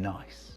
nice.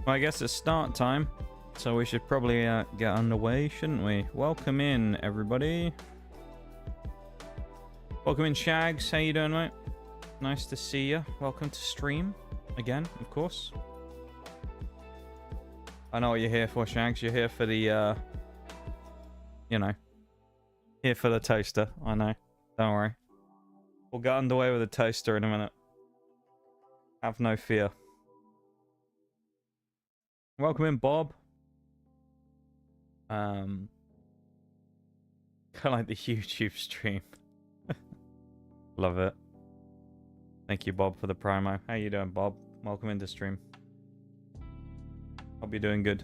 Well, I guess it's start time, so we should probably get underway, shouldn't we? Welcome in, everybody. Welcome in, Shags. How you doing, mate? Nice to see you. Welcome to stream again, of course. I know what you're here for, Shags. You're here for the, you know, here for the toaster. I know. Don't worry. We'll get underway with the toaster in a minute. Have no fear. Welcome in, Bob. Kind of like the YouTube stream. Love it. Thank you, Bob, for the promo. How you doing, Bob? Welcome into stream. Hope you're doing good.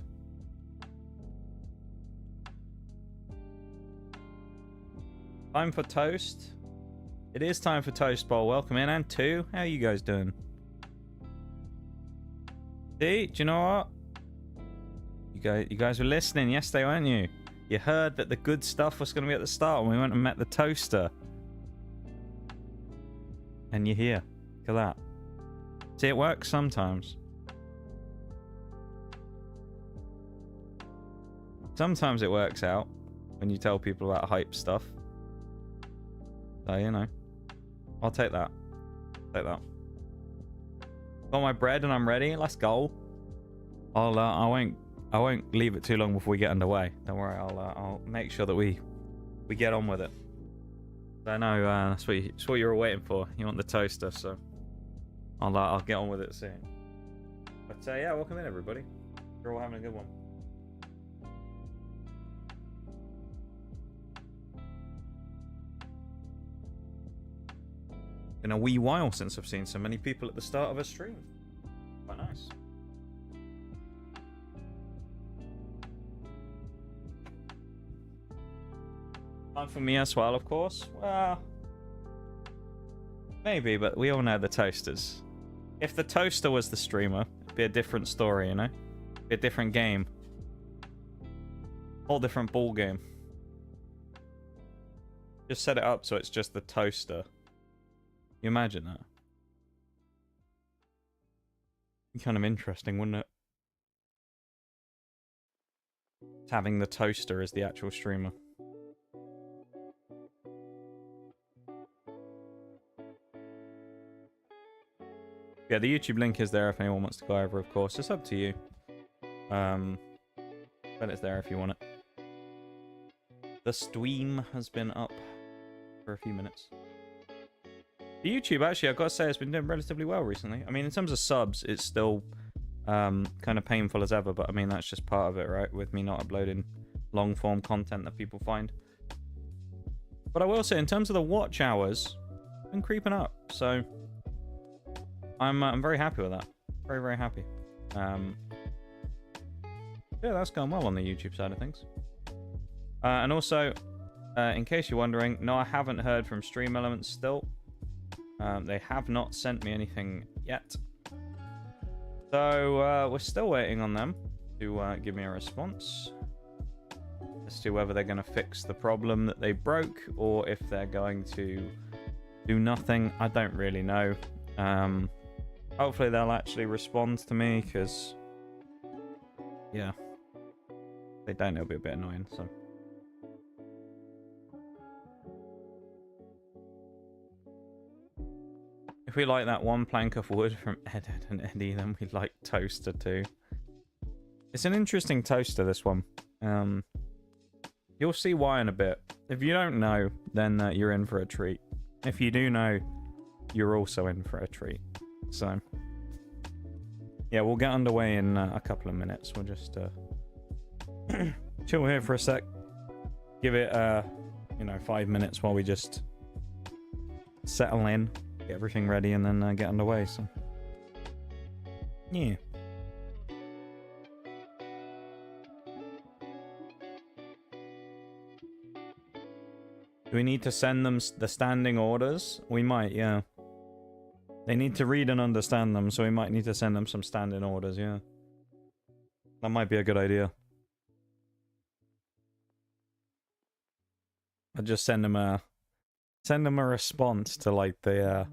Time for toast. It is time for toast bowl. Welcome in, and two. How you guys doing? See, do you know what? You guys were listening yesterday, weren't you? You heard that the good stuff was going to be at the start when we went and met the toaster. And you're here. Look at that. See, it works sometimes. Sometimes it works out when you tell people about hype stuff. So, you know. I'll take that. Take that. Got my bread and I'm ready. Let's go. I won't leave it too long before we get underway. Don't worry. I'll make sure that we get on with it. I know that's what you were waiting for. You want the toaster, so I'll get on with it soon. But yeah, welcome in, everybody. We're all having a good one. Been a wee while since I've seen so many people at the start of a stream. Quite nice. Time for me as well, of course. Well, maybe, but we all know the toasters. If the toaster was the streamer, it'd be a different story, you know? It'd be a different game. Whole different ball game. Just set it up so it's just the toaster. You imagine that? Be kind of interesting, wouldn't it? Having the toaster as the actual streamer. Yeah, the YouTube link is there if anyone wants to go over, of course. It's up to you. But it's there if you want it. The stream has been up for a few minutes. The YouTube, actually, I've got to say, has been doing relatively well recently. I mean, in terms of subs, it's still kind of painful as ever, but I mean, that's just part of it, right? With me not uploading long-form content that people find. But I will say, in terms of the watch hours, it's been creeping up, so I'm very happy with that. Very, very happy. Yeah, that's going well on the YouTube side of things. And also, in case you're wondering, no, I haven't heard from Stream Elements still. They have not sent me anything yet. So, we're still waiting on them to give me a response as to whether they're going to fix the problem that they broke or if they're going to do nothing. I don't really know. Hopefully they'll actually respond to me, because yeah, if they don't, it'll be a bit annoying. So if we like that one plank of wood from Ed and Eddie, then we like toaster too. It's an interesting toaster, this one. You'll see why in a bit. If you don't know, then you're in for a treat. If you do know, you're also in for a treat. So yeah, we'll get underway in a couple of minutes. We'll just chill here for a sec. Give it, 5 minutes while we just settle in, get everything ready, and then get underway. So yeah. Do we need to send them the standing orders? We might, yeah. They need to read and understand them, so we might need to send them some standing orders, yeah. That might be a good idea. I'll just send them a response to, like, the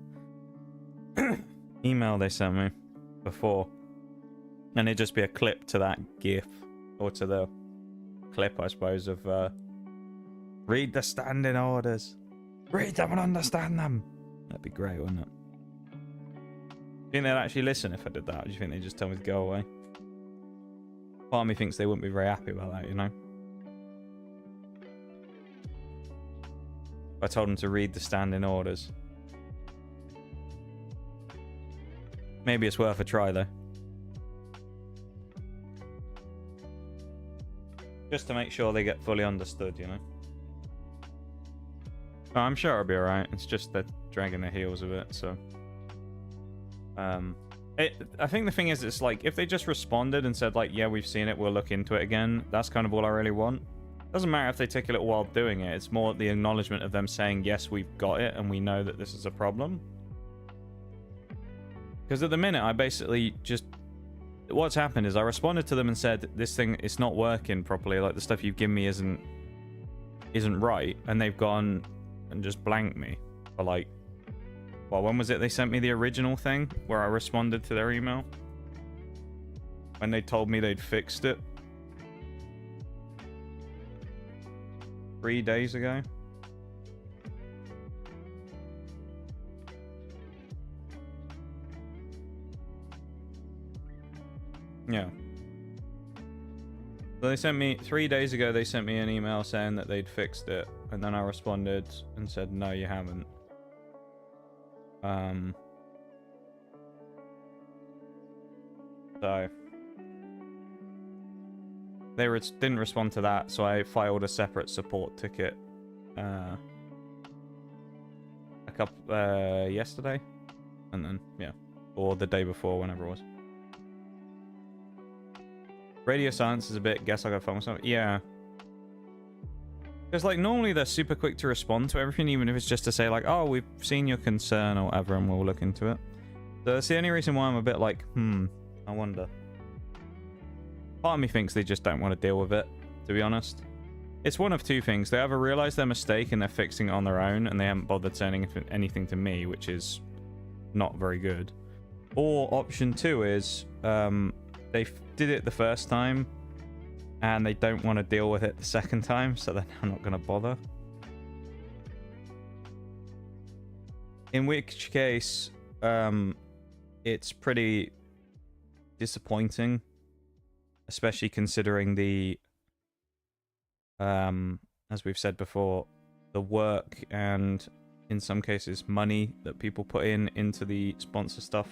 email they sent me before. And it'd just be a clip to that GIF, or to the clip, I suppose, of read the standing orders. Read them and understand them. That'd be great, wouldn't it? Do you think they'd actually listen if I did that? Or do you think they'd just tell me to go away? Part of me thinks they wouldn't be very happy about that, you know? I told them to read the standing orders. Maybe it's worth a try, though. Just to make sure they get fully understood, you know? Oh, I'm sure it'll be alright. It's just they're dragging their heels a bit, so... I think the thing is, it's like, if they just responded and said, like, yeah, we've seen it, we'll look into it again, that's kind of all I really want. Doesn't matter if they take a little while doing it, it's more the acknowledgement of them saying, yes, we've got it, and we know that this is a problem. Because at the minute, I basically just... What's happened is I responded to them and said, this thing, it's not working properly, like, the stuff you've given me isn't right, and they've gone and just blanked me for, like... Well, when was it they sent me the original thing where I responded to their email? When they told me they'd fixed it? 3 days ago? Yeah. So they sent me, 3 days ago, they sent me an email saying that they'd fixed it. And then I responded and said, no, you haven't. So they didn't respond to that, so I filed a separate support ticket yesterday, and then yeah, or the day before, whenever it was. Radio silence is a bit, guess I gotta find myself. Yeah. Because, like, normally they're super quick to respond to everything, even if it's just to say, like, oh, we've seen your concern or whatever, and we'll look into it. So that's the only reason why I'm a bit like, I wonder. Part of me thinks they just don't want to deal with it, to be honest. It's one of two things. They either realize their mistake and they're fixing it on their own, and they haven't bothered sending anything to me, which is not very good. Or option two is, they did it the first time, and they don't want to deal with it the second time, so they're now not going to bother. In which case, it's pretty disappointing, especially considering the, as we've said before, the work and, in some cases, money that people put into the sponsor stuff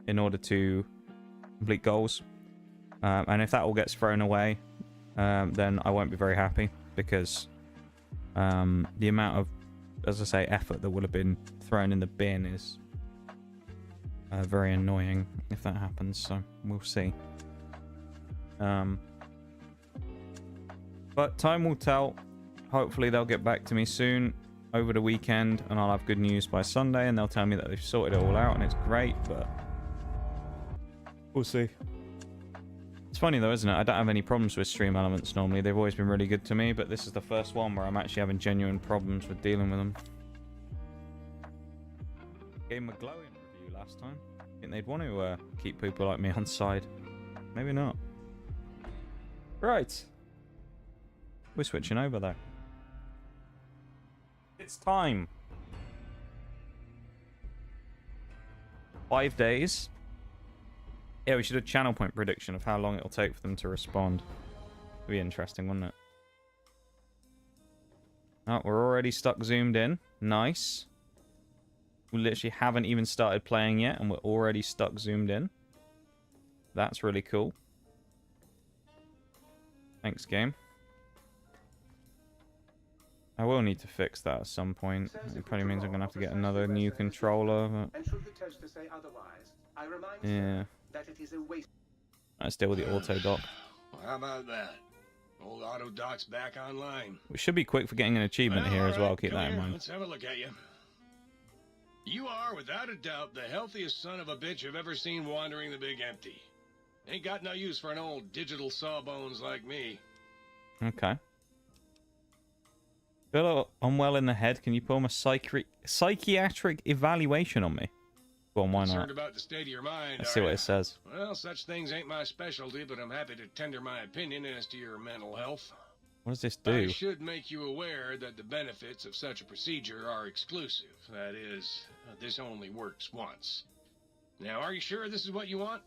in order to complete goals. And if that all gets thrown away, then I won't be very happy, because the amount of, as I say, effort that would have been thrown in the bin is very annoying if that happens, so we'll see. But time will tell. Hopefully they'll get back to me soon over the weekend, and I'll have good news by Sunday, and they'll tell me that they've sorted it all out and it's great, but we'll see. It's funny though, isn't it? I don't have any problems with stream elements normally. They've always been really good to me, but this is the first one where I'm actually having genuine problems with dealing with them. Gave them a glowing review last time. I think they'd want to keep people like me on side. Maybe not. Right. We're switching over though. It's time. 5 days. Yeah, we should have channel point prediction of how long it'll take for them to respond. It'd be interesting, wouldn't it? Oh, we're already stuck zoomed in. Nice. We literally haven't even started playing yet, and we're already stuck zoomed in. That's really cool. Thanks, game. I will need to fix that at some point. It probably means I'm going to have to get another new controller. But... yeah. Let's deal with the auto dock. Well, how about that? Old auto dock's back online. We should be quick for getting an achievement here as well. Keep that in mind. Let's have a look at you. You are, without a doubt, the healthiest son of a bitch I've ever seen wandering the big empty. Ain't got no use for an old digital sawbones like me. Okay. Feel unwell in the head. Can you perform a psychiatric evaluation on me? Go on, why not? Concerned about the state of your mind, Let's see are what ya? it says. Well, such things ain't my specialty, but I'm happy to tender my opinion as to your mental health. What does this I do? should make you aware that the benefits of such a procedure are exclusive. That is, this only works once. Now, are you sure this is what you want?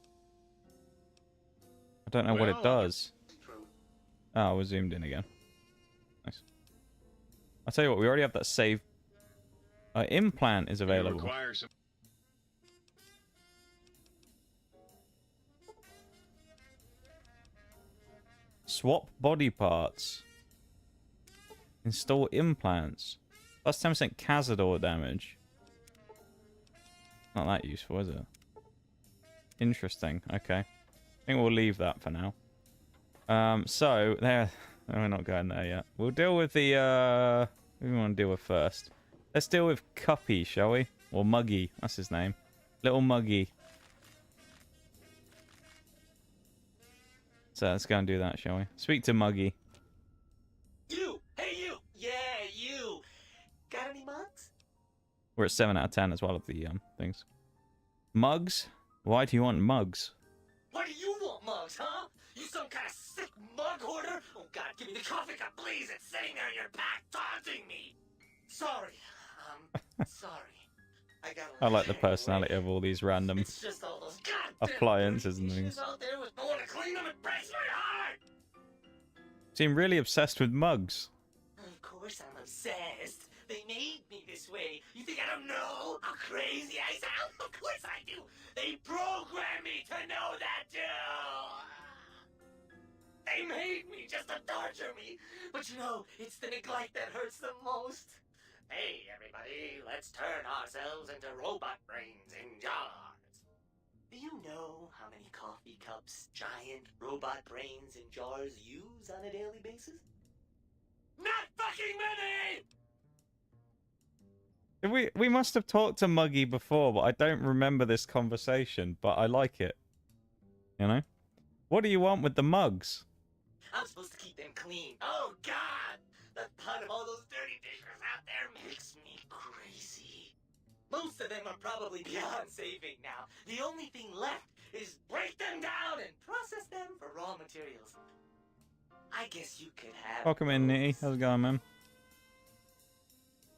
I don't know what it Well, does. Oh, we're zoomed in again. Nice. I'll tell you what, we already have that save. Implant is You available. require some... Swap body parts. Install implants. Plus 10% Cazador damage. Not that useful, is it? Interesting. Okay. I think we'll leave that for now. So, there... We're not going there yet. We'll deal with the, who do we want to deal with first? Let's deal with Cuppy, shall we? Or Muggy. That's his name. Little Muggy. So, let's go and do that, shall we? Speak to Muggy. You! Hey, you! Yeah, you! Got any mugs? We're at 7 out of 10 as well of the, things. Mugs? Why do you want mugs? Why do you want mugs, huh? You some kind of sick mug hoarder? Oh god, give me the coffee cup, please! It's sitting there in your pack, taunting me! Sorry. Sorry. I like the personality of all these random It's just all those goddamn appliances and dirty things. dishes out there with no one to clean them. It breaks my heart! Seem really obsessed with mugs. Of course I'm obsessed. They made me this way. You think I don't know how crazy I sound? Of course I do. They programmed me to know that too. They made me just to torture me. But you know, it's the neglect that hurts the most. Hey, everybody, let's turn ourselves into robot brains in jars. Do you know how many coffee cups giant robot brains in jars use on a daily basis? Not fucking many! We must have talked to Muggy before, but I don't remember this conversation, but I like it. You know? What do you want with the mugs? I'm supposed to keep them clean. Oh, God! The thought of all those dirty dishes out there makes me crazy. Most of them are probably beyond saving now. The only thing left is break them down and process them for raw materials. I guess you could have... Welcome in, Nitty. How's it going, man?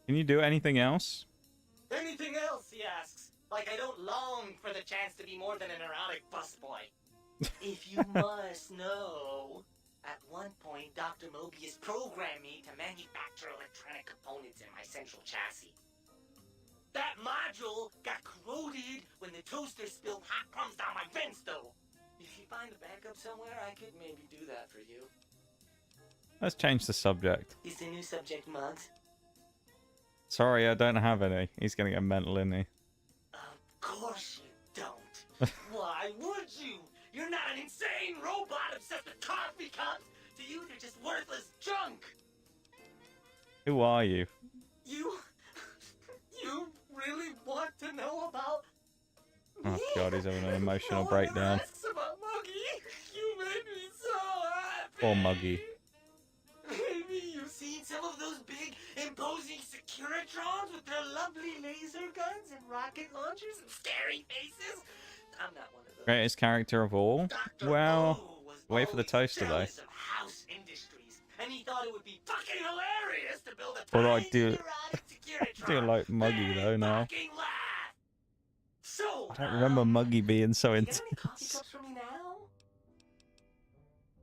Can you do anything else? Anything else, he asks. Like I don't long for the chance to be more than an erotic busboy. If you must know, at one point, Dr. Mobius programmed me to manufacture electronic components in my central chassis. That module got corroded when the toaster spilled hot crumbs down my vent stove. If you find a backup somewhere, I could maybe do that for you. Let's change the subject. Is the new subject mugs? Sorry, I don't have any. He's gonna get mental, isn't he? Of course you don't. Why would you? You're not an insane robot obsessed with coffee cups. To you, they're just worthless junk. Who are you? You really want to know about me? Oh god, he's having an emotional No one breakdown. ever asks about Muggy. You made me so happy. Poor Muggy. Maybe you've seen some of those big, imposing Securitrons with their lovely laser guns and rocket launchers and scary faces. I'm not one of those. Greatest character of all? Dr. Well, O was wait for the always toaster, though. jealous of House Industries, and he thought it would be fucking hilarious to build a Although I tiny do- erotic Securitron. I do like Muggy, Big though, now. fucking laugh. So, I don't remember Muggy being so you got any coffee intense. cups for me now?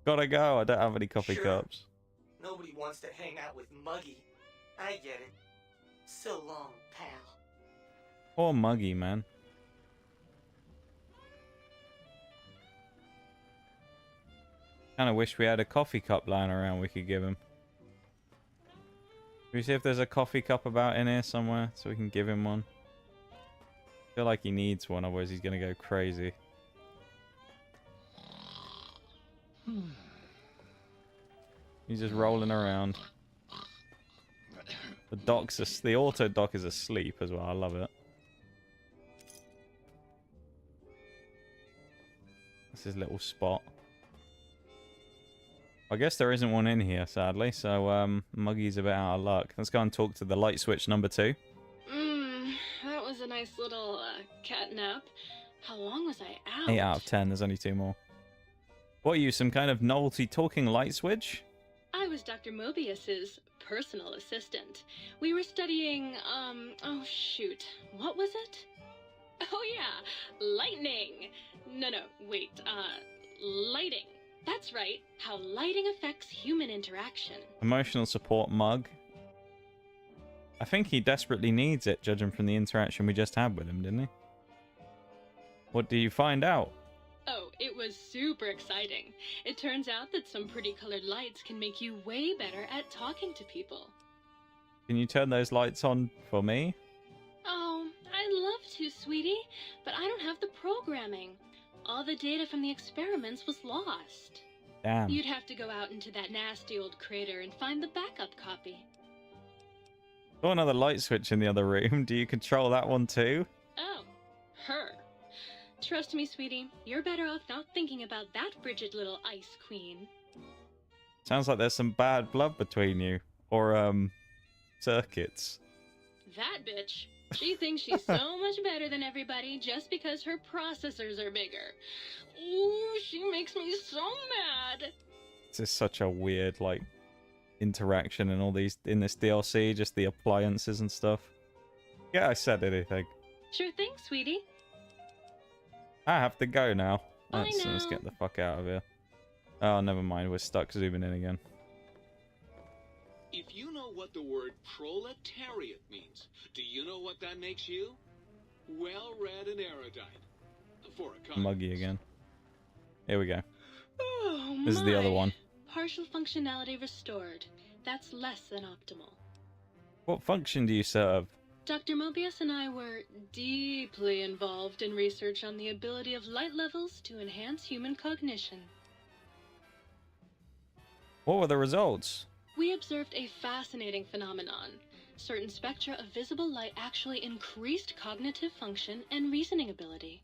Gotta go, I don't have any coffee Sure. cups. Nobody wants to hang out with Muggy. I get it. So long, pal. Poor Muggy, man. Kinda wish we had a coffee cup lying around we could give him. Can we see if there's a coffee cup about in here somewhere so we can give him one? I feel like he needs one, otherwise he's gonna go crazy. He's just rolling around. The auto dock is asleep as well. I love it. That's his little spot. I guess there isn't one in here, sadly. So Muggy's a bit out of luck. Let's go and talk to the light switch number 2. That was was a nice little cat nap. How long was I out? 8 out of 10. There's only 2 more. What are you, some kind of novelty talking light switch? I was Dr. Mobius's personal assistant. We were studying, oh shoot, what was it? Oh yeah, lightning. No, wait, lighting. That's right, how lighting affects human interaction. Emotional support mug. I think he desperately needs it, judging from the interaction we just had with him, didn't he? What do you find out? Oh, it was super exciting. It turns out that some pretty colored lights can make you way better at talking to people. Can you turn those lights on for me? Oh, I'd love to, sweetie, but I don't have the programming. All the data from the experiments was lost. Damn. You'd have to go out into that nasty old crater and find the backup copy. Got another light switch in the other room. Do you control that one too? Oh, her. Trust me, sweetie, you're better off not thinking about that frigid little ice queen. Sounds like there's some bad blood between you. Or, circuits. That bitch. She thinks she's so much better than everybody just because her processors are bigger. Ooh, she makes me so mad. This is such a weird, like, interaction and all these in this DLC, just the appliances and stuff. Yeah, I said anything. Sure thing, sweetie. I have to go now. I Let's know. get the fuck out of here. Oh, never mind. We're stuck zooming in again. If you know what the word proletariat means, do you know what that makes you? Well-read and erudite. For a communist. Muggy again. Here we go. Oh, This is the other my. one. Partial functionality restored. That's less than optimal. What function do you serve? Dr. Mobius and I were deeply involved in research on the ability of light levels to enhance human cognition. What were the results? We observed a fascinating phenomenon. Certain spectra of visible light actually increased cognitive function and reasoning ability.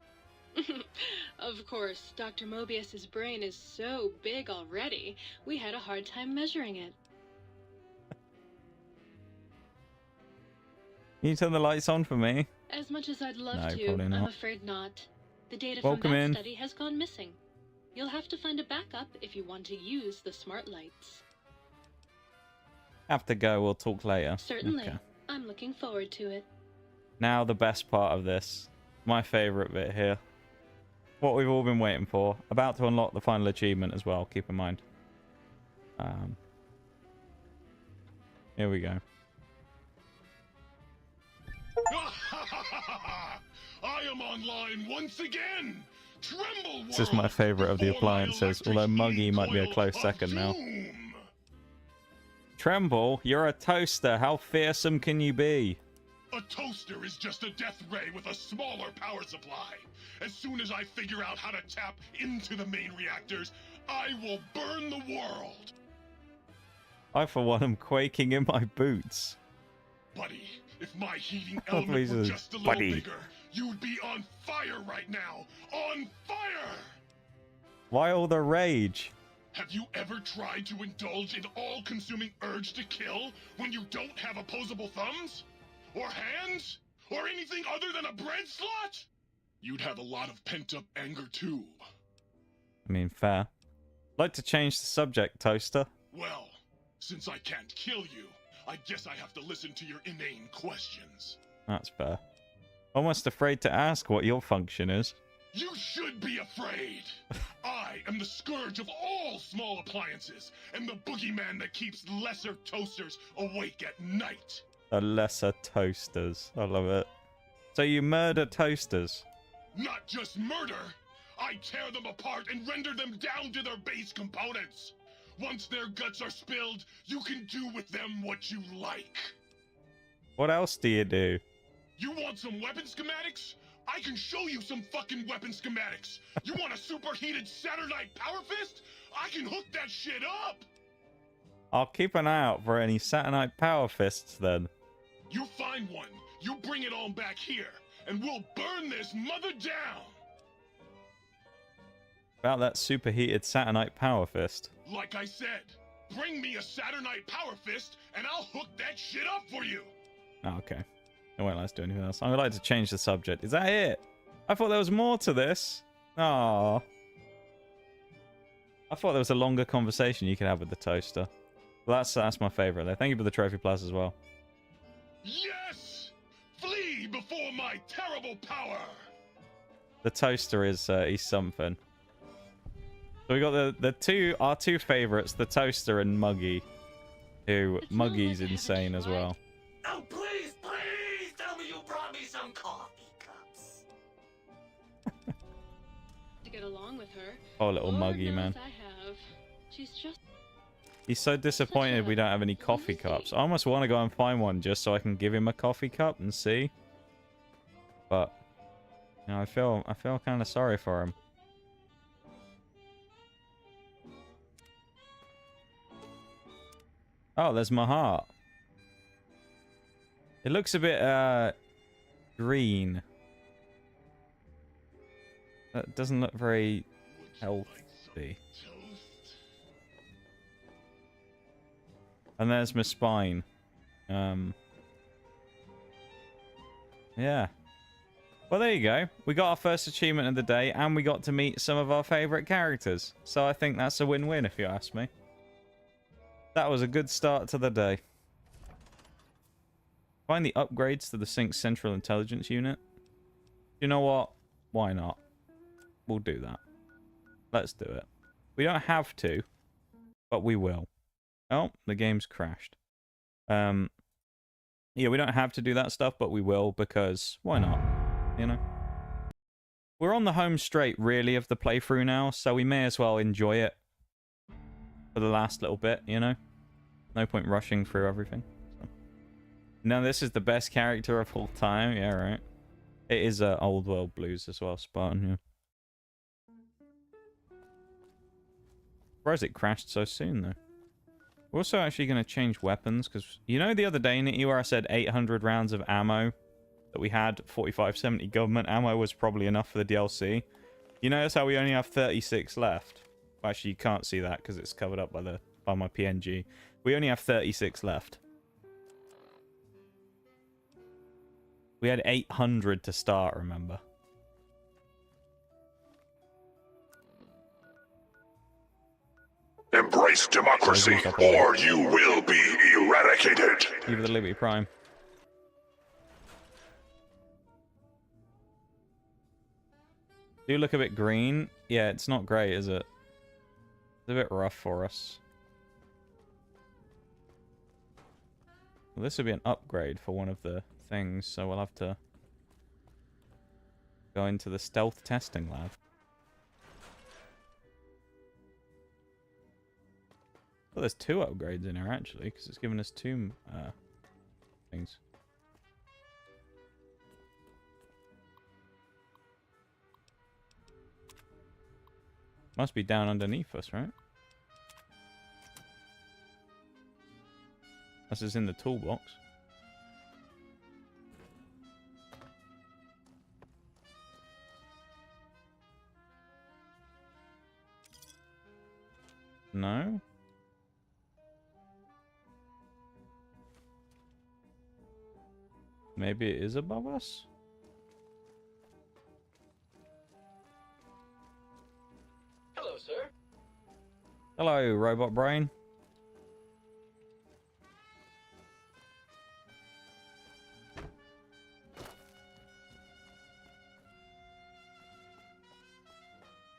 Of course, Dr. Mobius's brain is so big already, we had a hard time measuring it. Can you turn the lights on for me? As much as I'd love No, to, probably I'm not. afraid not. The data Welcome from that in. study has gone missing. You'll have to find a backup if you want to use the smart lights. Have to go. We'll talk later. Certainly. Okay. I'm looking forward to it. Now the best part of this. My favourite bit here. What we've all been waiting for. About to unlock the final achievement as well, keep in mind. Here we go. I am online once again. Tremble, This is my world, favourite of the before my appliances, electric although Muggy might be a coil close of second now. doom. Tremble, you're a toaster. How fearsome can you be? A toaster is just a death ray with a smaller power supply. As soon as I figure out how to tap into the main reactors, I will burn the world. I, for one, am quaking in my boots. Buddy, if my heating Oh, element were please, just a little buddy. bigger, you'd be on fire right now. On fire! Why all the rage? Have you ever tried to indulge in all-consuming urge to kill when you don't have opposable thumbs? Or hands? Or anything other than a bread slot? You'd have a lot of pent-up anger too. I mean, fair. Like to change the subject, toaster. Well, since I can't kill you, I guess I have to listen to your inane questions. That's fair. Almost afraid to ask what your function is. You should be afraid! I am the scourge of all small appliances, and the boogeyman that keeps lesser toasters awake at night. The lesser toasters. I love it. So you murder toasters? Not just murder! I tear them apart and render them down to their base components! Once their guts are spilled, you can do with them what you like. What else do you do? You want some weapon schematics? I can show you some fucking weapon schematics. You want a superheated Saturnite power fist? I can hook that shit up. I'll keep an eye out for any Saturnite power fists then. You find one, you bring it on back here, and we'll burn this mother down. About that superheated Saturnite power fist. Like I said, bring me a Saturnite power fist, and I'll hook that shit up for you. Oh, okay. I won't let's do anything else. I would like to change the subject. Is that it? I thought there was more to this. Oh. I thought there was a longer conversation you could have with the toaster. Well, that's my favorite there. Thank you for the trophy plus as well. Yes! Flee before my terrible power! The toaster is he's something. So we got our two favorites, the toaster and Muggy. Who Muggy's insane as well. Oh, please, please tell me you brought me some coffee cups. To get along with her. Oh, little Lord Muggy, knows man. I have. She's just He's so disappointed we don't have any coffee cups. I almost want to go and find one just so I can give him a coffee cup and see. But you know, I feel kind of sorry for him. Oh, there's my heart. It looks a bit green. That doesn't look very healthy. And there's my spine. Yeah. Well, there you go. We got our first achievement of the day, and we got to meet some of our favorite characters. So I think that's a win-win, if you ask me. That was a good start to the day. Find the upgrades to the Sync's Central Intelligence Unit. You know what? Why not? We'll do that. Let's do it. We don't have to, but we will. Oh, the game's crashed. Yeah, we don't have to do that stuff, but we will, because why not? You know? We're on the home straight, really, of the playthrough now, so we may as well enjoy it for the last little bit, you know? No point rushing through everything. So. Now, this is the best character of all time. Yeah, right. It is Old World Blues as well, Spartan, yeah. Surprised it crashed so soon, though. We're also actually going to change weapons, because you know the other day, Nitty, where I said 800 rounds of ammo that we had, 4570 government ammo was probably enough for the DLC? You notice how we only have 36 left? Well, actually, you can't see that because it's covered up by my PNG. We only have 36 left. We had 800 to start, remember? Embrace democracy, or you will be eradicated! Give the Liberty Prime. Do look a bit green. Yeah, it's not great, is it? It's a bit rough for us. Well, this would be an upgrade for one of the things, so we'll have to go into the stealth testing lab. Well, there's two upgrades in here, actually, because it's given us two things. Must be down underneath us, right? This is in the toolbox. No? Maybe it is above us? Hello, sir. Hello, robot brain.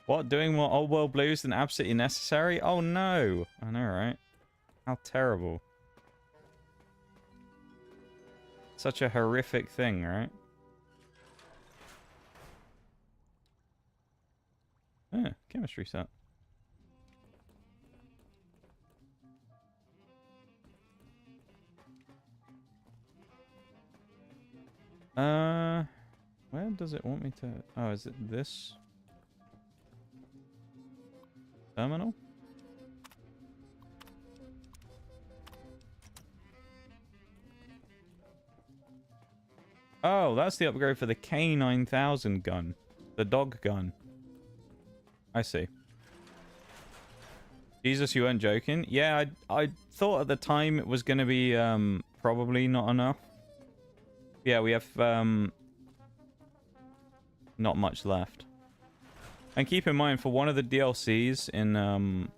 What? Doing more Old World Blues than absolutely necessary? Oh no! I know, right? How terrible. Such a horrific thing, right? Yeah, chemistry set. Where does it want me to... Oh, is it this? Terminal? Oh, that's the upgrade for the K9000 gun. The dog gun. I see. Jesus, you weren't joking? Yeah, I thought at the time it was going to be probably not enough. Yeah, we have not much left. And keep in mind, for one of the DLCs in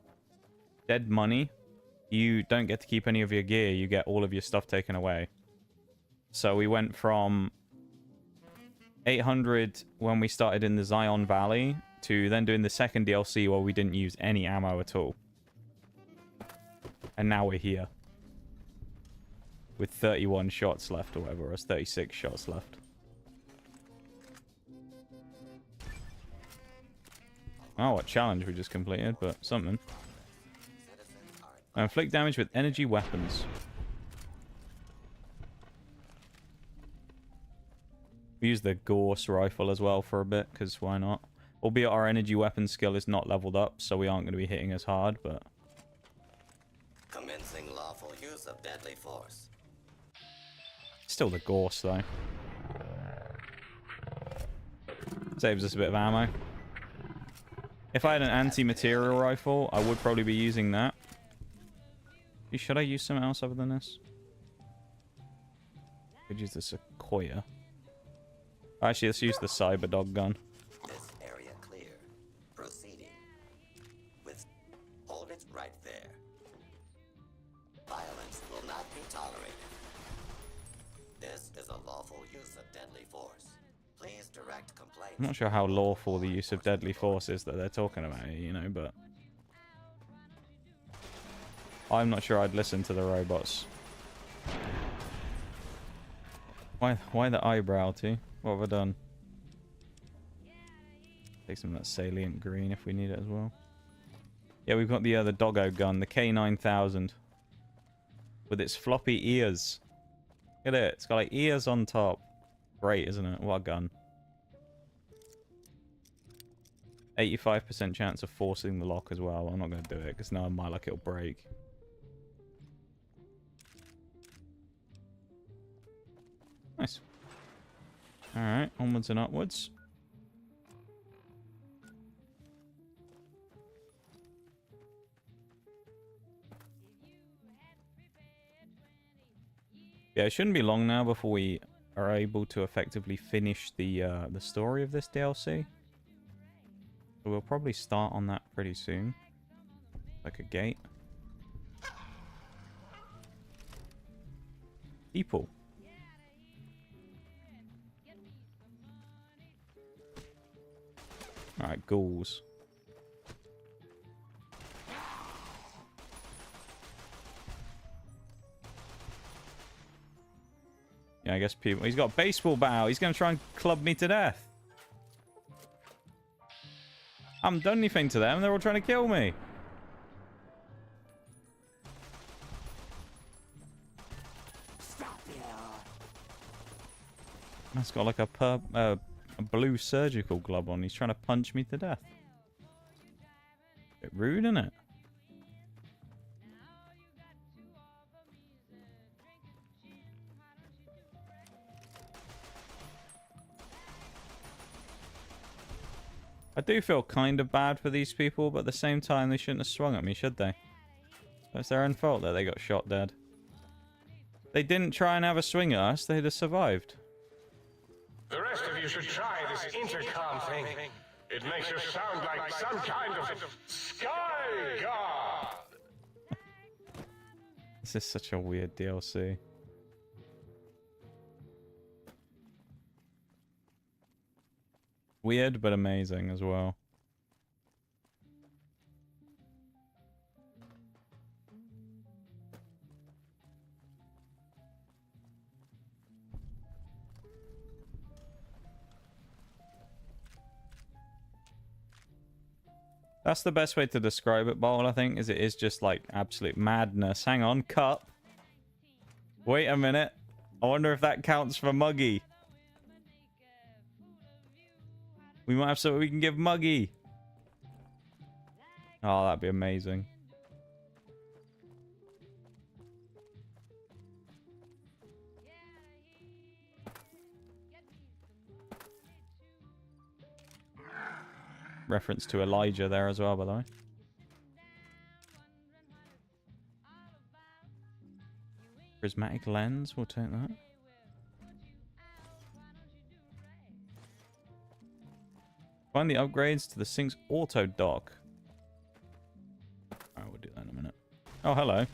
Dead Money, you don't get to keep any of your gear. You get all of your stuff taken away. So we went from 800 when we started in the Zion Valley to then doing the second DLC where we didn't use any ammo at all. And now we're here. With 31 shots left or whatever, or 36 shots left. Oh, what challenge we just completed, but something. Inflict damage with energy weapons. We use the Gorse rifle as well for a bit, because why not? Albeit our energy weapon skill is not leveled up, so we aren't going to be hitting as hard, but... Commencing lawful use of deadly force. Still the Gorse, though. Saves us a bit of ammo. If I had an anti-material rifle, I would probably be using that. Should I use something else other than this? Could use the Sequoia. Actually, let's use the Cyberdog gun. This area clear. Proceeding. With hold it right there. Violence will not be tolerated. This is a lawful use of deadly force. Please direct complaints. I'm not sure how lawful the use of deadly force is that they're talking about here, you know, but... I'm not sure I'd listen to the robots. Why the eyebrow, too? What have I done? Take some of that salient green if we need it as well. Yeah, we've got the doggo gun, the K9000. With its floppy ears. Look at it. It's got like ears on top. Great, isn't it? What a gun. 85% chance of forcing the lock as well. I'm not going to do it because now my luck it'll break. Nice. Alright, onwards and upwards. Yeah, it shouldn't be long now before we are able to effectively finish the story of this DLC. So we'll probably start on that pretty soon. Like a gate. People. Alright, ghouls. Yeah, I guess people... He's got a baseball bat. He's going to try and club me to death. I haven't done anything to them. They're all trying to kill me. Stop it. That's got like a blue surgical glove on. He's trying to punch me to death. Bit rude, isn't it? I do feel kind of bad for these people, but at the same time, they shouldn't have swung at me, should they? It's their own fault that they got shot dead. They didn't try and have a swing at us, they'd have survived. The rest of you should try this intercom thing. It makes you sound like some kind of sky god. This is such a weird DLC. Weird, but amazing as well. That's the best way to describe it, Bowl, I think, is it is just like absolute madness. Hang on, cup. Wait a minute. I wonder if that counts for Muggy. We might have something we can give Muggy. Oh, that'd be amazing. Reference to Elijah there as well, by the way. Prismatic lens, we'll take that. Find the upgrades to the sink's auto dock. Alright, we'll do that in a minute. Oh, hello.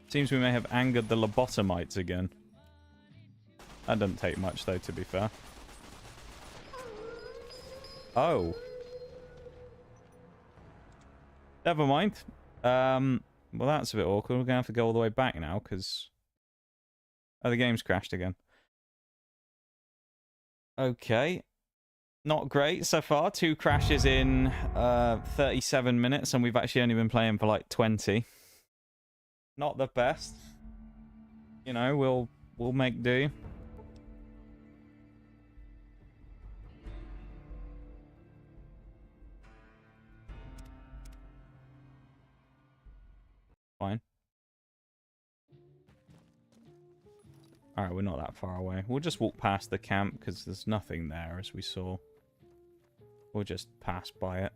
Seems we may have angered the lobotomites again. That doesn't take much, though, to be fair. Oh. Never mind. Well, that's a bit awkward. We're going to have to go all the way back now, because... Oh, the game's crashed again. Okay. Not great so far. 2 crashes in 37 minutes, and we've actually only been playing for like 20. Not the best. You know, we'll make do. Fine. Alright, we're not that far away. We'll just walk past the camp because there's nothing there, as we saw. We'll just pass by it.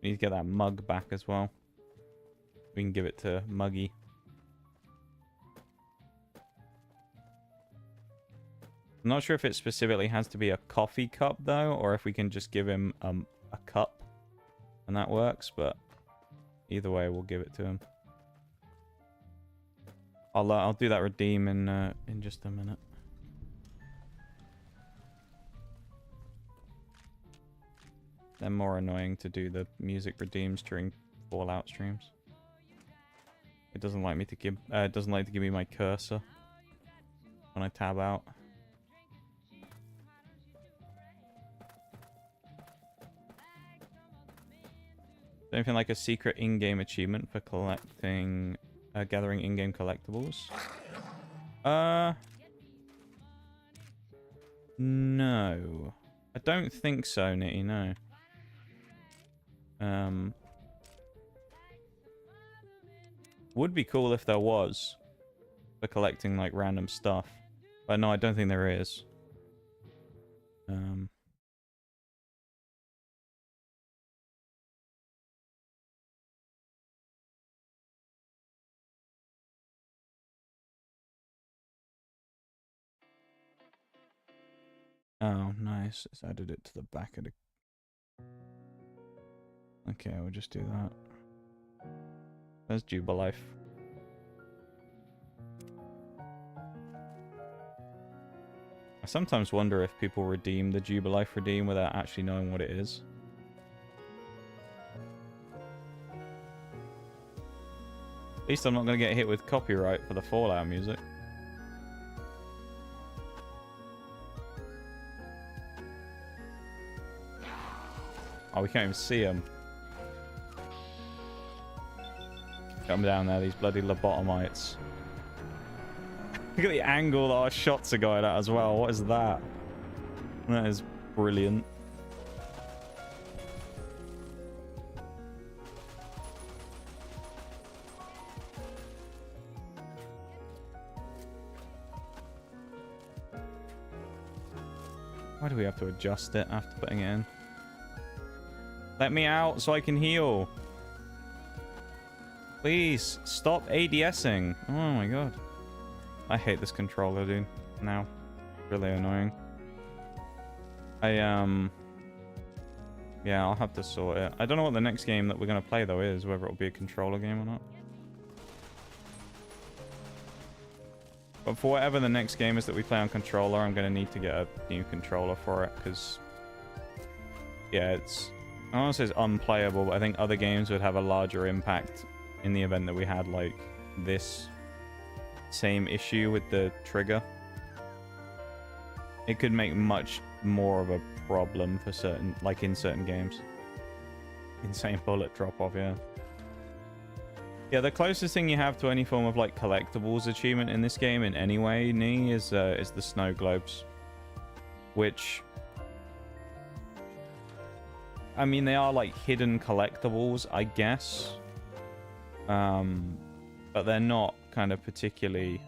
We need to get that mug back as well. We can give it to Muggy. I'm not sure if it specifically has to be a coffee cup, though, or if we can just give him a cup. And that works, but either way, we'll give it to him. I'll do that redeem in just a minute. They're more annoying to do the music redeems during Fallout streams. It doesn't like me to give. It doesn't like to give me my cursor when I tab out. Anything like a secret in-game achievement for collecting, gathering in-game collectibles? No, I don't think so, Nitty. No. Would be cool if there was for collecting like random stuff, but no, I don't think there is. Oh, nice. It's added it to the back of the... Okay, we'll just do that. There's Jubilife. I sometimes wonder if people redeem the Jubilife redeem without actually knowing what it is. At least I'm not going to get hit with copyright for the Fallout music. Oh, we can't even see them. Come down there, these bloody lobotomites. Look at the angle that our shots are going at as well. What is that? That is brilliant. Why do we have to adjust it after putting it in? Let me out so I can heal. Please, stop ADSing. Oh my god. I hate this controller, dude. Now. Really annoying. Yeah, I'll have to sort it. I don't know what the next game that we're going to play, though, is. Whether it'll be a controller game or not. But for whatever the next game is that we play on controller, I'm going to need to get a new controller for it, because... Yeah, it's... I don't want to say it's unplayable, but I think other games would have a larger impact in the event that we had, like, this same issue with the trigger. It could make much more of a problem for certain, like, in certain games. Insane bullet drop-off, yeah. Yeah, the closest thing you have to any form of, like, collectibles achievement in this game in any way, Nee, is the snow globes. Which... I mean, they are, like, hidden collectibles, I guess. But but they're not kind of particularly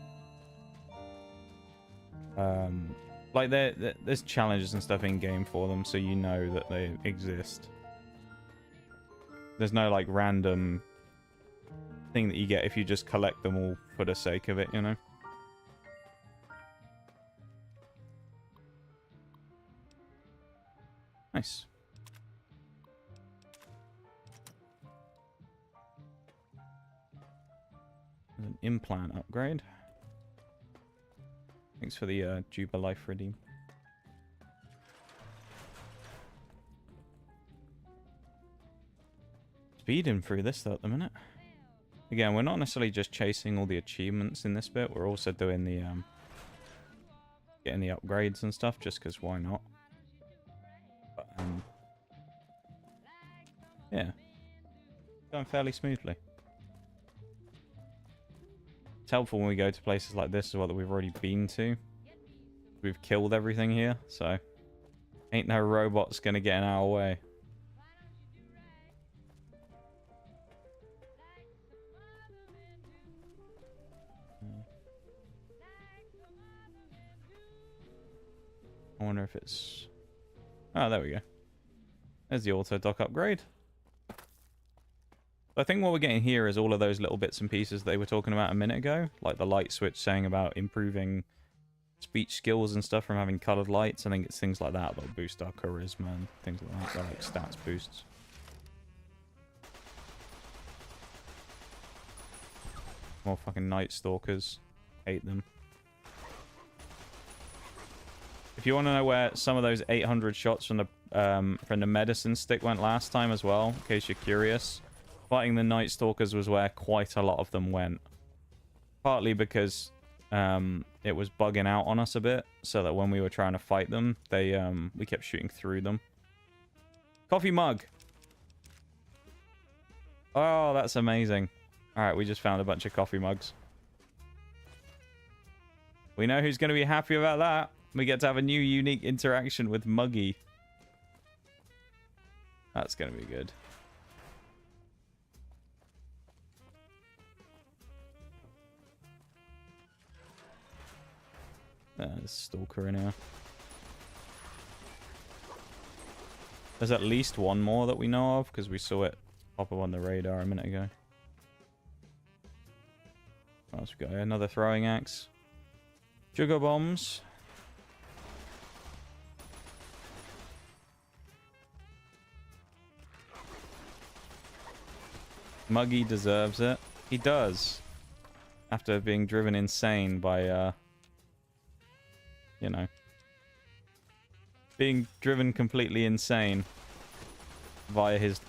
like there's challenges and stuff in game for them, so you know that they exist. There's no like random thing that you get if you just collect them all for the sake of it, you know. Nice. An implant upgrade. Thanks for the Juba Life redeem. Speeding through this though at the minute. Again, we're not necessarily just chasing all the achievements in this bit. We're also doing the getting the upgrades and stuff, just because why not? But, yeah, going fairly smoothly. It's helpful when we go to places like this as well that we've already been to. We've killed everything here, so ain't no robots gonna get in our way. I wonder if it's... Oh, there we go. There's the auto dock upgrade. I think what we're getting here is all of those little bits and pieces they were talking about a minute ago. Like the light switch saying about improving speech skills and stuff from having colored lights. I think it's things like that that'll boost our charisma and things like that. They're like stats boosts. More fucking Night Stalkers. Hate them. If you want to know where some of those 800 shots from the medicine stick went last time as well, in case you're curious, fighting the Night Stalkers was where quite a lot of them went. Partly because it was bugging out on us a bit, so that when we were trying to fight them, we kept shooting through them. Coffee mug! Oh, that's amazing. Alright, we just found a bunch of coffee mugs. We know who's going to be happy about that. We get to have a new unique interaction with Muggy. That's going to be good. There's a stalker in here. There's at least one more that we know of, because we saw it pop up on the radar a minute ago. What else we got here? Another throwing axe. Sugar bombs. Muggy deserves it. He does. After being driven insane by, you know, being driven completely insane via his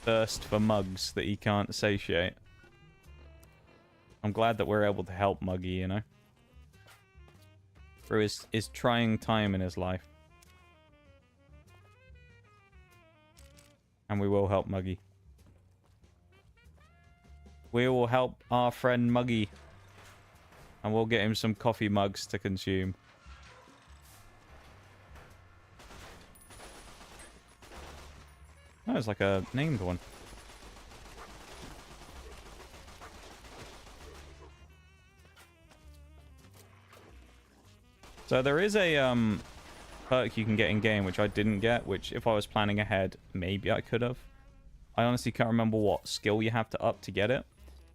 thirst for mugs that he can't satiate. I'm glad that we're able to help Muggy, you know, through his trying time in his life. And we will help Muggy. We will help our friend Muggy. And we'll get him some coffee mugs to consume. Oh, it's like a named one. So there is a perk you can get in game, which I didn't get, which if I was planning ahead, maybe I could have. I honestly can't remember what skill you have to up to get it.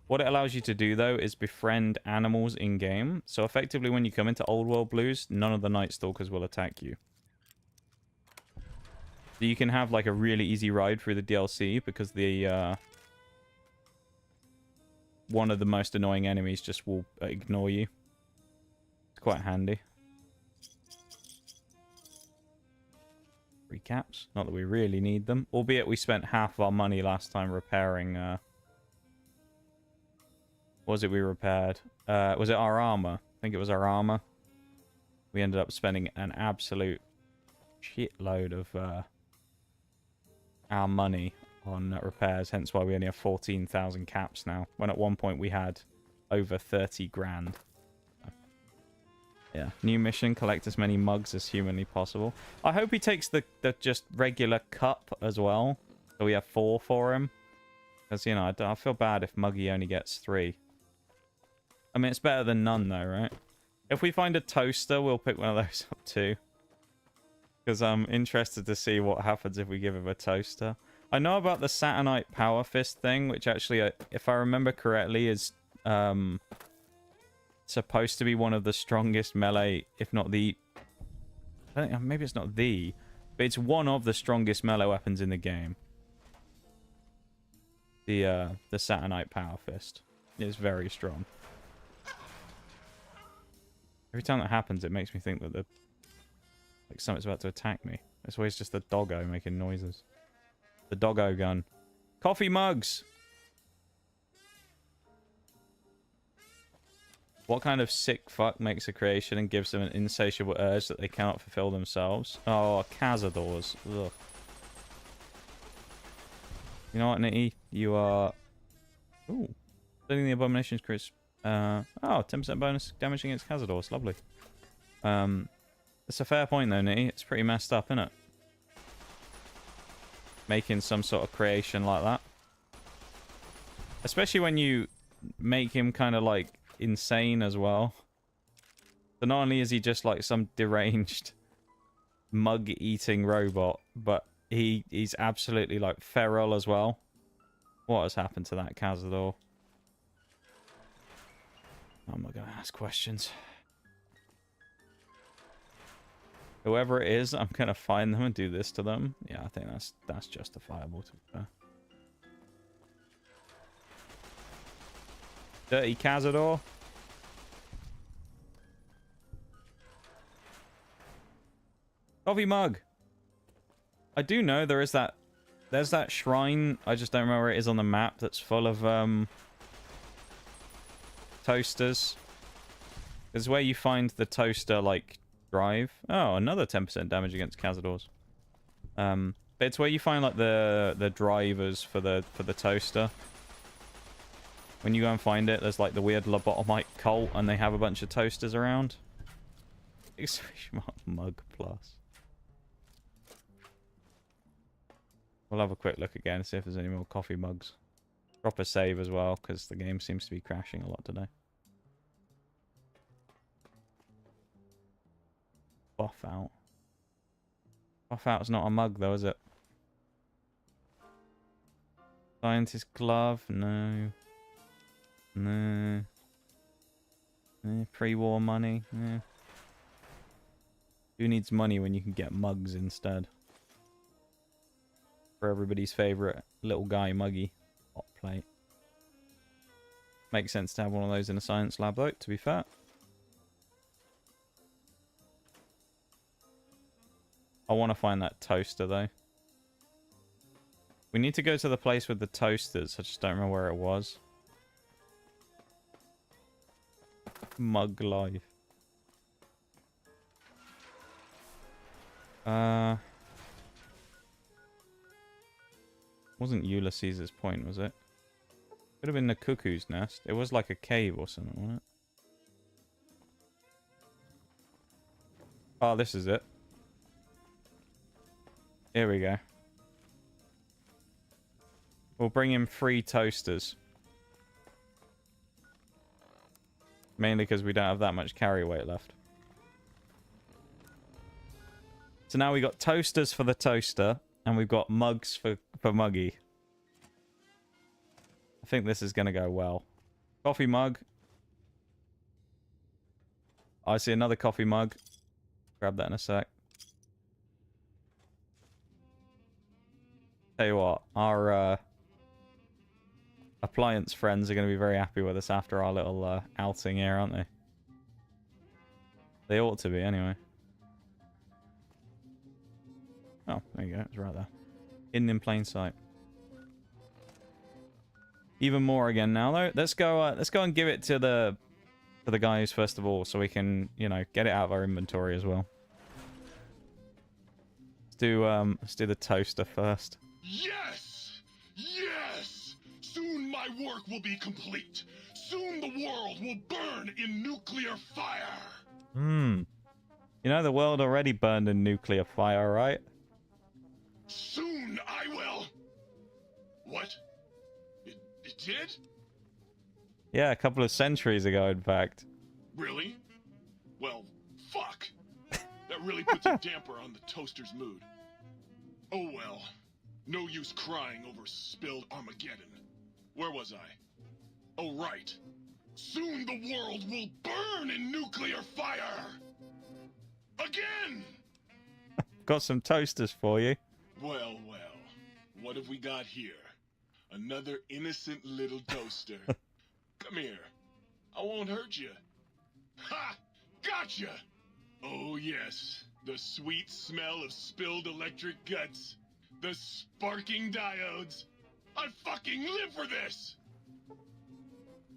What it allows you to do, though, is befriend animals in-game. So effectively, when you come into Old World Blues, none of the Night Stalkers will attack you. So you can have, like, a really easy ride through the DLC, because the, one of the most annoying enemies just will ignore you. It's quite handy. Recaps. Not that we really need them. Albeit we spent half of our money last time repairing, what was it we repaired? Was it our armor? I think it was our armor. We ended up spending an absolute shitload of our money on repairs, hence why we only have 14,000 caps now, when at one point we had over 30 grand. Yeah, new mission, collect as many mugs as humanly possible. I hope he takes the just regular cup as well, so we have 4 for him. Because, you know, I feel bad if Muggy only gets 3. I mean, it's better than none, though, right? If we find a toaster, we'll pick one of those up, too. Because I'm interested to see what happens if we give him a toaster. I know about the Saturnite Power Fist thing, which actually, if I remember correctly, is supposed to be one of the strongest melee, if not the... I think, maybe it's not the... But it's one of the strongest melee weapons in the game. The Saturnite Power Fist is very strong. Every time that happens, it makes me think that like something's about to attack me. It's always just the doggo making noises. The doggo gun. Coffee mugs! What kind of sick fuck makes a creation and gives them an insatiable urge that they cannot fulfill themselves? Oh, cazadors. Ugh. You know what, Nitty? You are... Ooh. Splitting the abominations creates... oh, 10% bonus damage against cazadors. Lovely. It's a fair point, though, Nitty. It's pretty messed up, isn't it? Making some sort of creation like that. Especially when you make him kind of, like, insane as well. So not only is he just, like, some deranged mug-eating robot, but he's absolutely, like, feral as well. What has happened to that cazador? I'm not going to ask questions. Whoever it is, I'm going to find them and do this to them. Yeah, I think that's justifiable, to be fair. Dirty cazador. Coffee mug. I do know there's that shrine, I just don't remember where it is on the map, that's full of toasters. It's where you find the toaster, like, drive. Oh, another 10% damage against cazadors. But it's where you find, like, the drivers for the toaster. When you go and find it, there's, like, the weird lobotomite cult, and they have a bunch of toasters around. Mug plus. We'll have a quick look again and see if there's any more coffee mugs. Drop a save as well, because the game seems to be crashing a lot today. Buff out. Buff out's not a mug, though, is it? Scientist glove? No. No. Pre-war money? Yeah. Who needs money when you can get mugs instead? For everybody's favourite little guy muggy. Hot plate. Makes sense to have one of those in a science lab, though, to be fair. I want to find that toaster, though. We need to go to the place with the toasters. I just don't remember where it was. Mug life. Wasn't Ulysses' point, was it? Could have been the cuckoo's nest. It was like a cave or something, wasn't it? Oh, this is it. Here we go. We'll bring in 3 toasters. Mainly because we don't have that much carry weight left. So now we got toasters for the toaster, and we've got mugs for Muggy. I think this is going to go well. Coffee mug. I see another coffee mug. Grab that in a sec. Tell you what, our appliance friends are going to be very happy with us after our little outing here, aren't they? They ought to be, anyway. Oh, there you go. It's right there. Hidden in plain sight. Even more again now, though. Let's go and give it to the guys first of all, so we can, you know, get it out of our inventory as well. Let's do the toaster first. Yes! Yes! Soon my work will be complete. Soon the world will burn in nuclear fire. You know the world already burned in nuclear fire, right? Soon I will... What? It did? Yeah, a couple of centuries ago, in fact. Really? Well, fuck. That really puts a damper on the toaster's mood. Oh well. No use crying over spilled Armageddon. Where was I? Oh right. Soon the world will burn in nuclear fire! Again! Got some toasters for you. Well, well. What have we got here? Another innocent little toaster. Come here. I won't hurt you. Ha! Gotcha! Oh yes, the sweet smell of spilled electric guts. The sparking diodes. I fucking live for this!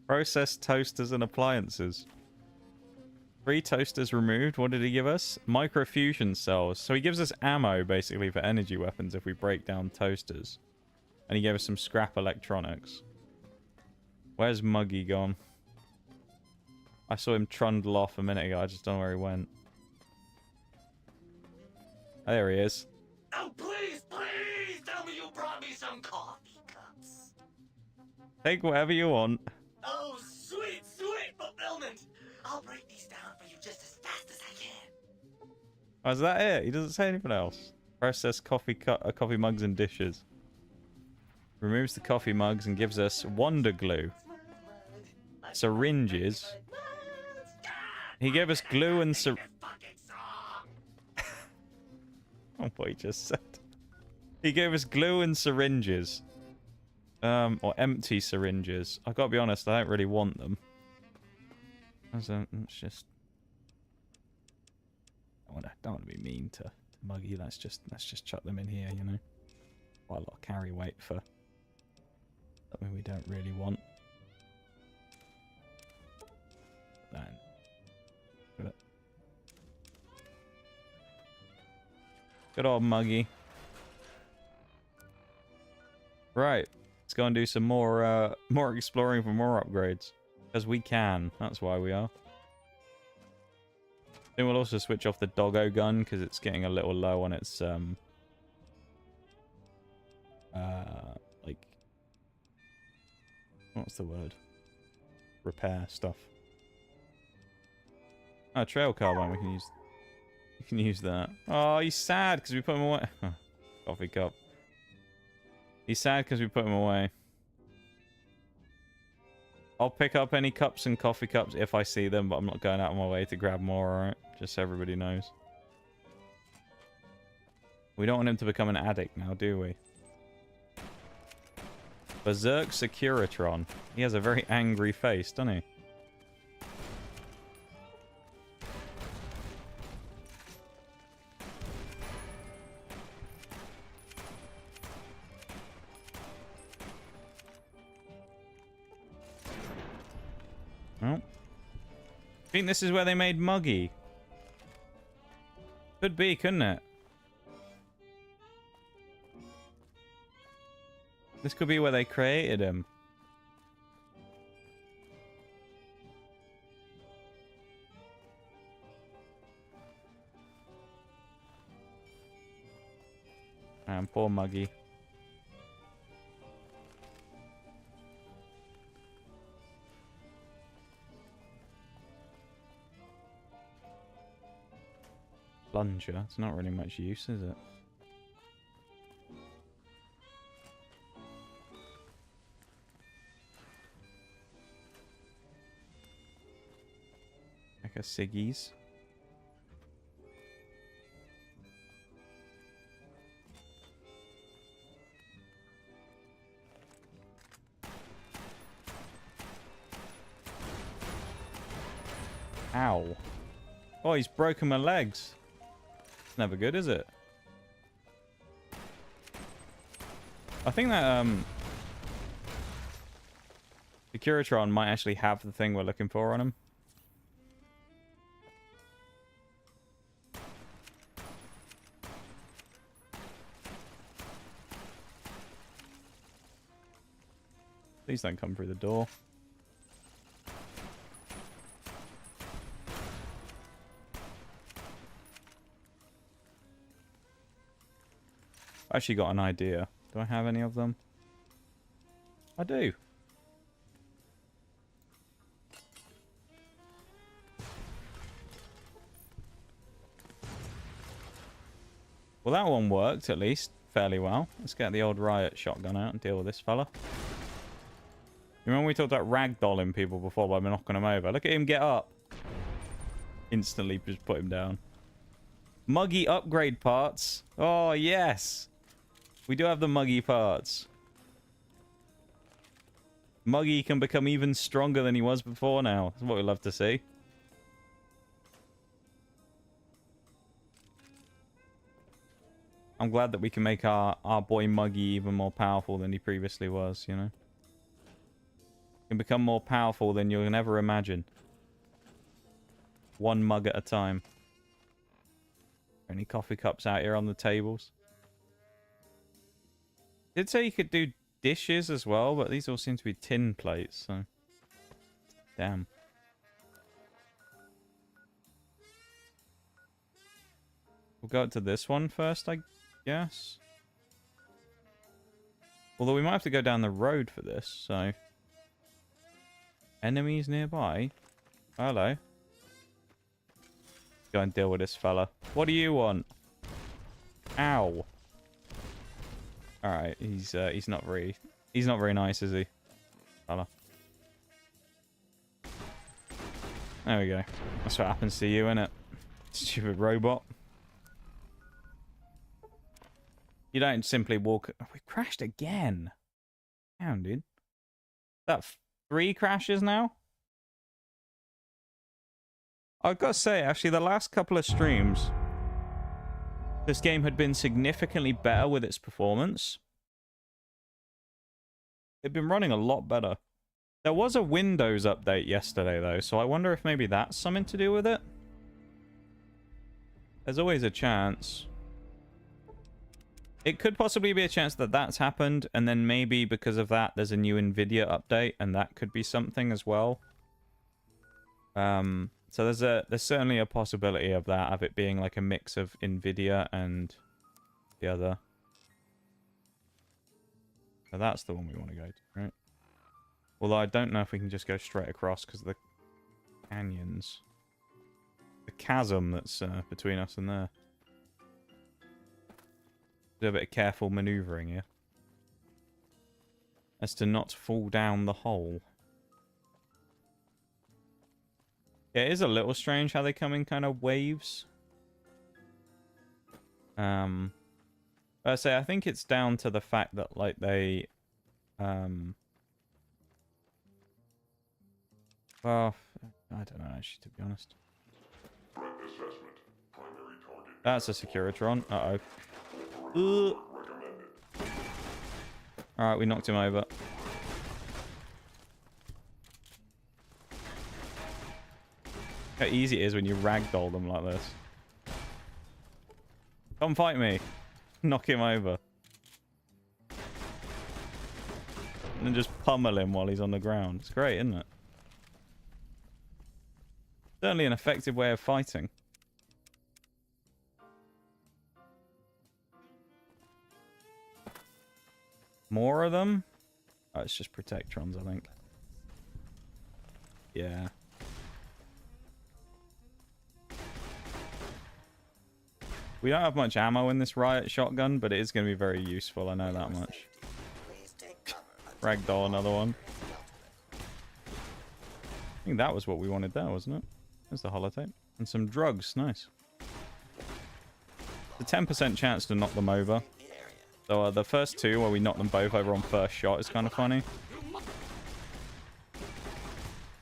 Processed toasters and appliances. 3 toasters removed. What did he give us? Microfusion cells. So he gives us ammo, basically, for energy weapons if we break down toasters. And he gave us some scrap electronics. Where's Muggy gone? I saw him trundle off a minute ago. I just don't know where he went. Oh, there he is. Oh, please, please tell me you brought me some coffee cups. Take whatever you want. Oh, sweet, sweet fulfillment. I'll break these down for you just as fast as I can. Oh, is that it? He doesn't say anything else. Processed coffee coffee mugs and dishes. Removes the coffee mugs and gives us Wonder Glue. Syringes. He gave us glue and oh, what he just said. He gave us glue and syringes. Or empty syringes. I've got to be honest, I don't really want them. It's just... I don't want to be mean to Muggy. Let's just chuck them in here, you know. Quite a lot of carry weight for something we don't really want. Then. Good old Muggy. Right. Let's go and do some more exploring for more upgrades. Because we can. That's why we are. Then we'll also switch off the doggo gun because it's getting a little low on its like, what's the word? Repair stuff. Oh, trail carbine. We can use that. Oh, he's sad because we put him away. Coffee cup. He's sad because we put him away. I'll pick up any cups and coffee cups if I see them, but I'm not going out of my way to grab more, alright? Just so everybody knows. We don't want him to become an addict now, do we? Berserk Securitron. He has a very angry face, doesn't he? Well, I think this is where they made Muggy. Could be, couldn't it? This could be where they created him. And poor Muggy. Plunger. It's not really much use, is it? Like a Siggy's. Ow. Oh, he's broken my legs. Never good, is it? I think that the Curatron might actually have the thing we're looking for on him. Please don't come through the door. I actually got an idea. Do I have any of them? I do. Well, that one worked, at least, fairly well. Let's get the old riot shotgun out and deal with this fella. You remember we talked about ragdolling people before by knocking them over? Look at him get up. Instantly just put him down. Muggy upgrade parts. Oh, yes. We do have the muggy parts. Muggy can become even stronger than he was before now. That's what we love to see. I'm glad that we can make our boy Muggy even more powerful than he previously was, you know? He can become more powerful than you'll ever imagine. One mug at a time. Any coffee cups out here on the tables? Did say you could do dishes as well, but these all seem to be tin plates, so... Damn. We'll go up to this one first, I guess. Although we might have to go down the road for this, so... Enemies nearby? Hello. Go and deal with this fella. What do you want? Ow. Alright, he's not very nice, is he? Fella. There we go. That's what happens to you, innit? Stupid robot. You don't simply walk... Oh, we crashed again. Damn, dude. That 3 crashes now? I've got to say, actually, the last couple of streams, this game had been significantly better with its performance. It'd been running a lot better. There was a Windows update yesterday, though, so I wonder if maybe that's something to do with it. There's always a chance. It could possibly be a chance that that's happened, and then maybe because of that, there's a new Nvidia update, and that could be something as well. So there's certainly a possibility of that, of it being like a mix of Nvidia and the other. So that's the one we want to go to, right? Although I don't know if we can just go straight across because of the canyons. The chasm that's between us and there. Do a bit of careful maneuvering here. As to not fall down the hole. It is a little strange how they come in kind of waves. I say, I think it's down to the fact that, like, they... Well, I don't know, actually, to be honest. That's a Securitron. Uh-oh. Alright, we knocked him over. How easy it is when you ragdoll them like this. Come fight me. Knock him over. And then just pummel him while he's on the ground. It's great, isn't it? Certainly an effective way of fighting. More of them? Oh, it's just Protectrons, I think. Yeah. We don't have much ammo in this riot shotgun, but it is going to be very useful, I know that much. Ragdoll, another one. I think that was what we wanted there, wasn't it? There's the holotape. And some drugs, nice. The 10% chance to knock them over. So the first two, where we knock them both over on first shot, is kind of funny.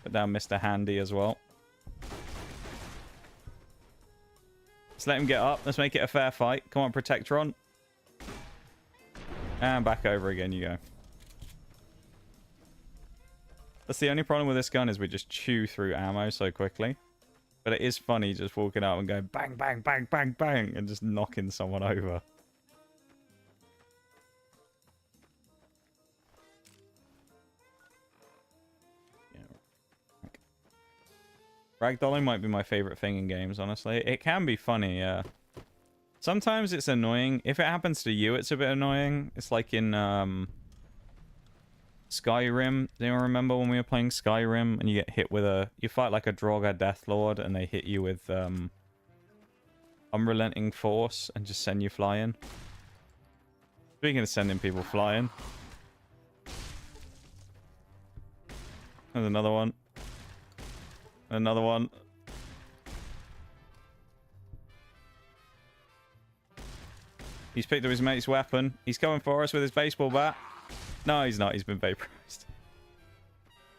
Put down Mr. Handy as well. Let's let him get up. Let's make it a fair fight. Come on, Protectron. And back over again you go. That's the only problem with this gun, is we just chew through ammo so quickly. But it is funny just walking out and going bang, bang, bang, bang, bang, and just knocking someone over. Ragdolling might be my favorite thing in games, honestly. It can be funny, yeah. Sometimes it's annoying. If it happens to you, it's a bit annoying. It's like in Skyrim. Do you remember when we were playing Skyrim and you get hit with a... You fight like a Draugr Deathlord and they hit you with unrelenting force and just send you flying. Speaking of sending people flying, there's another one. Another one. He's picked up his mate's weapon. He's coming for us with his baseball bat. No, he's not. He's been vaporized.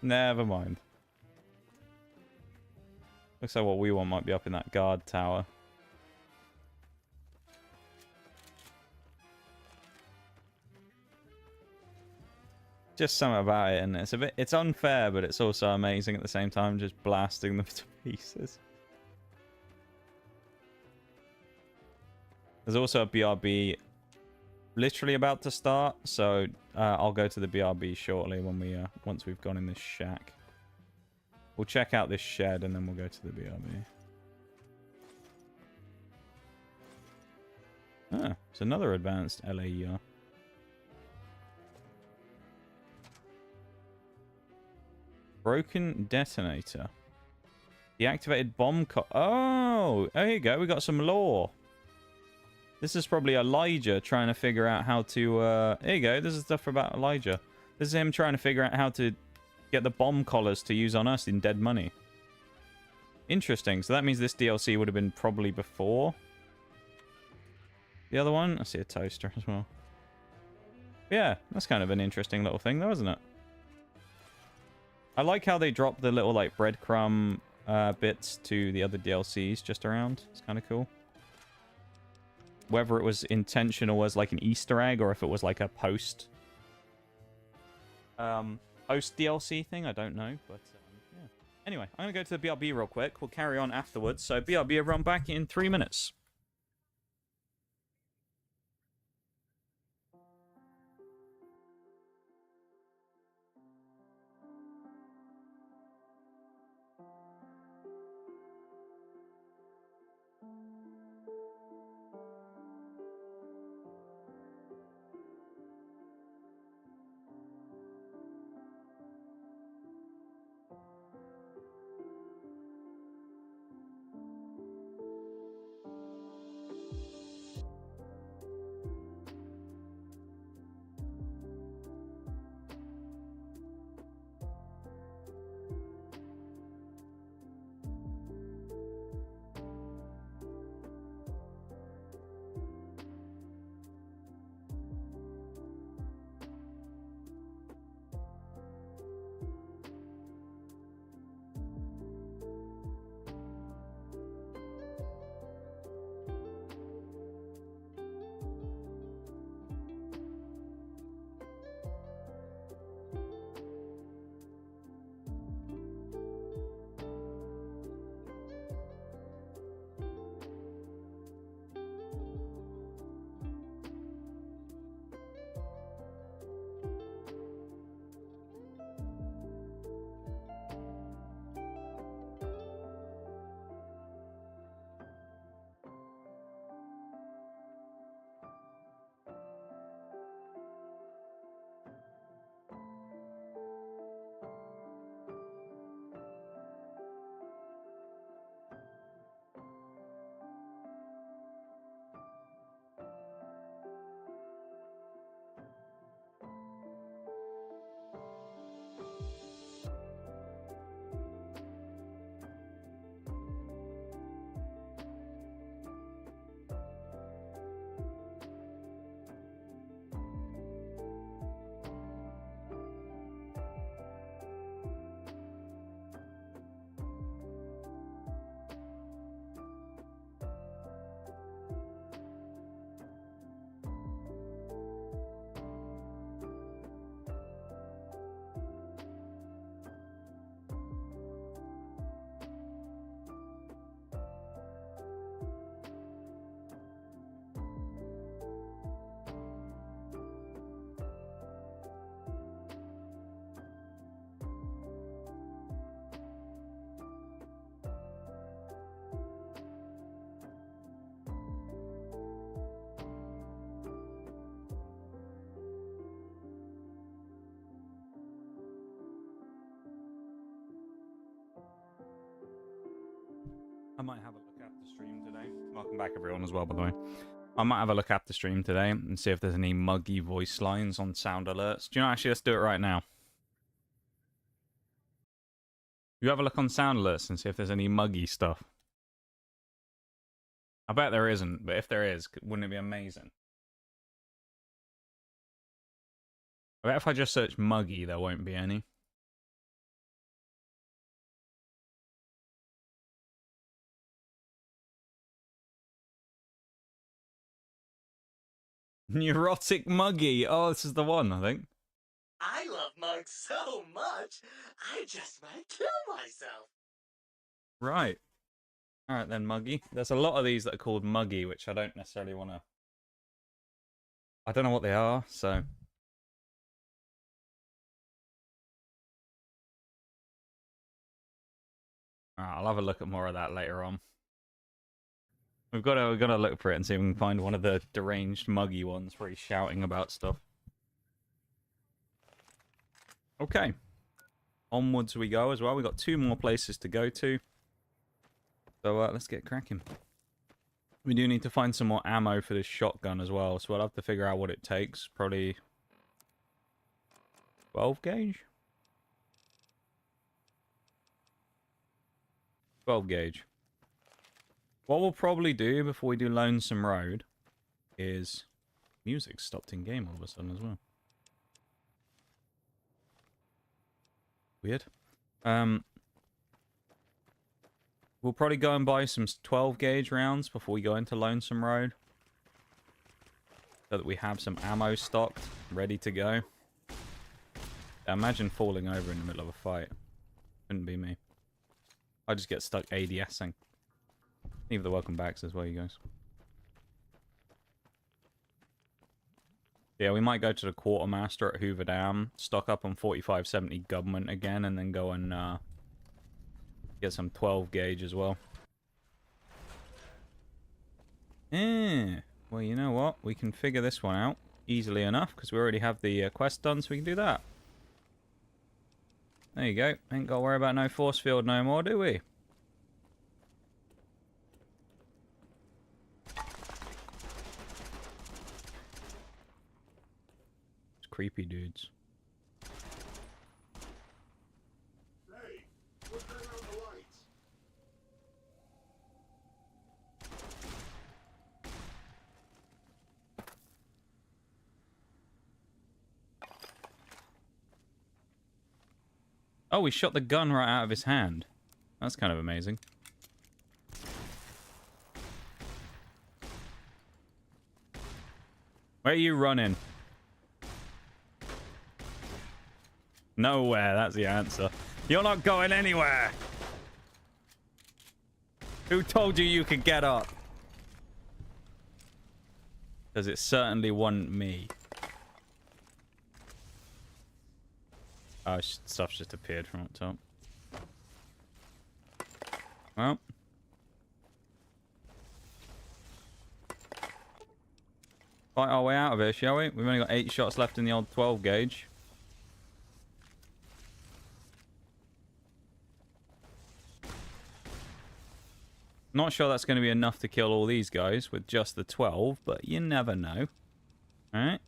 Never mind. Looks like what we want might be up in that guard tower. Just something about it, and it's unfair, but it's also amazing at the same time, just blasting them to pieces. There's also a BRB literally about to start, so I'll go to the BRB shortly when we once we've gone in this shack. We'll check out this shed and then we'll go to the BRB. Ah, it's another advanced LAER. Broken detonator. Deactivated bomb oh, there you go. We got some lore. This is probably Elijah trying to figure out how to... there you go. This is stuff about Elijah. This is him trying to figure out how to get the bomb collars to use on us in Dead Money. Interesting. So that means this DLC would have been probably before the other one. I see a toaster as well. Yeah, that's kind of an interesting little thing though, isn't it? I like how they drop the little like breadcrumb bits to the other DLCs just around. It's kind of cool. Whether it was intentional as like an Easter egg or if it was like a post DLC thing, I don't know. But yeah. Anyway, I'm gonna go to the BRB real quick. We'll carry on afterwards. So BRB, will run back in 3 minutes. I might have a look at the stream today. Welcome back, everyone, as well, by the way. I might have a look after stream today and see if there's any muggy voice lines on sound alerts. Do you know, actually, let's do it right now. You have a look on sound alerts and see if there's any muggy stuff. I bet there isn't, but if there is, wouldn't it be amazing? I bet if I just search muggy, there won't be any. Neurotic muggy. Oh, this is the one, I think. I love mugs so much, I just might kill myself. Right. Alright then, muggy. There's a lot of these that are called muggy, which I don't necessarily want to... I don't know what they are, so... Alright, I'll have a look at more of that later on. We've got to look for it and see if we can find one of the deranged muggy ones where he's shouting about stuff. Okay. Onwards we go as well. We've got 2 more places to go to. So let's get cracking. We do need to find some more ammo for this shotgun as well, so I'll have to figure out what it takes. Probably 12 gauge? 12 gauge. What we'll probably do before we do Lonesome Road is... Music stopped in game all of a sudden as well. Weird. We'll probably go and buy some 12 gauge rounds before we go into Lonesome Road. So that we have some ammo stocked, ready to go. Imagine falling over in the middle of a fight. Couldn't be me. I just get stuck ADSing. Leave the welcome backs as well, you guys. Yeah, we might go to the Quartermaster at Hoover Dam, stock up on 4570 government again, and then go and get some 12 gauge as well. Well, you know what? We can figure this one out easily enough, because we already have the quest done, so we can do that. There you go. Ain't got to worry about no force field no more, do we? Creepy dudes. Hey, what's turning on the lights? Oh, we shot the gun right out of his hand. That's kind of amazing. Where are you running? Nowhere, that's the answer. You're not going anywhere! Who told you you could get up? Because it certainly wasn't me. Oh, stuff's just appeared from up top. Well. Fight our way out of here, shall we? We've only got 8 shots left in the old 12 gauge. Not sure that's going to be enough to kill all these guys with just the 12, but you never know. Alright.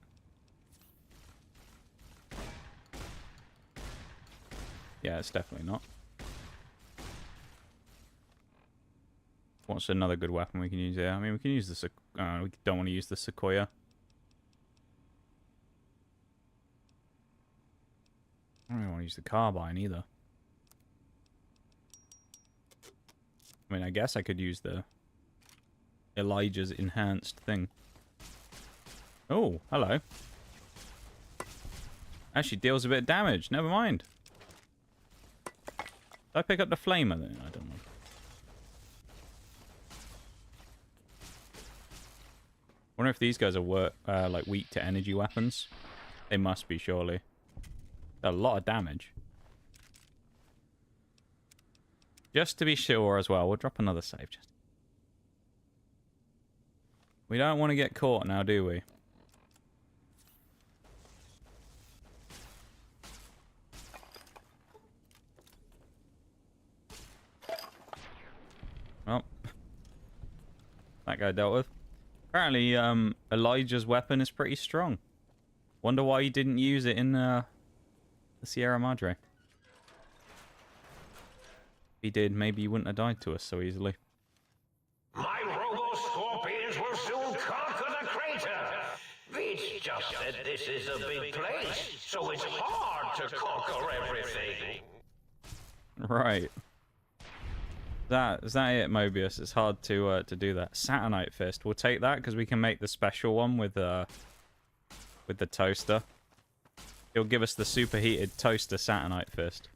Yeah, it's definitely not. What's another good weapon we can use here? I mean, we can use the... we don't want to use the Sequoia. I don't really want to use the carbine either. I mean, I guess I could use the Elijah's enhanced thing. Oh, hello. Actually deals a bit of damage. Never mind. Did I pick up the flamer then? I don't know. Wonder if these guys are like weak to energy weapons. They must be, surely. A lot of damage. Just to be sure as well, we'll drop another save. We don't want to get caught now, do we? Well. that guy dealt with. Apparently, Elijah's weapon is pretty strong. Wonder why he didn't use it in the Sierra Madre. If he did, maybe he wouldn't have died to us so easily. My robo-scorpions will soon conquer the crater. It's just that this is a big place, so it's hard to conquer everything. Right. Is that it, Mobius? It's hard to do that. Saturnite Fist. We'll take that because we can make the special one with the toaster. It'll give us the superheated toaster Saturnite Fist.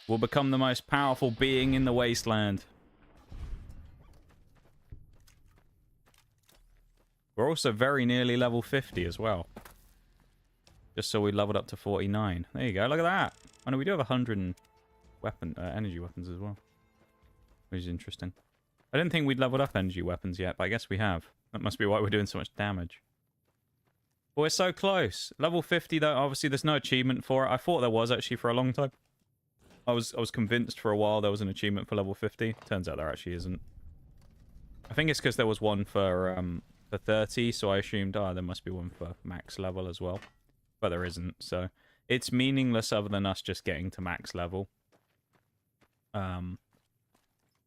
We'll become the most powerful being in the wasteland. We're also very nearly level 50 as well. Just so we leveled up to 49. There you go, look at that. Oh no, we do have 100 energy weapons as well. Which is interesting. I didn't think we'd leveled up energy weapons yet, but I guess we have. That must be why we're doing so much damage. But we're so close. Level 50 though, obviously there's no achievement for it. I thought there was actually for a long time. I was convinced for a while there was an achievement for level 50. Turns out there actually isn't. I think it's because there was one for 30, so I assumed, oh, there must be one for max level as well. But there isn't, so it's meaningless other than us just getting to max level. But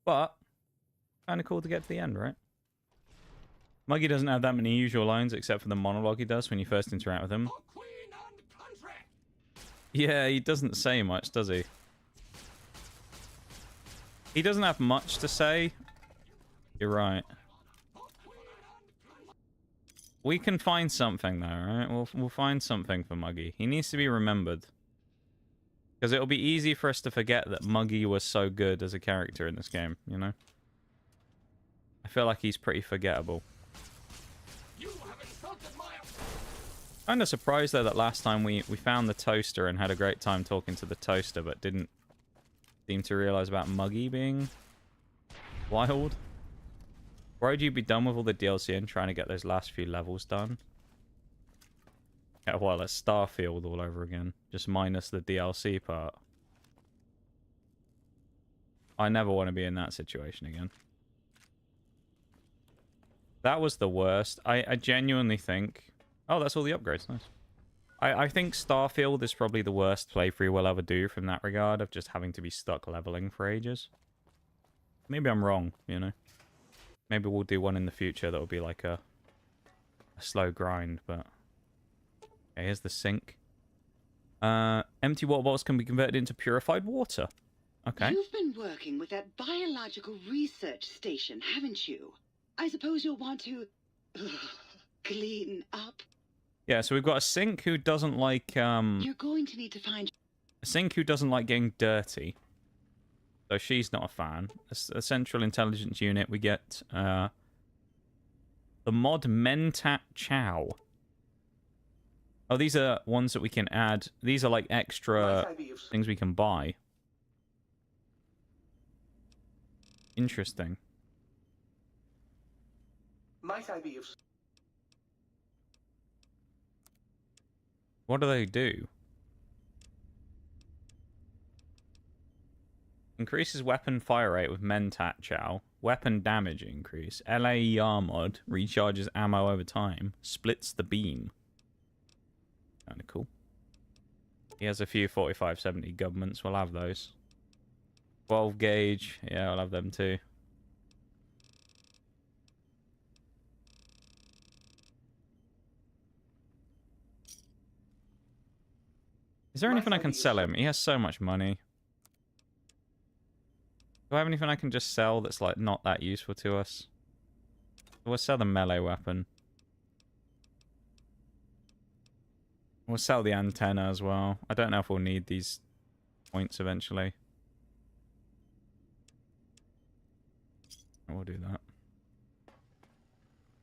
kind of cool to get to the end, right? Muggy doesn't have that many usual lines except for the monologue he does when you first interact with him. Yeah, he doesn't say much, does he? He doesn't have much to say. You're right. We can find something though, right? We'll find something for Muggy. He needs to be remembered. Because it'll be easy for us to forget that Muggy was so good as a character in this game, you know? I feel like he's pretty forgettable. Kind of surprised though that last time we found the toaster and had a great time talking to the toaster, but didn't seem to realize about Muggy being wild. Why'd you be done with all the DLC and trying to get those last few levels done? Yeah, well, it's Starfield all over again, just minus the DLC part. I never want to be in that situation again. That was the worst. I genuinely think... Oh, that's all the upgrades. Nice. I think Starfield is probably the worst playthrough we'll ever do from that regard, of just having to be stuck leveling for ages. Maybe I'm wrong, you know? Maybe we'll do one in the future that'll be like a slow grind, but... Okay, here's the sink. Empty water bottles can be converted into purified water. Okay. You've been working with that biological research station, haven't you? I suppose you'll want to... clean up. Yeah, so we've got a sink who doesn't like, You're going to need to find... A sink who doesn't like getting dirty. So she's not a fan. A central intelligence unit, we get, the mod Mentat Chow. Oh, these are ones that we can add. These are like extra things we can buy. Interesting. What do they do? Increases weapon fire rate with Mentat Chow. Weapon damage increase. LAER mod. Recharges ammo over time. Splits the beam. Kinda cool. He has a few 4570 governments. We'll have those. 12 gauge. Yeah, I'll have them too. Is there anything I can sell him? He has so much money. Do I have anything I can just sell that's like not that useful to us? We'll sell the melee weapon. We'll sell the antenna as well. I don't know if we'll need these points eventually. We'll do that.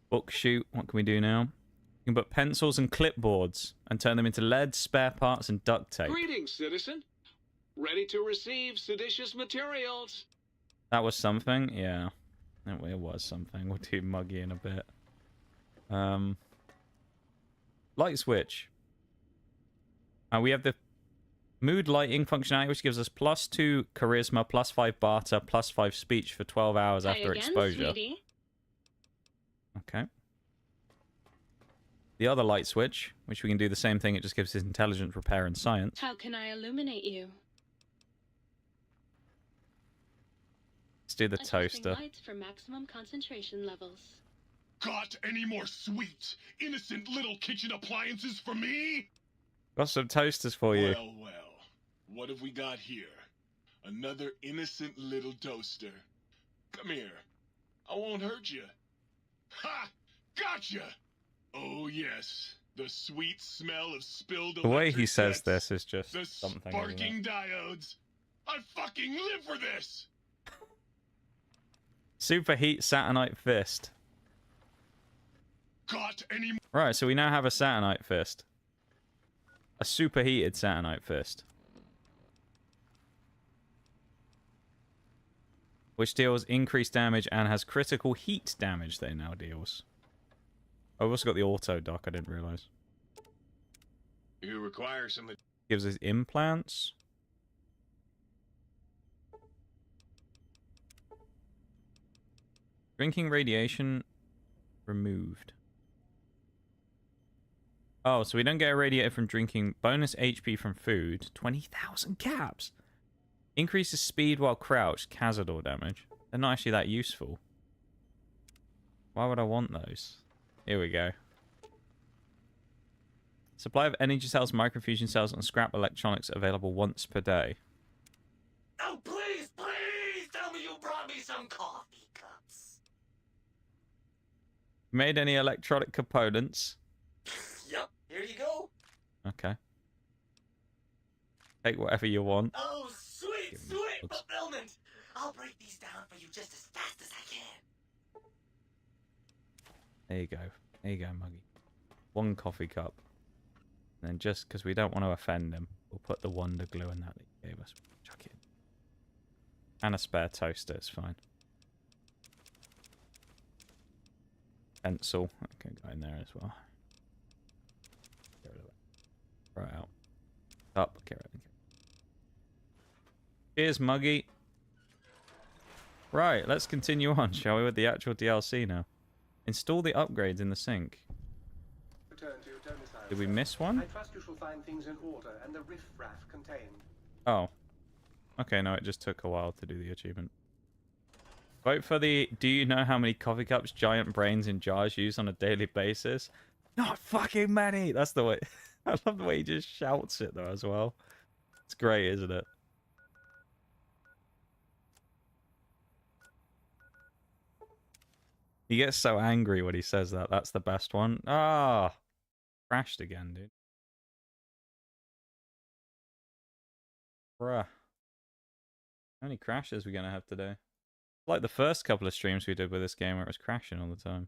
Book shoot. What can we do now? You can put pencils and clipboards and turn them into lead, spare parts, and duct tape. Greetings, citizen. Ready to receive seditious materials. That was something? Yeah. It was something. We'll do Muggy in a bit. Light switch. We have the Mood lighting functionality, which gives us +2 charisma, +5 barter, +5 speech for 12 hours Hi after again, exposure. sweetie. Okay. The other light switch, which we can do the same thing, it just gives us intelligence, repair, and science. How can I illuminate you? Let's do the Adjusting toaster. lights for maximum concentration levels. Got any more sweet, innocent little kitchen appliances for me? Got some toasters for you. Well, well. What have we got here? Another innocent little toaster. Come here. I won't hurt you. Ha! Gotcha! Oh, yes. The sweet smell of spilled The way he electric says jets. this is just The something. sparking diodes. I fucking live for this! Superheat Saturnite Fist. Got any Right, so we now have a Saturnite Fist. A superheated Saturnite Fist. Which deals increased damage and has critical heat damage that it now deals. I've also got the auto dock, I didn't realise. You require some... Gives us implants. Drinking radiation removed. Oh, so we don't get irradiated from drinking. Bonus HP from food. 20,000 caps. Increases speed while crouched. Cazador damage. They're not actually that useful. Why would I want those? Here we go. Supply of energy cells, microfusion cells, and scrap electronics available once per day. Oh, please, please tell me you brought me some coffee cups. Made any electronic components? Yep, here you go. Okay. Take whatever you want. Oh, sweet, Give me sweet looks. fulfillment. I'll break these down for you just as fast as I can. There you go. There you go, Muggy. One coffee cup. And then just because we don't want to offend him, we'll put the Wonder Glue in that he gave us. Chuck it in. And a spare toaster, it's fine. Pencil. Okay, go in there as well. Get rid of that. Right out. Up. Get rid of it. Cheers, Muggy. Right, let's continue on, shall we, with the actual DLC now. Install the upgrades in the sink. Did we miss one? I trust you shall find things in order and the riff-raff contained. Oh. Okay, no, it just took a while to do the achievement. Vote for the do you know how many coffee cups giant brains in jars use on a daily basis? Not fucking many! That's the way... I love the way he just shouts it, though, as well. It's great, isn't it? He gets so angry when he says that. That's the best one. Ah! Crashed again, dude. Bruh. How many crashes are we gonna have today? Like the first couple of streams we did with this game where it was crashing all the time.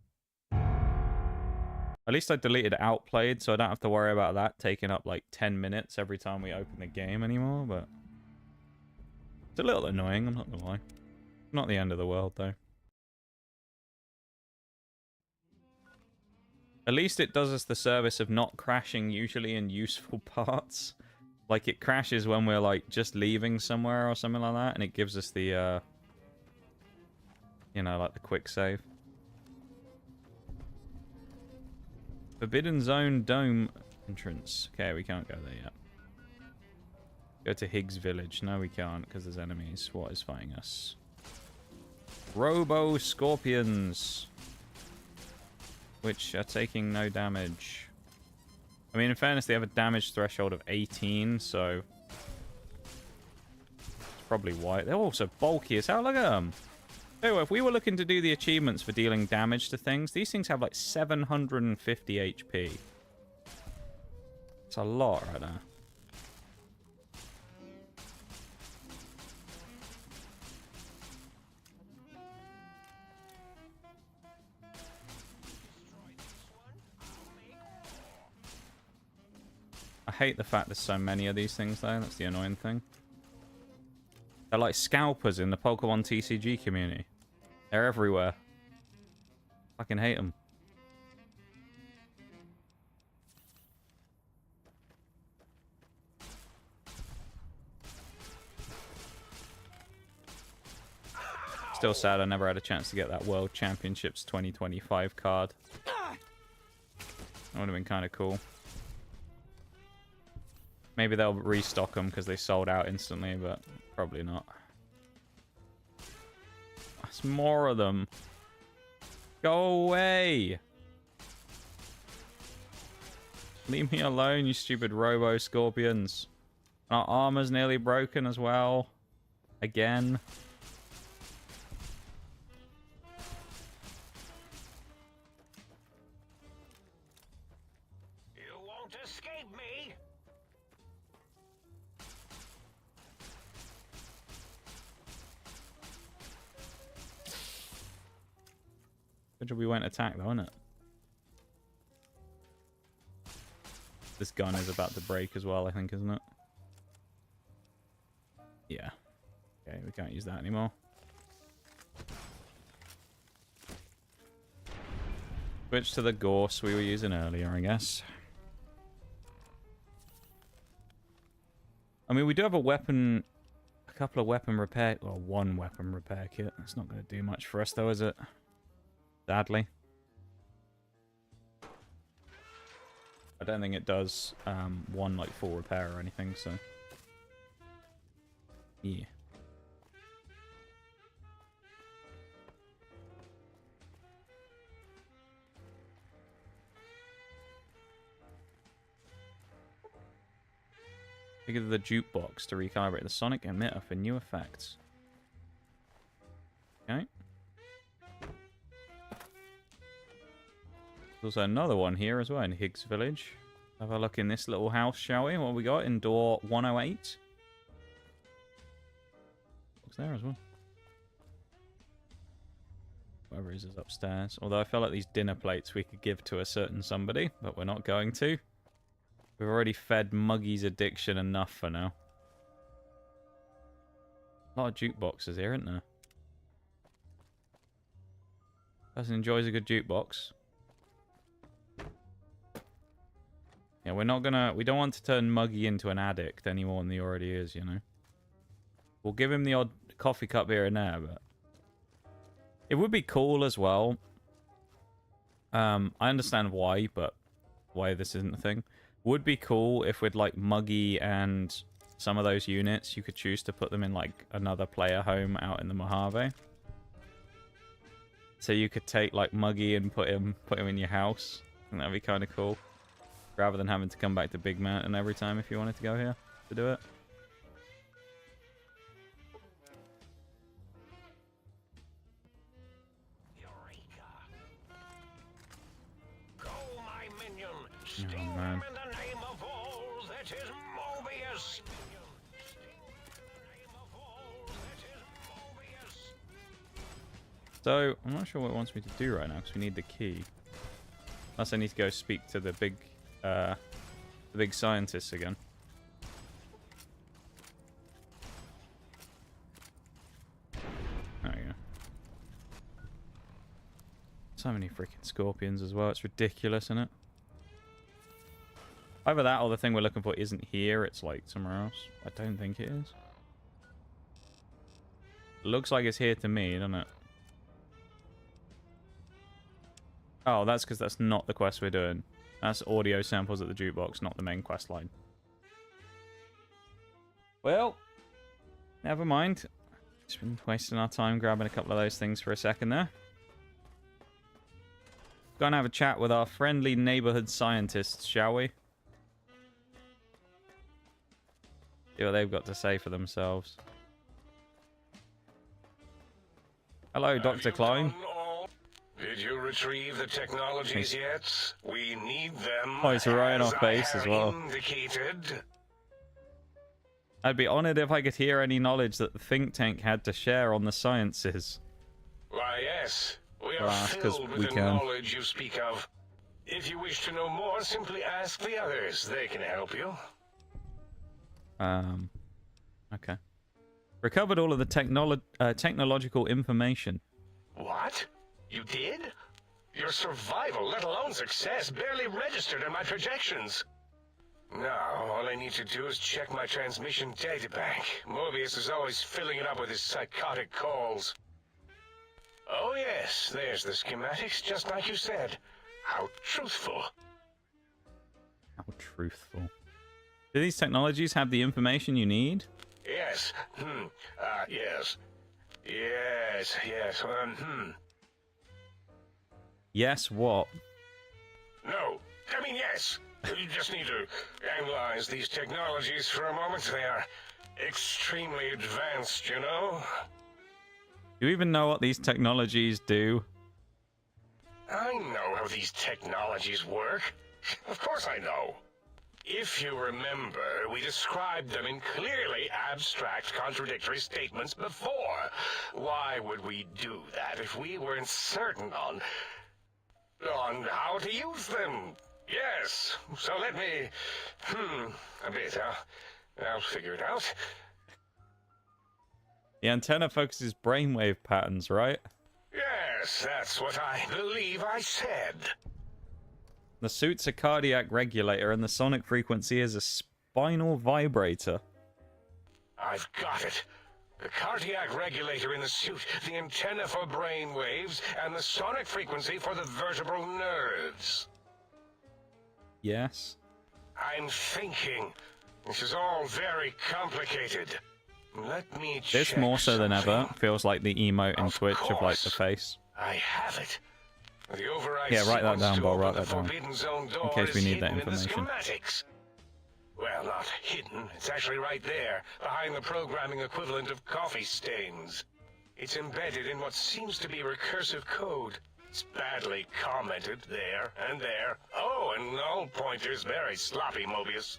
At least I deleted Outplayed, so I don't have to worry about that taking up like 10 minutes every time we open the game anymore, but... It's a little annoying, I'm not gonna lie. Not the end of the world, though. At least it does us the service of not crashing usually in useful parts. Like, it crashes when we're, like, just leaving somewhere or something like that, and it gives us the, you know, like the quick save. Forbidden Zone Dome entrance. Okay, we can't go there yet. Go to Higgs Village. No, we can't, because there's enemies. What is fighting us? Robo Scorpions. Which are taking no damage. I mean, in fairness, they have a damage threshold of 18, so... It's probably why. They're also bulky as hell. Look at them. So, if we were looking to do the achievements for dealing damage to things, these things have like 750 HP. It's a lot right now. I hate the fact there's so many of these things, though. That's the annoying thing. They're like scalpers in the Pokemon TCG community. They're everywhere. Fucking hate them. Still sad I never had a chance to get that World Championships 2025 card. That would have been kind of cool. Maybe they'll restock them because they sold out instantly, but probably not. That's more of them. Go away! Leave me alone, you stupid robo-scorpions. Our armor's nearly broken as well. Again. You won't escape me. Good job we went attack though, isn't it? This gun is about to break as well, I think, isn't it? Yeah. Okay, we can't use that anymore. Switch to the gorse we were using earlier, I guess. I mean, we do have a weapon... A couple of weapon repair... Well, one weapon repair kit. That's not going to do much for us, though, is it? Sadly. I don't think it does one, like, full repair or anything, so... Yeah. Figure the jukebox to recalibrate the sonic emitter for new effects. Okay. There's also another one here as well in Higgs Village. Have a look in this little house, shall we? What we got in door 108? What's there as well? Whoever is upstairs. Although I feel like these dinner plates we could give to a certain somebody, but we're not going to. We've already fed Muggy's addiction enough for now. A lot of jukeboxes here, isn't there? Person enjoys a good jukebox. Yeah, we're not gonna... We don't want to turn Muggy into an addict any more than he already is, you know? We'll give him the odd coffee cup here and there, but... It would be cool as well. I understand why, but why this isn't a thing. Would be cool if with like Muggy and some of those units, you could choose to put them in like another player home out in the Mojave. So you could take like Muggy and put him in your house. I think that'd be kind of cool. Rather than having to come back to Big Mountain every time if you wanted to go here to do it. Oh, man. In the name of all that is Mobius. So, I'm not sure what it wants me to do right now, because we need the key. Unless I need to go speak to the big scientists again. There we go. So many freaking scorpions as well, it's ridiculous, isn't it? Either that or the thing we're looking for isn't here, it's like somewhere else. I don't think it is. Looks like it's here to me, doesn't it? Oh, that's because that's not the quest we're doing. That's audio samples at the jukebox, not the main quest line. Well, never mind. Just been wasting our time grabbing a couple of those things for a second there. Go and have a chat with our friendly neighborhood scientists, shall we? See what they've got to say for themselves. Hello, Dr. Klein. Did you retrieve the technologies yet? We need them. Oh, he's right in our face as well. Indicated. I'd be honored if I could hear any knowledge that the think tank had to share on the sciences. Why, yes. We are Well, filled with the knowledge you speak of. If you wish to know more, simply ask the others. They can help you. Okay. Recovered all of the technological information. What? You did? Your survival, let alone success, barely registered in my projections. Now, all I need to do is check my transmission databank. Mobius is always filling it up with his psychotic calls. Oh yes, there's the schematics, just like you said. How truthful. How truthful. Do these technologies have the information you need? Yes. Yes. Yes, yes. Yes, what? No. I mean, yes. You just need to analyze these technologies for a moment. They are extremely advanced, you know? Do you even know what these technologies do? I know how these technologies work. Of course I know. If you remember, we described them in clearly abstract, contradictory statements before. Why would we do that if we weren't certain on how to use them? Yes. So let me... a bit. I'll figure it out. The antenna focuses brainwave patterns, right? Yes, that's what I believe I said. The suit's a cardiac regulator, and the sonic frequency is a spinal vibrator. I've got it. The cardiac regulator in the suit, the antenna for brain waves, and the sonic frequency for the vertebral nerves. Yes. I'm thinking. This is all very complicated. Let me check. This more so than ever something. feels like the emote in Of Twitch of like the course. face. I have it. The override Yeah, write that sequence down, to Bo, open write the that down. Forbidden Zone door case we is need that hidden in the information. schematics. Well, not hidden. It's actually right there, behind the programming equivalent of coffee stains. It's embedded in what seems to be recursive code. It's badly commented there and there. Oh, and null pointers very sloppy, Mobius.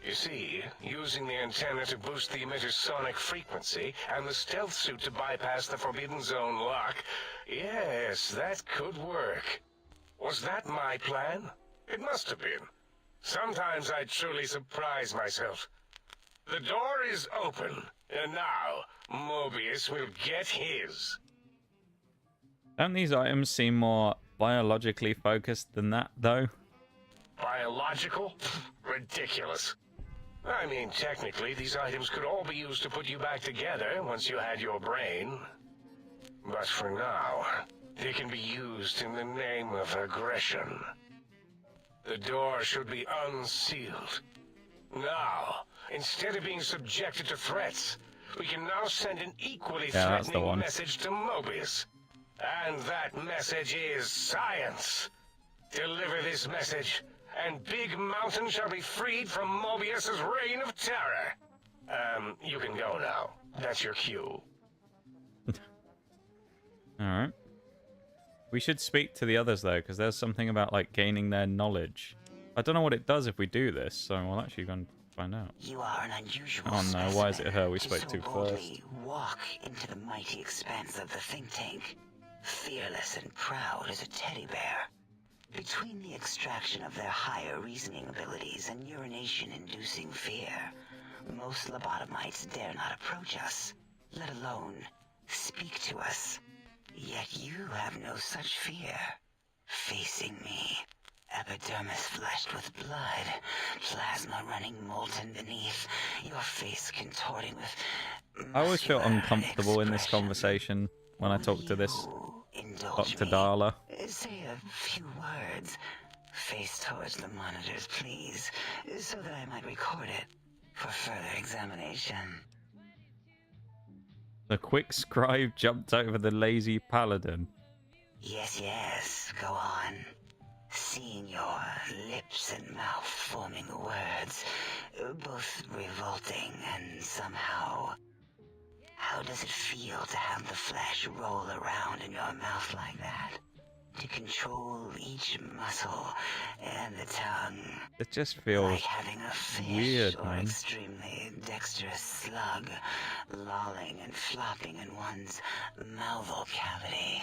You see, using the antenna to boost the emitter's sonic frequency, and the stealth suit to bypass the Forbidden Zone lock, yes, that could work. Was that my plan? It must have been. Sometimes I truly surprise myself. The door is open, and now Mobius will get his. Don't these items seem more biologically focused than that, though? Biological? Ridiculous. I mean, technically, these items could all be used to put you back together once you had your brain. But for now, they can be used in the name of aggression. The door should be unsealed. Now, instead of being subjected to threats, we can now send an equally that's the threatening one. message to Mobius. And that message is science. Deliver this message, and Big Mountain shall be freed from Mobius's reign of terror. You can go now. That's your cue. Alright. We should speak to the others, though, because there's something about, like, gaining their knowledge. I don't know what it does if we do this, so we'll actually go and find out. You are an unusual Oh no, why is it her we specimen spoke to to so first? boldly walk into the mighty expanse of the think tank, fearless and proud as a teddy bear. Between the extraction of their higher reasoning abilities and urination-inducing fear, most lobotomites dare not approach us, let alone speak to us. Yet you have no such fear. Facing me, epidermis flushed with blood, plasma running molten beneath, your face contorting with I always feel muscular uncomfortable in this expression. conversation when I talk to this You indulge Dr. me. Darla. Say a few words. Face towards the monitors, please, so that I might record it for further examination. The quick scribe jumped over the lazy paladin. Yes, yes, go on. Seeing your lips and mouth forming the words, both revolting and somehow... How does it feel to have the flesh roll around in your mouth like that? To control each muscle and the tongue. It just feels Like having a fish weird, or man. extremely dexterous slug lolling and flopping in one's malval cavity.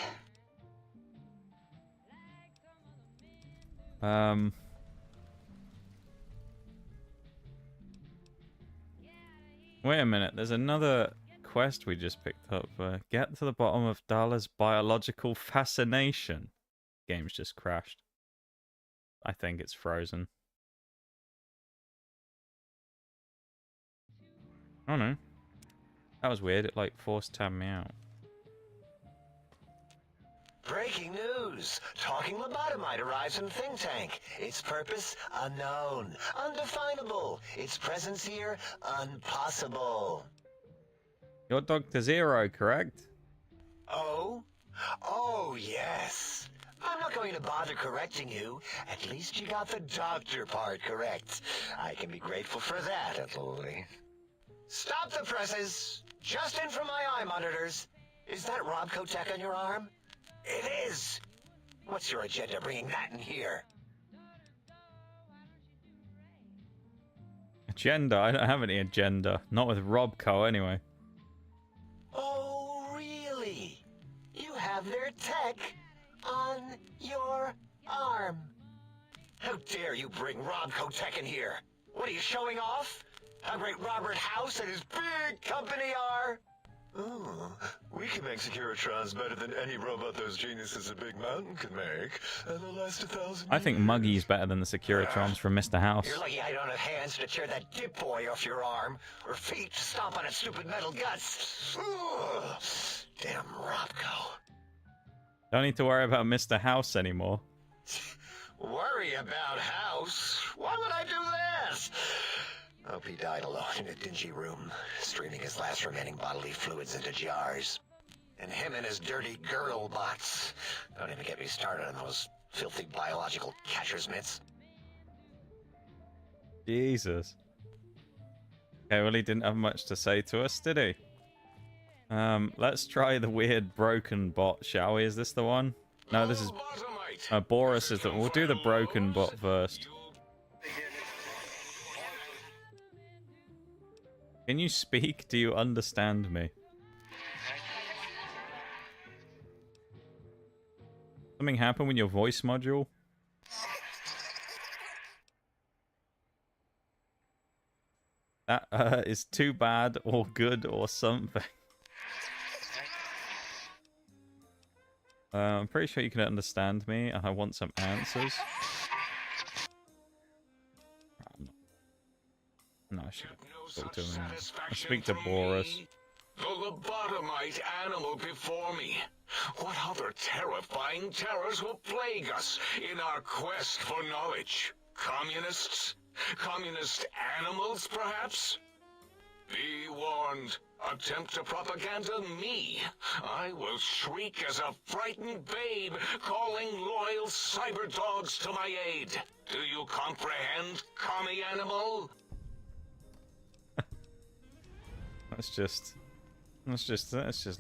Wait a minute, there's another quest we just picked up. Get to the bottom of Darla's biological fascination. Game's just crashed. I think it's frozen. Oh no. That was weird, it like forced tabbed me out. Breaking news! Talking lobotomite arrives in think tank. Its purpose, unknown. Undefinable. Its presence here, impossible. You're Dr. Zero, correct? Oh? Oh, yes. I'm not going to bother correcting you. At least you got the doctor part correct. I can be grateful for that, Italy. Stop the presses! Just in from my eye monitors. Is that Robco tech on your arm? It is! What's your agenda bringing that in here? Agenda? I don't have any agenda. Not with Robco, anyway. Oh, really? You have their tech on your arm. How dare you bring Robco tech in here? What are you showing off? How great Robert House and his big company are? Oh, we can make Securitrons better than any robot those geniuses at Big Mountain can make, and they'll last 1,000 I think years. Muggy's better than the Securitrons from Mr. House. You're lucky I don't have hands to tear that dip boy off your arm, or feet to stomp on its stupid metal guts. Ugh. Damn Robco. Don't need to worry about Mr. House anymore. Worry about House? Why would I do this? Hope he died alone in a dingy room, streaming his last remaining bodily fluids into jars. And him and his dirty girdle bots. Don't even get me started on those filthy biological catcher's mitts. Jesus. Okay, well, he didn't have much to say to us, did he? Let's try the weird broken bot, shall we? Is this the one? No, this is... Boris is the... We'll do the broken bot first. Can you speak? Do you understand me? Something happened with your voice module? That is too bad or good or something. I'm pretty sure you can understand me, and I want some answers. No, I should talk to him. I'll speak to Boris. The lobotomite animal before me. What other terrifying terrors will plague us in our quest for knowledge? Communists? Communist animals, perhaps? Be warned. Attempt to propaganda me. I will shriek as a frightened babe, calling loyal cyber dogs to my aid. Do you comprehend, commie animal? Let's just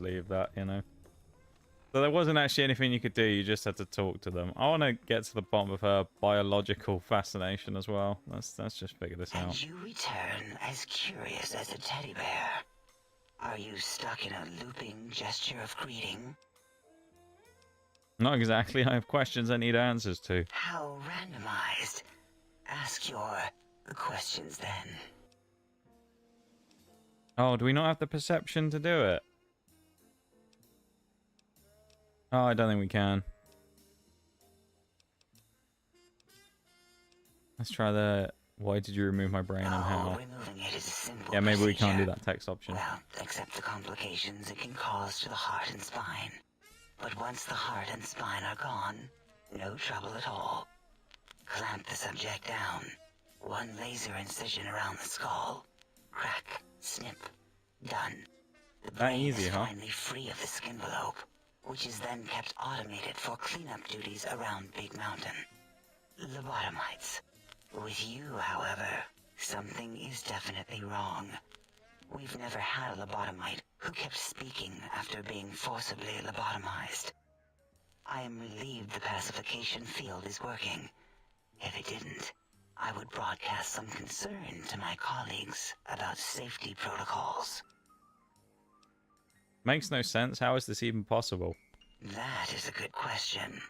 leave that, you know. So there wasn't actually anything you could do, you just had to talk to them. I want to get to the bottom of her biological fascination as well. Let's just figure this out. And you return as curious as a teddy bear. Are you stuck in a looping gesture of greeting? Not exactly. I have questions I need answers to. How randomized. Ask your questions then. Oh, do we not have the perception to do it? Oh, I don't think we can. Let's try the... Why did you remove my brain and how? Removing it is a simple Yeah, maybe we can't do procedure. that text option. Well, except the complications it can cause to the heart and spine. But once the heart and spine are gone, no trouble at all. Clamp the subject down. One laser incision around the skull. Crack. Snip. Done. The brain easy, is huh? finally free of the skin envelope, which is then kept automated for cleanup duties around Big Mountain. Lobotomites. With you, however, something is definitely wrong. We've never had a lobotomite who kept speaking after being forcibly lobotomized. I am relieved the pacification field is working. If it didn't, I would broadcast some concern to my colleagues about safety protocols. Makes no sense. How is this even possible? That is a good question.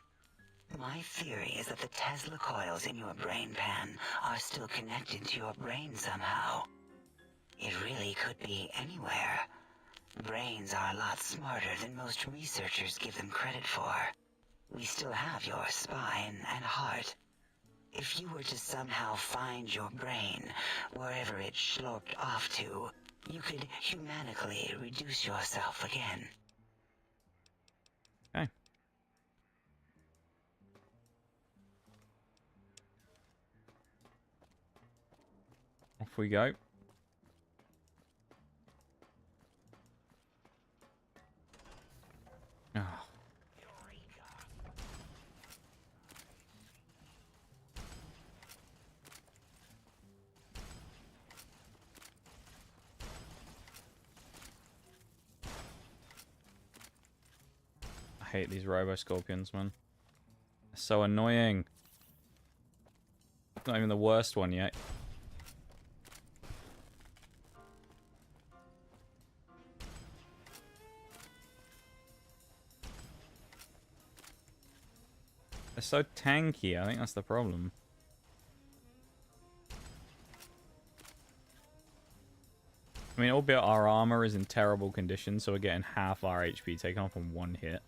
My theory is that the Tesla coils in your brain pan are still connected to your brain somehow. It really could be anywhere. Brains are a lot smarter than most researchers give them credit for. We still have your spine and heart. If you were to somehow find your brain, wherever it sloped off to, you could humanically reduce yourself again. Okay. Off we go. Oh. I hate these robo scorpions, man. They're so annoying. Not even the worst one yet. They're so tanky, I think that's the problem. I mean, albeit our armor is in terrible condition, so we're getting half our HP taken off in one hit.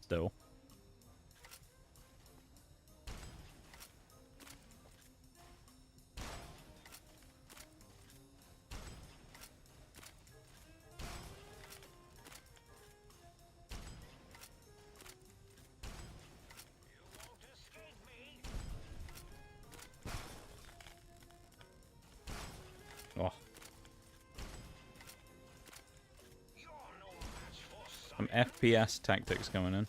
Still. Oh. Some FPS tactics coming in.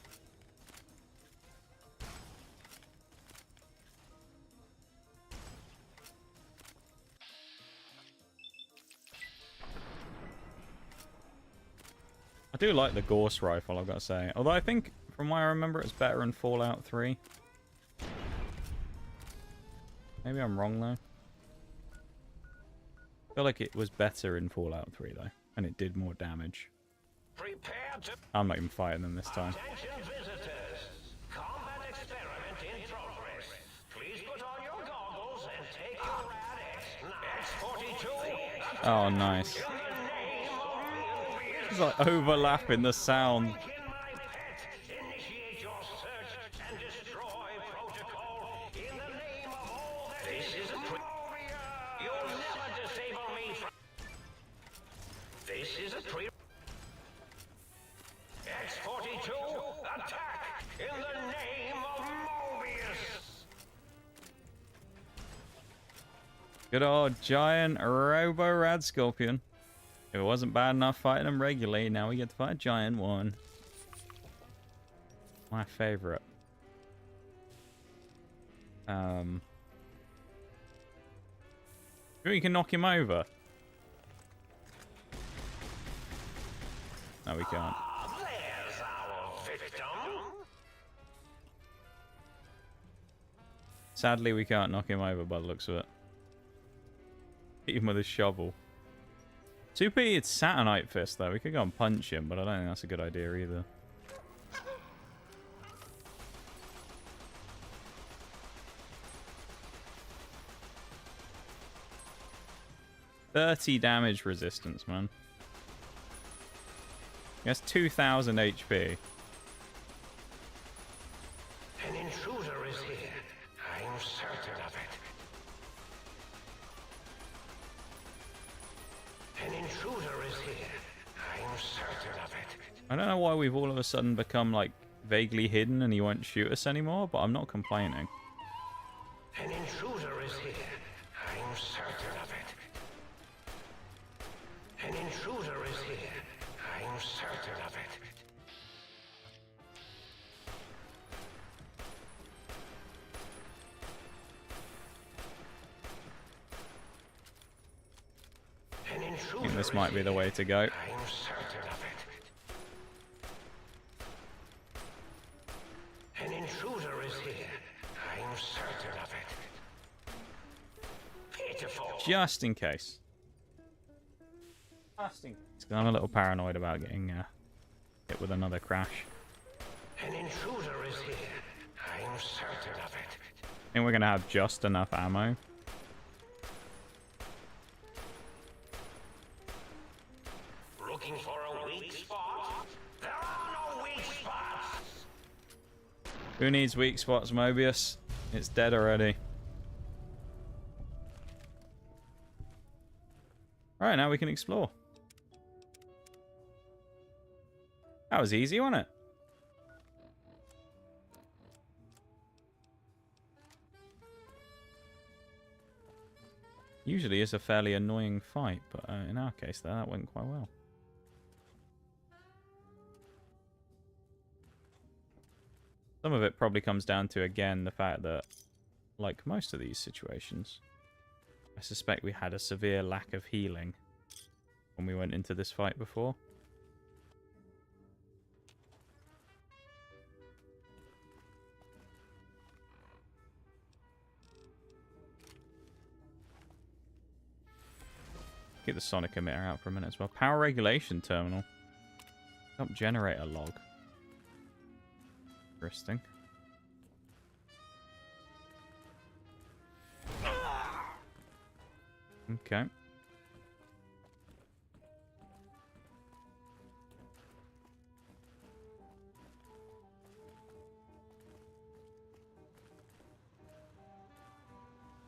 I do like the Gauss rifle, I've got to say. Although I think, from what I remember, it's better in Fallout 3. Maybe I'm wrong, though. I feel like it was better in Fallout 3, though. And it did more damage. I'm not even fighting them this time. Attention visitors. Combat experiment in progress. Please put on your goggles and take your rad X-42. Oh, nice. It's like overlapping the sound. Initiate your search and destroy protocol in the name of all that this is a You'll never disable me from... This is a pre... X-42, attack in the name of Mobius! Good old giant robo-rad scorpion. If it wasn't bad enough fighting them regularly, now we get to fight a giant one. My favorite. We can knock him over. No, we can't. There's our victim. Sadly, we can't knock him over by the looks of it. Hit him with a shovel. Super it's Saturnite Fist, though. We could go and punch him, but I don't think that's a good idea either. $30 damage resistance, man. That's 2,000 HP. An intruder is here. I'm certain of it. An intruder is here. I'm certain of it. I don't know why we've all of a sudden become, like, vaguely hidden and he won't shoot us anymore, but I'm not complaining. An intruder is here. I'm certain of it. An intruder is here. I'm certain of it. An intruder I think this might be the way to go. I'm certain of it. An intruder is here. I'm certain of it. Pitiful. Just in case. I'm a little paranoid about getting hit with another crash. An intruder is here. I'm certain of it. I think we're going to have just enough ammo. Looking for a weak spot? There are no weak spots! Who needs weak spots, Mobius? It's dead already. Alright, now we can explore. That was easy, wasn't it? usually is a fairly annoying fight, but in our case, that went quite well. Some of it probably comes down to, again, the fact that, like most of these situations, I suspect we had a severe lack of healing when we went into this fight before. Get the sonic emitter out for a minute as well. Power regulation terminal. Help generator log. Interesting. Okay.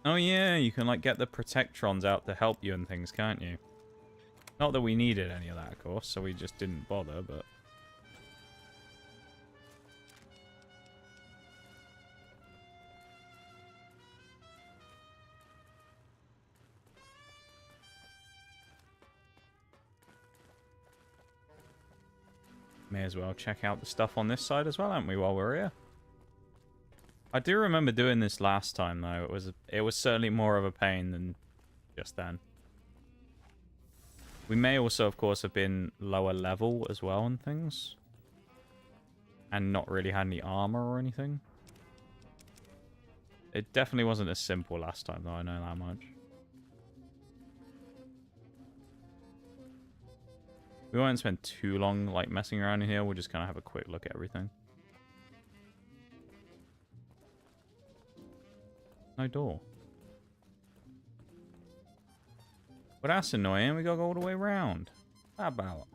Oh yeah, you can like get the protectrons out to help you and things, can't you? Not that we needed any of that, of course, so we just didn't bother, but... May as well check out the stuff on this side as well, haven't we, while we're here? I do remember doing this last time, though. It was certainly more of a pain than just then. We may also, of course, have been lower level as well and things. And not really had any armor or anything. It definitely wasn't as simple last time, though, I know that much. We won't spend too long, like, messing around in here. We'll just kind of have a quick look at everything. No door. But that's annoying. We gotta go all the way around. How about?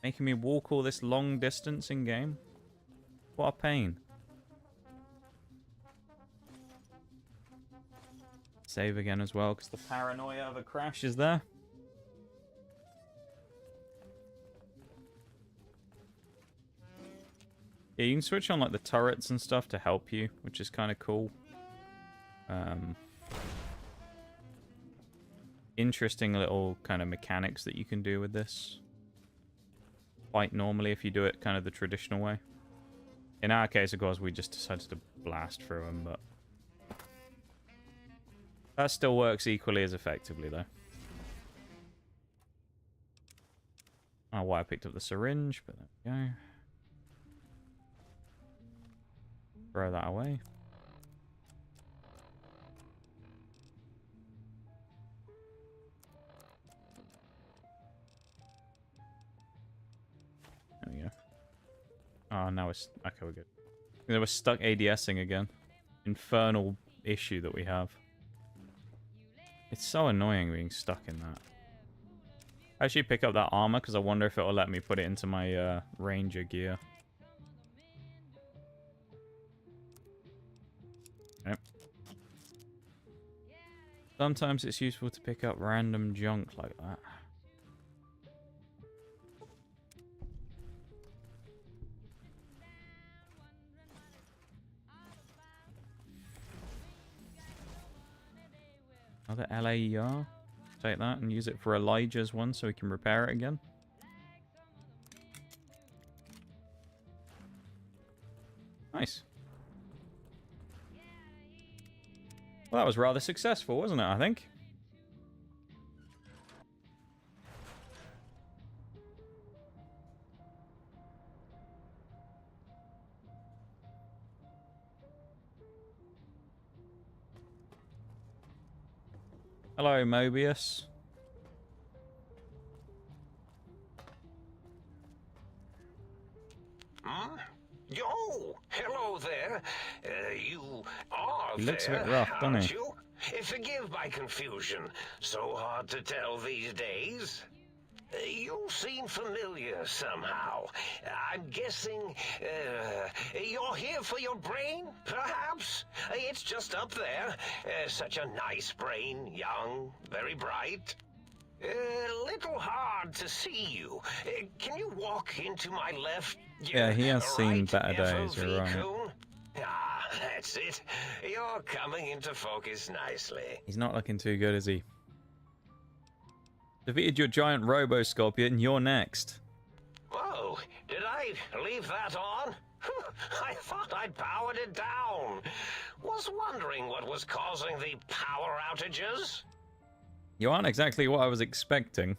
Making me walk all this long distance in game? What a pain. Save again as well, because the paranoia of a crash is there. Yeah, you can switch on like the turrets and stuff to help you, which is kind of cool. Interesting little kind of mechanics that you can do with this. Quite normally if you do it kind of the traditional way. In our case, of course, we just decided to blast through them, but... that still works equally as effectively, though. I don't know why I picked up the syringe, but there we go. Throw that away. There we go. Oh, now it's... okay, we're good. They were stuck ADSing again. Infernal issue that we have. It's so annoying being stuck in that. I actually pick up that armor because I wonder if it'll let me put it into my ranger gear. Yep. Sometimes it's useful to pick up random junk like that. Another LAER. Take that and use it for Elijah's one so we can repair it again. Nice. Well, that was rather successful, wasn't it, I think? Hello, Mobius. Hmm? Yo, hello there. You are He looks a there, bit rough, doesn't aren't he? you? Forgive my confusion. So hard to tell these days. You seem familiar somehow. I'm guessing you're here for your brain, perhaps? It's just up there. Such a nice brain, young, very bright. Little hard to see you. Can you walk into my left? Yeah, he has seen right better days, you're right. FOV cone? Ah, That's it. You're coming into focus nicely. He's not looking too good, is he? Defeated your giant robo-scorpion, you're next. Whoa, did I leave that on? I thought I'd powered it down. Was wondering what was causing the power outages. You aren't exactly what I was expecting.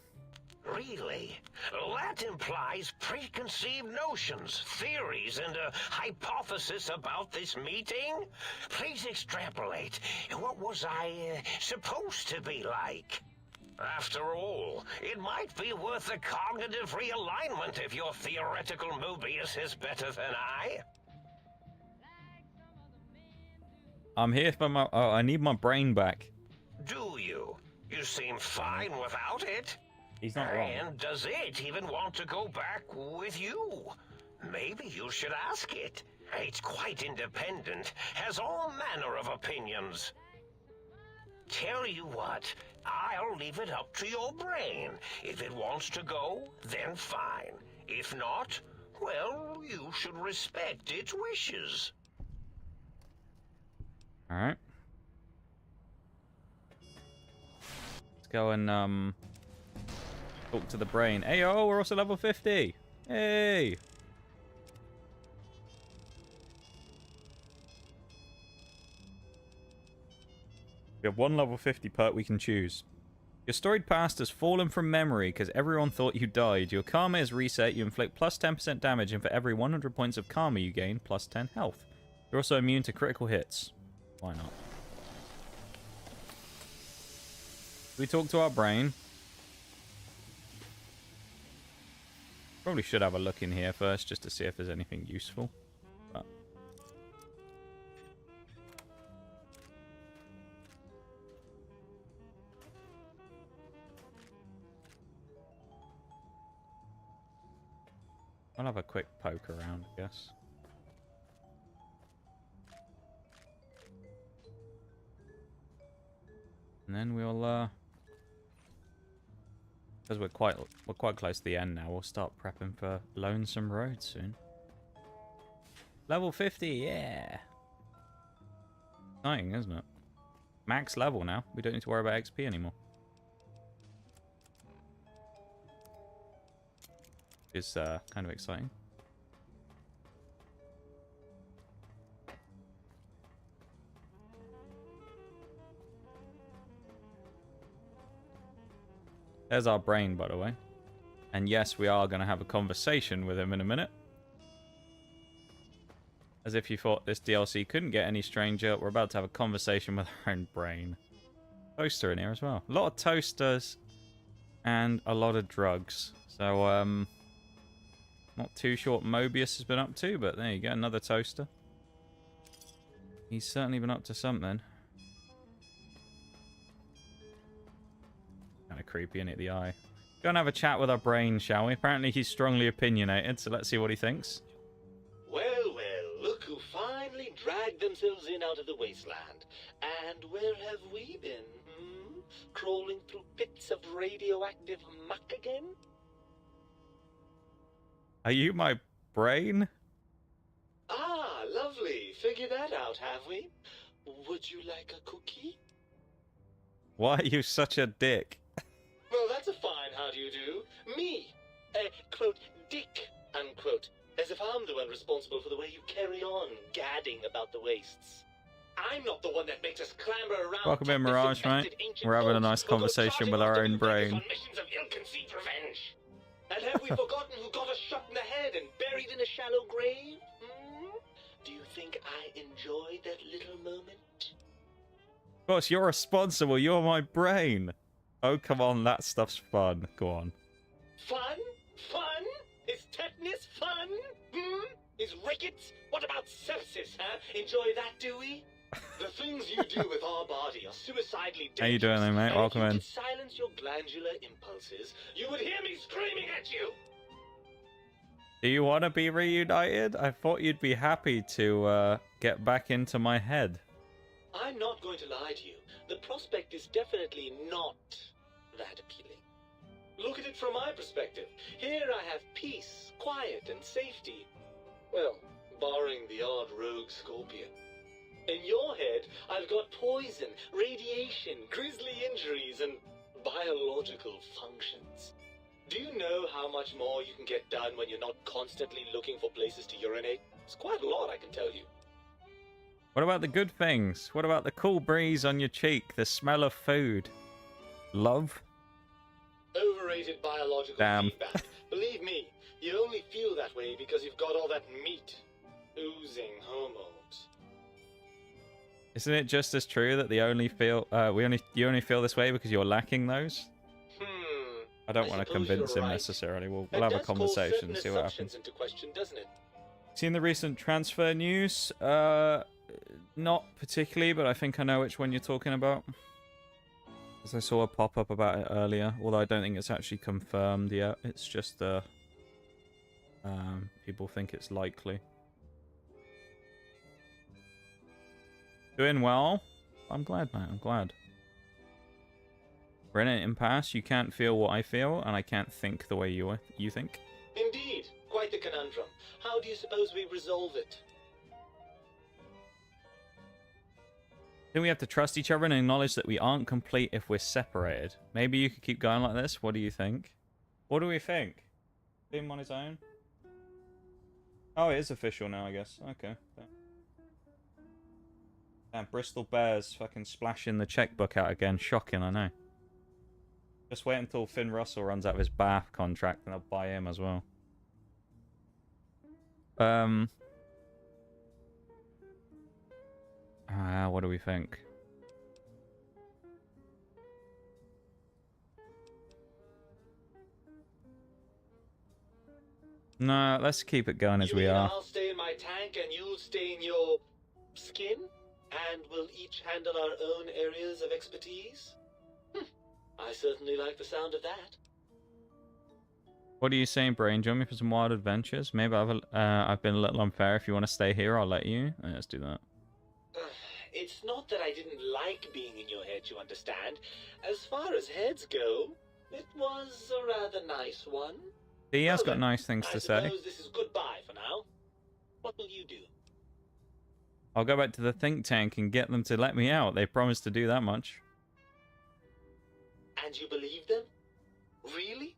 Really? That implies preconceived notions, theories, and a hypothesis about this meeting? Please extrapolate. What was I supposed to be like? After all, it might be worth a cognitive realignment if your theoretical Mobius is better than I. I'm here for my... Oh, I need my brain back. Do you? You seem fine without it. He's not wrong. And does it even want to go back with you? Maybe you should ask it. It's quite independent, has all manner of opinions. Tell you what, I'll leave it up to your brain. If it wants to go, then fine. If not, well, you should respect its wishes. Alright. Let's go and, talk to the brain. Hey, oh, we're also level 50. Hey! We have one level 50 perk we can choose. Your storied past has fallen from memory because everyone thought you died. Your karma is reset. You inflict plus 10% damage, and for every 100 points of karma you gain, plus 10 health. You're also immune to critical hits. Why not? We talk to our brain. Probably should have a look in here first just to see if there's anything useful. But I'll have a quick poke around, I guess. And then we'll because we're quite close to the end now, we'll start prepping for Lonesome Road soon. Level 50, yeah. Exciting, isn't it? Max level now. We don't need to worry about XP anymore. It's kind of exciting. There's our brain, by the way. And yes, we are going to have a conversation with him in a minute. As if you thought this DLC couldn't get any stranger, we're about to have a conversation with our own brain. Toaster in here as well. A lot of toasters and a lot of drugs. So, not too sure what Mobius has been up to, but there you go, another toaster. He's certainly been up to something. Kind of creepy in it, the eye. Go and have a chat with our brain, shall we? Apparently he's strongly opinionated, so let's see what he thinks. Well, look who finally dragged themselves in out of the wasteland. And where have we been, Crawling through pits of radioactive muck again? Are you my brain? Ah, lovely. Figured that out, have we? Would you like a cookie? Why are you such a dick? Well, that's a fine how do you do. Me, quote, dick, unquote. As if I'm the one responsible for the way you carry on gadding about the wastes. I'm not the one that makes us clamber around. Welcome in, Mirage, mate. We're having a nice conversation with our own brain. On missions of ill-conceived revenge. And have we forgotten who got us shot in the head and buried in a shallow grave? Do you think I enjoyed that little moment? Boss, you're responsible. You're my brain. Oh, come on. That stuff's fun. Go on. Fun? Fun? Is tetanus fun? Is rickets? What about sepsis, huh? Enjoy that, do we? The things you do with our body are suicidally dangerous. How you doing there, mate? Welcome in. If you could silence your glandular impulses, you would hear me screaming at you. Do you want to be reunited? I thought you'd be happy to get back into my head. I'm not going to lie to you. The prospect is definitely not that appealing. Look at it from my perspective. Here I have peace, quiet, and safety. Well, barring the odd rogue scorpion. In your head, I've got poison, radiation, grisly injuries, and biological functions. Do you know how much more you can get done when you're not constantly looking for places to urinate? It's quite a lot, I can tell you. What about the good things? What about the cool breeze on your cheek, the smell of food? Love? Overrated biological feedback. Believe me, you only feel that way because you've got all that meat. Oozing hormones. Isn't it just as true that you only feel this way because you're lacking those? I don't want to convince him necessarily. We'll have a conversation and see what happens. Into question, doesn't it? Seen the recent transfer news? Not particularly, but I think I know which one you're talking about. Because I saw a pop-up about it earlier, although I don't think it's actually confirmed yet. It's just people think it's likely. Doing well. I'm glad, mate. I'm glad. We're in an impasse. You can't feel what I feel, and I can't think the way you think. Indeed. Quite the conundrum. How do you suppose we resolve it? Then we have to trust each other and acknowledge that we aren't complete if we're separated. Maybe you could keep going like this. What do you think? What do we think? Him on his own? Oh, it is official now, I guess. Okay. Damn, Bristol Bears fucking splashing the checkbook out again. Shocking, I know. Just wait until Finn Russell runs out of his Bath contract and I'll buy him as well. What do we think? No, let's keep it going as we are. I'll stay in my tank and you'll stay in your skin? And we'll each handle our own areas of expertise? I certainly like the sound of that. What are you saying, Brain? Do you want me for some wild adventures? Maybe I've been a little unfair. If you want to stay here, I'll let you. Yeah, let's do that. It's not that I didn't like being in your head, you understand. As far as heads go, it was a rather nice one. He has got nice things to say. I suppose this is goodbye for now. What will you do? I'll go back to the think tank and get them to let me out. They promised to do that much. And you believe them? Really?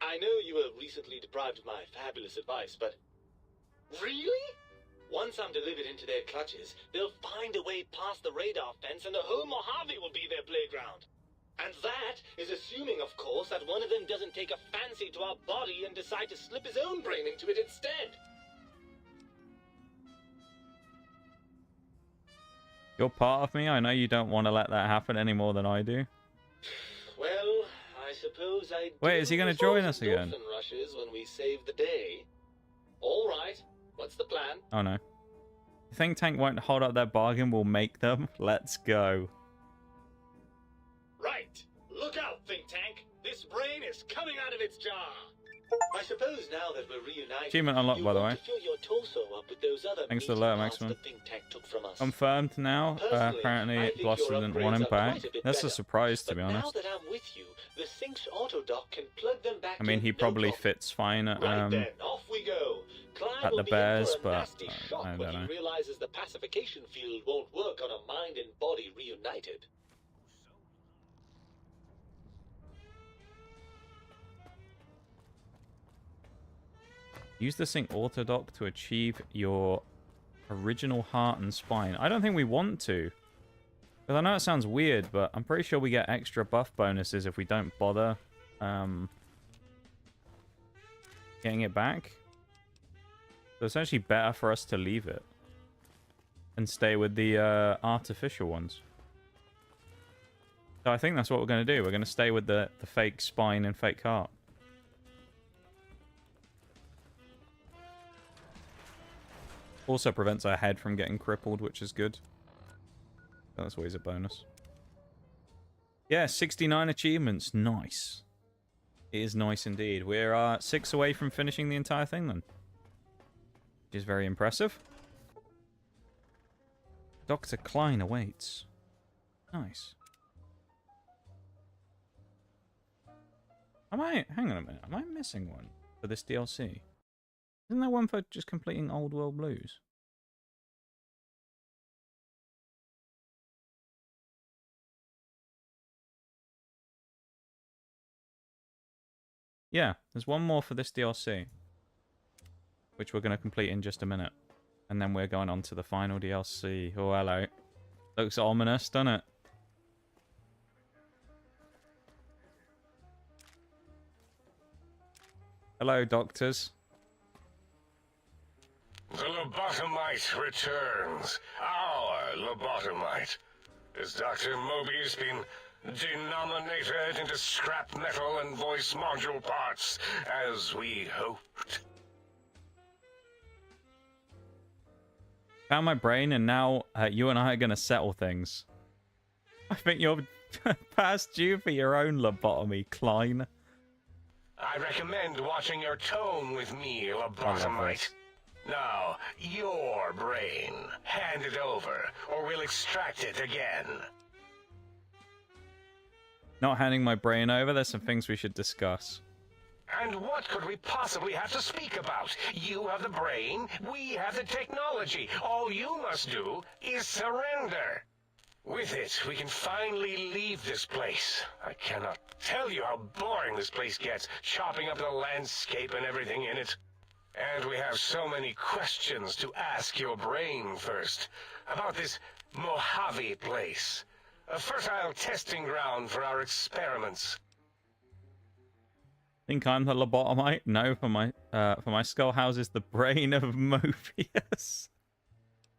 I know you were recently deprived of my fabulous advice, but... Really? Once I'm delivered into their clutches, they'll find a way past the radar fence and the whole Mojave will be their playground. And that is assuming, of course, that one of them doesn't take a fancy to our body and decide to slip his own brain into it instead. You're part of me. I know you don't want to let that happen any more than I do. Well, I suppose I Wait, is he going to join us again? Rushes when we save the day. All right. What's the plan? Oh no. The think tank won't hold up their bargain. We'll make them. Let's go. Right. Look out, think tank. This brain is coming out of its jar. I suppose now that we're reunited, Achievement unlocked, by the way. fill your torso up with those other Thanks to the alert, Maximum. the think tank took from us. Confirmed now. Apparently, Blossom didn't want him back. That's a surprise, to be honest. Now that I'm with you, the Sync's autodoc can plug them back. I mean, he probably fits fine at then, off we go. at the Bears, but I don't when know. he realizes the pacification field won't work on a mind and body reunited. Use the Sync Autodoc to achieve your original heart and spine. I don't think we want to. Because I know it sounds weird, but I'm pretty sure we get extra buff bonuses if we don't bother getting it back. So it's actually better for us to leave it and stay with the artificial ones. So I think that's what we're going to do. We're going to stay with the fake spine and fake heart. Also prevents our head from getting crippled, which is good. That's always a bonus. Yeah, 69 achievements. Nice. It is nice indeed. We're 6 away from finishing the entire thing then. Which is very impressive. Dr. Klein awaits. Nice. Hang on a minute. Am I missing one for this DLC? Isn't there one for just completing Old World Blues? Yeah, there's one more for this DLC, which we're going to complete in just a minute. And then we're going on to the final DLC. Oh, hello. Looks ominous, doesn't it? Hello, doctors. The lobotomite returns. Our lobotomite. Has Dr. Mobius been denominated into scrap metal and voice module parts, as we hoped? Found my brain, and now you and I are going to settle things. I think you're past due for your own lobotomy, Klein. I recommend watching your tone with me, lobotomite. Now, your brain. Hand it over, or we'll extract it again. Not handing my brain over. There's some things we should discuss. And what could we possibly have to speak about? You have the brain, we have the technology. All you must do is surrender. With it, we can finally leave this place. I cannot tell you how boring this place gets, chopping up the landscape and everything in it. And we have so many questions to ask your brain first. About this Mojave place. A fertile testing ground for our experiments. Think I'm the lobotomite? No, for my skull houses the brain of Mobius.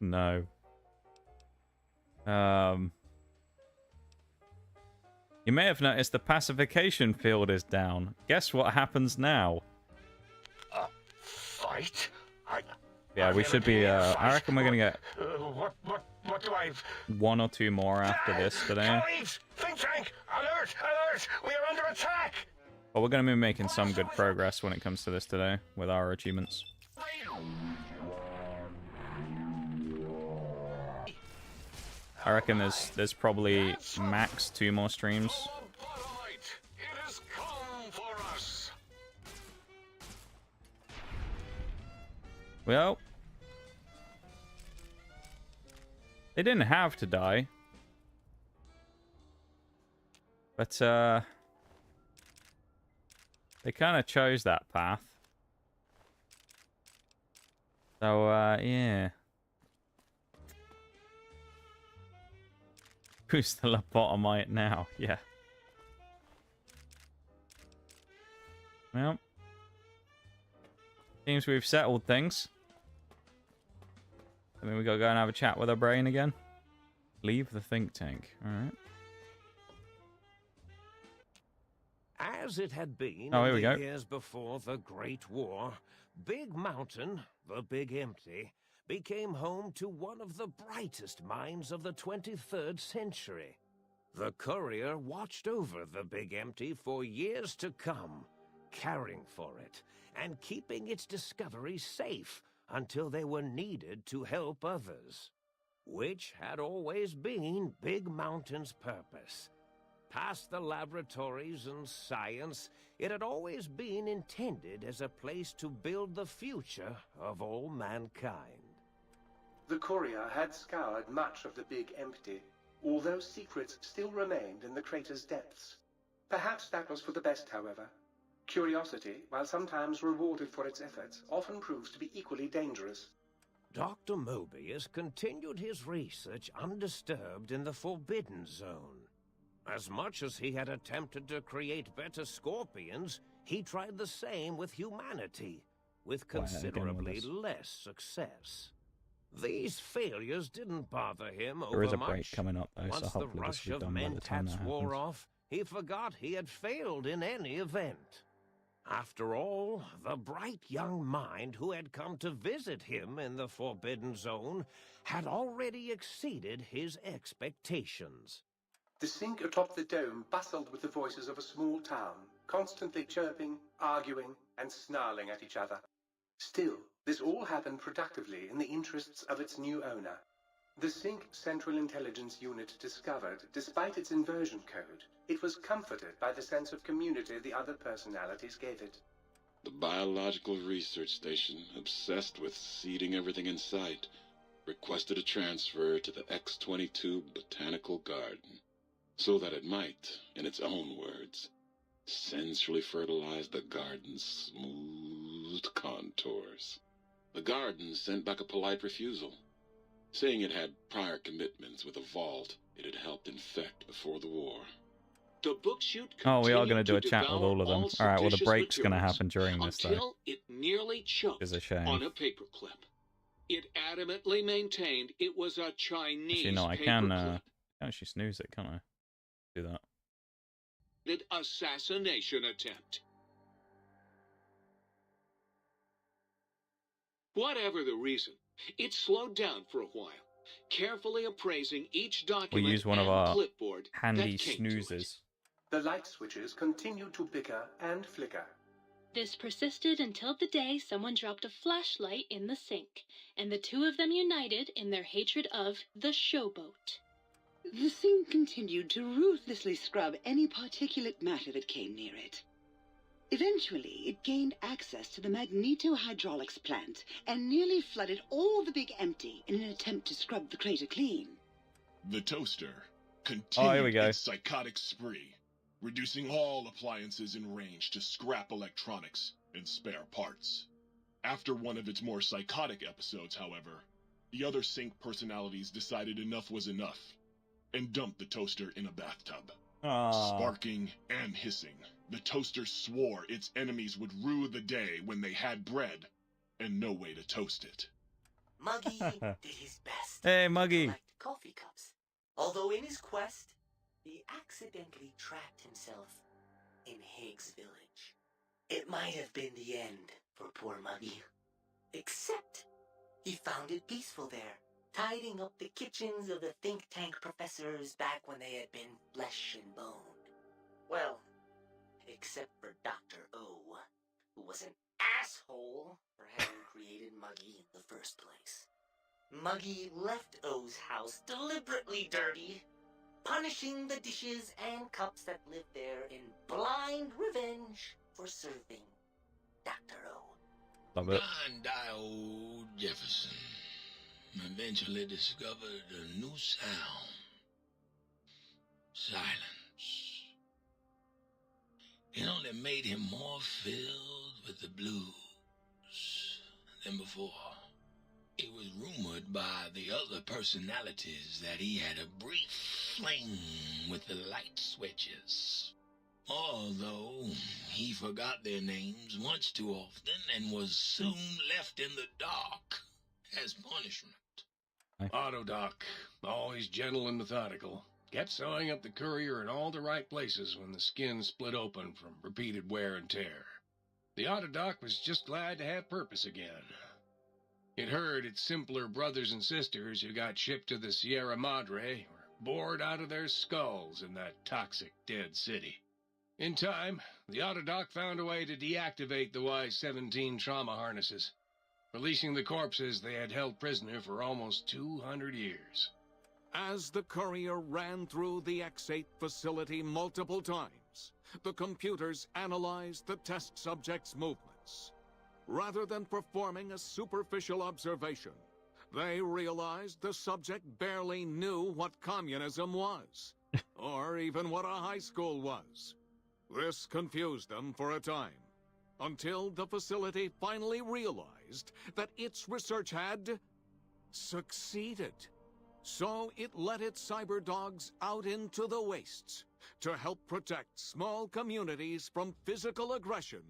No. You may have noticed the pacification field is down. Guess what happens now? Fight? Yeah, we should be. I reckon we're gonna get what do I? one or two more after this today. Colleagues, think tank, alert, alert! We are under attack. But we're gonna be making some good progress when it comes to this today with our achievements. I reckon there's probably max 2 more streams. Well, they didn't have to die, but they kind of chose that path. So yeah. Who's the lobotomite now? Yeah. Well, seems we've settled things. I mean, we gotta go and have a chat with our brain again. Leave the think tank. Alright. As it had been Oh, here we in go. the years before the Great War, Big Mountain, the Big Empty, became home to one of the brightest minds of the 23rd century. The courier watched over the Big Empty for years to come, caring for it and keeping its discoveries safe until they were needed to help others, which had always been Big Mountain's purpose. Past the laboratories and science, it had always been intended as a place to build the future of all mankind. The courier had scoured much of the Big Empty, although secrets still remained in the crater's depths. Perhaps that was for the best, however. Curiosity, while sometimes rewarded for its efforts, often proves to be equally dangerous. Dr. Mobius continued his research undisturbed in the Forbidden Zone. As much as he had attempted to create better scorpions, he tried the same with humanity, with considerably less success. These failures didn't bother him There is over a break much. coming up, though, so Once the hopefully this rush will be of done by the time mentats that wore happens. off, he forgot he had failed in any event. After all, the bright young mind who had come to visit him in the Forbidden Zone had already exceeded his expectations. The sink atop the dome bustled with the voices of a small town, constantly chirping, arguing, and snarling at each other. Still, this all happened productively in the interests of its new owner. The Sync Central Intelligence Unit discovered, despite its inversion code, it was comforted by the sense of community the other personalities gave it. The Biological Research Station, obsessed with seeding everything in sight, requested a transfer to the X-22 Botanical Garden, so that it might, in its own words, sensually fertilized the garden's smooth contours. The garden sent back a polite refusal, saying it had prior commitments with a vault it had helped infect before the war. The book shoot Oh, we are going to continued do a chat with all of them. devour Alright, well, the seditious break's going to materials happen during this, though. until it nearly choked It's a shame. on a paperclip. It adamantly maintained it was a Chinese Actually, no, I can actually snooze it, can't I? Do that. Assassination attempt. Whatever the reason, it slowed down for a while, carefully appraising each document We'll use one of and our clipboard handy that came to it. snoozers. The light switches continued to bicker and flicker. This persisted until the day someone dropped a flashlight in the sink, and the two of them united in their hatred of the showboat. The sink continued to ruthlessly scrub any particulate matter that came near it. Eventually, it gained access to the magnetohydraulics plant and nearly flooded all the big empty in an attempt to scrub the crater clean. The toaster here we continued go. its psychotic spree, reducing all appliances in range to scrap electronics and spare parts. After one of its more psychotic episodes, however, the other sink personalities decided enough was enough and dumped the toaster in a bathtub. Sparking and hissing, the toaster swore its enemies would rue the day when they had bread and no way to toast it. Muggy did his best Hey, Muggy. to collect coffee cups, although in his quest, he accidentally trapped himself in Higgs Village. It might have been the end for poor Muggy, except he found it peaceful there, tidying up the kitchens of the think tank professors back when they had been flesh and bone. Well, except for Dr. O, who was an asshole for having created Muggy in the first place. Muggy left O's house deliberately dirty, punishing the dishes and cups that lived there in blind revenge for serving Dr. O. Love it. Blind Dio Jefferson eventually discovered a new sound. Silence. It only made him more filled with the blues than before. It was rumored by the other personalities that he had a brief fling with the light switches. Although he forgot their names once too often and was soon left in the dark as punishment. Autodoc, always gentle and methodical, kept sewing up the courier in all the right places when the skin split open from repeated wear and tear. The Autodoc was just glad to have purpose again. It heard its simpler brothers and sisters who got shipped to the Sierra Madre were bored out of their skulls in that toxic dead city. In time, the Autodoc found a way to deactivate the Y-17 trauma harnesses, releasing the corpses they had held prisoner for almost 200 years. As the courier ran through the X-8 facility multiple times, the computers analyzed the test subject's movements. Rather than performing a superficial observation, they realized the subject barely knew what communism was, or even what a high school was. This confused them for a time, until the facility finally realized that its research had succeeded. So it let its cyber dogs out into the wastes to help protect small communities from physical aggression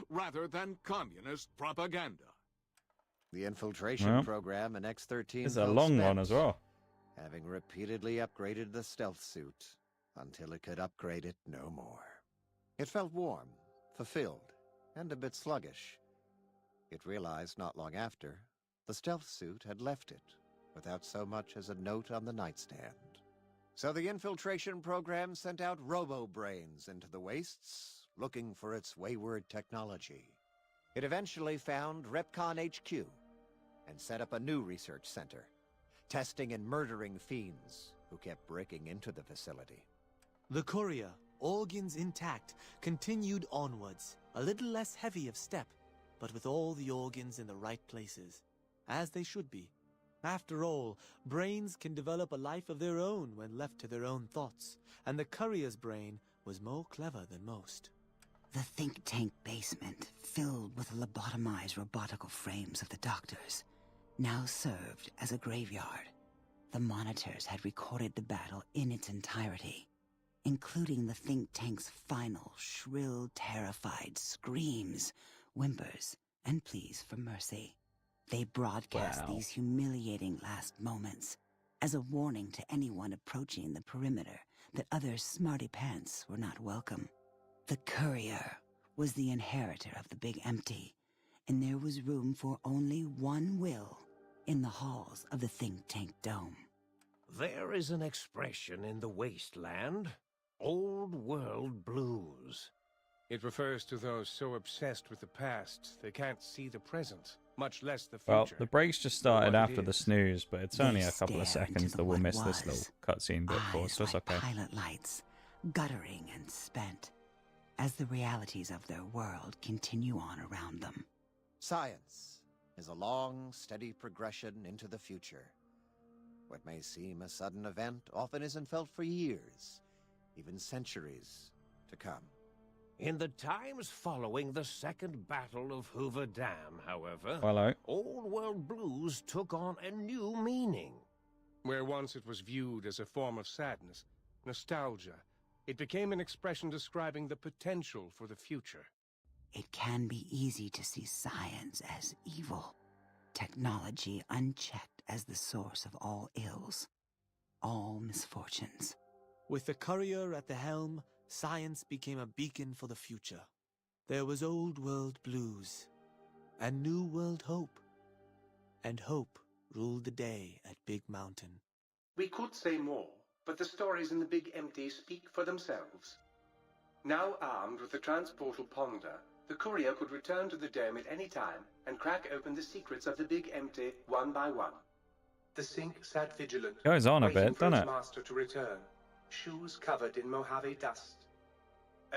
rather than communist propaganda. The infiltration program in X-13 is a long one as well. Having repeatedly upgraded the stealth suit until it could upgrade it no more. It felt warm, fulfilled, and a bit sluggish. It realized not long after, the stealth suit had left it without so much as a note on the nightstand. So the infiltration program sent out robo-brains into the wastes, looking for its wayward technology. It eventually found Repcon HQ and set up a new research center, testing and murdering fiends who kept breaking into the facility. The courier, organs intact, continued onwards, a little less heavy of step, but with all the organs in the right places, as they should be. After all, brains can develop a life of their own when left to their own thoughts, and the courier's brain was more clever than most. The think tank basement, filled with lobotomized robotical frames of the doctors, now served as a graveyard. The monitors had recorded the battle in its entirety, including the think tank's final, shrill, terrified screams, whimpers, and pleas for mercy. They broadcast these humiliating last moments as a warning to anyone approaching the perimeter that other smarty pants were not welcome. The courier was the inheritor of the Big Empty, and there was room for only one will in the halls of the think tank dome. There is an expression in the wasteland, old world blues. It refers to those so obsessed with the past they can't see the present, much less the future. Well, the break's just started What it after the is. snooze, but it's only They a couple of stare into seconds the that we'll what miss this was. little cutscene bit for, so it's Eyes okay. like pilot lights, guttering and spent, as the realities of their world continue on around them. Science is a long, steady progression into the future. What may seem a sudden event often isn't felt for years, even centuries to come. In the times following the Second Battle of Hoover Dam, however, Hello. old world blues took on a new meaning. Where once it was viewed as a form of sadness, nostalgia, it became an expression describing the potential for the future. It can be easy to see science as evil, technology unchecked as the source of all ills, all misfortunes. With the courier at the helm, science became a beacon for the future. There was old world blues, and new world hope. And hope ruled the day at Big Mountain. We could say more, but the stories in the Big Empty speak for themselves. Now armed with the transportal ponder, the courier could return to the dome at any time and crack open the secrets of the Big Empty one by one. The sink sat vigilant, Goes on a waiting bit, for doesn't its it? master to return, shoes covered in Mojave dust.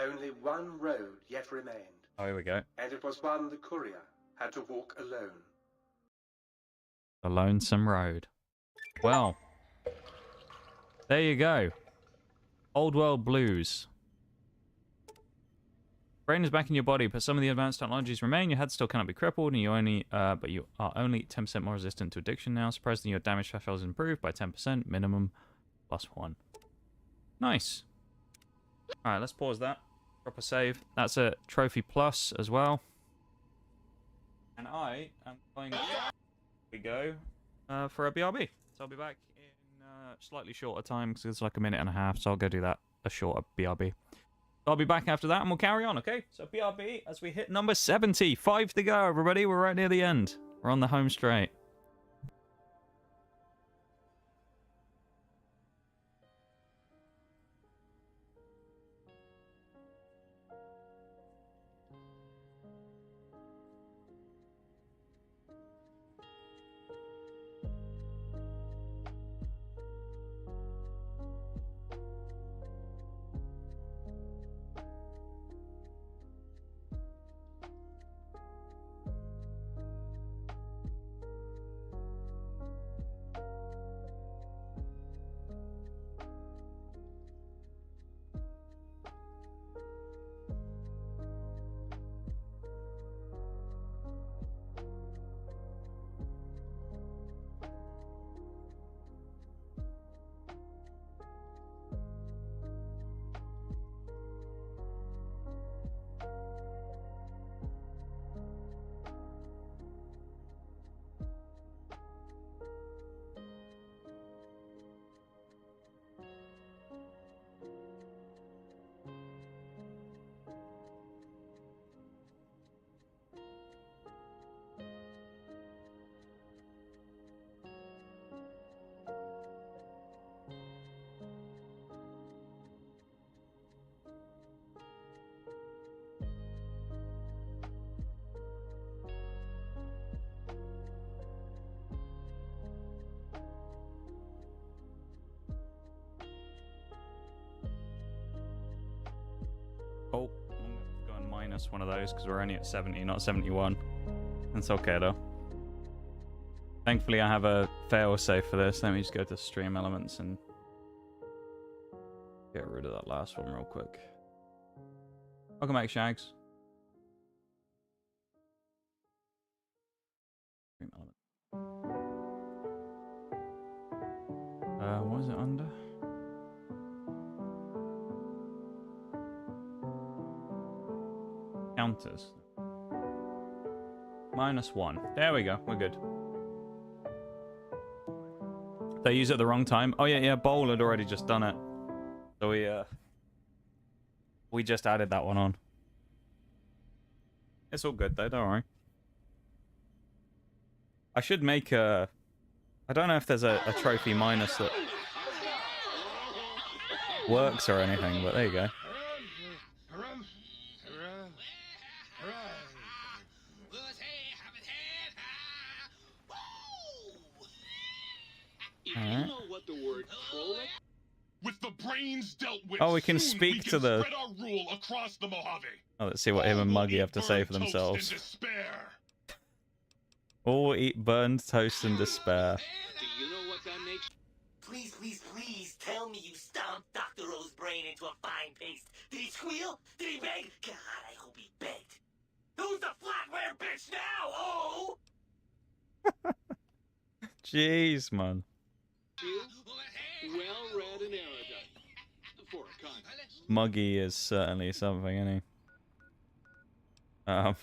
Only one road yet remained, Oh, here we go. and it was one the courier had to walk alone. The Lonesome Road. Well, there you go. Old World Blues. Brain is back in your body, but some of the advanced technologies remain. Your head still cannot be crippled, and you are only 10% more resistant to addiction now. Surprisingly, your damage threshold is improved by 10%, minimum +1. Nice. All right, let's pause that. Drop a save. That's a trophy plus as well. And I am going. We go for a BRB. So I'll be back in slightly shorter time because it's like a minute and a half. So I'll go do that, a shorter BRB. I'll be back after that and we'll carry on, okay? So BRB as we hit number 70. 5 to go, everybody. We're right near the end. We're on the home straight. Oh, I'm going to go and minus one of those because we're only at 70, not 71. That's okay though. Thankfully I have a fail-safe for this. Let me just go to stream elements and get rid of that last one real quick. Welcome back, Shags. Dream element. What is it under? Counters. -1. There we go. We're good. They use it at the wrong time. Oh yeah, Bowl had already just done it. So we just added that one on. It's all good though, don't worry. I should make a... I don't know if there's a trophy minus that works or anything, but there you go. Alright. With the brains dealt with, Oh, we can soon speak we to can the... spread our rule across the Mojave. Oh, let's see what him and Muggy have to say for themselves. All eat burned toast in despair. Do you know what that makes? Please, please, please tell me you stomped Dr. O's brain into a fine paste. Did he squeal? Did he beg? God, I hope he begged. Who's the flatware bitch now? Oh! Jeez, man. Well read and erudite. For a contest. Muggy is certainly something, isn't he?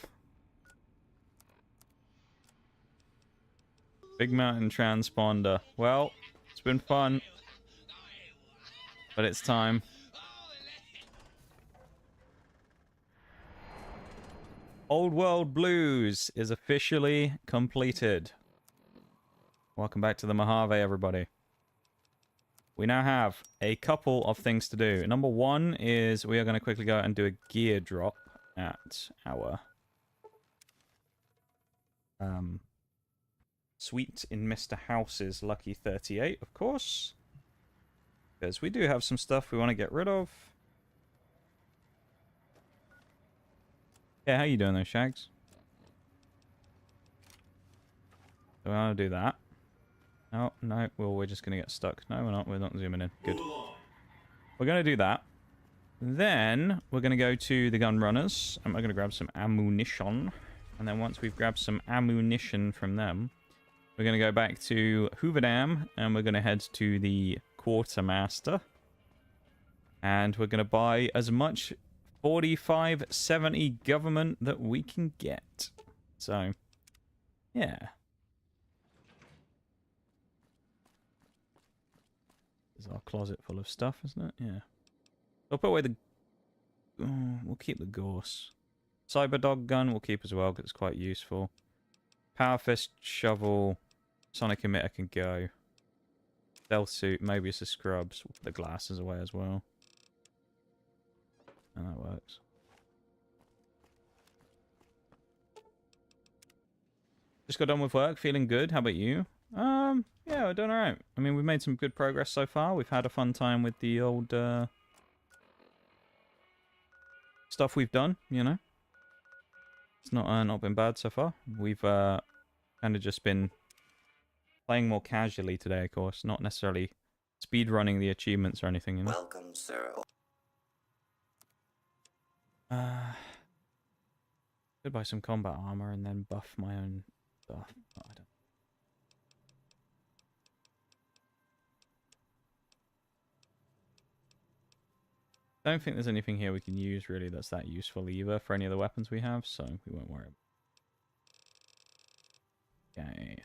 Big Mountain Transponder. Well, it's been fun. But it's time. Old World Blues is officially completed. Welcome back to the Mojave, everybody. We now have a couple of things to do. Number one is we are going to quickly go and do a gear drop at our suite in Mr. House's Lucky 38, of course. Because we do have some stuff we want to get rid of. Yeah, how you doing there, Shags? So we want to do that. Oh, no, well, we're just going to get stuck. No, we're not zooming in. Good. We're going to do that. Then, we're going to go to the gun runners, and we're going to grab some ammunition. And then once we've grabbed some ammunition from them, we're going to go back to Hoover Dam, and we're going to head to the Quartermaster. And we're going to buy as much 4570 government that we can get. So, yeah. This is our closet full of stuff, isn't it? Yeah. I'll put away the... Oh, we'll keep the Gorse. Cyberdog gun we'll keep as well, because it's quite useful. Power Fist, Shovel, Sonic Emitter can go. Stealth Suit, maybe it's a Scrubs. We'll put the glasses away as well. And that works. Just got done with work, feeling good. How about you? Yeah, we're doing alright. I mean, we've made some good progress so far. We've had a fun time with the old, stuff we've done, you know? It's not been bad so far. We've, kind of just been playing more casually today, of course. Not necessarily speedrunning the achievements or anything, you know? Welcome, sir. Could buy some combat armor and then buff my own stuff. Oh, I don't think there's anything here we can use really that's that useful either for any of the weapons we have, so we won't worry. Okay.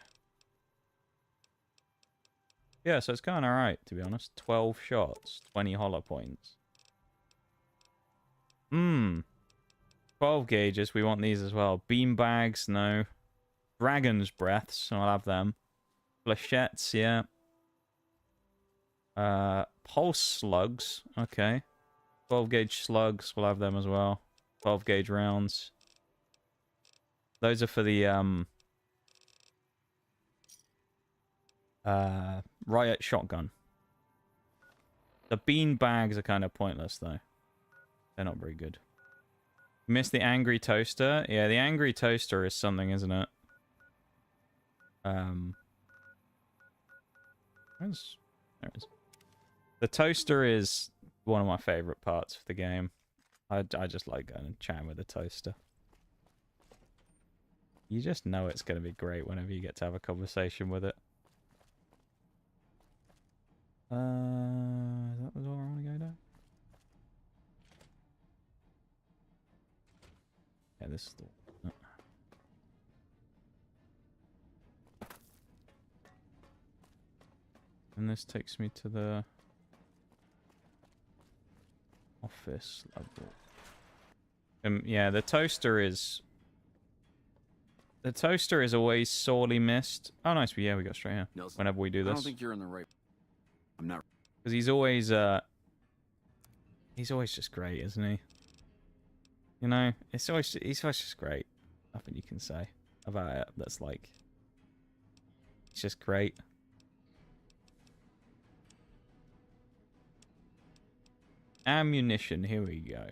Yeah, so it's going alright, to be honest. 12 shots, 20 hollow points. 12 gauges, we want these as well. Beam bags, no. Dragon's breaths, I'll have them. Flechettes, yeah. Pulse slugs, okay. 12 gauge slugs, we'll have them as well. 12 gauge rounds. Those are for the riot shotgun. The bean bags are kind of pointless though. They're not very good. Missed the angry toaster. Yeah, the angry toaster is something, isn't it? There it is. The toaster is one of my favorite parts of the game. I just like going and chatting with the toaster. You just know it's going to be great whenever you get to have a conversation with it. Is that the door I want to go down? Yeah, this is the one. And this takes me to the office level. Yeah, the toaster is always sorely missed. Oh, nice. Yeah, we got straight here. Nelson, Whenever we do this. I don't think you're in the right. I'm not. Because he's always just great, isn't he? You know, he's always just great. Nothing you can say about it that's like, it's just great. Ammunition, here we go.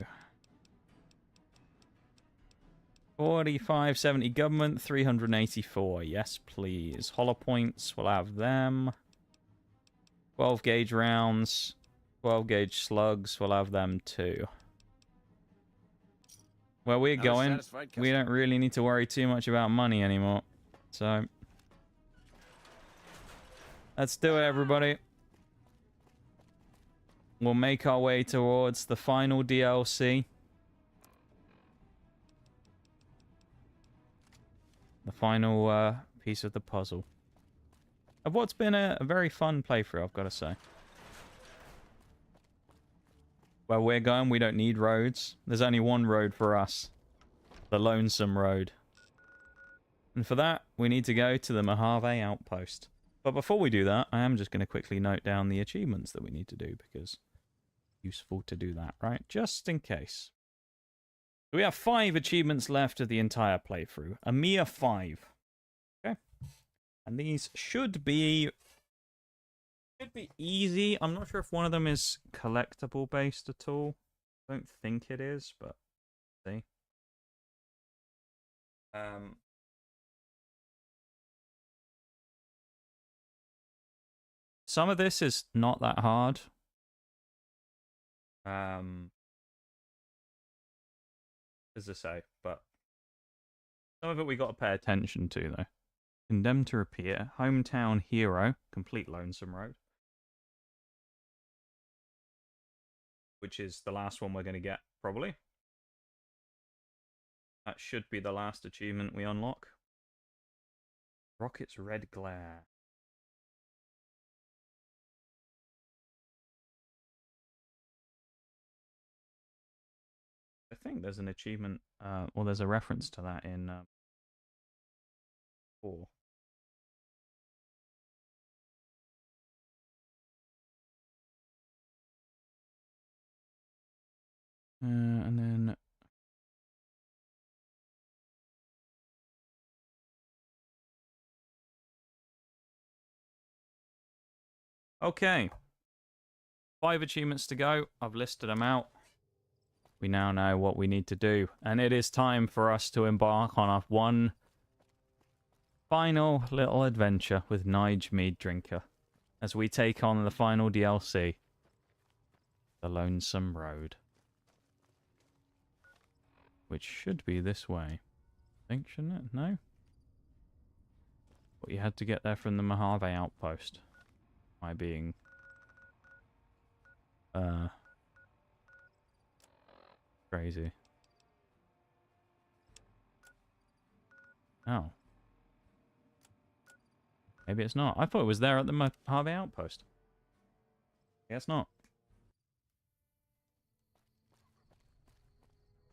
4570 government, 384. Yes, please. Hollow points, we'll have them. 12 gauge rounds, 12 gauge slugs, we'll have them too. Where we're going, we don't really need to worry too much about money anymore. So, let's do it, everybody. We'll make our way towards the final DLC. The final piece of the puzzle. Of what's been a very fun playthrough, I've got to say. Where we're going, we don't need roads. There's only one road for us. The Lonesome Road. And for that, we need to go to the Mojave outpost. But before we do that, I am just going to quickly note down the achievements that we need to do, because it's useful to do that, right? Just in case. So we have 5 achievements left of the entire playthrough. A mere 5. Okay. And these should be easy. I'm not sure if one of them is collectible based at all. I don't think it is, but see. Some of this is not that hard. As I say, but some of it we got to pay attention to, though. Condemned to Repair, Hometown Hero, Complete Lonesome Road. Which is the last one we're going to get, probably. That should be the last achievement we unlock. Rocket's Red Glare. I think there's an achievement, or there's a reference to that in 4. And then... Okay. 5 achievements to go. I've listed them out. We now know what we need to do. And it is time for us to embark on our one final little adventure with Nige Meaddrinker. As we take on the final DLC. The Lonesome Road. Which should be this way. I think, shouldn't it? No? But you had to get there from the Mojave outpost. By being... crazy. Oh. Maybe it's not. I thought it was there at the Mojave outpost. Guess not.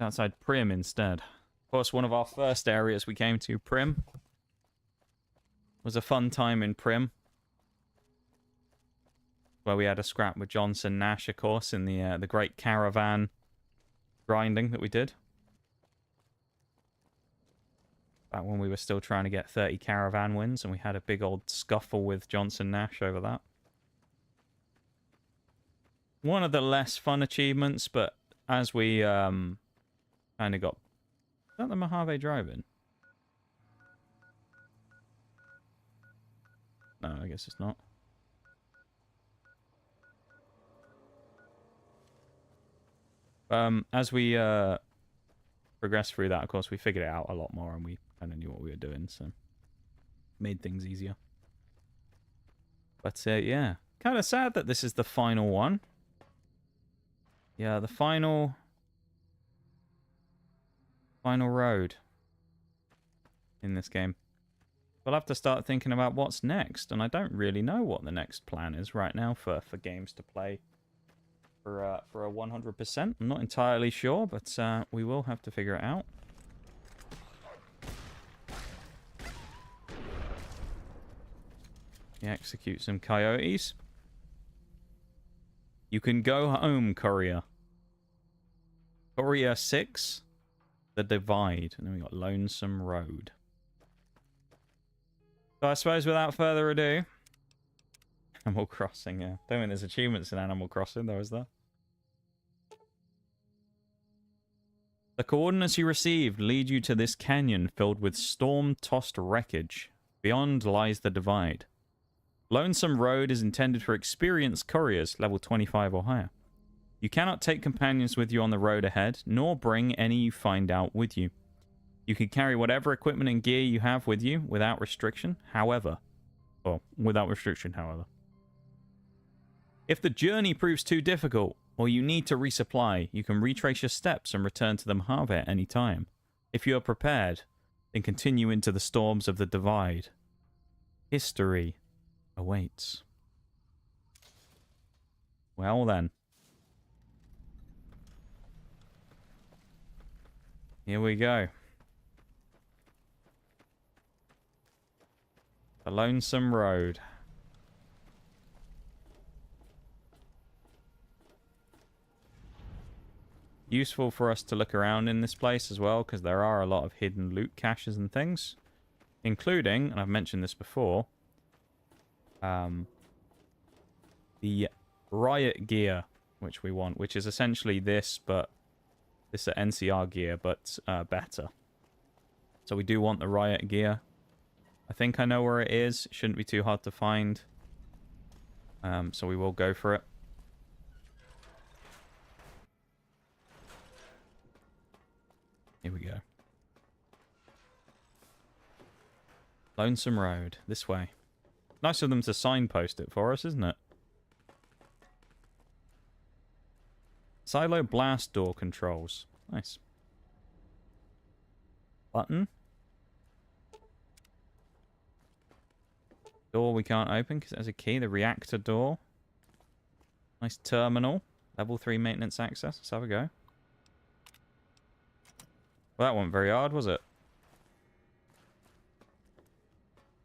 Outside Prim instead. Of course, one of our first areas we came to, Prim. Was a fun time in Prim. Where we had a scrap with Johnson Nash, of course, in the great caravan grinding that we did. Back when we were still trying to get 30 caravan wins, and we had a big old scuffle with Johnson Nash over that. One of the less fun achievements, but as we kind of got... Is that the Mojave Drive-In? No, I guess it's not. As we progressed through that, of course, we figured it out a lot more, and we kind of knew what we were doing, so made things easier. But yeah, kind of sad that this is the final one. Yeah, the final road in this game. We'll have to start thinking about what's next, and I don't really know what the next plan is right now for games to play for a 100%. I'm not entirely sure, but we will have to figure it out. Yeah, execute some coyotes. You can go home, Courier. Courier 6, The Divide, and then we got Lonesome Road. So I suppose without further ado, Animal Crossing, yeah. Don't think there's achievements in Animal Crossing, though, is there? The coordinates you received lead you to this canyon filled with storm-tossed wreckage. Beyond lies the Divide. Lonesome Road is intended for experienced couriers, level 25 or higher. You cannot take companions with you on the road ahead, nor bring any you find out with you. You can carry whatever equipment and gear you have with you without restriction, however. If the journey proves too difficult, or you need to resupply, you can retrace your steps and return to the Mojave at any time. If you are prepared, then continue into the storms of the Divide. History awaits. Well then. Here we go. The Lonesome Road. Useful for us to look around in this place as well, because there are a lot of hidden loot caches and things. Including, and I've mentioned this before, the riot gear, which we want, which is essentially this, but this is NCR gear, but better. So we do want the riot gear. I think I know where it is. It shouldn't be too hard to find. So we will go for it. Here we go. Lonesome Road. This way. Nice of them to signpost it for us, isn't it? Silo blast door controls. Nice. Button. Door we can't open because it has a key. The reactor door. Nice terminal. Level 3 maintenance access. Let's have a go. Well, that wasn't very hard, was it?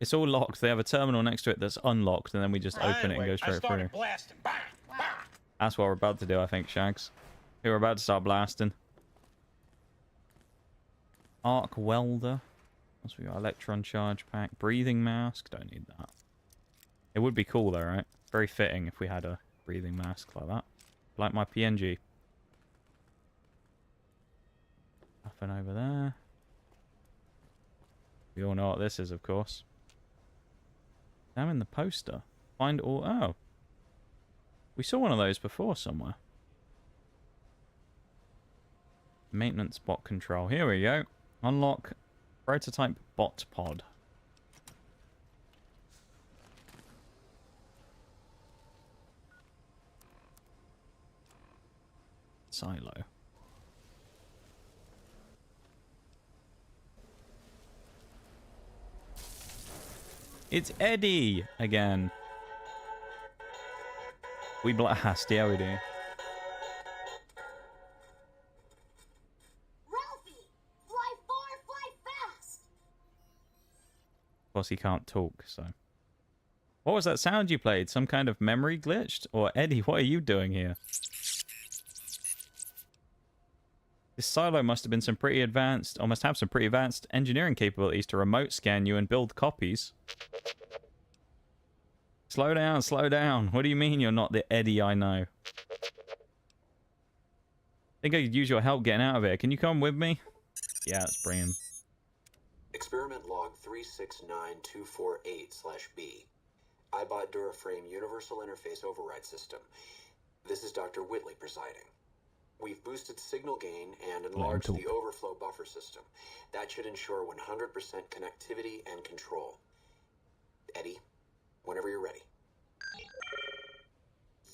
It's all locked. They have a terminal next to it that's unlocked, and then we just open it and go straight through. Blasting. Bang, bang. That's what we're about to do, I think, Shags. We're about to start blasting. Arc welder. Once we got electron charge pack. Breathing mask. Don't need that. It would be cool, though, right? Very fitting if we had a breathing mask like that. Like my PNG. Nothing over there. We all know what this is, of course. Down in the poster. Find all... Oh. We saw one of those before somewhere. Maintenance bot control. Here we go. Unlock prototype bot pod. Silo. It's Eddie again. We blast, yeah we do. Ralphie, fly far, fly fast. Of course he can't talk, so. What was that sound you played? Some kind of memory glitched? Or Eddie, what are you doing here? This silo must have been some pretty advanced, or must have some pretty advanced engineering capabilities to remote scan you and build copies. Slow down, slow down. What do you mean you're not the Eddie I know? Think I could use your help getting out of here. Can you come with me? Yeah, let's bring him. Experiment log 369248/B. iBot Duraframe Universal Interface Override System. This is Dr. Whitley presiding. We've boosted signal gain and him enlarged talk. the overflow buffer system. That should ensure 100% connectivity and control. Eddie, whenever you're ready.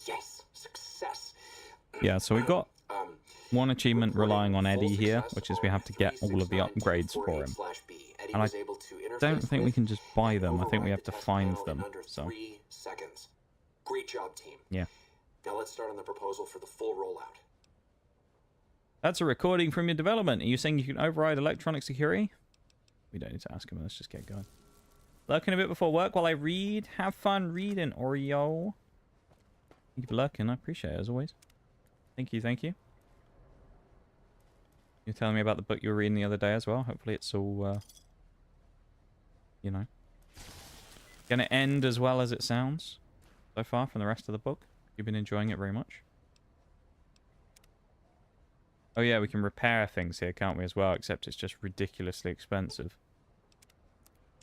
Yes, success. Yeah, so we got one achievement relying on Eddie here, which is we have to get all of the upgrades for him. And I don't think we can just buy them. I think we have to find them. So 3 seconds. Great job, team. yeah. Now let's start on the proposal for the full rollout. That's a recording from your development. Are you saying you can override electronic security? We don't need to ask him. Let's just get going. Lurking a bit before work while I read. Have fun reading, Oreo. Thank you for lurking. I appreciate it, as always. Thank you, thank you. You're telling me about the book you were reading the other day as well. Hopefully it's all, you know, going to end as well as it sounds so far from the rest of the book. You've been enjoying it very much. Oh yeah, we can repair things here, can't we, as well? Except it's just ridiculously expensive.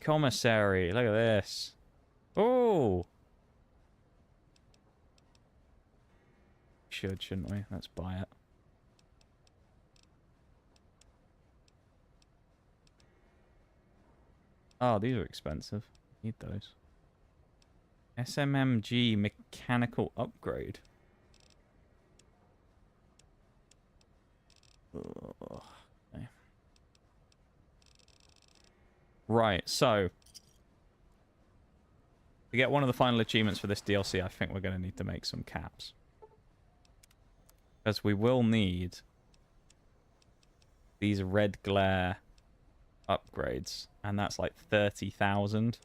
Commissary, look at this. Oh! Shouldn't we? Let's buy it. Oh, these are expensive. Need those. SMMG mechanical upgrade. Ugh. Okay. Right, so to get one of the final achievements for this DLC, I think we're going to need to make some caps. Because we will need these red glare upgrades. And that's like 30,000.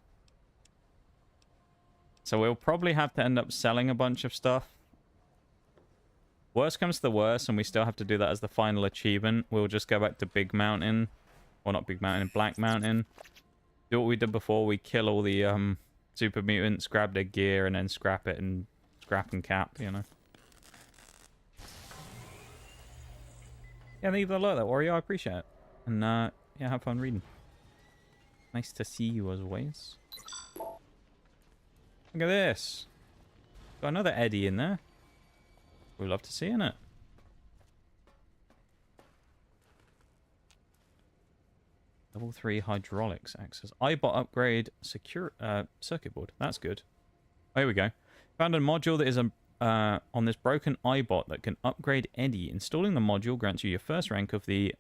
So we'll probably have to end up selling a bunch of stuff. Worst comes to the worst, and we still have to do that as the final achievement. We'll just go back to Big Mountain. Or not Big Mountain, Black Mountain. Do what we did before. We kill all the super mutants, grab their gear, and then scrap it and scrap and cap, you know. Yeah, leave a lot that, Wario. I appreciate it. And yeah, have fun reading. Nice to see you as always. Look at this. Got another Eddie in there. We'd love to see in it. Level 3 hydraulics access. iBot upgrade secure circuit board. That's good. Oh, here we go. Found a module that is on this broken iBot that can upgrade Eddie. Installing the module grants you your first rank of the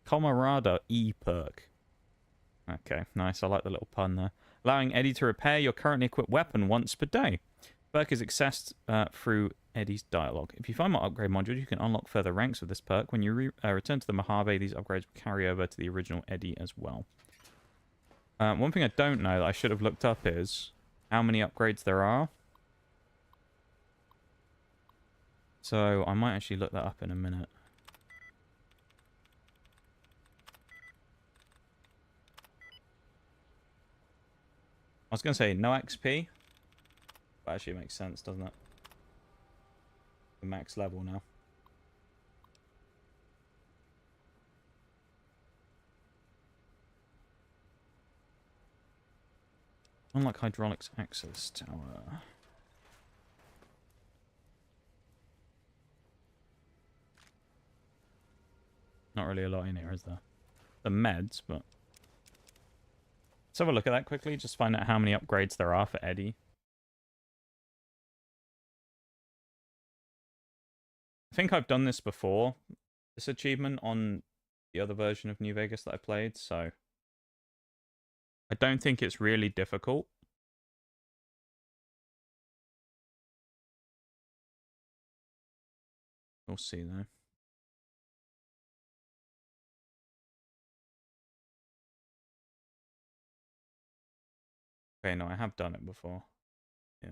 Camarada E perk. Okay, nice. I like the little pun there. Allowing Eddie to repair your currently equipped weapon once per day. Perk is accessed through Eddie's dialogue. If you find my upgrade module, you can unlock further ranks with this perk. When you return to the Mojave, these upgrades will carry over to the original Eddie as well. One thing I don't know that I should have looked up is how many upgrades there are. So I might actually look that up in a minute. I was going to say no XP. But actually it makes sense, doesn't it? The max level now. Unlike hydraulics access tower. Not really a lot in here, is there? The meds, but... Let's have a look at that quickly, just find out how many upgrades there are for Eddie. I think I've done this before, this achievement, on the other version of New Vegas that I played, so... I don't think it's really difficult. We'll see, though. Okay, no, I have done it before. Yeah.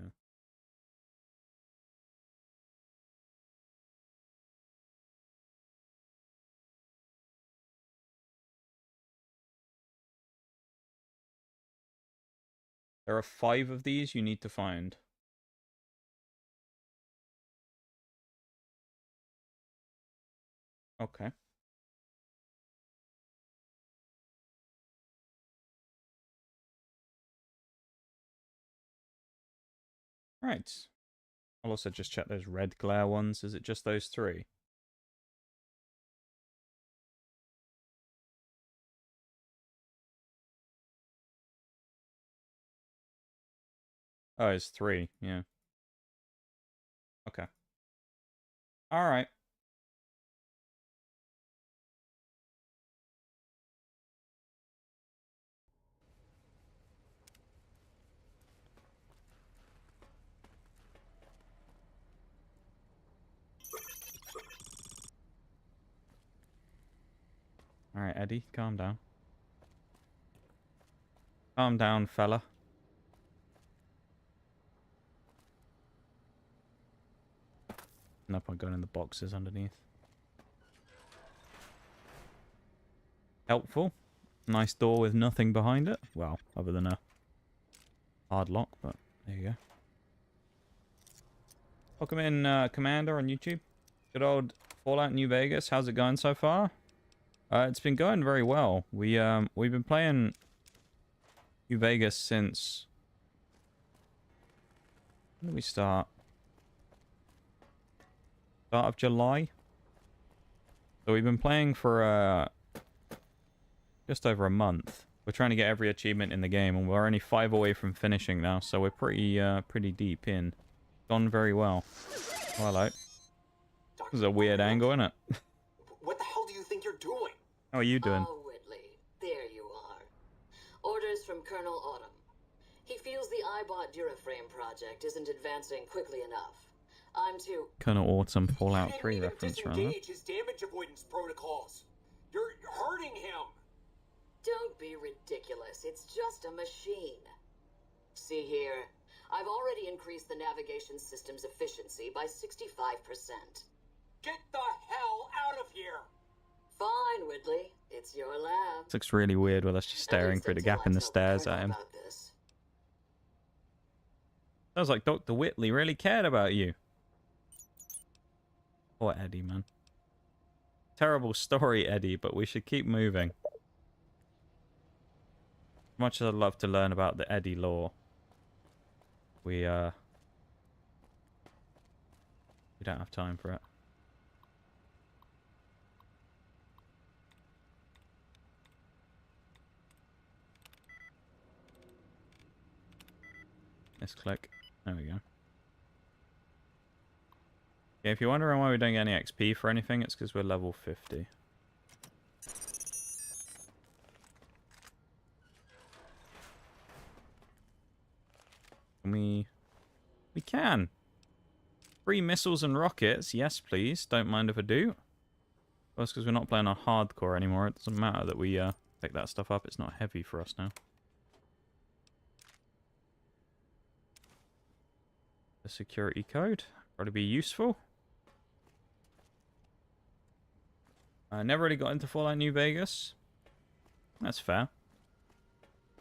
There are 5 of these you need to find. Okay. Right. I'll also just check those red glare ones. Is it just those 3? Oh, it's 3. Yeah. Okay. All right. All right, Eddie, calm down. Calm down, fella. No point going in the boxes underneath. Helpful. Nice door with nothing behind it. Well, other than a hard lock, but there you go. Welcome in, Commander on YouTube. Good old Fallout New Vegas. How's it going so far? It's been going very well. We've been playing New Vegas since... When did we start? Start of July? So we've been playing for just over a month. We're trying to get every achievement in the game, and we're only 5 away from finishing now, so we're pretty deep in. Gone very well. Oh, hello. This is a weird angle, isn't it? What the hell do you think you're doing? How are you doing? Oh, Whitley, there you are. Orders from Colonel Autumn. He feels the iBot Duraframe project isn't advancing quickly enough. I'm to... Colonel Autumn Fallout 3 reference, right? Disengage his damage avoidance protocols. You're hurting him. Don't be ridiculous. It's just a machine. See here. I've already increased the navigation system's efficiency by 65%. Get the hell out of here! Fine, Whitley. It's your lab. This looks really weird with us just staring through the gap in the stairs at him. Sounds like Dr. Whitley really cared about you. Poor Eddie, man. Terrible story, Eddie, but we should keep moving. As much as I'd love to learn about the Eddie lore, we don't have time for it. Let's click. There we go. Yeah, if you're wondering why we don't get any XP for anything, it's because we're level 50. We can. Free missiles and rockets. Yes, please. Don't mind if I do. That's because we're not playing on hardcore anymore. It doesn't matter that we pick that stuff up. It's not heavy for us now. The security code. Probably be useful. I never really got into Fallout New Vegas. That's fair.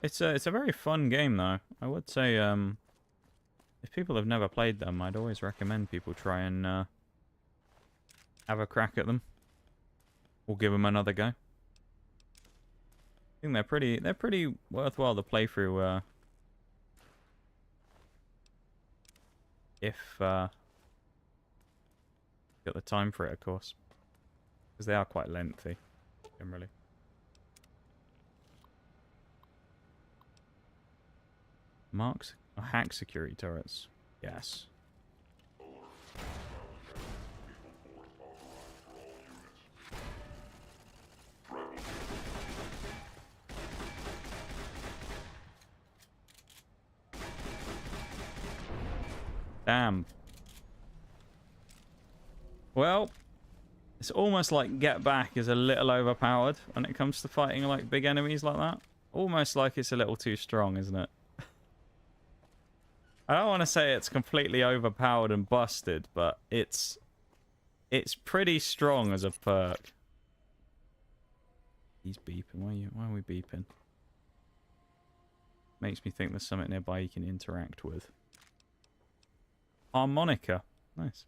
It's a very fun game though. I would say if people have never played them, I'd always recommend people try and have a crack at them. Or give them another go. I think they're pretty worthwhile to play through if got the time for it, of course. Because they are quite lengthy, generally. Marks? Oh, hack security turrets. Yes. Damn. Well, it's almost like Get Back is a little overpowered when it comes to fighting like big enemies like that. Almost like it's a little too strong, isn't it? I don't want to say it's completely overpowered and busted, but it's pretty strong as a perk. He's beeping. Why are we beeping? Makes me think there's something nearby you can interact with. Harmonica. Nice.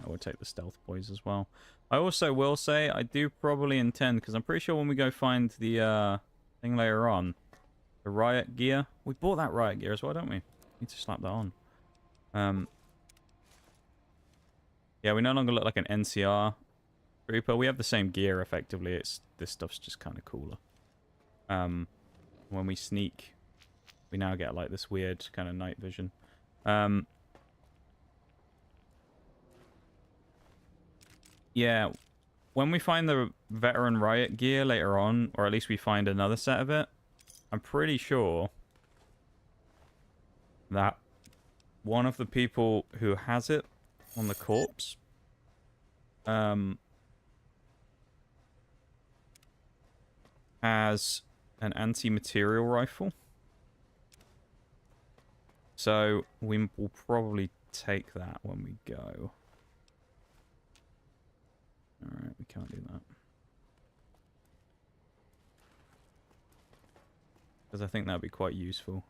I will take the stealth boys as well. I also will say I do probably intend, because I'm pretty sure when we go find the thing later on, the riot gear. We bought that riot gear as well, don't we? Need to slap that on. Yeah, we no longer look like an NCR trooper. We have the same gear, effectively. This stuff's just kind of cooler. When we sneak, we now get, like, this weird kind of night vision. Yeah, when we find the veteran riot gear later on, or at least we find another set of it, I'm pretty sure that one of the people who has it on the corpse has an anti-material rifle. So we will probably take that when we go. Alright, we can't do that. Because I think that would be quite useful.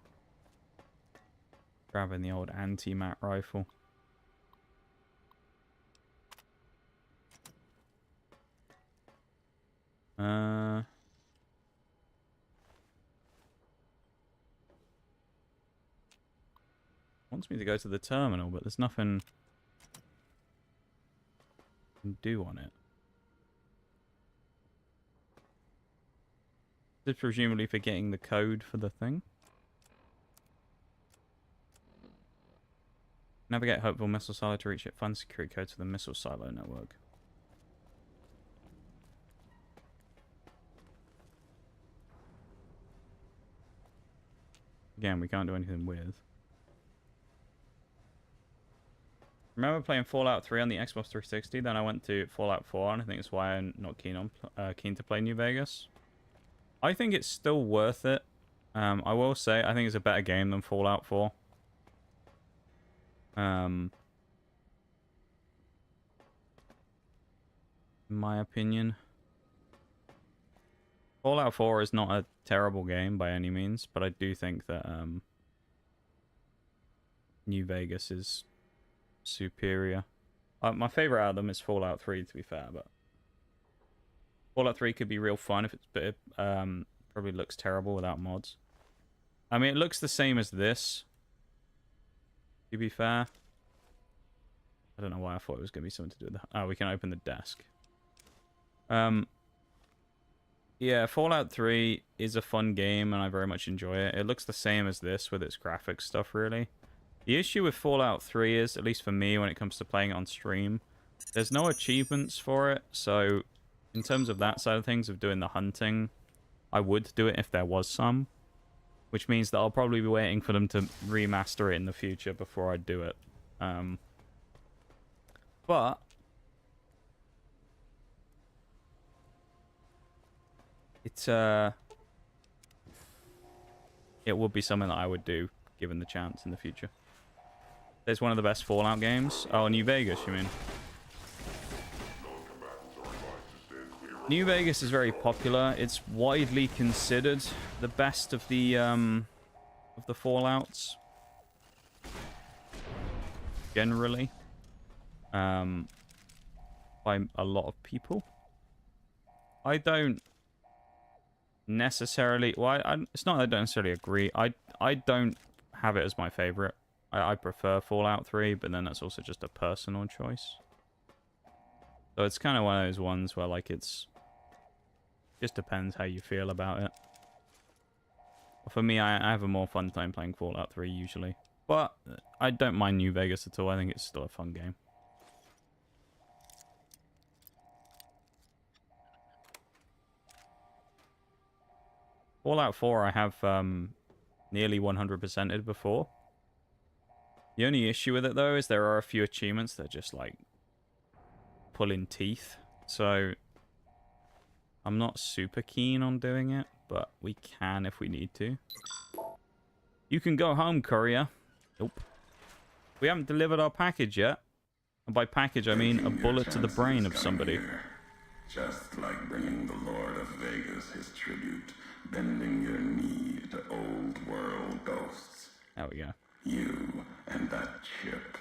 Grabbing the old anti-mat rifle. Wants me to go to the terminal, but there's nothing I can do on it. This is presumably for getting the code for the thing. Navigate Hopeful Missile Silo to reach it. Find the security code to the missile silo network. Again, we can't do anything with. Remember playing Fallout 3 on the Xbox 360? Then I went to Fallout 4, and I think that's why I'm not keen to play New Vegas. I think it's still worth it. I will say, I think it's a better game than Fallout 4. In my opinion. Fallout 4 is not a terrible game by any means, but I do think that New Vegas is superior. My favorite out of them is Fallout 3, to be fair, but Fallout 3 could be real fun if it's, but it probably looks terrible without mods. I mean, it looks the same as this, to be fair. I don't know why I thought it was going to be something to do with that. Oh, we can open the desk. Yeah, Fallout 3 is a fun game, and I very much enjoy it. It looks the same as this with its graphics stuff, really. The issue with Fallout 3 is, at least for me, when it comes to playing it on stream, there's no achievements for it, so in terms of that side of things, of doing the hunting, I would do it if there was some, which means that I'll probably be waiting for them to remaster it in the future before I do it. But it's it would be something that I would do given the chance in the future. There's one of the best Fallout games. Oh, New Vegas, you mean? New Vegas is very popular. It's widely considered the best of the Fallouts. Generally. By a lot of people. I don't necessarily... Well, it's not that I don't necessarily agree. I don't have it as my favorite. I prefer Fallout 3, but then that's also just a personal choice. So it's kind of one of those ones where, like, it's... just depends how you feel about it. For me, I have a more fun time playing Fallout 3 usually. But I don't mind New Vegas at all. I think it's still a fun game. Fallout 4 I have nearly 100%ed before. The only issue with it, though, is there are a few achievements that are just, like, pulling teeth. So I'm not super keen on doing it, but we can if we need to. You can go home, courier. Nope. We haven't delivered our package yet. And by package, I mean a bullet to the brain of somebody. Just like bringing the Lord of Vegas his tribute, bending your knee to old world ghosts. There we go. You and that chip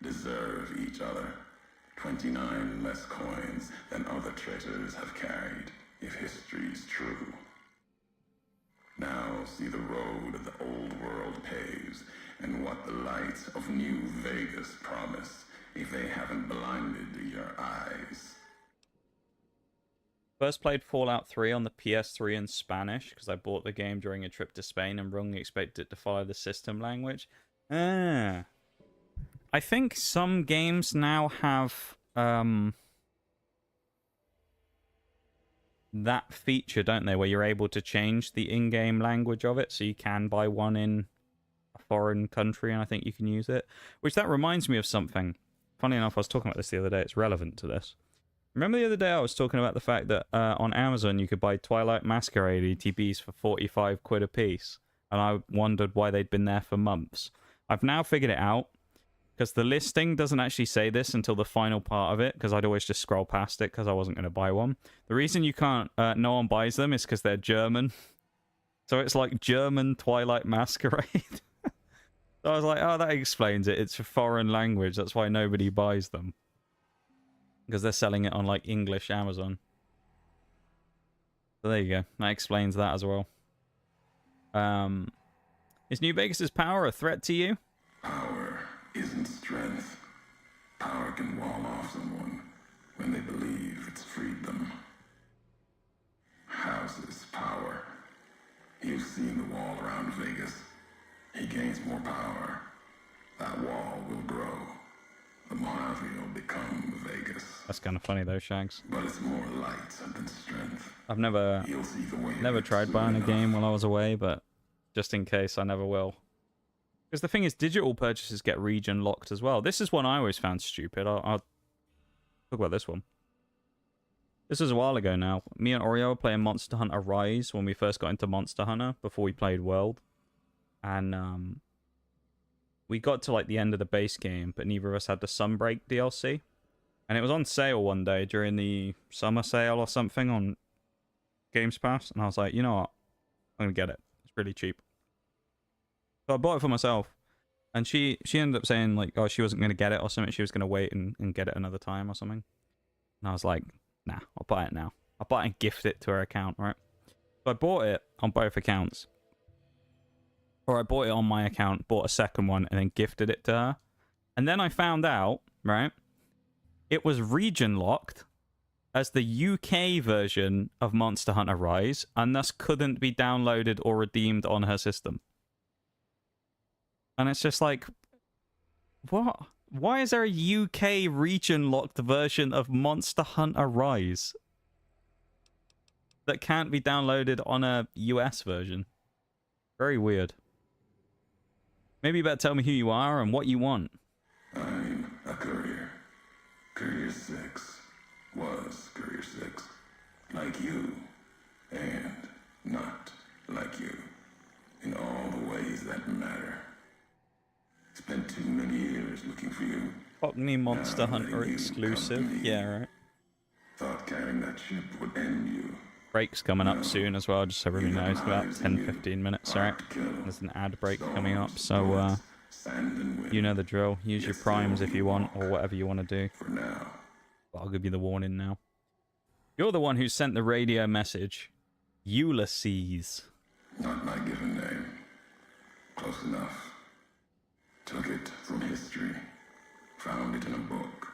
deserve each other. 29 less coins than other traitors have carried, if history's true. Now see the road the old world paves, and what the lights of New Vegas promise if they haven't blinded your eyes. First played Fallout 3 on the PS3 in Spanish because I bought the game during a trip to Spain and wrongly expected it to follow the system language. I think some games now have that feature, don't they, where you're able to change the in-game language of it, so you can buy one in a foreign country, and I think you can use it. Which, that reminds me of something. Funny enough, I was talking about this the other day. It's relevant to this. Remember the other day I was talking about the fact that on Amazon you could buy Twilight Masquerade ETBs for 45 quid a piece, and I wondered why they'd been there for months. I've now figured it out, because the listing doesn't actually say this until the final part of it, because I'd always just scroll past it because I wasn't going to buy one. The reason you can't, no one buys them is because they're German. So it's like German Twilight Masquerade. So I was like, oh, that explains it. It's a foreign language. That's why nobody buys them. Because they're selling it on, like, English Amazon. So there you go. That explains that as well. Is New Vegas' power a threat to you? Power isn't strength. Power can wall off someone when they believe it's freed them. House's power. You've seen the wall around Vegas. He gains more power. That wall will grow. The Mojave will become Vegas. That's kind of funny though, Shags. But it's more light than strength. I've never tried buying a game while I was away, but just in case, I never will. Because the thing is, digital purchases get region locked as well. This is one I always found stupid. I'll talk about this one. This was a while ago now. Me and Oreo were playing Monster Hunter Rise when we first got into Monster Hunter, before we played World. And we got to like the end of the base game, but neither of us had the Sunbreak DLC. And it was on sale one day during the summer sale or something on Games Pass. And I was like, you know what? I'm going to get it. It's really cheap. So I bought it for myself. And she ended up saying like, oh, she wasn't going to get it or something. She was going to wait and get it another time or something. And I was like, nah, I'll buy it now. I'll buy it and gift it to her account, right? So I bought it on both accounts. Or I bought it on my account, bought a second one, and then gifted it to her. And then I found out, right, it was region locked as the UK version of Monster Hunter Rise, and thus couldn't be downloaded or redeemed on her system. And it's just like, what? Why is there a UK region locked version of Monster Hunter Rise that can't be downloaded on a US version? Very weird. Maybe you better tell me who you are and what you want. I'm a courier. Courier 6 was Courier 6. Like you, and not like you. In all the ways that matter. Spent too many years looking for you. Fuck me, Monster Hunter exclusive. Yeah, right. Thought carrying that ship would end you. Break's coming up soon as well, just so everybody knows. About 10-15 minutes, alright? There's an ad break coming up, so you know the drill. Use your primes if you want, or whatever you want to do. For now. But I'll give you the warning now. You're the one who sent the radio message. Ulysses. Not my given name. Close enough. Took it from history. Found it in a book.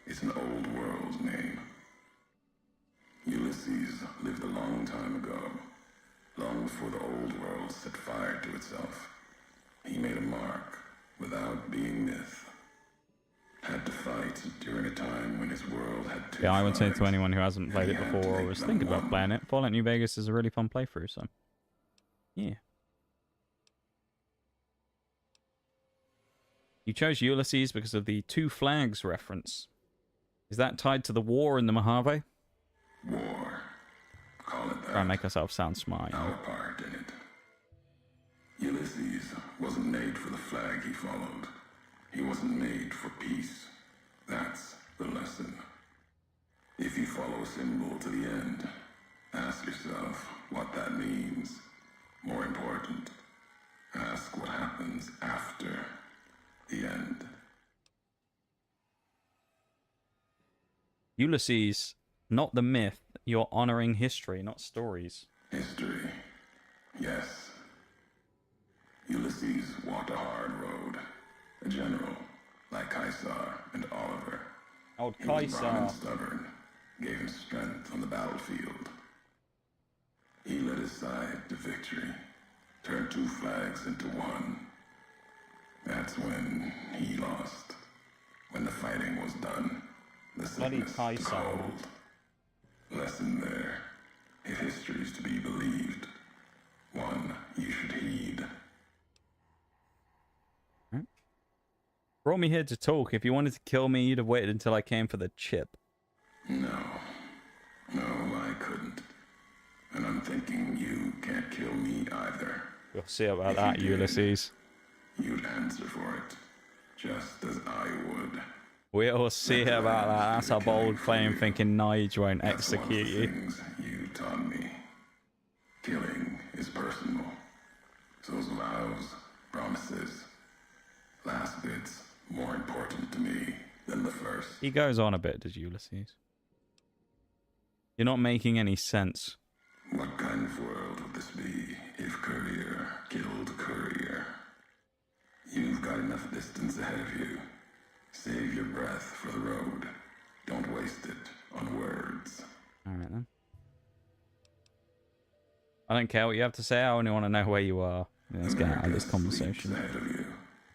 It's an old world name. Ulysses lived a long time ago, long before the old world set fire to itself. He made a mark without being myth. Had to fight during a time when his world had two Yeah, I would say to flags, anyone who hasn't played and it he had to before or make was them thinking about one. playing it, Fallout New Vegas is a really fun playthrough, so yeah. You chose Ulysses because of the Two Flags reference. Is that tied to the war in the Mojave? War. Call it that. Try and make ourselves sound smart. Our part in it. Ulysses wasn't made for the flag he followed. He wasn't made for peace. That's the lesson. If you follow a symbol to the end, ask yourself what that means. More important, ask what happens after the end. Ulysses, not the myth. You're honoring history, not stories. History. Yes. Ulysses walked a hard road. A general, like Caesar and Oliver. Old He was Caesar. brown and stubborn, gave him strength on the battlefield. He led his side to victory, turned 2 flags into one. That's when he lost. When the fighting was done, the sickness took hold. Lesson there. If history's to be believed, one you should heed. Brought me here to talk. If you wanted to kill me, you'd have waited until I came for the chip. No, I couldn't. And I'm thinking you can't kill me either. We'll see about that, Ulysses. You'd answer for it, just as I would. We'll see about that. That's a bold claim, thinking Nige won't execute you. Things you taught me. Killing is personal. So's vows, promises. Last bit's more important to me than the first. He goes on a bit, does Ulysses? You're not making any sense. What kind of world would this be if courier killed courier? You've got enough distance ahead of you. Save your breath for the road. Don't waste it on words. Alright then. I don't care what you have to say, I only want to know where you are. Let's get out of this conversation. Ahead of you.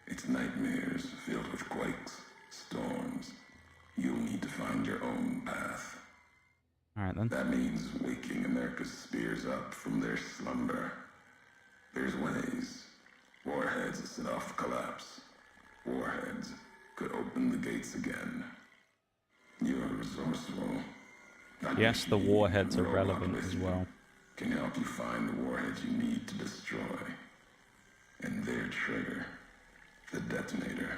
It's nightmares filled with quakes, storms. You'll need to find your own path. Alright then. That means waking America's spears up from their slumber. There's ways. Warheads set off collapse. Warheads could open the gates again. You're resourceful. Yes, the warheads are relevant as well. Can help you find the warheads you need to destroy. And their trigger. The detonator.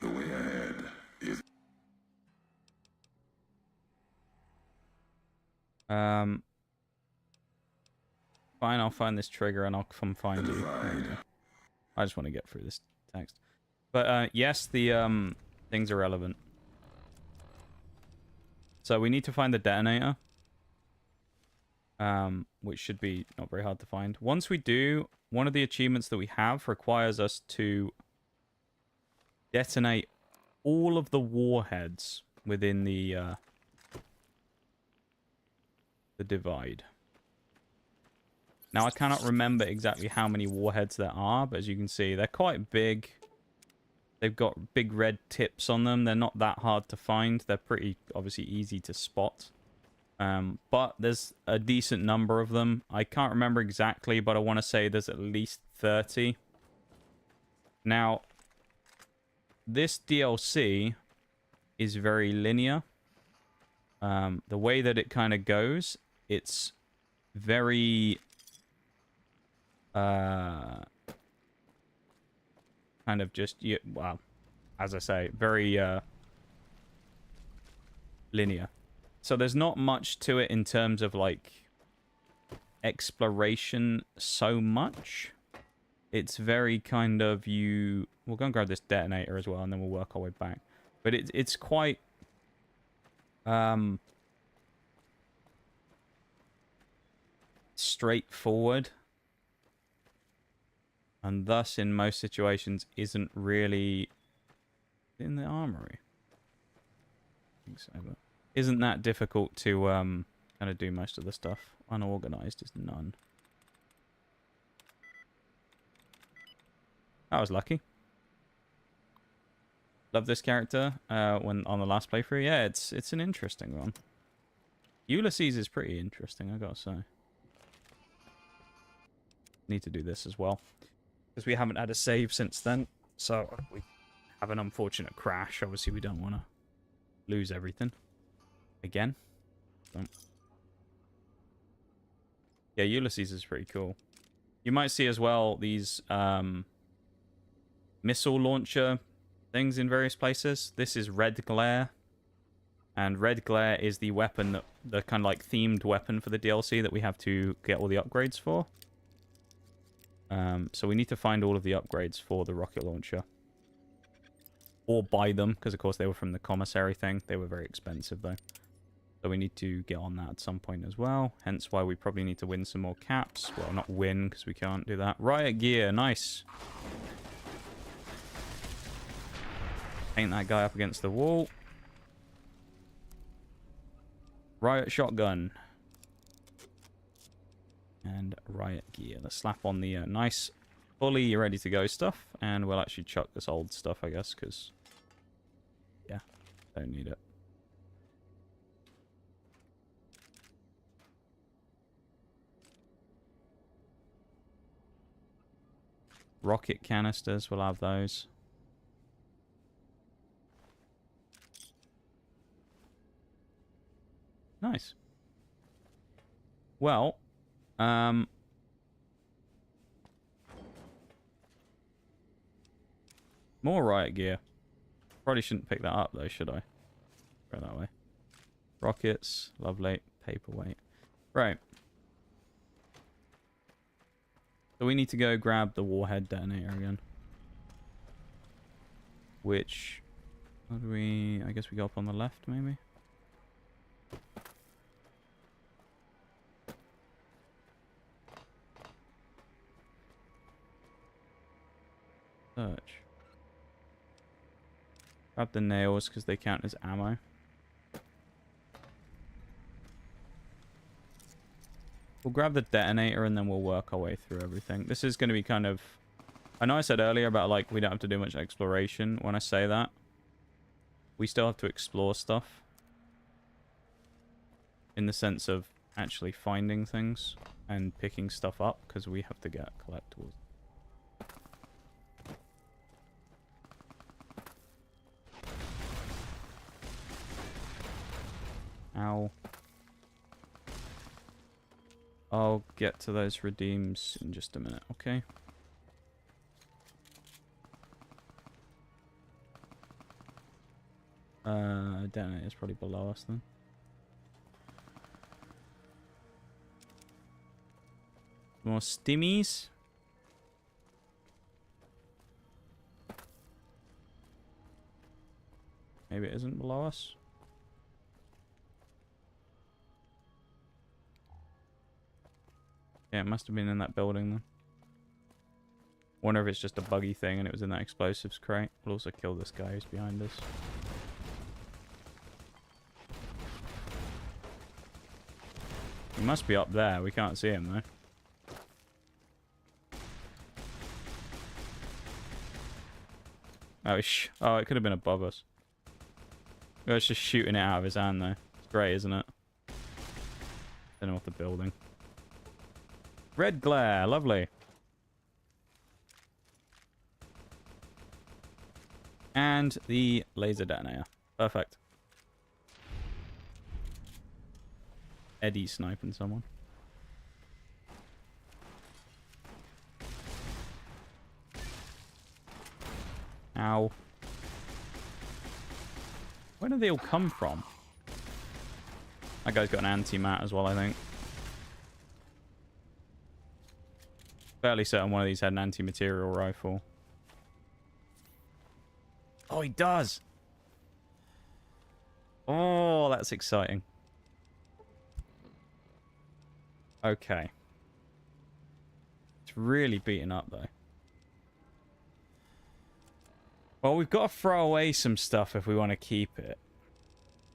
The way ahead is... Fine, I'll find this trigger and I'll come find you. I just want to get through this text. But, yes, the, things are relevant. So we need to find the detonator. Which should be not very hard to find. Once we do, one of the achievements that we have requires us to detonate all of the warheads within the divide. Now, I cannot remember exactly how many warheads there are, but as you can see, they're quite big. They've got big red tips on them. They're not that hard to find. They're pretty, obviously, easy to spot. But there's a decent number of them. I can't remember exactly, but I want to say there's at least 30. Now, this DLC is very linear. The way that it kind of goes, it's very... kind of just... well, as I say, very linear. So there's not much to it in terms of, like, exploration so much. It's very kind of you... We'll go and grab this detonator as well, and then we'll work our way back. But it's quite... straightforward. And thus, in most situations, isn't really... in the armory? I think so, but... isn't that difficult to kind of do most of the stuff. Unorganized is none. I was lucky. Love this character when on the last playthrough. Yeah, it's an interesting one. Ulysses is pretty interesting, I gotta say. Need to do this as well. Because we haven't had a save since then. So we have an unfortunate crash. Obviously, we don't want to lose everything. Again. So. Yeah, Ulysses is pretty cool. You might see as well these missile launcher things in various places. This is Red Glare. And Red Glare is the weapon, that the kind of like themed weapon for the DLC that we have to get all the upgrades for. So we need to find all of the upgrades for the rocket launcher. Or buy them, because of course they were from the commissary thing. They were very expensive though. So we need to get on that at some point as well. Hence why we probably need to win some more caps. Well, not win, because we can't do that. Riot gear, nice. Paint that guy up against the wall. Riot shotgun. And riot gear. Let's slap on the nice, fully ready to go stuff. And we'll actually chuck this old stuff, I guess, because... yeah, don't need it. Rocket canisters, we'll have those. Nice. Well, more riot gear. Probably shouldn't pick that up though, should I? Go that way. Rockets, lovely. Paperweight. Right. So we need to go grab the warhead detonator again. Which... how do we... I guess we go up on the left, maybe? Search. Grab the nails, because they count as ammo. We'll grab the detonator and then we'll work our way through everything. This is going to be kind of... I know I said earlier about, like, we don't have to do much exploration. When I say that, we still have to explore stuff. In the sense of actually finding things and picking stuff up, because we have to get collectibles. Ow. I'll get to those redeems in just a minute, okay? Detonator's probably below us then. More stimmies. Maybe it isn't below us. Yeah, it must have been in that building then. Wonder if it's just a buggy thing and it was in that explosives crate. We'll also kill this guy who's behind us. He must be up there. We can't see him though. Oh, it could have been above us. Oh, it's just shooting it out of his hand though. It's great, isn't it? Then off the building. Red glare, lovely. And the laser detonator. Perfect. Eddie sniping someone. Ow. Where do they all come from? That guy's got an anti-mat as well, I think. Fairly certain one of these had an anti-material rifle. Oh, he does! Oh, that's exciting. Okay. It's really beaten up, though. Well, we've got to throw away some stuff if we want to keep it.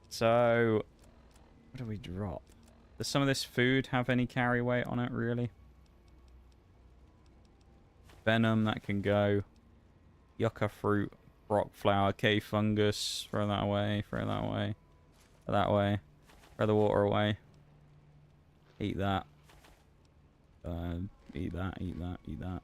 So, what do we drop? Does some of this food have any carry weight on it, really? Venom, that can go. Yucca fruit, rock flower, cave fungus. Throw that away, throw that away. Throw that away. Throw the water away. Eat that. Eat that, eat that, eat that.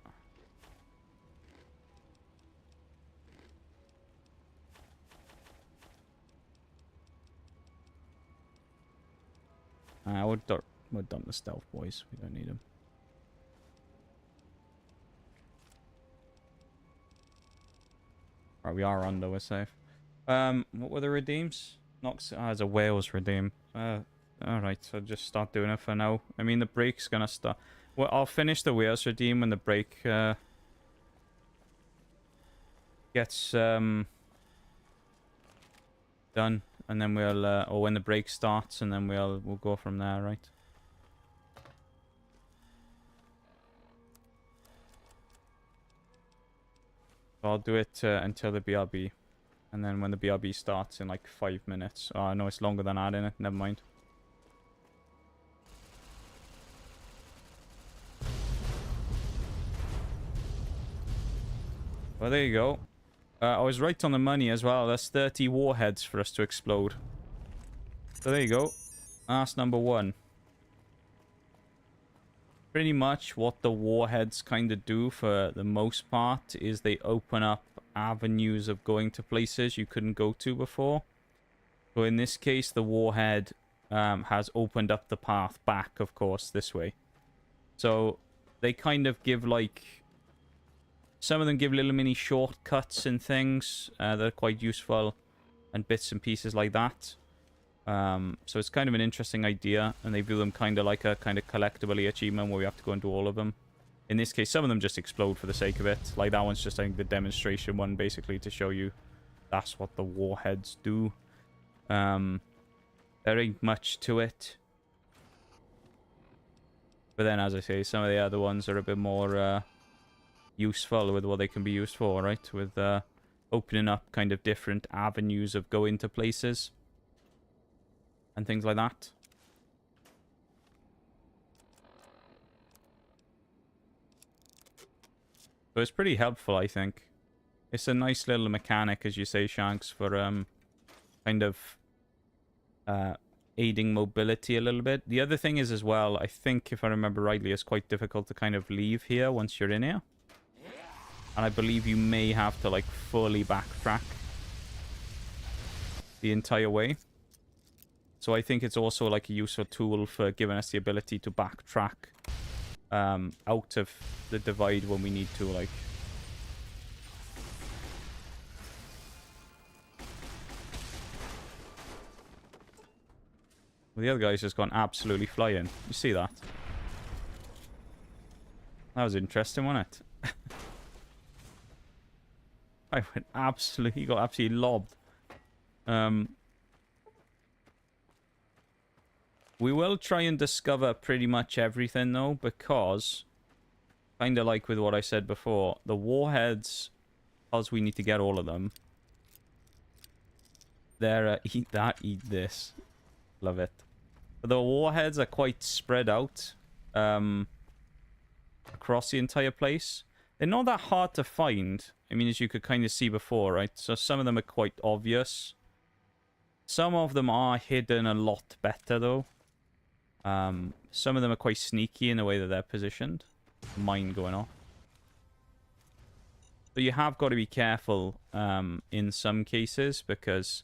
We'll dump the stealth boys. We don't need them. Right, we are under. We're safe. What were the redeems? Nox as a whales redeem. Alright, so just start doing it for now. I mean, the break's gonna start. Well, I'll finish the whales redeem when the break gets done. and then we'll, or when the break starts, and then we'll go from there, right? I'll do it until the BRB. And then when the BRB starts in like 5 minutes. Oh, no, it's longer than that, innit? Never mind. Well, there you go. I was right on the money as well. That's 30 warheads for us to explode. So there you go. That's number 1. Pretty much what the warheads kind of do for the most part is they open up avenues of going to places you couldn't go to before. So in this case, the warhead has opened up the path back, of course, this way. So they kind of give like... Some of them give little mini shortcuts and things that are quite useful, and bits and pieces like that. So it's kind of an interesting idea, and they view them kind of like a kind of collectible achievement where we have to go and do all of them. In this case, some of them just explode for the sake of it. Like that one's just, I think, the demonstration one, basically, to show you that's what the warheads do. There ain't much to it. But then, as I say, some of the other ones are a bit more useful with what they can be used for, right? With opening up kind of different avenues of going to places and things like that. So it's pretty helpful, I think. It's a nice little mechanic, as you say, Shanks, for kind of aiding mobility a little bit. The other thing is as well, I think, if I remember rightly, it's quite difficult to kind of leave here once you're in here. And I believe you may have to, like, fully backtrack the entire way. So I think it's also, like, a useful tool for giving us the ability to backtrack out of the divide when we need to, like... Well, the other guy's just gone absolutely flying. You see that? That was interesting, wasn't it? I went absolutely... He got absolutely lobbed. We will try and discover pretty much everything, though, because... Kind of like with what I said before, the warheads, because we need to get all of them, they're eat that, eat this. Love it. But the warheads are quite spread out across the entire place. They're not that hard to find. I mean, as you could kind of see before, right? So some of them are quite obvious. Some of them are hidden a lot better, though. Some of them are quite sneaky in the way that they're positioned. Mine going off. So you have got to be careful in some cases, because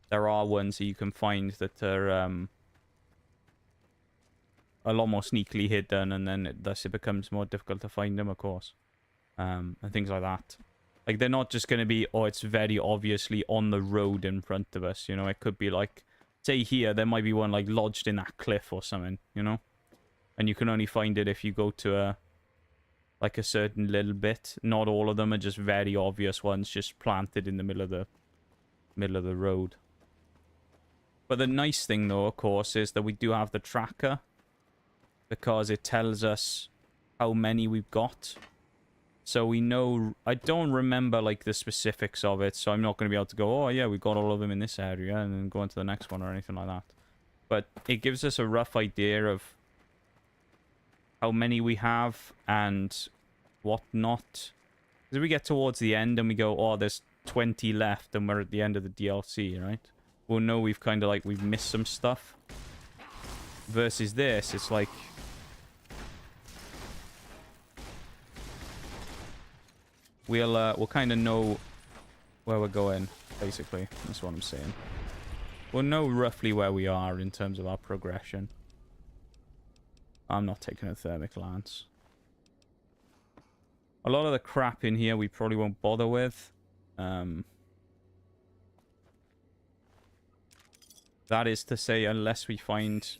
there are ones that you can find that are a lot more sneakily hidden, and then thus it becomes more difficult to find them, of course. And things like that. Like, they're not just going to be, oh, it's very obviously on the road in front of us, you know? It could be like, say here, there might be one, like, lodged in that cliff or something, you know? And you can only find it if you go to a, like, a certain little bit. Not all of them are just very obvious ones, just planted in the middle of the road. But the nice thing, though, of course, is that we do have the tracker, because it tells us how many we've got. So we know... I don't remember, like, the specifics of it, so I'm not going to be able to go, oh, yeah, we got all of them in this area, and then go on to the next one or anything like that. But it gives us a rough idea of how many we have and whatnot. As we get towards the end and we go, oh, there's 20 left and we're at the end of the DLC, right? We'll know we've kind of like, we've missed some stuff. Versus this, it's like... We'll kind of know where we're going, basically. That's what I'm saying. We'll know roughly where we are in terms of our progression. I'm not taking a thermic lance. A lot of the crap in here we probably won't bother with. That is to say, unless we find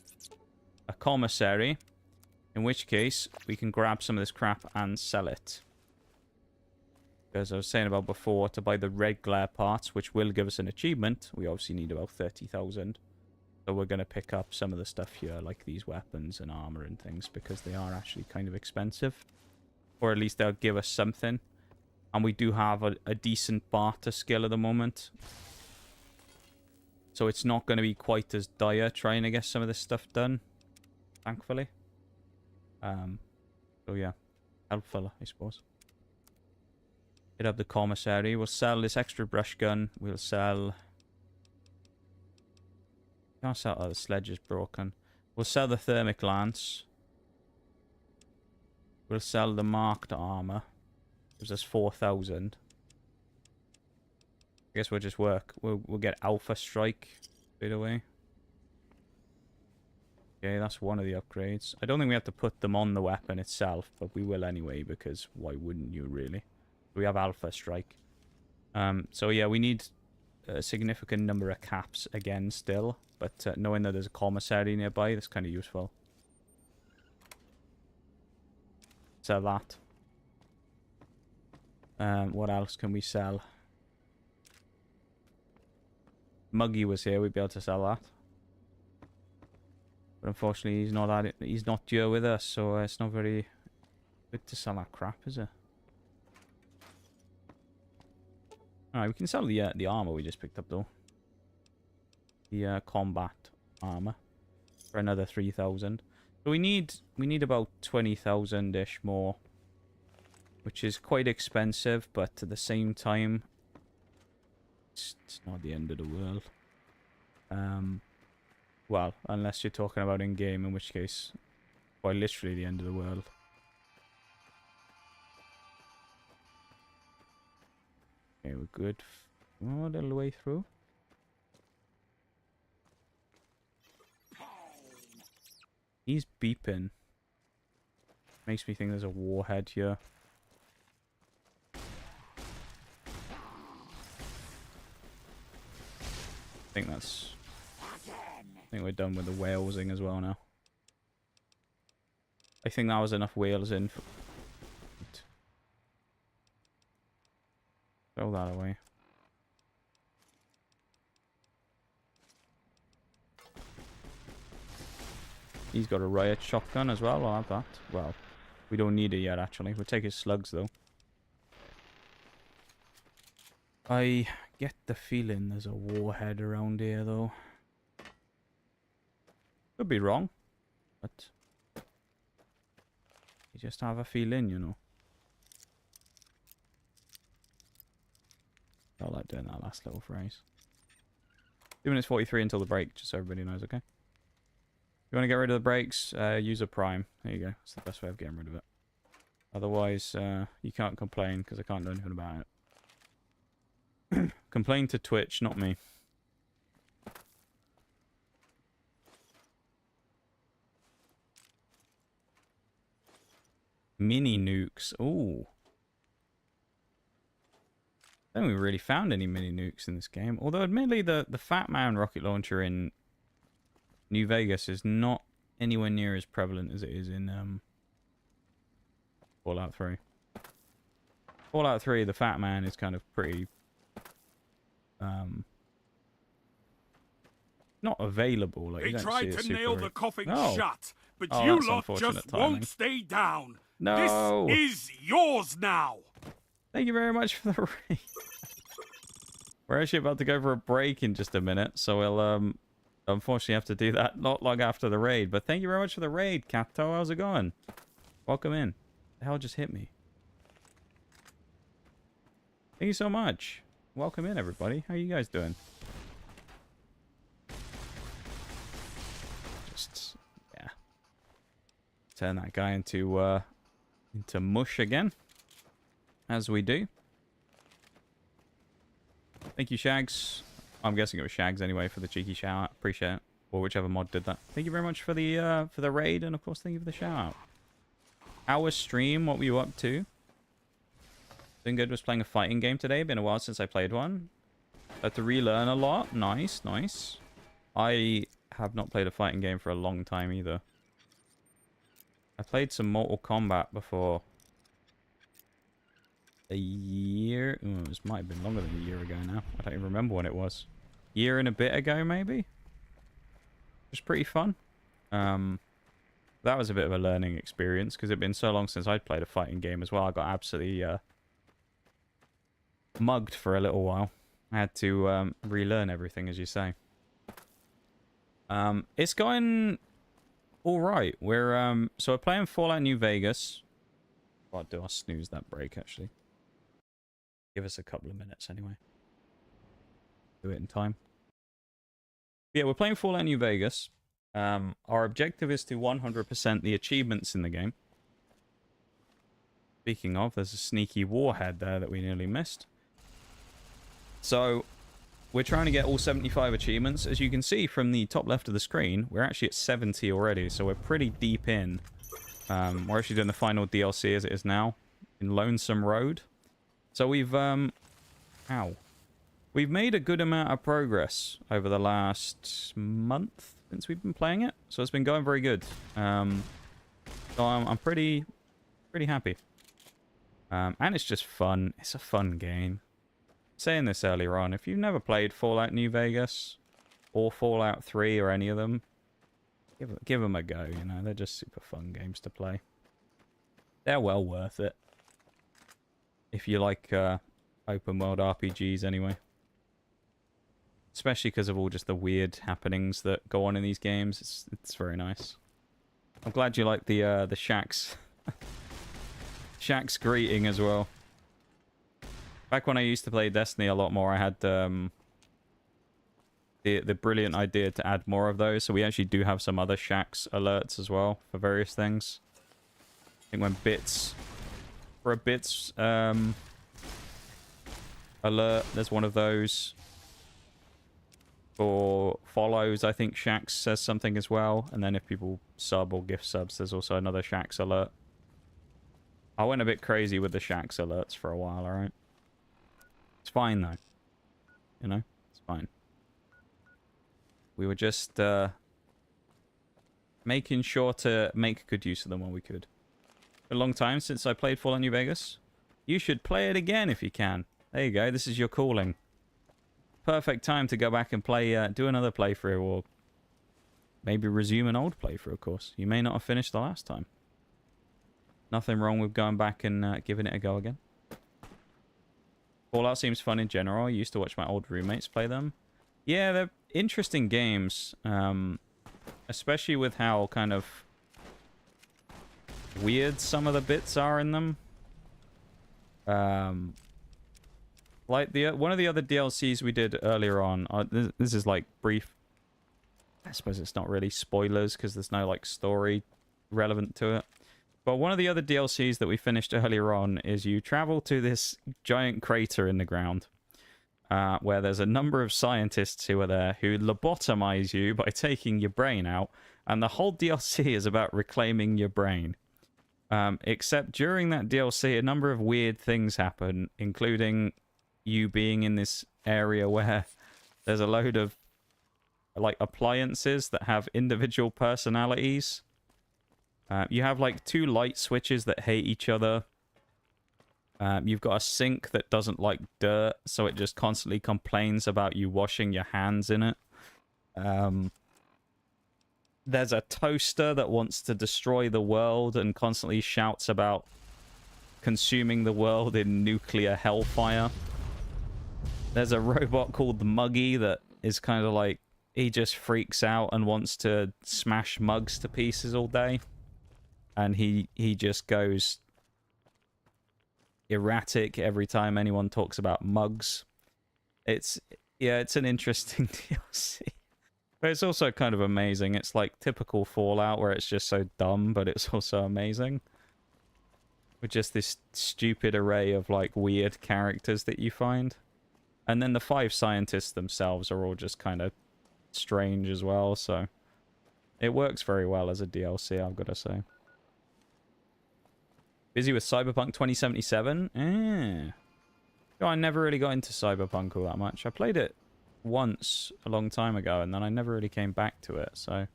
a commissary, in which case we can grab some of this crap and sell it. As I was saying about before, to buy the red glare parts, which will give us an achievement, we obviously need about 30,000. So we're going to pick up some of the stuff here, like these weapons and armor and things, because they are actually kind of expensive. Or at least they'll give us something. And we do have a decent barter skill at the moment. So it's not going to be quite as dire trying to get some of this stuff done, thankfully. So yeah, helpful, I suppose. Hit up the commissary. We'll sell this extra brush gun. We'll sell... Can't sell... Oh, the sledge is broken. We'll sell the thermic lance. We'll sell the marked armor. Gives us 4,000. I guess we'll just work. We'll get Alpha Strike straight away. Okay, that's one of the upgrades. I don't think we have to put them on the weapon itself, but we will anyway, because why wouldn't you, really? We have Alpha Strike. So yeah, we need a significant number of caps again still, but knowing that there's a commissary nearby, that's kind of useful. Sell that. What else can we sell? Muggy was here, we'd be able to sell that. But unfortunately, he's not here with us, so it's not very good to sell that crap, is it? Alright, we can sell the armor we just picked up, though. The combat armor for another 3,000. So we need about 20,000-ish more, which is quite expensive, but at the same time, it's not the end of the world. Well, unless you're talking about in-game, in which case, quite literally the end of the world. Okay, we're good. Oh, a little way through. He's beeping. Makes me think there's a warhead here. I think we're done with the whalesing as well now. I think that was enough whales in. Throw that away. He's got a riot shotgun as well. I'll have that. Well, we don't need it yet, actually. We'll take his slugs, though. I get the feeling there's a warhead around here, though. Could be wrong, but you just have a feeling, you know. I like doing that last little phrase. 2 minutes 43 until the break, just so everybody knows, okay? If you want to get rid of the brakes, use a prime. There you go. That's the best way of getting rid of it. Otherwise, you can't complain, because I can't do anything about it. Complain to Twitch, not me. Mini nukes. Ooh. I don't think we really found any mini nukes in this game. Although, admittedly, the Fat Man rocket launcher in New Vegas is not anywhere near as prevalent as it is in Fallout 3. Fallout 3, the Fat Man is kind of pretty... not available. Like, they tried to nail the coffin shut, but oh, you lot just timing. won't stay down. No. This is yours now. Thank you very much for the raid. We're actually about to go for a break in just a minute, so we'll unfortunately have to do that not long after the raid. But thank you very much for the raid, Capto. How's it going? Welcome in. The hell just hit me? Thank you so much. Welcome in, everybody. How are you guys doing? Just yeah. Turn that guy into mush again. As we do. Thank you, Shags. I'm guessing it was Shags anyway for the cheeky shout out. Appreciate it. Or whichever mod did that. Thank you very much for the raid, and of course thank you for the shout out. How was stream? What were you up to? Doing good. Was playing a fighting game today. Been a while since I played one. Had to relearn a lot. Nice, nice. I have not played a fighting game for a long time either. I played some Mortal Kombat before. a year. Ooh, it might have been longer than a year ago now. I don't even remember when it was. Year and a bit ago, maybe? It was pretty fun. That was a bit of a learning experience because it'd been so long since I'd played a fighting game as well. I got absolutely mugged for a little while. I had to relearn everything, as you say. It's going all right. We're playing Fallout New Vegas. What do I snooze that break? Actually, give us a couple of minutes anyway. Do it in time. Yeah, we're playing Fallout New Vegas. Our objective is to 100% the achievements in the game. Speaking of, there's a sneaky warhead there that we nearly missed. So, we're trying to get all 75 achievements. As you can see from the top left of the screen, we're actually at 70 already, so we're pretty deep in. We're actually doing the final DLC as it is now, in Lonesome Road. So we've, We've made a good amount of progress over the last month since we've been playing it, so it's been going very good. So I'm pretty happy. And it's just fun. It's a fun game. Saying this earlier on, if you've never played Fallout New Vegas or Fallout 3 or any of them, give them a go. You know, they're just super fun games to play. They're well worth it if you like open world RPGs anyway. Especially because of all just the weird happenings that go on in these games. It's very nice. I'm glad you like the Shaxx greeting as well. Back when I used to play Destiny a lot more, I had the brilliant idea to add more of those. So we actually do have some other Shaxx alerts as well for various things. I think when for a bits alert, there's one of those. For follows, I think Shaxx says something as well. And then if people sub or gift subs, there's also another Shaxx alert. I went a bit crazy with the Shaxx alerts for a while, alright? It's fine, though. You know? It's fine. We were just making sure to make good use of them when we could. A long time since I played Fallout New Vegas. You should play it again if you can. There you go. This is your calling. Perfect time to go back and play, do another playthrough, or maybe resume an old playthrough, of course. You may not have finished the last time. Nothing wrong with going back and giving it a go again. Fallout seems fun in general. I used to watch my old roommates play them. Yeah, they're interesting games. Especially with how kind of weird some of the bits are in them. Like one of the other DLCs we did earlier on, this is like brief. I suppose it's not really spoilers because there's no like story relevant to it. But one of the other DLCs that we finished earlier on is you travel to this giant crater in the ground, where there's a number of scientists who are there who lobotomize you by taking your brain out, and the whole DLC is about reclaiming your brain. Except during that DLC, a number of weird things happen, including you being in this area where there's a load of like appliances that have individual personalities. You have like 2 light switches that hate each other. You've got a sink that doesn't like dirt, so it just constantly complains about you washing your hands in it. There's a toaster that wants to destroy the world and constantly shouts about consuming the world in nuclear hellfire. There's a robot called the Muggy that is kind of like, he just freaks out and wants to smash mugs to pieces all day. And he just goes erratic every time anyone talks about mugs. It's an interesting DLC. But it's also kind of amazing. It's like typical Fallout where it's just so dumb, but it's also amazing. With just this stupid array of like weird characters that you find. And then the 5 scientists themselves are all just kind of strange as well, so it works very well as a DLC, I've got to say. Busy with Cyberpunk 2077? No, I never really got into Cyberpunk all that much. I played it once a long time ago, and then I never really came back to it, so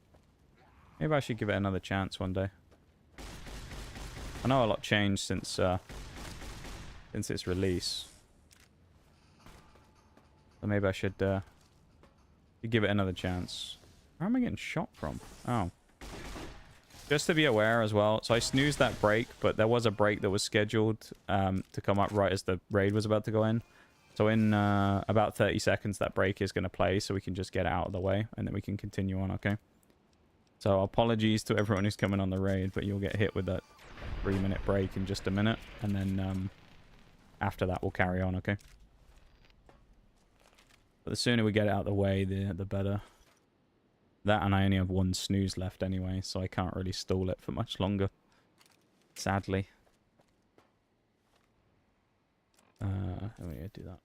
maybe I should give it another chance one day. I know a lot changed since since its release. So maybe I should give it another chance. Where am I getting shot from? Oh. Just to be aware as well. So I snoozed that break, but there was a break that was scheduled to come up right as the raid was about to go in. So in about 30 seconds, that break is going to play, so we can just get it out of the way, and then we can continue on, okay? So apologies to everyone who's coming on the raid, but you'll get hit with that 3-minute break in just a minute, and then after that, we'll carry on, okay? But the sooner we get it out of the way, the better. That, and I only have 1 snooze left anyway, so I can't really stall it for much longer. Sadly. Let me do that.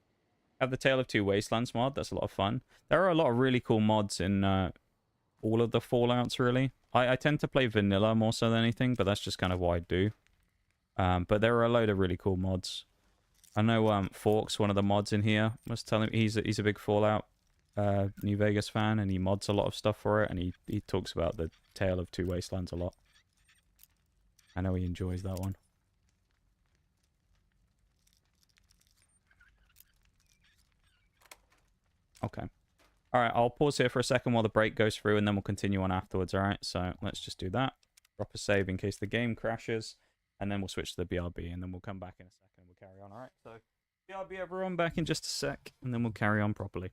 I have the Tale of Two Wastelands mod. That's a lot of fun. There are a lot of really cool mods in all of the Fallouts, really. I tend to play vanilla more so than anything, but that's just kind of what I do. But there are a load of really cool mods. I know Forks, one of the mods in here, was telling me he's a big Fallout New Vegas fan, and he mods a lot of stuff for it, and he talks about the Tale of Two Wastelands a lot. I know he enjoys that one. Okay. Alright, I'll pause here for a second while the break goes through, and then we'll continue on afterwards, alright? So let's just do that. Drop a save in case the game crashes, and then we'll switch to the BRB, and then we'll come back in a second and we'll carry on, alright? So, BRB everyone, back in just a sec, and then we'll carry on properly.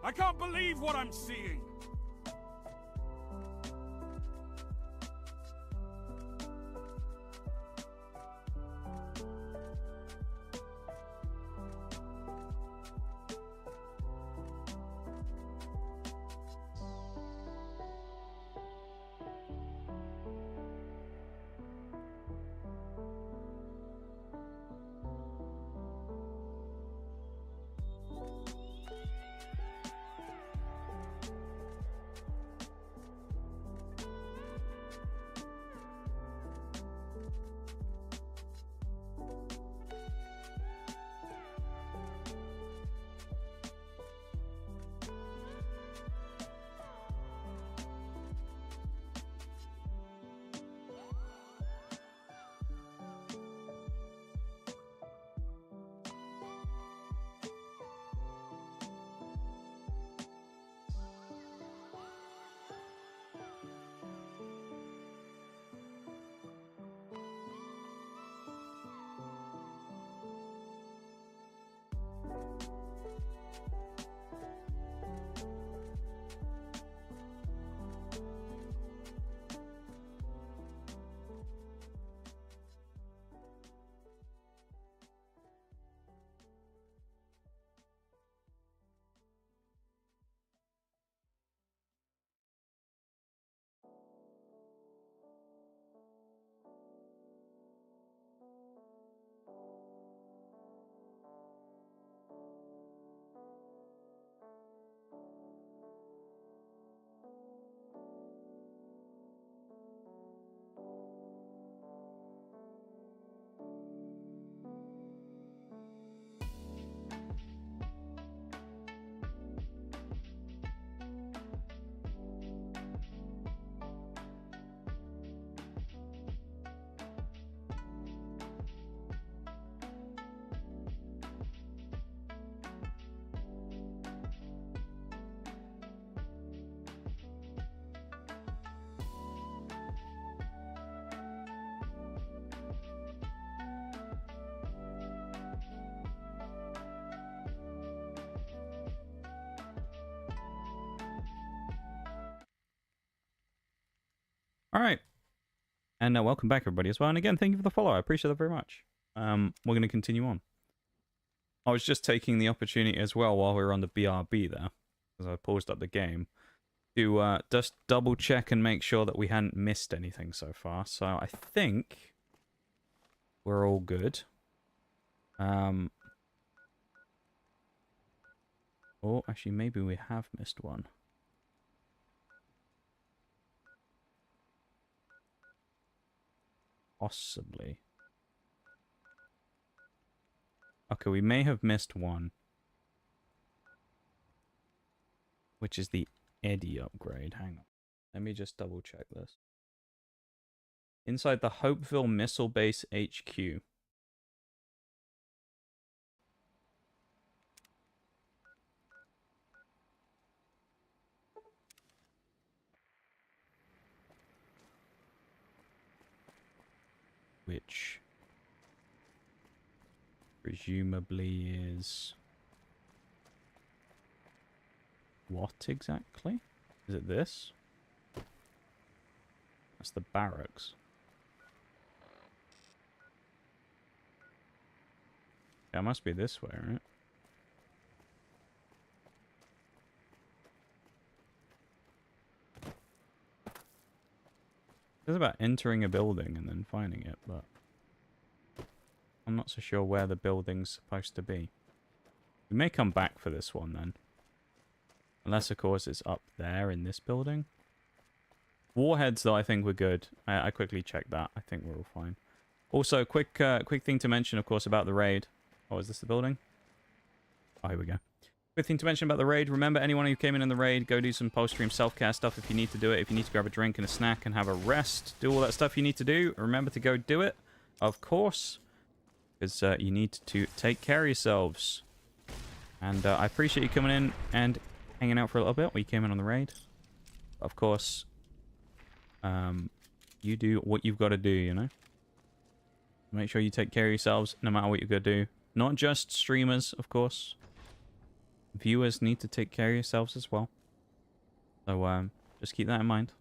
I can't believe what I'm seeing! All right. And welcome back, everybody, as well. And again, thank you for the follow. I appreciate that very much. We're going to continue on. I was just taking the opportunity as well while we were on the BRB there, as I paused up the game, to just double check and make sure that we hadn't missed anything so far. So I think we're all good. Oh, actually, maybe we have missed one. Possibly. Okay, we may have missed one. Which is the Eddie upgrade. Hang on. Let me just double check this. Inside the Hopeville Missile Base HQ. Which presumably is what exactly? Is it this? That's the barracks. Yeah, it must be this way, right? It's about entering a building and then finding it, but I'm not so sure where the building's supposed to be. We may come back for this one then. Unless, of course, it's up there in this building. Warheads, though, I think we're good. I quickly checked that. I think we're all fine. Also, quick thing to mention, of course, about the raid. Oh, is this the building? Oh, here we go. Quick thing to mention about the raid. Remember, anyone who came in the raid, go do some post-stream self-care stuff if you need to do it. If you need to grab a drink and a snack and have a rest, do all that stuff you need to do. Remember to go do it, of course. Because you need to take care of yourselves. And I appreciate you coming in and hanging out for a little bit. We came in on the raid. Of course, you do what you've got to do, you know? Make sure you take care of yourselves no matter what you're going to do. Not just streamers, of course. Viewers need to take care of yourselves as well. So, just keep that in mind.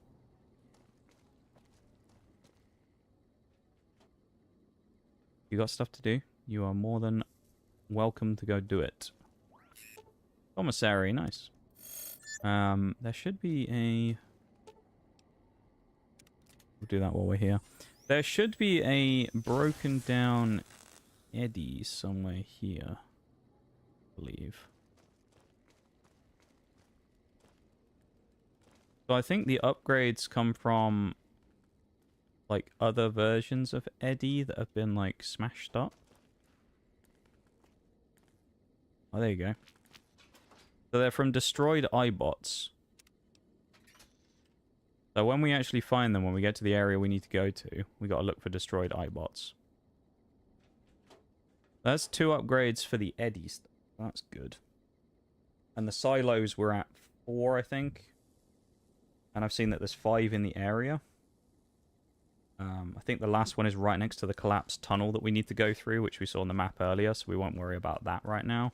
You got stuff to do, you are more than welcome to go do it. Commissary, nice. There should be a... We'll do that while we're here. There should be a broken down Eddie somewhere here, I believe. So I think the upgrades come from like other versions of Eddie that have been like smashed up. Oh, there you go. So they're from destroyed iBots. So when we actually find them, when we get to the area we need to go to, we got to look for destroyed iBots. That's 2 upgrades for the Eddie stuff. That's good. And the silos were at 4, I think. And I've seen that there's 5 in the area. I think the last one is right next to the collapsed tunnel that we need to go through, which we saw on the map earlier, so we won't worry about that right now.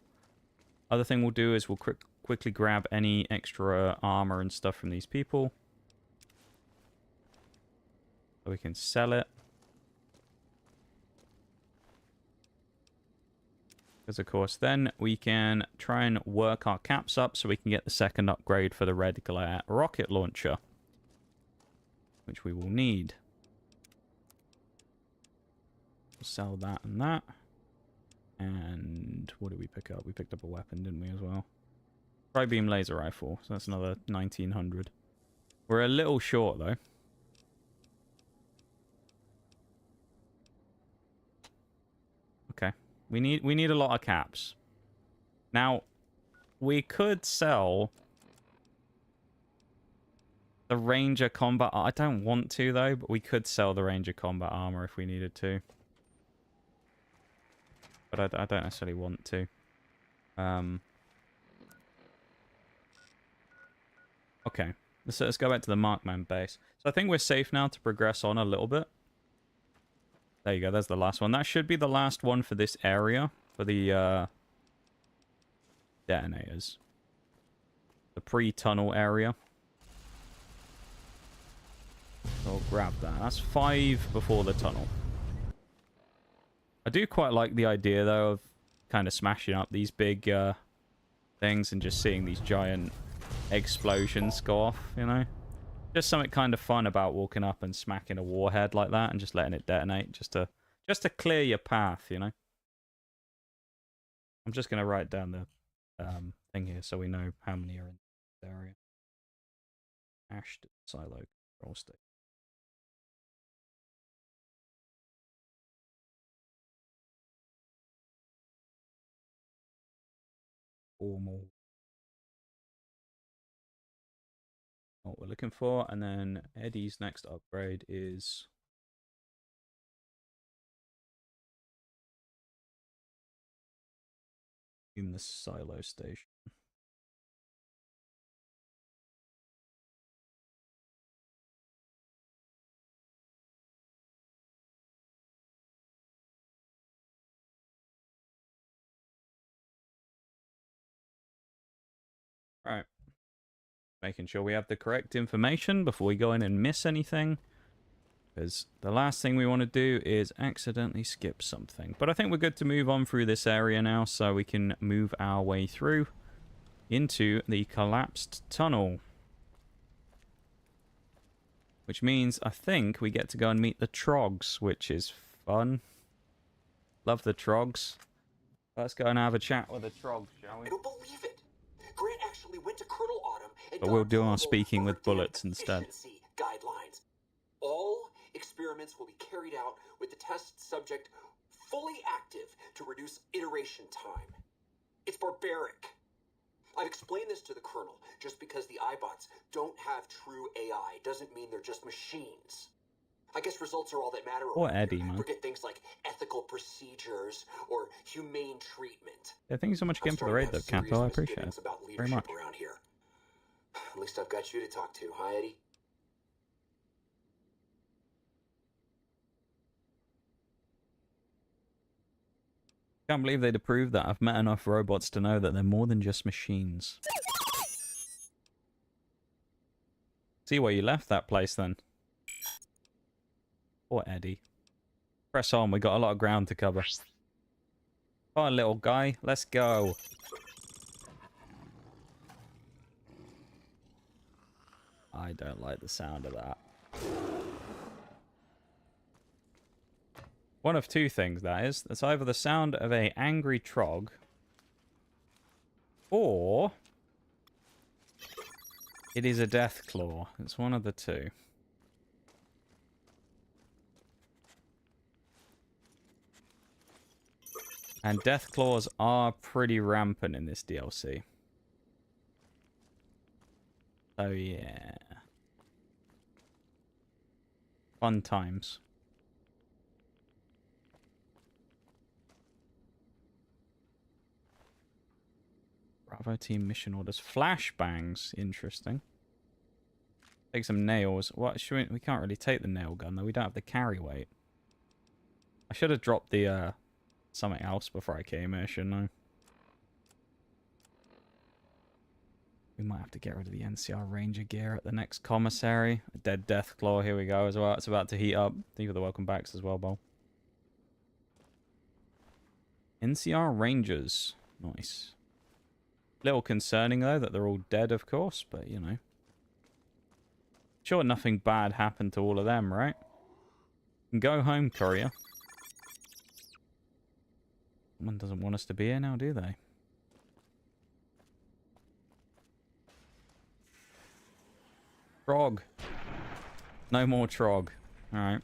Other thing we'll do is we'll quickly grab any extra armor and stuff from these people. So we can sell it. Because, of course, then we can try and work our caps up so we can get the second upgrade for the Red Glare rocket launcher. Which we will need. We'll sell that and that. And what did we pick up? We picked up a weapon, didn't we, as well? Tri-beam laser rifle. So that's another 1900. We're a little short, though. Okay. We need a lot of caps. Now, we could sell the Ranger combat... I don't want to, though, but we could sell the Ranger combat armor if we needed to. But I don't necessarily want to. Okay. Let's go back to the Markman base. So I think we're safe now to progress on a little bit. There you go. There's the last one. That should be the last one for this area. For the detonators. The pre-tunnel area. So I'll grab that. That's 5 before the tunnel. I do quite like the idea, though, of kind of smashing up these big things and just seeing these giant explosions go off, you know? Just something kind of fun about walking up and smacking a warhead like that and just letting it detonate just to clear your path, you know? I'm just going to write down the thing here so we know how many are in this area. Ashton Silo Control Station. 4 more. What we're looking for, and then Eddie's next upgrade is in the silo station. Right. Making sure we have the correct information before we go in and miss anything. Because the last thing we want to do is accidentally skip something. But I think we're good to move on through this area now so we can move our way through into the collapsed tunnel. Which means I think we get to go and meet the Trogs, which is fun. Love the Trogs. Let's go and have a chat with the Trogs, shall we? I don't believe it. Grant actually went to Colonel Autumn and But we'll do our speaking with bullets instead. Guidelines. All experiments will be carried out with the test subject fully active to reduce iteration time. It's barbaric. I've explained this to the Colonel. Just because the iBots don't have true AI doesn't mean they're just machines. I guess results are all that matter. Or Eddie, man. Forget things like ethical procedures or humane treatment. Yeah, thank you so much again for the raid, though, Capo. I appreciate it very much. Around here. At least I've got you to talk to, huh, Eddie? Can't believe they'd approved that. I've met enough robots to know that they're more than just machines. See where you left that place, then. Poor Eddie. Press on, we got a lot of ground to cover. Come on, little guy, let's go. I don't like the sound of that. One of two things, that is. That's either the sound of an angry Trog, or it is a death claw. It's one of the two. And death claws are pretty rampant in this DLC. So yeah. Fun times. Bravo team mission orders. Flashbangs. Interesting. Take some nails. What should we can't really take the nail gun though. We don't have the carry weight. I should have dropped the something else before I came here, shouldn't I? We might have to get rid of the NCR Ranger gear at the next commissary. A dead death claw, here we go as well. It's about to heat up. Thank you for the welcome backs as well, Bo. NCR Rangers. Nice. Little concerning though that they're all dead, of course, but you know. Sure nothing bad happened to all of them, right? Go home, courier. Someone doesn't want us to be here now, do they? Trog. No more Trog. Alright.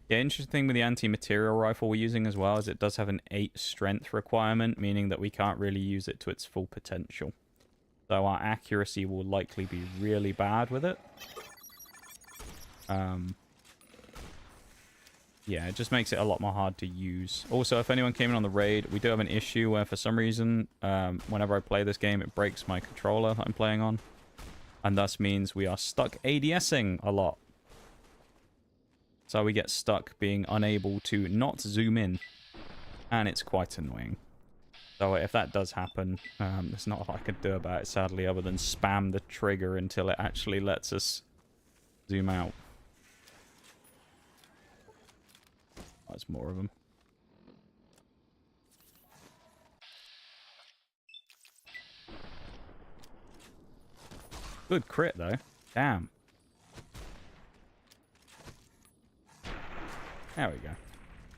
Yeah, interesting thing with the anti-material rifle we're using as well is it does have an 8 strength requirement, meaning that we can't really use it to its full potential. So our accuracy will likely be really bad with it. Yeah, it just makes it a lot more hard to use. Also, if anyone came in on the raid, we do have an issue where for some reason, whenever I play this game, it breaks my controller that I'm playing on. And thus means we are stuck ADSing a lot. So we get stuck being unable to not zoom in. And it's quite annoying. So if that does happen, there's not a lot I could do about it, sadly, other than spam the trigger until it actually lets us zoom out. There's more of them. Good crit, though. Damn. There we go.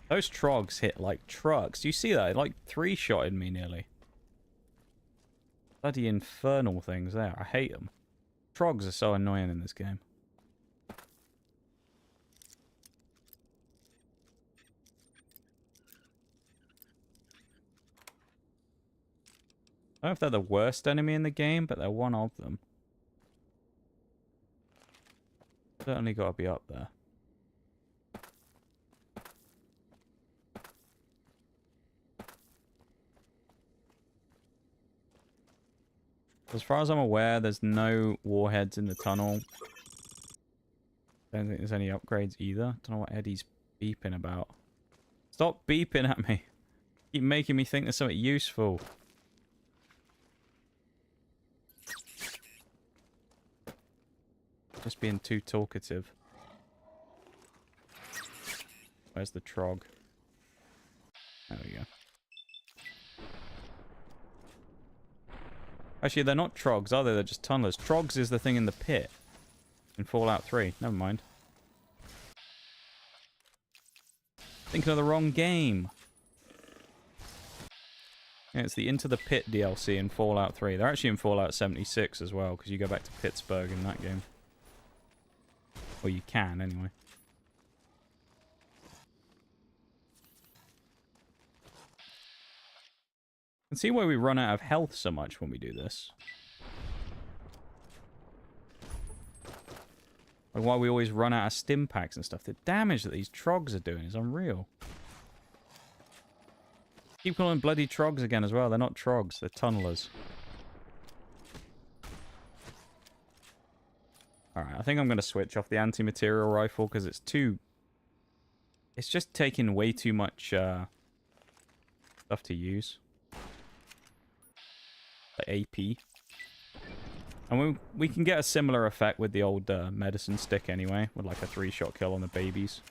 Those trogs hit like trucks. Do you see that? It like three-shotted me nearly. Bloody infernal things there. I hate them. Trogs are so annoying in this game. I don't know if they're the worst enemy in the game, but they're one of them. Certainly got to be up there. As far as I'm aware, there's no warheads in the tunnel. Don't think there's any upgrades either. Don't know what Eddie's beeping about. Stop beeping at me. Keep making me think there's something useful. Just being too talkative. Where's the trog? There we go. Actually, they're not trogs, are they? They're just tunnelers. Trogs is the thing in the pit. In Fallout 3. Never mind. Thinking of the wrong game. Yeah, it's the Into the Pit DLC in Fallout 3. They're actually in Fallout 76 as well, because you go back to Pittsburgh in that game. Or you can, anyway. You can see why we run out of health so much when we do this. Like why we always run out of stim packs and stuff. The damage that these trogs are doing is unreal. Keep calling them bloody trogs again as well. They're not trogs, they're tunnelers. Alright, I think I'm going to switch off the anti-material rifle because it's too... It's just taking way too much stuff to use. Like AP. And we can get a similar effect with the old medicine stick anyway, with like a 3-shot kill on the babies.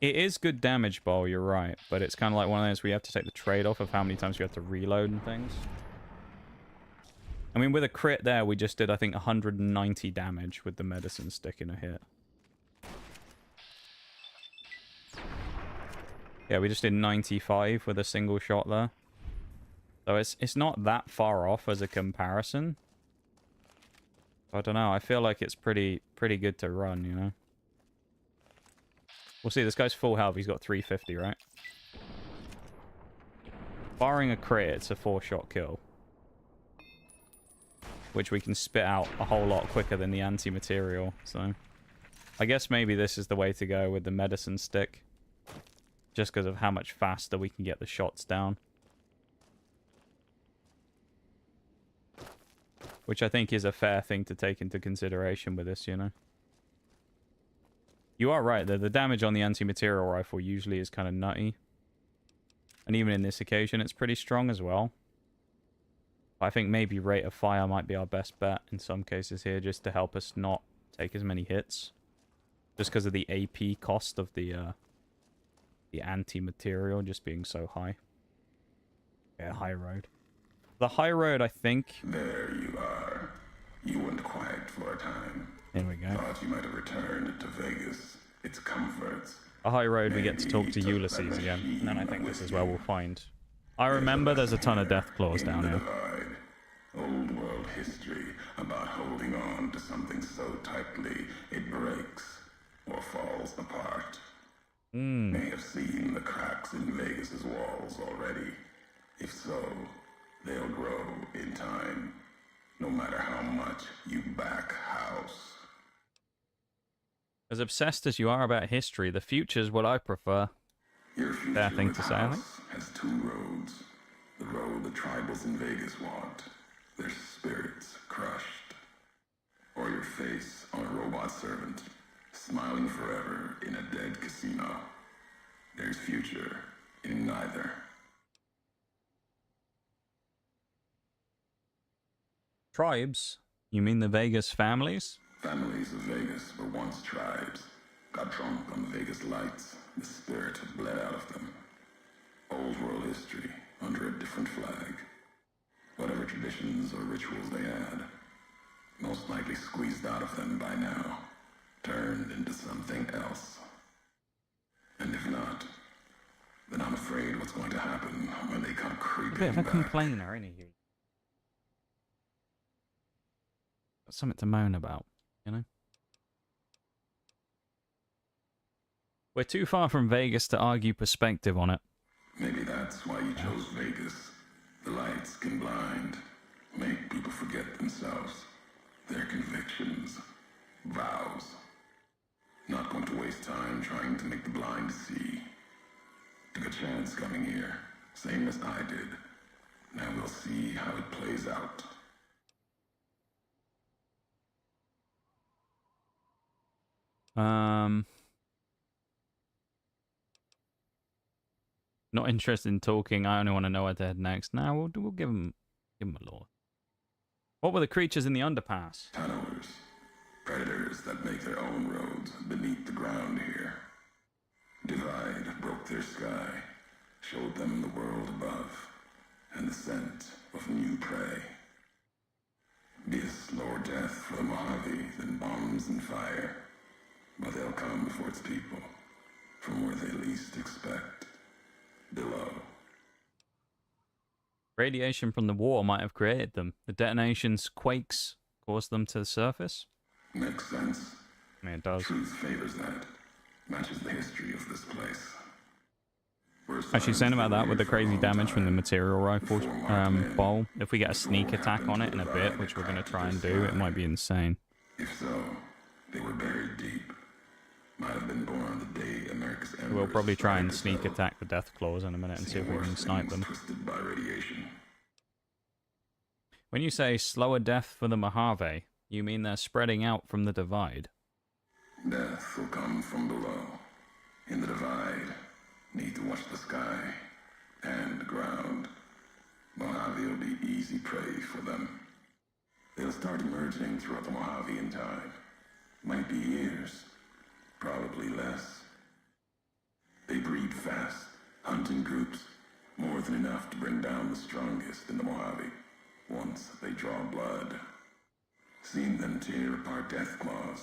It is good damage, Ball, you're right, but it's kind of like one of those where you have to take the trade-off of how many times you have to reload and things. I mean, with a crit there, we just did, I think, 190 damage with the medicine stick in a hit. Yeah, we just did 95 with a single shot there. So it's not that far off as a comparison. I don't know, I feel like it's pretty good to run, you know? We'll see, this guy's full health, he's got 350, right? Barring a crit, it's a 4-shot kill. Which we can spit out a whole lot quicker than the anti-material, so... I guess maybe this is the way to go with the medicine stick. Just because of how much faster we can get the shots down. Which I think is a fair thing to take into consideration with this, you know? You are right, though. The damage on the anti-material rifle usually is kind of nutty. And even in this occasion, it's pretty strong as well. I think maybe rate of fire might be our best bet in some cases here, just to help us not take as many hits. Just because of the AP cost of the anti-material just being so high. Yeah, high road. The high road, I think... There you are. You went quiet for a time. There we go. Thought you might have returned to Vegas. Its comforts. A high road, we get to talk to Ulysses again. And then I think this is where we'll find... I remember there's a ton of death claws down here. Old world history about holding on to something so tightly it breaks or falls apart. May have seen the cracks in Vegas's walls already. If so, they'll grow in time, no matter how much you back house. As obsessed as you are about history, the future's what I prefer. Your future Fair thing with to say, I think. House has two roads. The road the tribals in Vegas want, their spirits crushed. Or your face on a robot servant, smiling forever in a dead casino. There's future in neither. Tribes? You mean the Vegas families? Families of Vegas were once tribes. Got drunk on the Vegas lights. The spirit bled out of them. Old world history, under a different flag. Whatever traditions or rituals they had, most likely squeezed out of them by now, turned into something else. And if not, then I'm afraid what's going to happen when they come creeping A bit of a back. complainer, ain't he? Got something to moan about, you know? We're too far from Vegas to argue perspective on it. Maybe that's why you chose Vegas. The lights can blind, make people forget themselves, their convictions, vows. Not going to waste time trying to make the blind see. Took a chance coming here, same as I did. Now we'll see how it plays out. Not interested in talking. I only want to know where to head next. Now we'll give him a lore. What were the creatures in the underpass? Tunnelers. Predators that make their own roads beneath the ground here. Divide broke their sky, showed them the world above, and the scent of new prey. Be a slower death for the Mojave than bombs and fire, but they'll come before its people, from where they least expect, below. Radiation from the war might have created them. The detonations, quakes, caused them to surface? Makes sense. I mean, it does. Truth favors that. Matches the history of this place. Actually, saying about that with the crazy damage from the material rifle bowl, if we get a sneak attack on it in a bit, which we're going to try and do, it might be insane. If so, they were buried deep. Might have been born the day America's embers We'll probably try and started sneak to attack the death claws in a minute and see if we can worse snipe things them. Twisted by radiation. When you say slower death for the Mojave, you mean they're spreading out from the divide? Death will come from below. In the divide, need to watch the sky and the ground. Mojave will be easy prey for them. They'll start emerging throughout the Mojave in time. Might be years, probably less. They breed fast, hunt in groups, more than enough to bring down the strongest in the Mojave, once they draw blood. Seen them tear apart Deathclaws.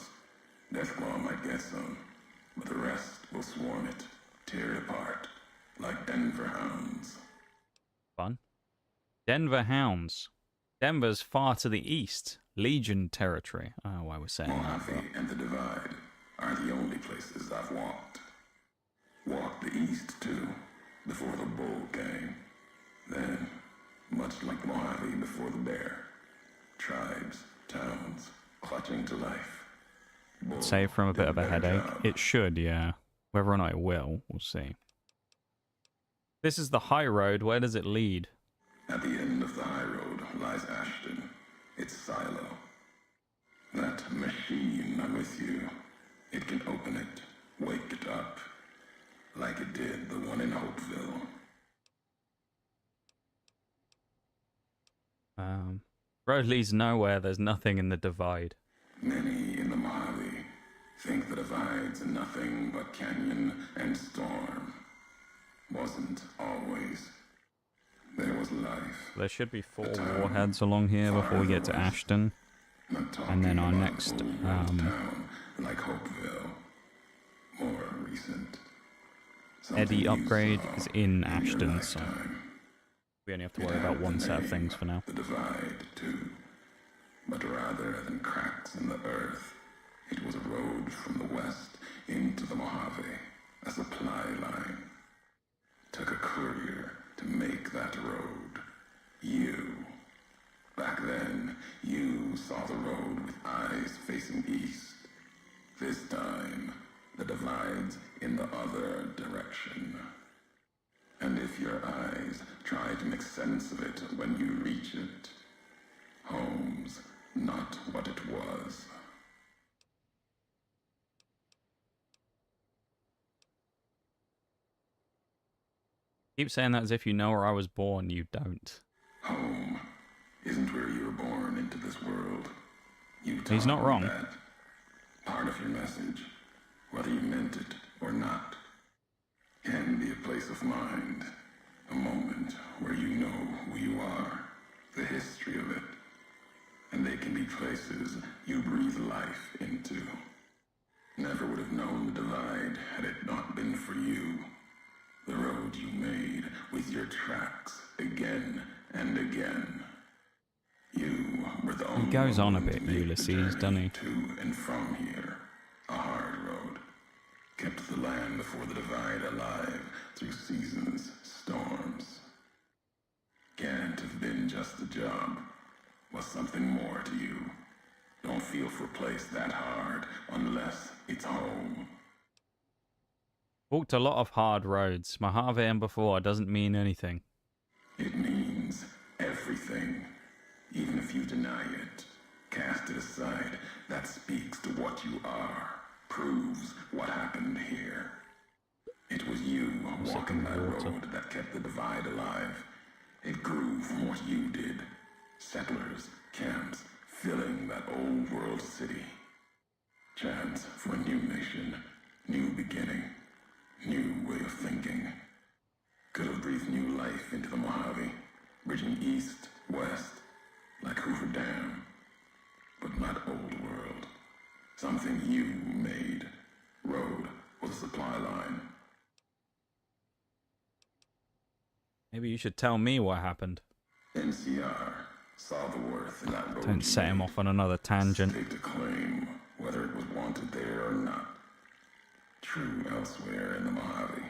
Deathclaw might get some, but the rest will swarm it, tear it apart, like Denver hounds. Fun. Denver Hounds. Denver's far to the east. Legion territory. Oh, why we're saying that. Mojave and the Divide are the only places I've walked. Walked the east, too, before the bull came. Then, much like Mojave before the bear, tribes, towns, clutching to life. Bull Save from a bit did of a better headache. job. It should, yeah. Whether or not it will, we'll see. This is the high road. Where does it lead? At the end of the high road lies Ashton, its silo. That machine I'm with you, it can open it, wake it up, like it did the one in Hopeville. Road leads nowhere. There's nothing in the divide. Many in the Mojave think the divide's nothing but canyon and storm. Wasn't always. There was life. There should be 4 warheads along here before we get to Ashton. And then our next Like Hopeville. More recent. Eddie Something you upgrade saw is in your Ashton, so lifetime. we only have to It worry about had one the set of name, things for now. The divide, too. But rather than cracks in the earth, it was a road from the west into the Mojave, a supply line. Took a courier to make that road. You. Back then, you saw the road with eyes facing east. This time, the divide's in the other direction. And if your eyes try to make sense of it when you reach it, home's not what it was. Keep saying that as if you know where I was born. You don't. Home isn't where you were born into this world. You He's not taught me wrong. that. Part of your message, whether you meant it or not, can be a place of mind, A moment where you know who you are, the history of it. And they can be places you breathe life into. Never would have known the divide had it not been for you. The road you made with your tracks again and again. You were the only He goes on a one bit, to make the Ulysses, doesn't journey he? to and from here. A hard road. Kept the land before the divide alive through seasons, storms. Can't have been just a job. Was something more to you. Don't feel for a place that hard unless it's home. Walked a lot of hard roads. Mojave and before doesn't mean anything. It means everything. Even if you deny it, cast it aside, that speaks to what you are. Proves what happened here. It was you walking that road that kept the divide alive. It grew from what you did. Settlers, camps, filling that old world city. Chance for a new nation, new beginning, new way of thinking. Could have breathed new life into the Mojave, bridging east, west, like Hoover Dam. But not old world. Something you made. Road was a supply line. Maybe you should tell me what happened. NCR saw the worth in that road. Don't set him off on another tangent. Staked a claim, whether it was wanted there or not. True elsewhere in the Mojave.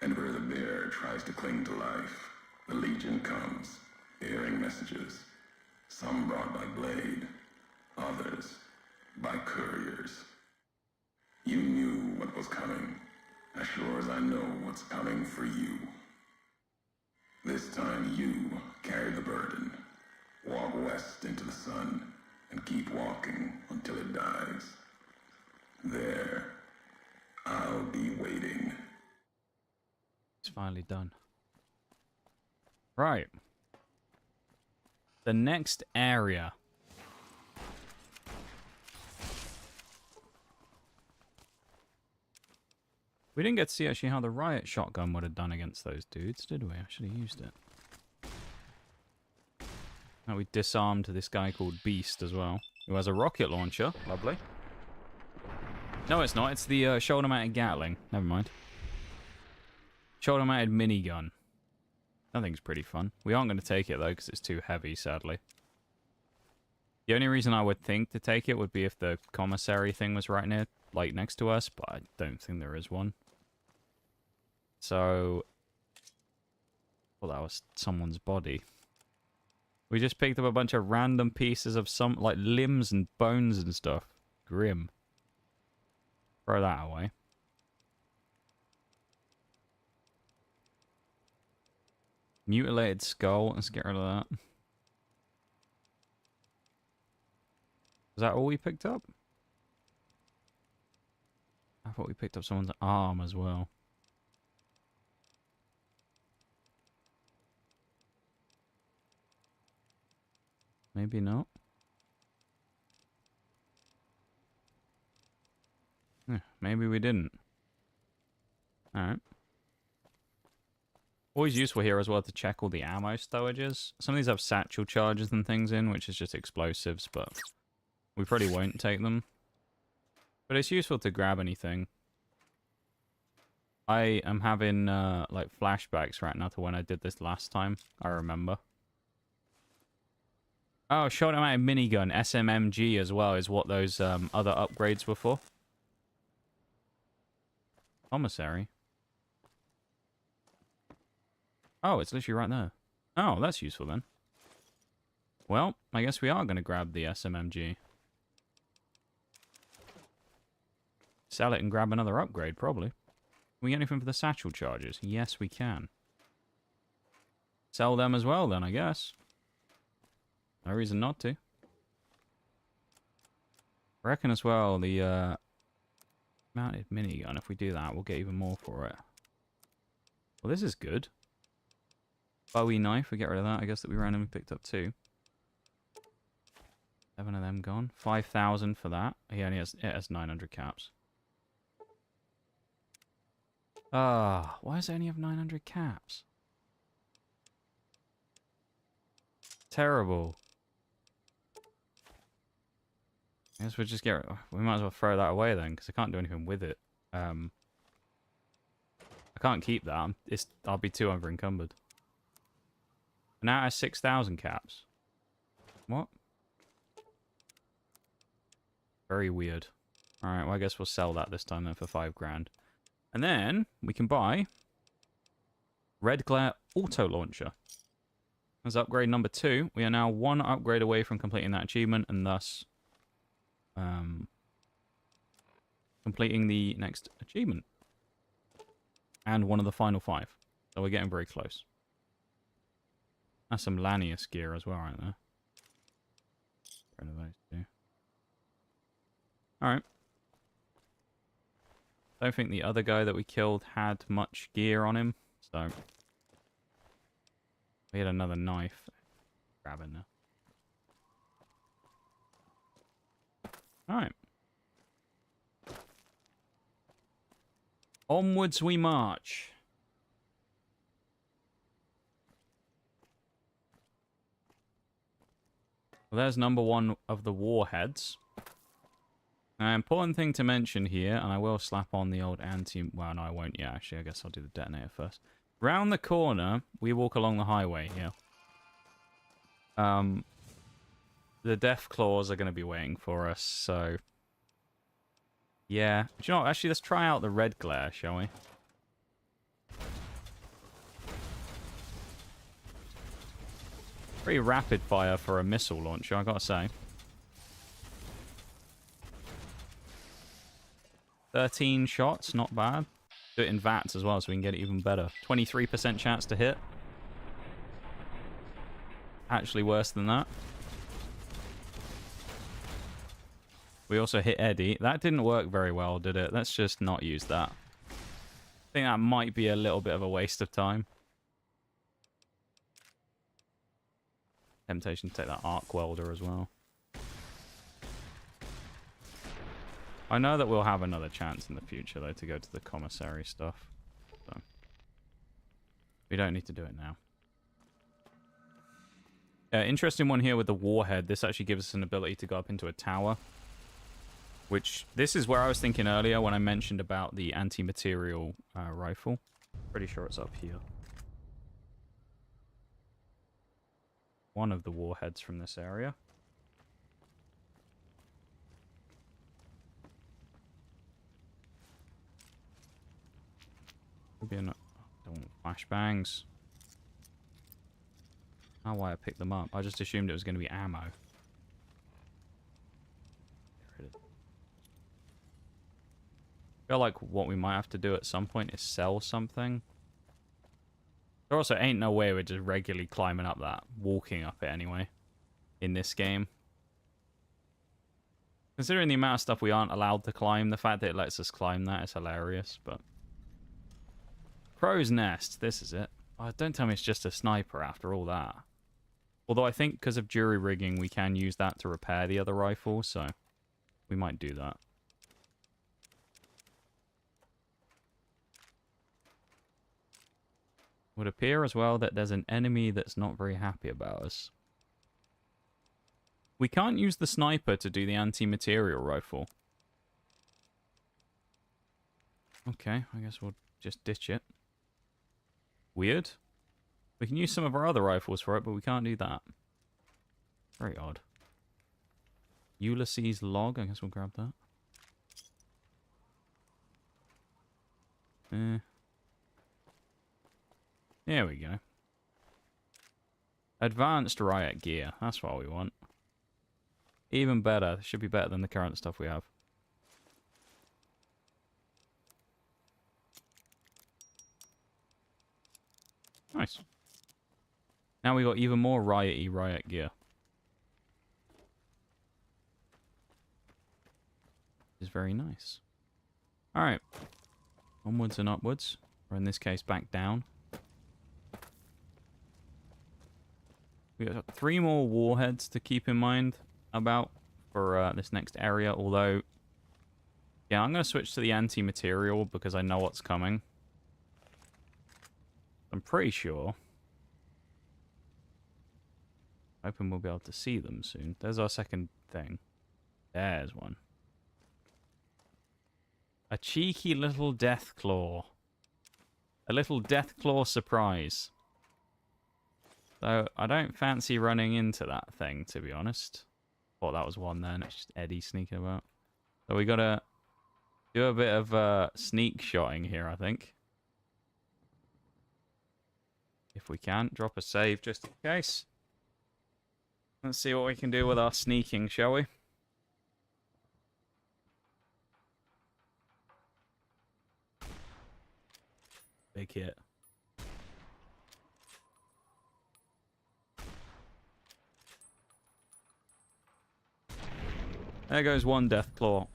And where the bear tries to cling to life, the Legion comes, bearing messages. Some brought by blade, others by couriers. You knew what was coming, as sure as I know what's coming for you. This time you carry the burden. Walk west into the sun, and keep walking until it dies. There, I'll be waiting. It's finally done. Right. The next area. We didn't get to see actually how the riot shotgun would have done against those dudes, did we? I should have used it. Now we disarmed this guy called Beast as well, who has a rocket launcher. Lovely. No, it's not. It's the shoulder-mounted Gatling. Never mind. Shoulder-mounted minigun. That thing's pretty fun. We aren't going to take it, though, because it's too heavy, sadly. The only reason I would think to take it would be if the commissary thing was right near, like, next to us, but I don't think there is one. So... well, that was someone's body. We just picked up a bunch of random pieces of some, like, limbs and bones and stuff. Grim. Throw that away. Mutilated skull. Let's get rid of that. Was that all we picked up? I thought we picked up someone's arm as well. Maybe not. Maybe we didn't. Alright. Always useful here as well to check all the ammo stowages. Some of these have satchel charges and things in, which is just explosives, but we probably won't take them. But it's useful to grab anything. I am having, like, flashbacks right now to when I did this last time. I remember. Oh, shoulder-mounted minigun, SMMG as well, is what those other upgrades were for. Commissary. Oh, it's literally right there. Oh, that's useful then. Well, I guess we are going to grab the SMMG. Sell it and grab another upgrade, probably. Can we get anything for the satchel charges? Yes, we can. Sell them as well, then, I guess. No reason not to. I reckon as well, the mounted minigun, if we do that, we'll get even more for it. Well, this is good. Bowie knife, we get rid of that. I guess that we randomly picked up 2. 7 of them gone. 5,000 for that. He only has, it has 900 caps. Ah, why does it only have 900 caps? terrible. I guess we'll just get... We might as well throw that away then, because I can't do anything with it. I can't keep that. I'll be too over-encumbered. Now it has 6,000 caps. What? Very weird. Alright, well I guess we'll sell that this time then for 5 grand. And then we can buy Red Glare Auto Launcher. As upgrade number 2, we are now 1 upgrade away from completing that achievement and thus completing the next achievement. And one of the final 5. So we're getting very close. That's some Lanius gear as well, right there. Get rid of those two. Alright. Don't think the other guy that we killed had much gear on him, so... We had another knife. Grab it now. Alright. Onwards we march. Well, there's number 1 of the warheads. An important thing to mention here, and I will slap on the old anti... Well, no, I won't yet, actually. I guess I'll do the detonator first. Round the corner, we walk along the highway here. The death claws are going to be waiting for us, so... Yeah. Do you know what? Actually, let's try out the red glare, shall we? Pretty rapid fire for a missile launcher, I gotta say. 13 shots, not bad. Do it in VATs as well so we can get it even better. 23% chance to hit. Actually worse than that. We also hit Eddie. That didn't work very well, did it? Let's just not use that. I think that might be a little bit of a waste of time. Temptation to take that arc welder as well. I know that we'll have another chance in the future, though, to go to the commissary stuff. So we don't need to do it now. Interesting one here with the warhead. This actually gives us an ability to go up into a tower. Which, this is where I was thinking earlier when I mentioned about the anti-material rifle. Pretty sure it's up here. One of the warheads from this area. Could be an... Don't want flashbangs. I don't know why I picked them up. I just assumed it was going to be ammo. Get rid of it. I feel like what we might have to do at some point is sell something. There also ain't no way we're just regularly climbing up that. Walking up it anyway. In this game. Considering the amount of stuff we aren't allowed to climb, the fact that it lets us climb that is hilarious, but... Crow's Nest, this is it. Oh, don't tell me it's just a sniper after all that. Although I think because of jury rigging, we can use that to repair the other rifle, so... We might do that. Would appear as well that there's an enemy that's not very happy about us. We can't use the sniper to do the anti-material rifle. Okay, I guess we'll just ditch it. Weird. We can use some of our other rifles for it, but we can't do that. Very odd. Ulysses log, I guess we'll grab that. There we go. Advanced riot gear. That's what we want. Even better. Should be better than the current stuff we have. Nice. Now we got even more riot gear. Is very nice. Alright. Onwards and upwards. Or in this case, back down. We got 3 more warheads to keep in mind about for this next area, although... Yeah, I'm going to switch to the anti-material because I know what's coming. I'm pretty sure. I Hoping we'll be able to see them soon. There's our second thing. There's one. A cheeky little death claw. A little death claw surprise. So I don't fancy running into that thing, to be honest. Thought that was one then. It's just Eddie sneaking about. So we gotta do a bit of sneak shotting here, I think. If we can, drop a save just in case. Let's see what we can do with our sneaking, shall we? Big hit. There goes one death claw.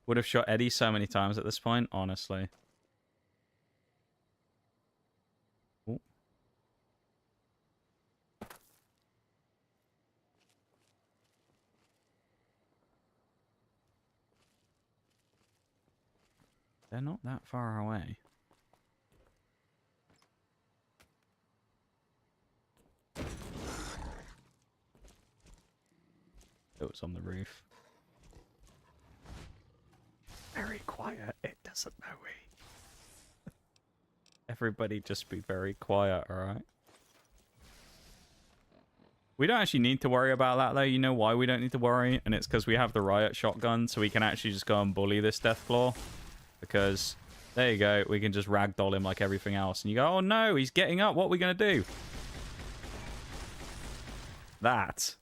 Would have shot Eddie so many times at this point, honestly. Ooh. They're not that far away. Oh, it's on the roof. Very quiet. It doesn't know me. Everybody just be very quiet, alright? We don't actually need to worry about that, though. You know why we don't need to worry? And it's because we have the riot shotgun, so we can actually just go and bully this Deathclaw. Because, there you go, we can just ragdoll him like everything else. And you go, oh no, he's getting up. What are we going to do? That.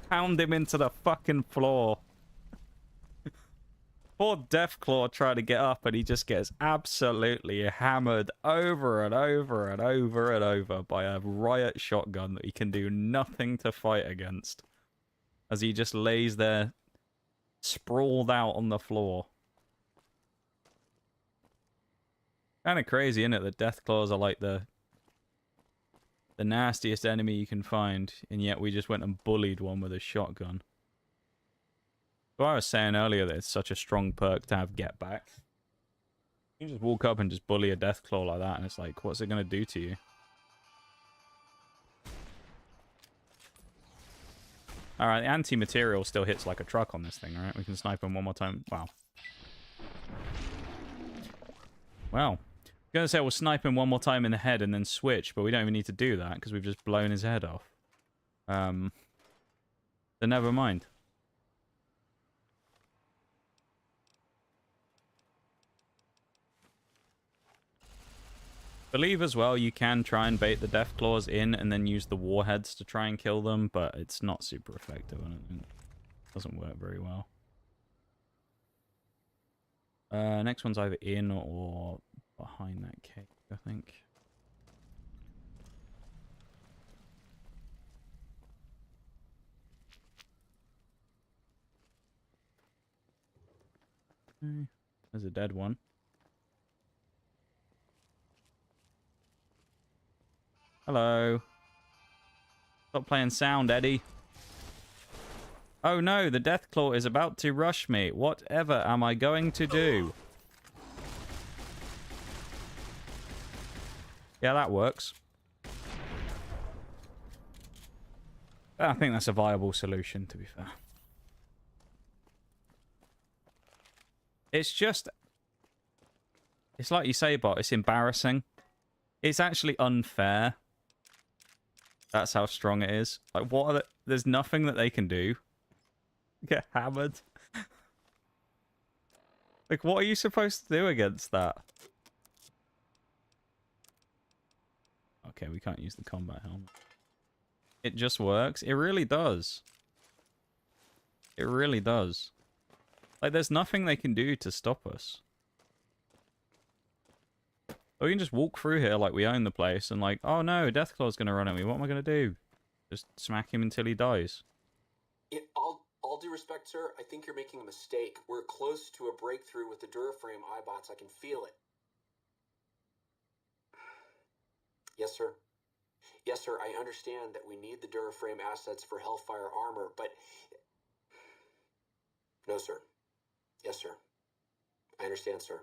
Pound him into the fucking floor. Poor Deathclaw tried to get up and he just gets absolutely hammered over and over and over and over by a riot shotgun that he can do nothing to fight against. As he just lays there sprawled out on the floor. Kind of crazy, isn't it? That Deathclaws are like the nastiest enemy you can find, and yet we just went and bullied one with a shotgun. So I was saying earlier that it's such a strong perk to have Get Back. You just walk up and just bully a Deathclaw like that, and it's like, what's it going to do to you? Alright, the anti-material still hits like a truck on this thing, right? We can snipe him one more time. Wow. Well, I'm going to say we'll snipe him one more time in the head and then switch, but we don't even need to do that because we've just blown his head off. So never mind. Believe as well you can try and bait the Deathclaws in and then use the warheads to try and kill them, but it's not super effective and it doesn't work very well. Next one's either in or behind that cave, I think. Okay. There's a dead one. Hello. Stop playing sound, Eddie. Oh no, the Deathclaw is about to rush me. Whatever am I going to do? Yeah, that works. I think that's a viable solution, to be fair. It's just... It's like you say, Bot, it's embarrassing. It's actually unfair. That's how strong it is. Like, what are the... There's nothing that they can do. Get hammered. Like, what are you supposed to do against that? Okay, we can't use the combat helmet. It just works. It really does. It really does. Like, there's nothing they can do to stop us. Or we can just walk through here like we own the place and like, oh no, Deathclaw's gonna run at me. What am I gonna do? Just smack him until he dies. All due respect, sir, I think you're making a mistake. We're close to a breakthrough with the Duraframe iBots. I can feel it. Yes, sir. Yes, sir, I understand that we need the Duraframe assets for Hellfire armor, but... No, sir. Yes, sir. I understand, sir.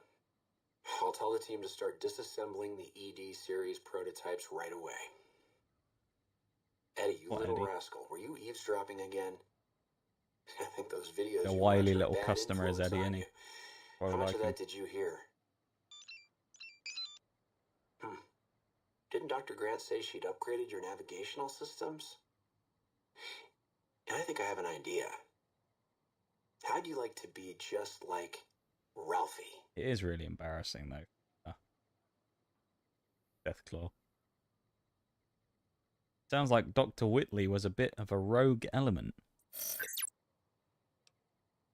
I'll tell the team to start disassembling the ED series prototypes right away. Eddie, you What, little Eddie? rascal, were you eavesdropping again? I think those videos The you wily watched are little bad customer is influence Eddie, on innit? you. Probably How much like of him. that did you hear? Didn't Dr. Grant say she'd upgraded your navigational systems? And I think I have an idea. How'd you like to be just like Ralphie? It is really embarrassing, though. Deathclaw. Sounds like Dr. Whitley was a bit of a rogue element.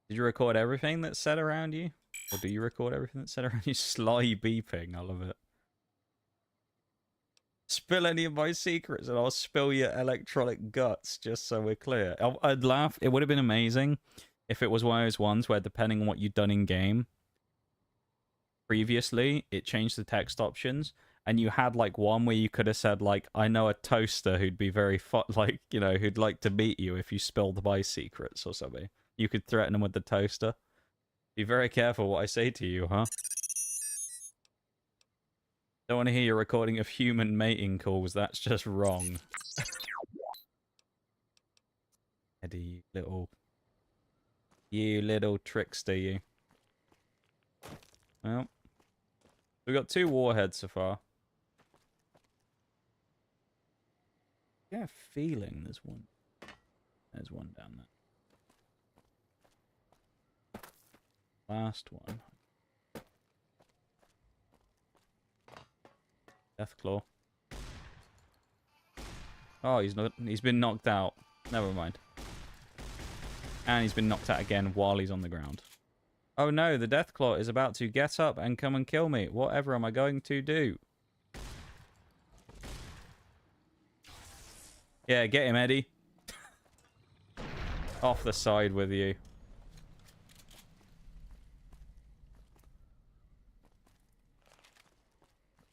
Did you record everything that's said around you? Or do you record everything that's said around you? Sly beeping, I love it. Spill any of my secrets and I'll spill your electronic guts, just so we're clear. I'd laugh. It would have been amazing if it was one of those ones where, depending on what you'd done in game previously, it changed the text options, and you had like one where you could have said like, I know a toaster who'd be very like, you know, who'd like to meet you if you spilled my secrets or something. You could threaten him with the toaster. Be very careful what I say to you, huh? Don't want to hear your recording of human mating calls. That's just wrong. Eddie, you little trickster, you. Well, we've got 2 warheads so far. I get a feeling there's one. There's one down there. Last one. Deathclaw. Oh, he's been knocked out. Never mind. And he's been knocked out again while he's on the ground. Oh no, the Deathclaw is about to get up and come and kill me. Whatever am I going to do? Yeah, get him, Eddie. Off the side with you.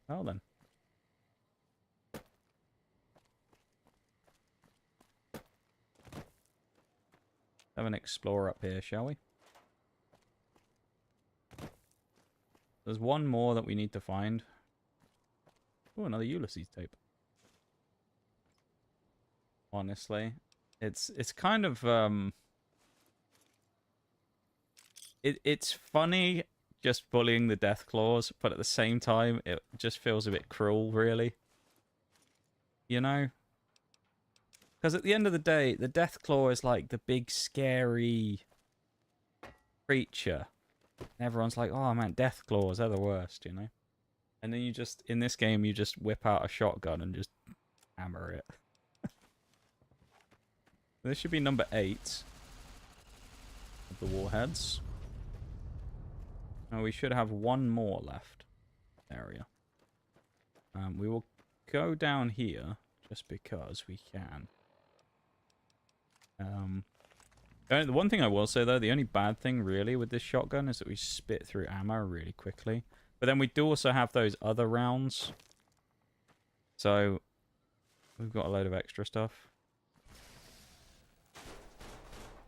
Well then. Have an explore up here, shall we? There's one more that we need to find. Oh, another Ulysses tape. Honestly, it's kind of it's funny just bullying the Deathclaws, but at the same time it just feels a bit cruel, really. You know? Because at the end of the day, the Deathclaw is like the big scary creature. And everyone's like, oh man, Deathclaws, they're the worst, you know? And then you just, in this game, you just whip out a shotgun and just hammer it. This should be number 8 of the warheads. And we should have one more left. Area. We will go down here just because we can. The one thing I will say though, the only bad thing really with this shotgun is that we spit through ammo really quickly. But then we do also have those other rounds. So we've got a load of extra stuff.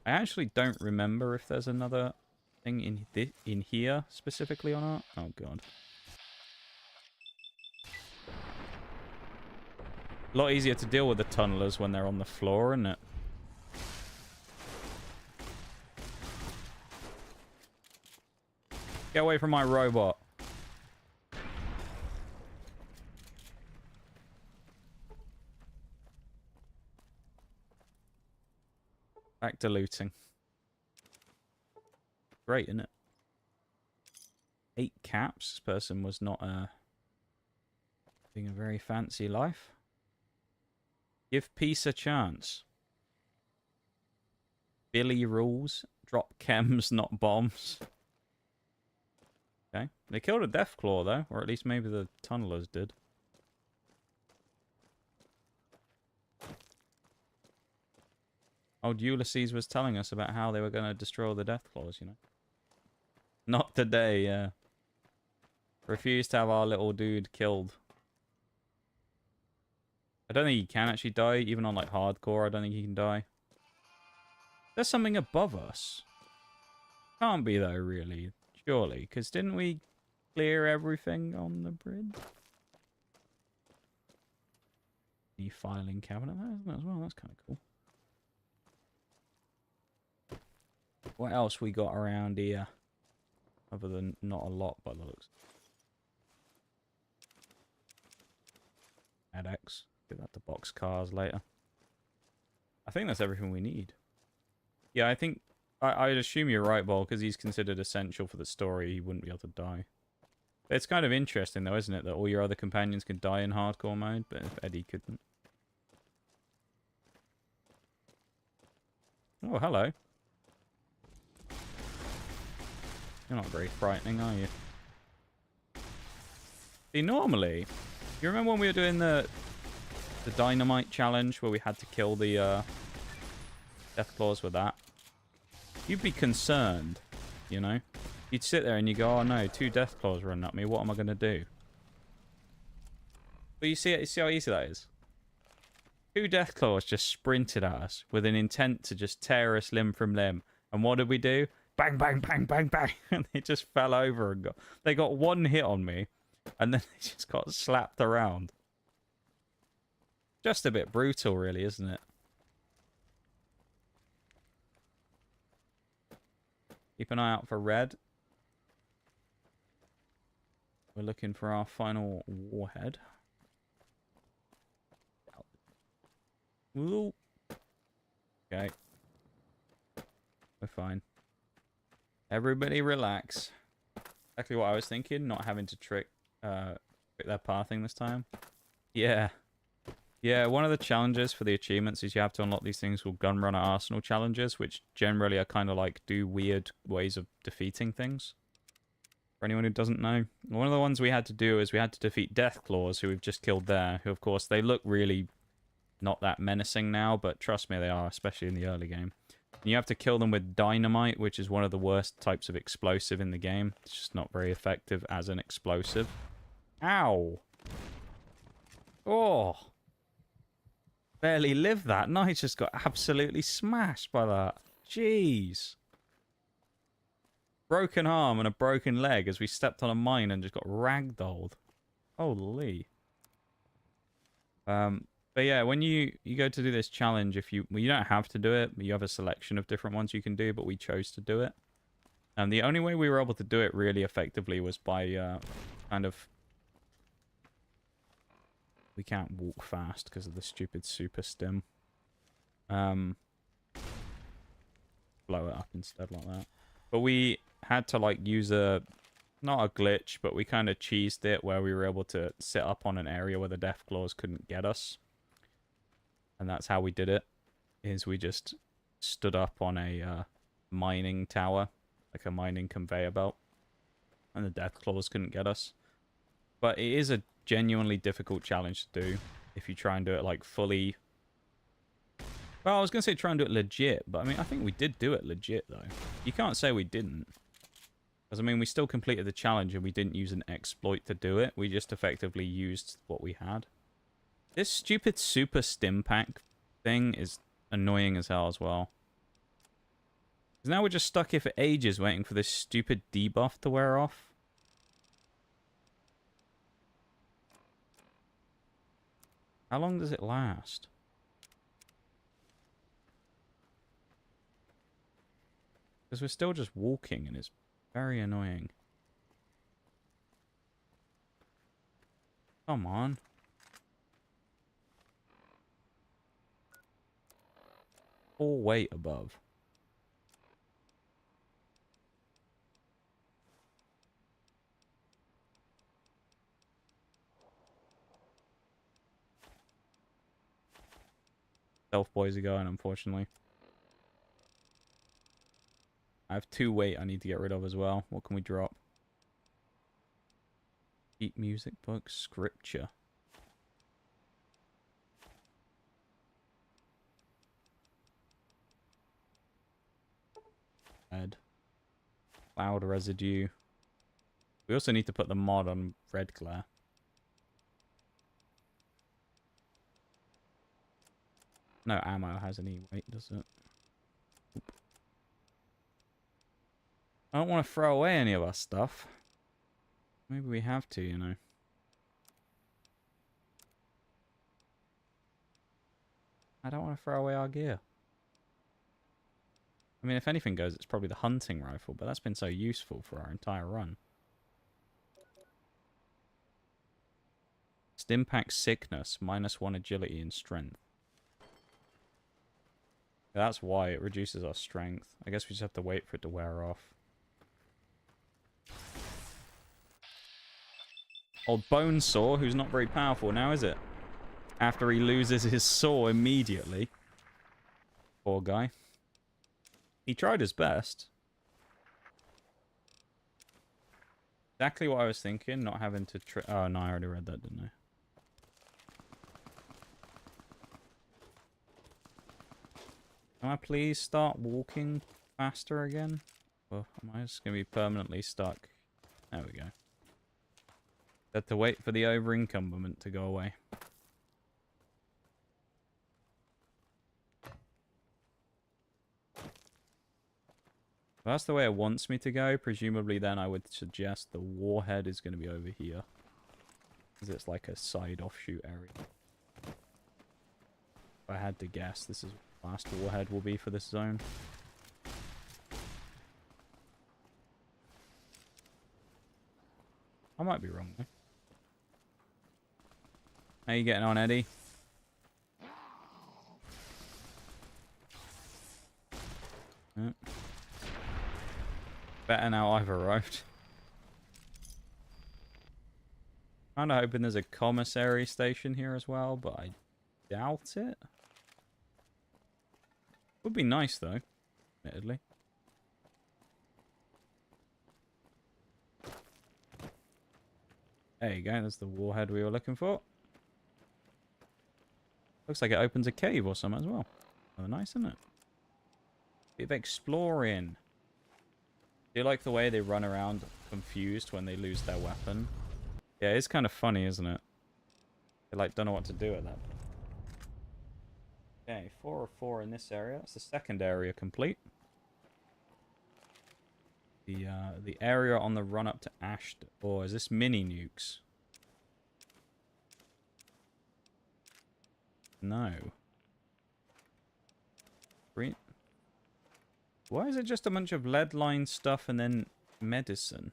I actually don't remember if there's another thing in here specifically or not. Oh god. A lot easier to deal with the tunnelers when they're on the floor, isn't it? Get away from my robot. Back to looting. Great, isn't it? 8 caps. This person was not living a very fancy life. Give peace a chance. Billy rules. Drop chems, not bombs. Okay. They killed a Deathclaw, though. Or at least maybe the tunnelers did. Old Ulysses was telling us about how they were going to destroy the Deathclaws, you know. Not today, yeah. Refused to have our little dude killed. I don't think he can actually die, even on like hardcore. I don't think he can die. There's something above us. Can't be though, really. Surely, because didn't we clear everything on the bridge. The filing cabinet there, isn't it, as well? That's kind of cool. What else we got around here? Other than not a lot by the looks. AdX. Give that to box cars later. I think that's everything we need. Yeah, I think... I'd assume you're right, Bol, because he's considered essential for the story. He wouldn't be able to die. It's kind of interesting, though, isn't it? That all your other companions can die in hardcore mode, but if Eddie couldn't. Oh, hello. You're not very frightening, are you? See, normally... You remember when we were doing the dynamite challenge where we had to kill the Deathclaws with that? You'd be concerned, you know? You'd sit there and you go, oh no, 2 Deathclaws running at me, what am I going to do? But you see how easy that is? 2 Deathclaws just sprinted at us with an intent to just tear us limb from limb. And what did we do? Bang, bang, bang, bang, bang. And they just fell over and they got 1 hit on me. And then they just got slapped around. Just a bit brutal, really, isn't it? Keep an eye out for red. We're looking for our final warhead. Ooh. Okay. We're fine. Everybody relax. Exactly what I was thinking, not having to trick their pathing this time. Yeah. Yeah, one of the challenges for the achievements is you have to unlock these things called Gunrunner Arsenal challenges, which generally are kind of like do weird ways of defeating things. For anyone who doesn't know. One of the ones we had to do is we had to defeat Deathclaws, who we've just killed there, who of course they look really not that menacing now, but trust me they are, especially in the early game. And you have to kill them with dynamite, which is one of the worst types of explosive in the game. It's just not very effective as an explosive. Ow! Oh! Barely lived that. Nige just got absolutely smashed by that. Jeez. Broken arm and a broken leg as we stepped on a mine and just got ragdolled. Holy. But yeah, when you go to do this challenge, well, you don't have to do it, but you have a selection of different ones you can do, but we chose to do it. And the only way we were able to do it really effectively was by kind of... We can't walk fast because of the stupid super stim. Blow it up instead like that. But we had to like use not a glitch, but we kind of cheesed it where we were able to sit up on an area where the Deathclaws couldn't get us. And that's how we did it, is we just stood up on a mining tower, like a mining conveyor belt. And the Deathclaws couldn't get us. But it is a genuinely difficult challenge to do if you try and do it like fully. Well, I was going to say try and do it legit, but I mean, I think we did do it legit though. You can't say we didn't. Because I mean, we still completed the challenge and we didn't use an exploit to do it. We just effectively used what we had. This stupid super stim pack thing is annoying as hell as well. Because now we're just stuck here for ages waiting for this stupid debuff to wear off. How long does it last? Because we're still just walking and it's very annoying. Come on. Full weight above. Stealth boys are going, unfortunately. I have 2 weight I need to get rid of as well. What can we drop? Eat music book, scripture. Red. Cloud residue. We also need to put the mod on red glare. No ammo has any weight, does it? Oop. I don't want to throw away any of our stuff. Maybe we have to, you know. I don't want to throw away our gear. I mean, if anything goes, it's probably the hunting rifle, but that's been so useful for our entire run. Stimpack sickness, -1 agility and strength. That's why it reduces our strength. I guess we just have to wait for it to wear off. Old Bonesaw, who's not very powerful now, is it? After he loses his saw immediately. Poor guy. He tried his best. Exactly what I was thinking, not having to... Oh, no, I already read that, didn't I? Can I please start walking faster again? Or am I just going to be permanently stuck? There we go. Had to wait for the over-incumbent to go away. If that's the way it wants me to go, presumably then I would suggest the warhead is going to be over here. Because it's like a side offshoot area. If I had to guess, this is what the last warhead will be for this zone. I might be wrong though. How you getting on, Eddie? Better now I've arrived. Kinda hoping there's a commissary station here as well, but I doubt it. Would be nice though, admittedly. There you go, that's the warhead we were looking for. Looks like it opens a cave or something as well. Oh, nice, isn't it? Bit of exploring. Do you like the way they run around confused when they lose their weapon? Yeah, it's kind of funny, isn't it? They like don't know what to do at that. Okay, 4 of 4 in this area. That's the second area complete. The area on the run up to Ashton. Or is this mini nukes? No. Green. Why is it just a bunch of lead line stuff and then medicine?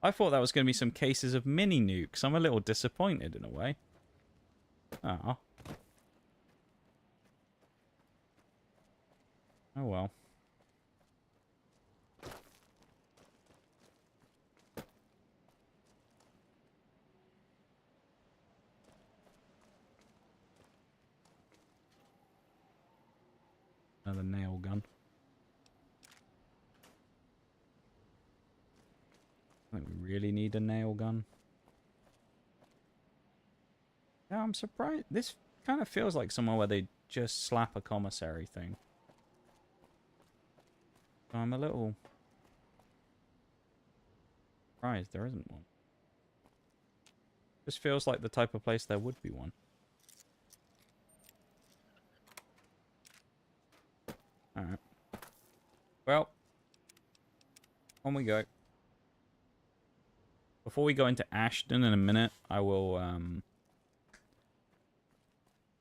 I thought that was going to be some cases of mini nukes. I'm a little disappointed in a way. Ah. Oh well. Another nail gun. I think we really need a nail gun. Yeah, I'm surprised. This kind of feels like somewhere where they just slap a commissary thing. So I'm a little surprised there isn't one. This feels like the type of place there would be one. Alright. Well, on we go. Before we go into Ashton in a minute, I will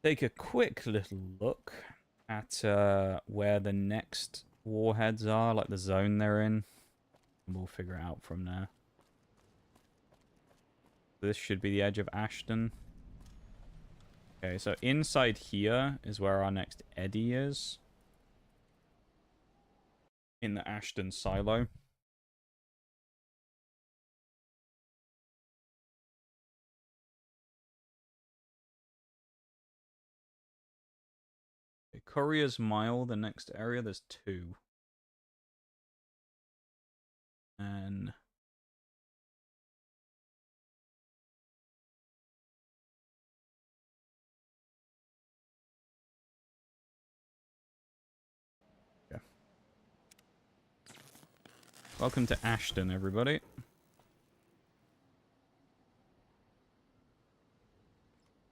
take a quick little look at where the next warheads are, like the zone they're in. And we'll figure it out from there. This should be the edge of Ashton. Okay, so inside here is where our next Eddie is. In the Ashton silo. Okay, Courier's Mile, the next area, there's 2. And welcome to Ashton, everybody.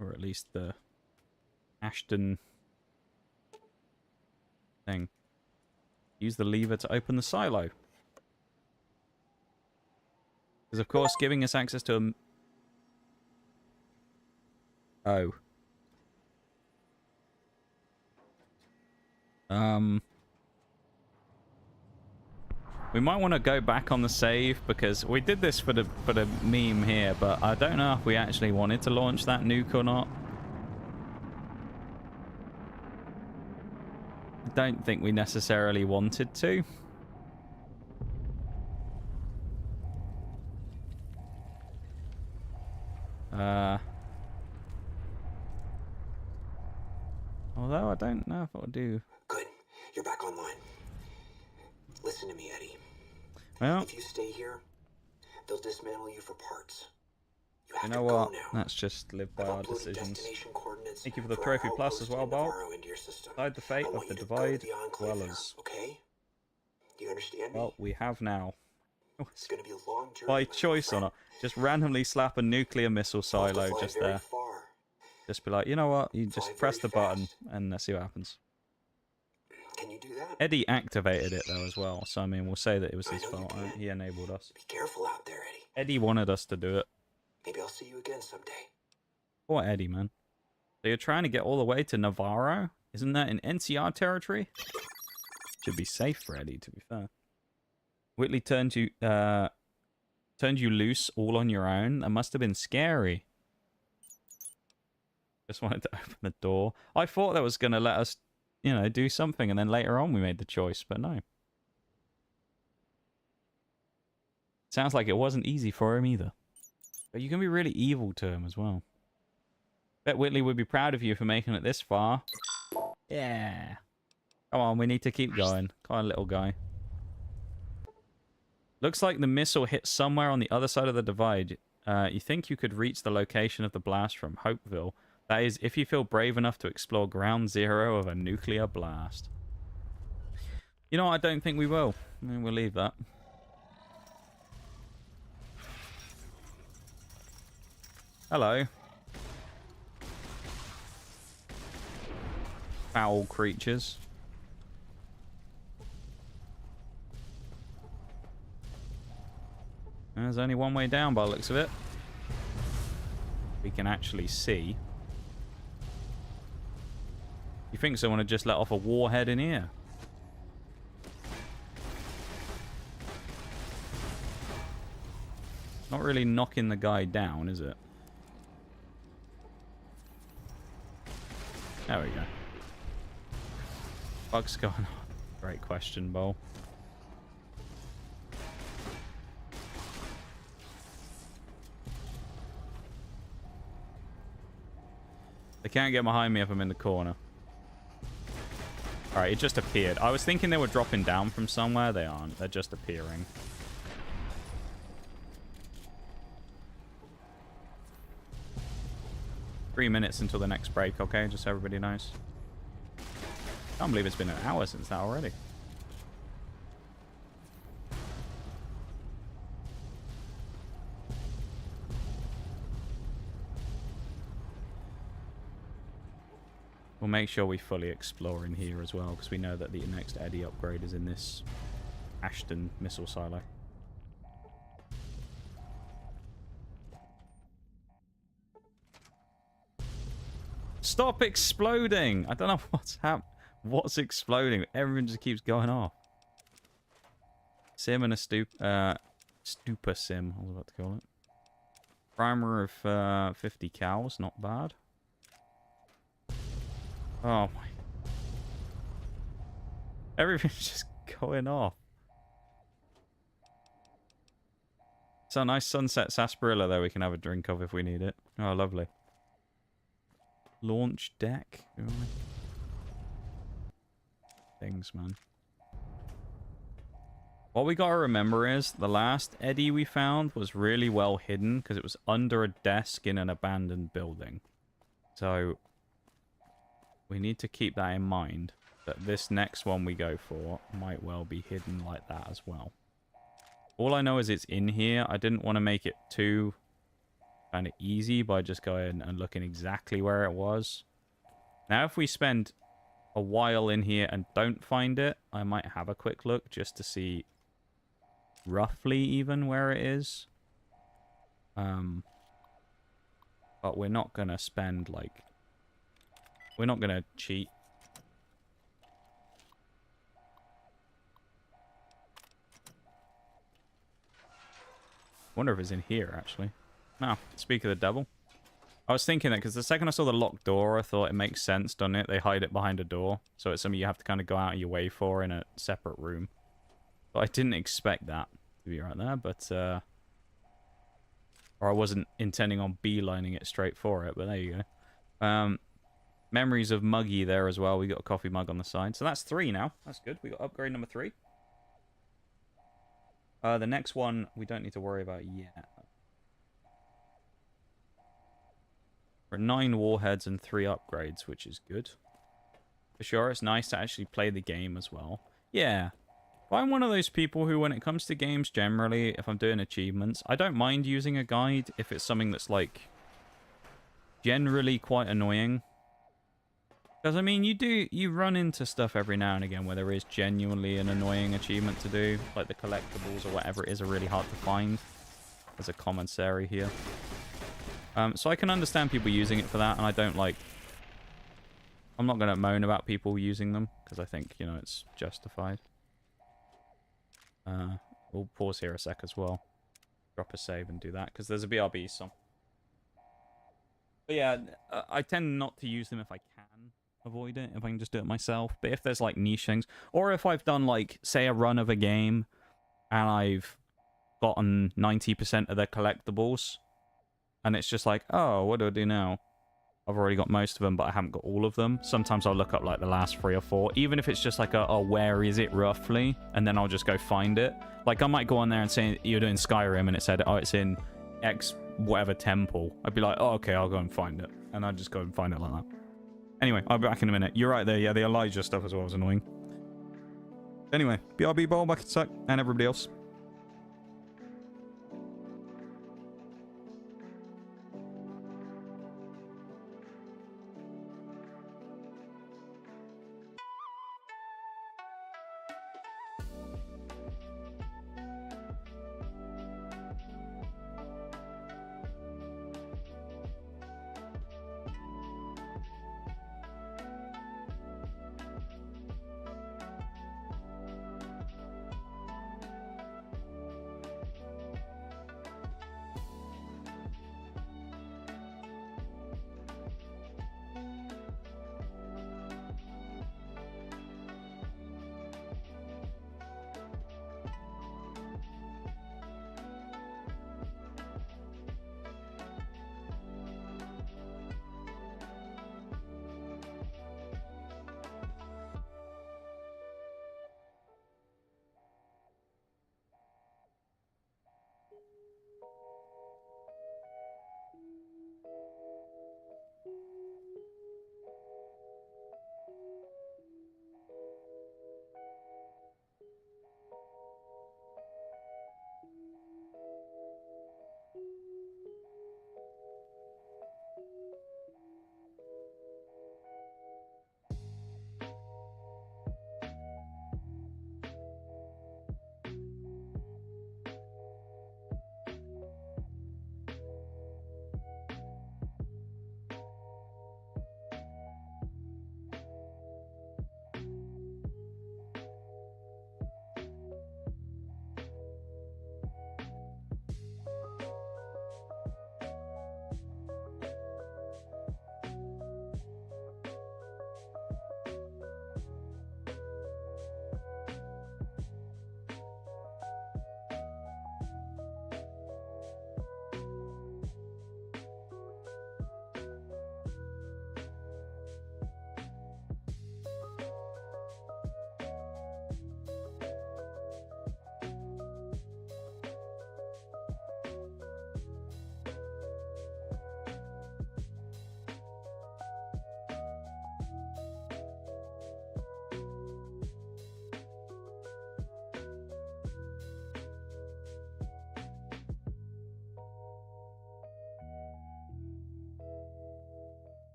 Or at least the Ashton thing. Use the lever to open the silo. Because, of course, giving us access to a... Oh. We might want to go back on the save, because we did this for the meme here, but I don't know if we actually wanted to launch that nuke or not. I don't think we necessarily wanted to. Although I don't know if I'll do. Good. You're back online. Listen to me, Eddie. Well, if you stay here, they'll dismantle you for parts. You know what? Let's just live by our decisions. Thank you for the trophy plus as well, Bob. Decide the fate of the divide as well as. Okay? Do you understand me? Well, we have now. It's gonna be a long journey. By choice or not. Just randomly slap a nuclear missile silo just there. Just be like, you know what? You just press the button and let's see what happens. Can you do that? Eddie activated it though as well, so I mean we'll say that it was his fault. Right? He enabled us. Be careful out there, Eddie. Eddie wanted us to do it. Maybe I'll see you again someday. Poor Eddie, man. So you're trying to get all the way to Navarro? Isn't that in NCR territory? Should be safe for Eddie, to be fair. Whitley turned you loose all on your own. That must have been scary. Just wanted to open the door. I thought that was going to let us, you know, do something, and then later on we made the choice, but no. Sounds like it wasn't easy for him either. But you can be really evil to him as well. Bet Whitley would be proud of you for making it this far. Yeah. Come on, we need to keep going. Come on, little guy. Looks like the missile hit somewhere on the other side of the divide. You think you could reach the location of the blast from Hopeville. That is, if you feel brave enough to explore ground zero of a nuclear blast. You know what? I don't think we will. I mean, we'll leave that. Hello. Foul creatures. There's only one way down by the looks of it. We can actually see. You think someone had just let off a warhead in here? Not really knocking the guy down, is it? There we go. What's going on? Great question, Bo. They can't get behind me if I'm in the corner. Alright, it just appeared. I was thinking they were dropping down from somewhere. They aren't. They're just appearing. Three minutes until the next break, okay? Just so everybody knows. Can't believe it's been an hour since that already. We'll make sure we fully explore in here as well, because we know that the next Eddie upgrade is in this Ashton missile silo. Stop exploding! I don't know what's exploding. Everyone just keeps going off. Sim and a stupor sim, I was about to call it. Primer of 50 cows, not bad. Oh my. Everything's just going off. So nice sunset sarsaparilla there we can have a drink of if we need it. Oh, lovely. Launch deck. Things, man. What we gotta remember is the last Eddie we found was really well hidden because it was under a desk in an abandoned building. So we need to keep that in mind, that this next one we go for might well be hidden like that as well. All I know is it's in here. I didn't want to make it too kind of easy by just going and looking exactly where it was. Now if we spend a while in here and don't find it, I might have a quick look just to see roughly even where it is. But we're not gonna spend, like... We're not gonna cheat. Wonder if it's in here, actually. No, speak of the devil. I was thinking that because the second I saw the locked door, I thought it makes sense, doesn't it? They hide it behind a door. So it's something you have to kind of go out of your way for in a separate room. But I didn't expect that to be right there, but... Or I wasn't intending on beelining it straight for it, but there you go. Memories of Muggy there as well. We got a coffee mug on the side. So that's 3 now. That's good. We got upgrade number 3. The next one, we don't need to worry about yet. We're at 9 warheads and 3 upgrades, which is good. For sure, it's nice to actually play the game as well. Yeah. I'm one of those people who, when it comes to games generally, if I'm doing achievements, I don't mind using a guide if it's something that's, like, generally quite annoying. Because, I mean, you run into stuff every now and again where there is genuinely an annoying achievement to do. Like the collectibles or whatever it is are really hard to find. There's a commissary here. So I can understand people using it for that, and I don't, like... I'm not going to moan about people using them, because I think, you know, it's justified. We'll pause here a sec as well. Drop a save and do that, because there's a BRB song. But yeah, I tend not to use them if I can avoid it, if I can just do it myself. But if there's, like, niche things, or if I've done, like, say a run of a game, and I've gotten 90% of their collectibles, and it's just like, oh, what do I do now? I've already got most of them, but I haven't got all of them. Sometimes I'll look up, like, the last 3 or 4, even if it's just like oh, where is it roughly? And then I'll just go find it. Like, I might go on there and say, you're doing Skyrim, and it said, oh, it's in X whatever temple. I'd be like, oh, okay, I'll go and find it. And I'd just go and find it like that. Anyway, I'll be back in a minute. You're right there, yeah, the Elijah stuff as well was annoying. Anyway, BRB Bowl, back in a sec, and everybody else.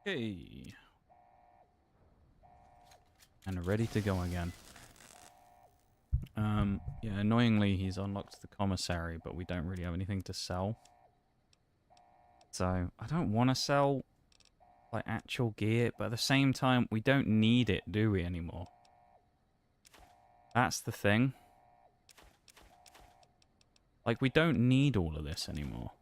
Okay. And ready to go again. Yeah, annoyingly, he's unlocked the commissary, but we don't really have anything to sell. So, I don't want to sell, like, actual gear, but at the same time, we don't need it, do we, anymore? That's the thing. Like, we don't need all of this anymore.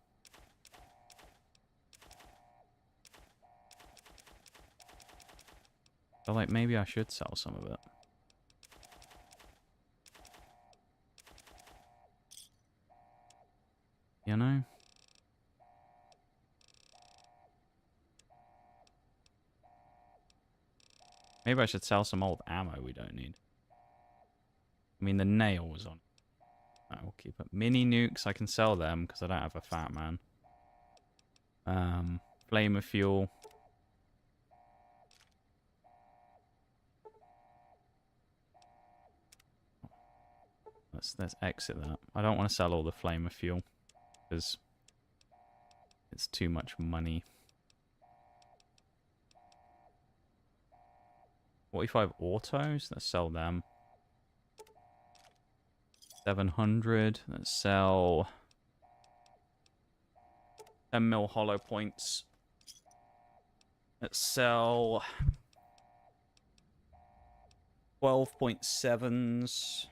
So, like, maybe I should sell some of it. You know? Maybe I should sell some old ammo we don't need. I mean, the nail was on. I will keep it. Mini nukes, I can sell them because I don't have a fat man. Flame of fuel. Let's exit that. I don't want to sell all the flame of fuel because it's too much money. 45 autos. Let's sell them. 700. Let's sell 10 mil hollow points. Let's sell 12.7s.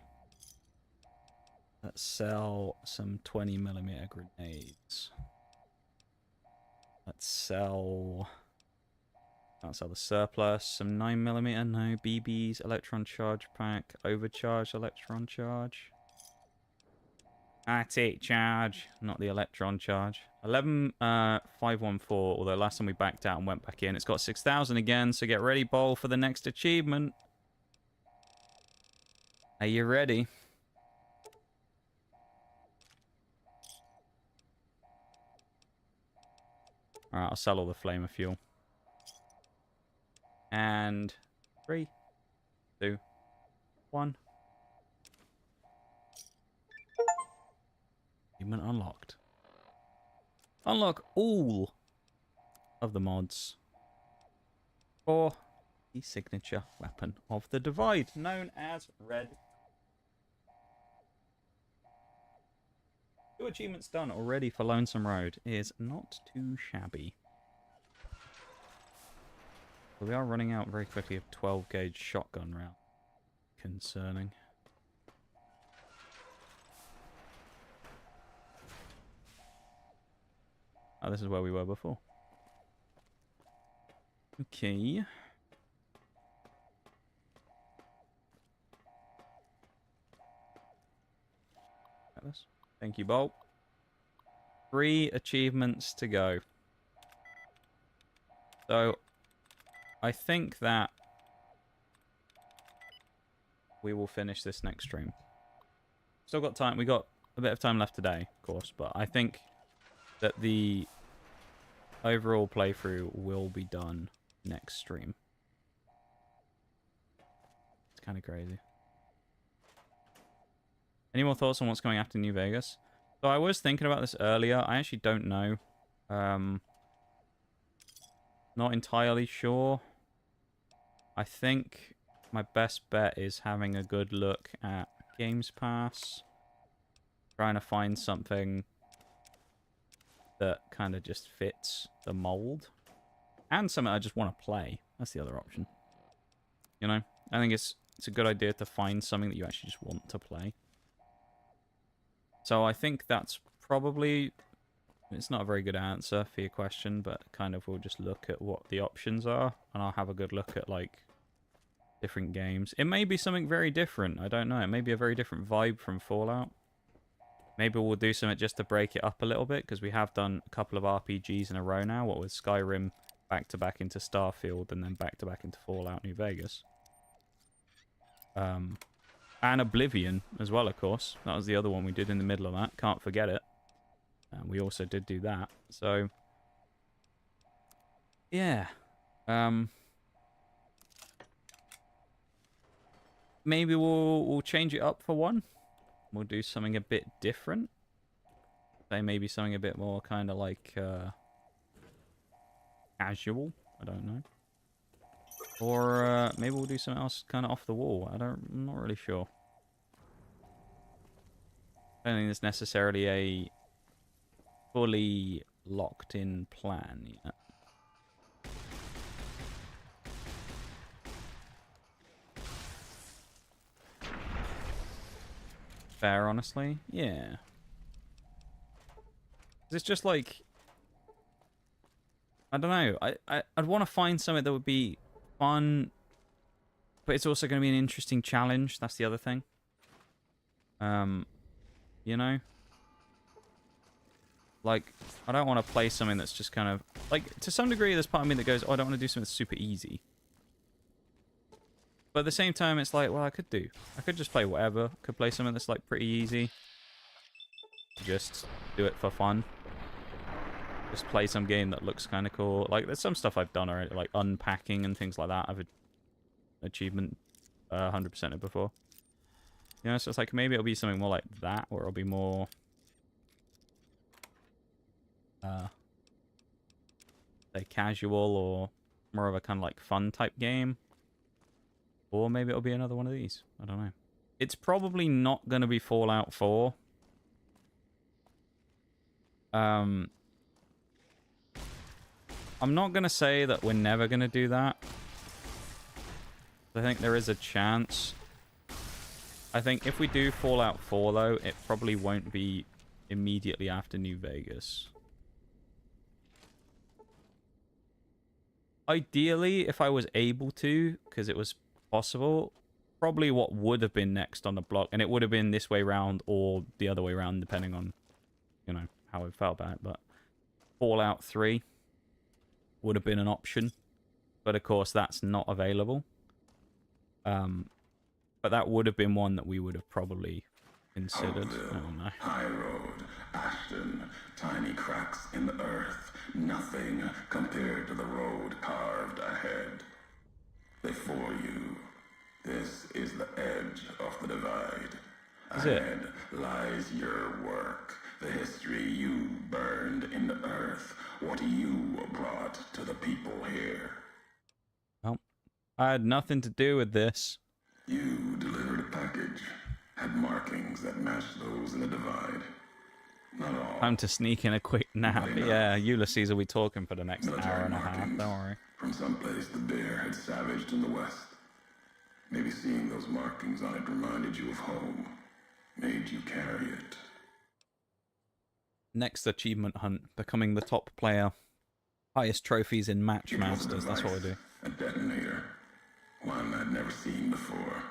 Let's sell some 20mm grenades. Let's sell... Can't sell the surplus. Some 9mm, no. BBs, electron charge pack, overcharge electron charge. That's it, charge. Not the electron charge. 11,514, although last time we backed out and went back in. It's got 6,000 again, so get ready, Bowl, for the next achievement. Are you ready? Alright, I'll sell all the flame of fuel. And 3, 2, 1. Achievement unlocked. Unlock all of the mods for the signature weapon of the Divide, known as Red. 2 achievements done already for Lonesome Road is not too shabby. But we are running out very quickly of 12 gauge shotgun round. Concerning. Oh, this is where we were before. Okay. Thank you, Bolt. 3 achievements to go. So, I think that we will finish this next stream. Still got time. We got a bit of time left today, of course, but I think that the overall playthrough will be done next stream. It's kind of crazy. Any more thoughts on what's coming after New Vegas? So I was thinking about this earlier. I actually don't know. Not entirely sure. I think my best bet is having a good look at Games Pass. Trying to find something that kind of just fits the mold. And something I just want to play. That's the other option. You know? I think it's a good idea to find something that you actually just want to play. So I think that's probably... It's not a very good answer for your question, but kind of we'll just look at what the options are. And I'll have a good look at, like, different games. It may be something very different. I don't know. It may be a very different vibe from Fallout. Maybe we'll do something just to break it up a little bit, because we have done a couple of RPGs in a row now. What with Skyrim, back-to-back into Starfield, and then back-to-back into Fallout New Vegas. And Oblivion as well, of course. That was the other one we did in the middle of that. Can't forget it. And we also did do that. So, yeah. Maybe we'll change it up for one. We'll do something a bit different. Say maybe something a bit more kind of like casual I don't know. Or maybe we'll do something else kind of off the wall. I'm not really sure. I don't think there's necessarily a fully locked in plan yet. Fair, honestly. Yeah. It's just like, I don't know. I'd want to find something that would be fun, but it's also going to be an interesting challenge. That's the other thing. You know? Like, I don't want to play something that's just kind of... Like, to some degree, there's part of me that goes, oh, I don't want to do something that's super easy. But at the same time, it's like, well, I could just play whatever. Could play something that's, like, pretty easy. Just do it for fun. Just play some game that looks kind of cool. Like, there's some stuff I've done already, like unpacking and things like that. I've achievement 100% it before. You know, so it's like, maybe it'll be something more like that, or it'll be more... say casual, or more of a kind of like fun type game. Or maybe it'll be another one of these. I don't know. It's probably not going to be Fallout 4. I'm not going to say that we're never going to do that. I think there is a chance. I think if we do Fallout 4, though, it probably won't be immediately after New Vegas. Ideally, if I was able to, because it was possible, probably what would have been next on the block, and it would have been this way round or the other way round, depending on, you know, how I felt about it, but Fallout 3 would have been an option, but of course that's not available. But that would have been one that we would have probably considered. I don't know. High Road, Ashton, tiny cracks in the earth, nothing compared to the road carved ahead. Before you, this is the edge of the divide. Ahead lies your work, the history you burned in the earth, what you brought to the people here. Well, I had nothing to do with this. You delivered a package, had markings that matched those in the divide. Not all. Time to sneak in a quick nap. Yeah, Ulysses will be talking for the next hour and a half, don't worry. From someplace the bear had savaged in the west. Maybe seeing those markings on it reminded you of home, made you carry it. Next achievement hunt, becoming the top player. Highest trophies in Match Masters, that's what we do. A detonator. One I'd never seen before,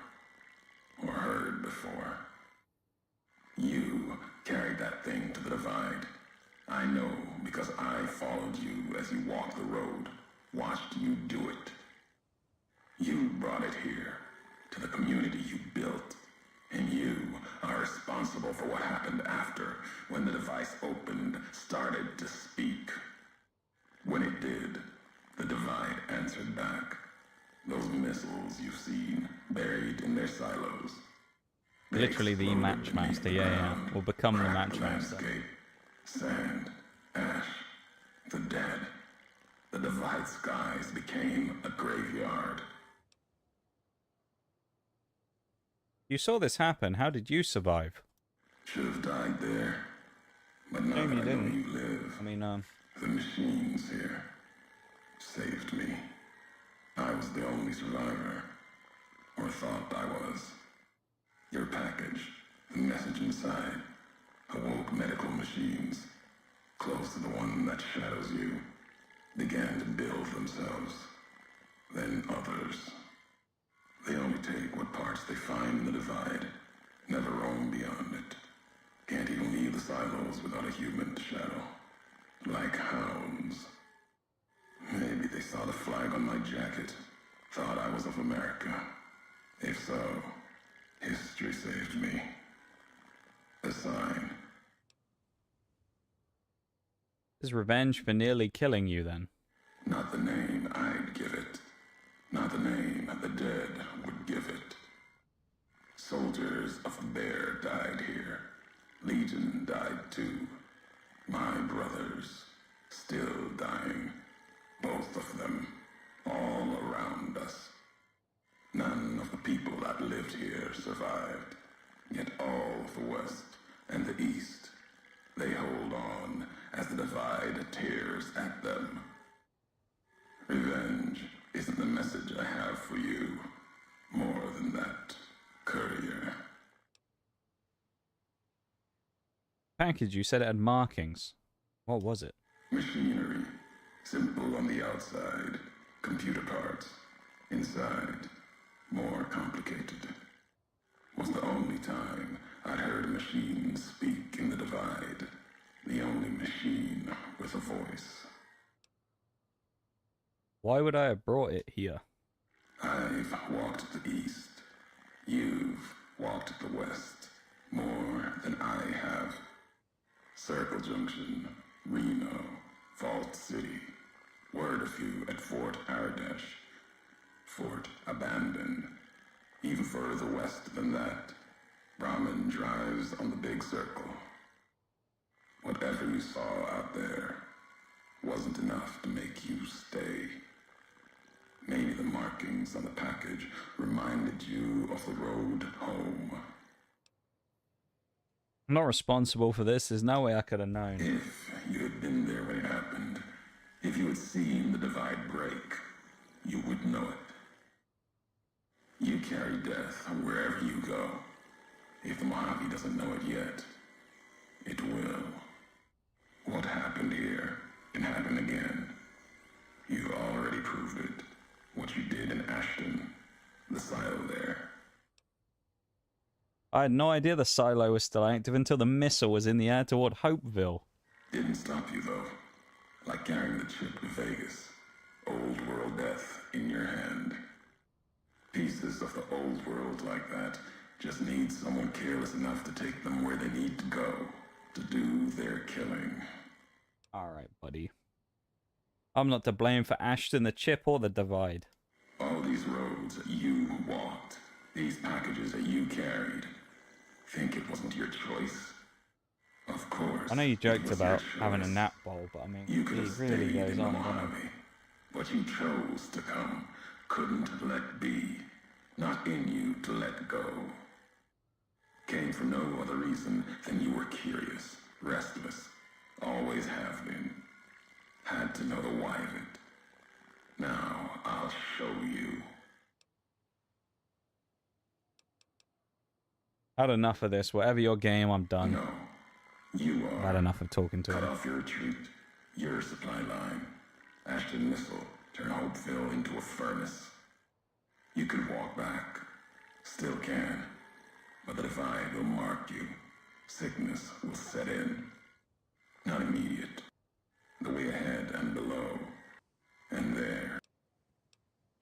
or heard before. You carried that thing to the divide. I know because I followed you as you walked the road, watched you do it. You brought it here, to the community you built, and you are responsible for what happened after, when the device opened, started to speak. When it did, the divide answered back. Those missiles you've seen, buried in their silos. Literally the Match Master, yeah. Will become the Match Master. Sand, ash, the dead. The divide skies became a graveyard. You saw this happen. How did you survive? Should have died there. But now that I know you live, the machines here saved me. I was the only survivor, or thought I was. Your package, the message inside, awoke medical machines, close to the one that shadows you, began to build themselves. Then others. They only take what parts they find in the divide, never roam beyond it. Can't even leave the silos without a human shadow. Like hounds. Maybe they saw the flag on my jacket, thought I was of America. If so, history saved me. A sign. Is revenge for nearly killing you, then? Not the name I'd give it. Not the name the dead would give it. Soldiers of the Bear died here. Legion died too. My brothers, still dying. Both of them. all around us. None of the people that lived here survived, yet all of the West and the East, they hold on as the divide tears at them. Revenge isn't the message I have for you. More than that, courier. Package, you said it had markings. What was it? Machinery. Simple on the outside. Computer parts. Inside. More complicated. Was the only time I'd heard a machine speak in the divide. The only machine with a voice. Why would I have brought it here? I've walked the east. You've walked the west. More than I have. Circle Junction, Reno, Vault City. Word a few at Fort Ardash. Fort abandoned. Even further west than that, Brahmin drives on the big circle. Whatever you saw out there wasn't enough to make you stay. Maybe the markings on the package reminded you of the road home. I'm not responsible for this. There's no way I could have known. If you had been there when it happened, if you had seen the divide break, you would know it. You carry death wherever you go. If the Mojave doesn't know it yet, it will. What happened here can happen again. You already proved it. What you did in Ashton, the silo there. I had no idea the silo was still active until the missile was in the air toward Hopeville. Didn't stop you though. Like carrying the chip to Vegas. Old world death in your hand. Pieces of the old world like that just need someone careless enough to take them where they need to go to do their killing. Alright, buddy. I'm not to blame for Ashton, the chip, or the divide. All these roads that you walked, these packages that you carried, think it wasn't your choice? Of course. I know you joked about having a nap bowl, but I mean, You could he have really stayed goes in the on, doesn't Mojave, but you chose to come. Couldn't let be. Not in you to let go. Came for no other reason than you were curious, restless, always have been. Had to know the why of it. Now I'll show you. Had enough of this. Whatever your game, I'm done. No, you are. I've had enough of talking to Cut him. off your retreat, your supply line. Ashton missile, turn Hopeville into a furnace. You could walk back. Still can. But the divide will mark you. Sickness will set in. Not immediate. The way ahead and below. And there.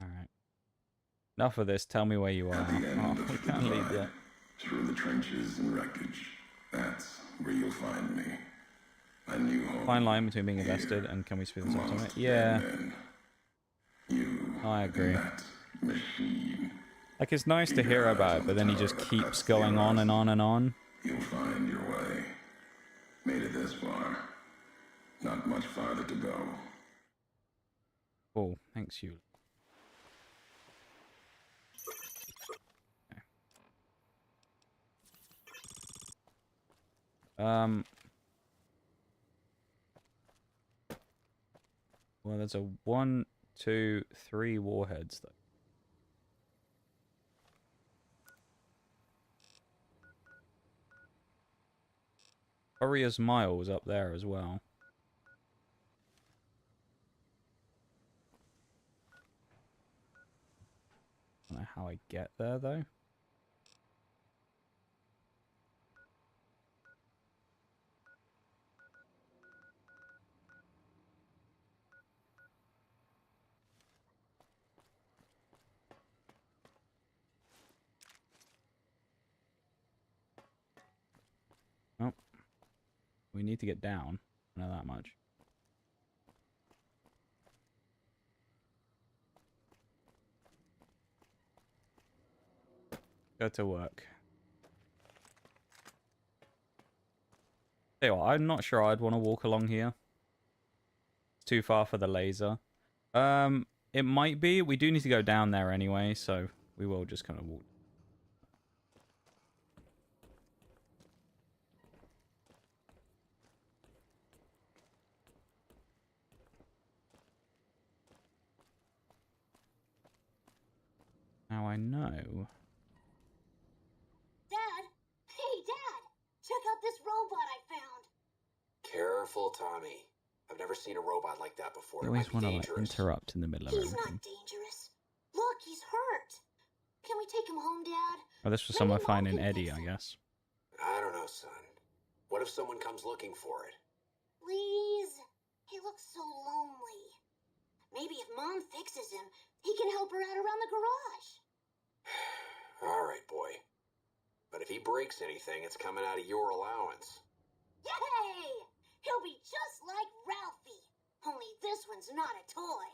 Alright. Enough of this. Tell me where you are. At the end Oh, of we the can't leave divide, yet. through the trenches and wreckage. That's where you'll find me. A new home. Fine line between being invested and can we speed this up to it? Yeah. You I agree. that machine. Like, it's nice to hear about it, but then he just keeps going on and on and on. You'll find your way. Made it this far. Not much farther to go. Cool. Thanks, you. Okay. Well, there's a 1, 2, 3 warheads though. Courier's Mile was up there as well. I don't know how I get there though. Oh. We need to get down. I know that much. Go to work. Tell you what, I'm not sure I'd want to walk along here. It's too far for the laser. it might be. We do need to go down there anyway, so we will just kind of walk. Now I know. Dad! Hey, Dad! Check out this robot I found! Careful, Tommy. I've never seen a robot like that before. You It might always be want to like dangerous. interrupt in the middle of He's everything. not dangerous. Look, he's hurt. Can we take him home, Dad? Oh, this was somewhere fine in Eddie, I guess. I don't know, son. What if someone comes looking for it? Please? He looks so lonely. Maybe if Mom fixes him, he can help her out around the garage. All right, boy. But if he breaks anything, it's coming out of your allowance. Yay! He'll be just like Ralphie. Only this one's not a toy.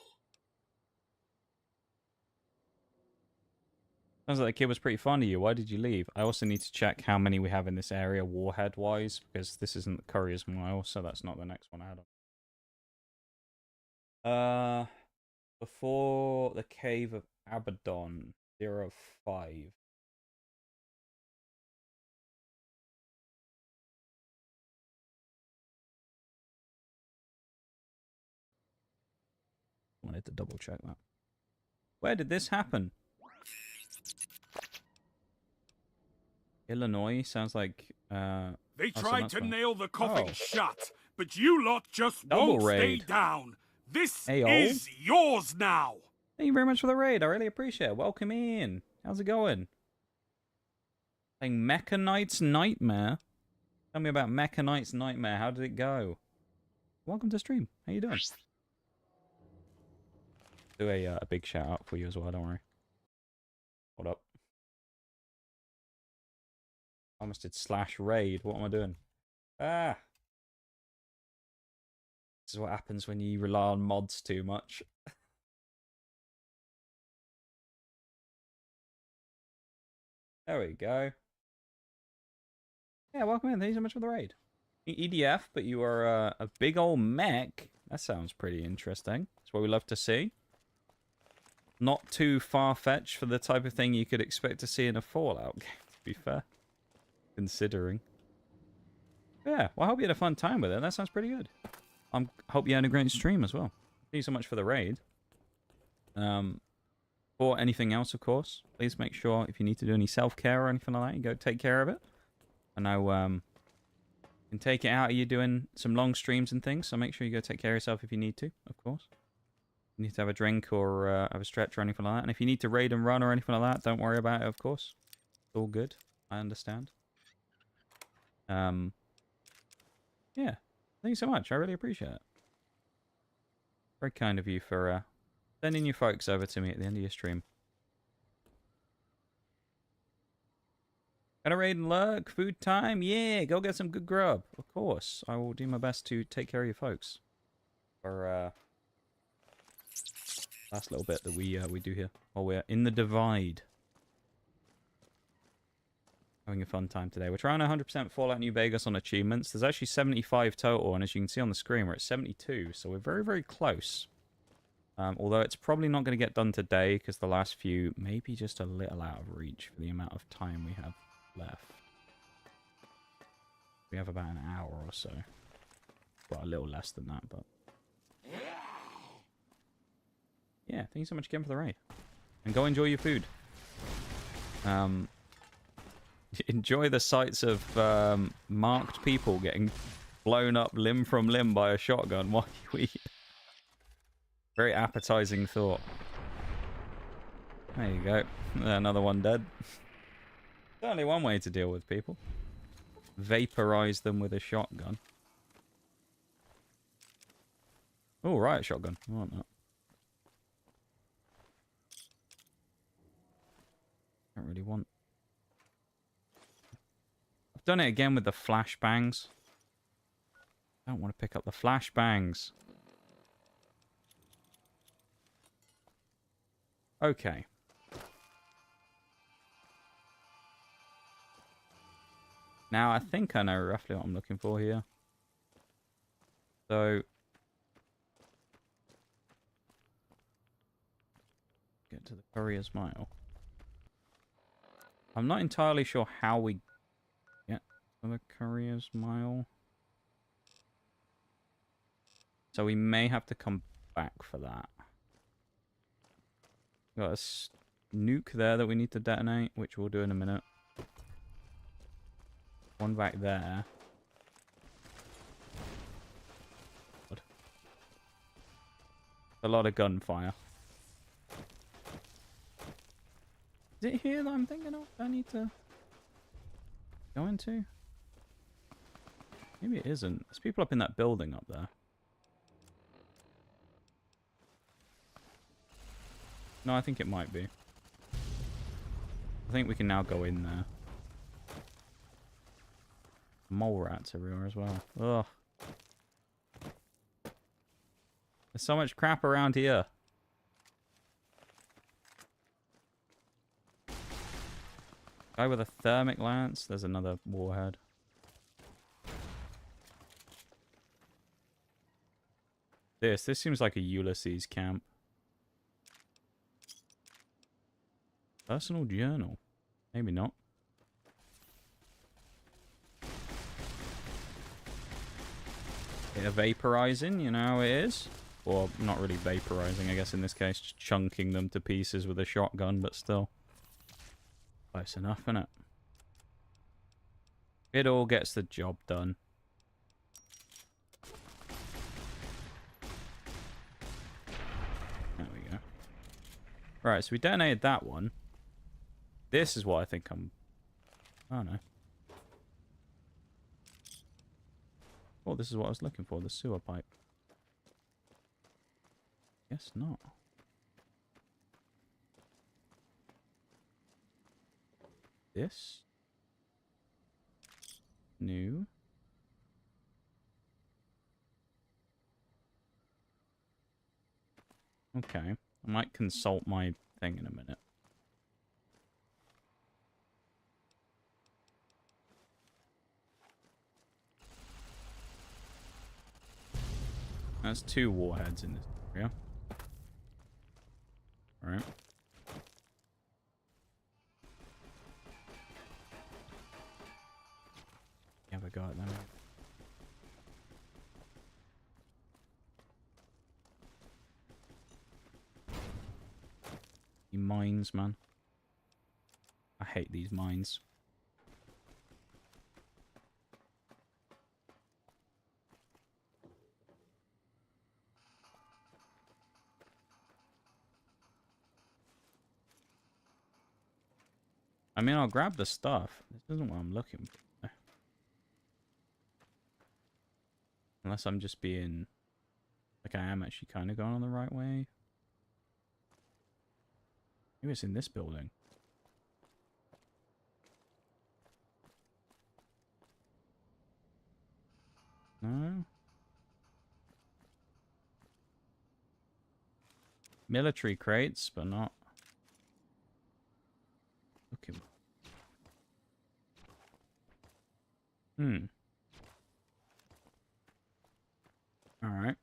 Sounds like the kid was pretty fond of you. Why did you leave? I also need to check how many we have in this area warhead-wise, because this isn't the Courier's Mile, so that's not the next one I had on. Before the Cave of Abaddon, 0-5. Wanted to double check that. Where did this happen? Illinois sounds like They so tried that's to where- nail the coffin Oh. shut, but you lot just Double won't raid. stay down. This Hey, yo. is yours now. Thank you very much for the raid. I really appreciate it. Welcome in. How's it going? Playing Mecha Knight's Nightmare. Tell me about Mecha Knight's Nightmare. How did it go? Welcome to stream. How you doing? Do a big shout out for you as well. Don't worry. Hold up. I almost did /raid. What am I doing? Ah. This is what happens when you rely on mods too much. There we go. Yeah, welcome in. Thank you so much for the raid. EDF, but you are a big old mech. That sounds pretty interesting. That's what we love to see. Not too far-fetched for the type of thing you could expect to see in a Fallout game, to be fair. Considering. Yeah, well, I hope you had a fun time with it. That sounds pretty good. I hope you had a great stream as well. Thank you so much for the raid. For anything else, of course, please make sure if you need to do any self-care or anything like that, you go take care of it. I know you can take it out of you doing some long streams and things, so make sure you go take care of yourself if you need to, of course. You need to have a drink or have a stretch or anything like that. And if you need to raid and run or anything like that, don't worry about it, of course. It's all good. I understand. Yeah. Thank you so much. I really appreciate it. Very kind of you for sending your folks over to me at the end of your stream. Gonna raid and lurk? Food time? Yeah, go get some good grub. Of course. I will do my best to take care of you folks. For last little bit that we do here while we're in the divide. Having a fun time today. We're trying 100% Fallout New Vegas on achievements. There's actually 75 total, and as you can see on the screen, we're at 72, so we're very, very close. Although it's probably not going to get done today, because the last few may be just a little out of reach for the amount of time we have left. We have about an hour or so. Well, a little less than that, but... yeah, thank you so much again for the raid. And go enjoy your food. Enjoy the sights of marked people getting blown up limb from limb by a shotgun while you eat. Very appetizing thought. There you go. Another one dead. There's only one way to deal with people. Vaporize them with a shotgun. Oh, right, shotgun. I want that. Don't really want... I've done it again with the flashbangs. I don't want to pick up the flashbangs. Okay. Now, I think I know roughly what I'm looking for here. So... to the Courier's Mile. I'm not entirely sure how we get to the Courier's Mile. So we may have to come back for that. Got a nuke there that we need to detonate, which we'll do in a minute. One back there. God. A lot of gunfire. Is it here that I'm thinking of? I need to go into? Maybe it isn't. There's people up in that building up there. No, I think it might be. I think we can now go in there. Mole rats everywhere as well. Ugh. There's so much crap around here. Guy with a thermic lance. There's another warhead. This seems like a Ulysses camp. Personal journal. Maybe not. Bit of vaporizing, you know how it is. Or not really vaporizing, I guess in this case, just chunking them to pieces with a shotgun, but still. Close enough, innit? It all gets the job done. There we go. Right, so we detonated that one. This is what I think I'm... I don't know. Oh, this is what I was looking for, the sewer pipe. Guess not. This? New. Okay. I might consult my thing in a minute. There's 2 warheads in this area. Alright. Have a go at them. You mines, man. I hate these mines. I mean, I'll grab the stuff. This isn't what I'm looking for. Unless I'm just being... like I am actually kind of going on the right way. Maybe it's in this building. No? Military crates, but not... looking. Alright.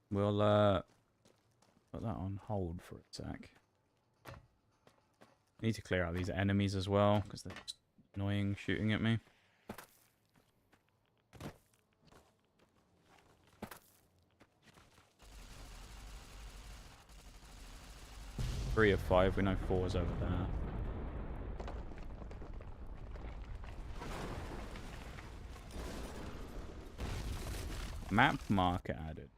We'll, put that on hold for a sec. Need to clear out these enemies as well, because they're just annoying shooting at me. Three of 5, we know 4 is over there. Map marker added.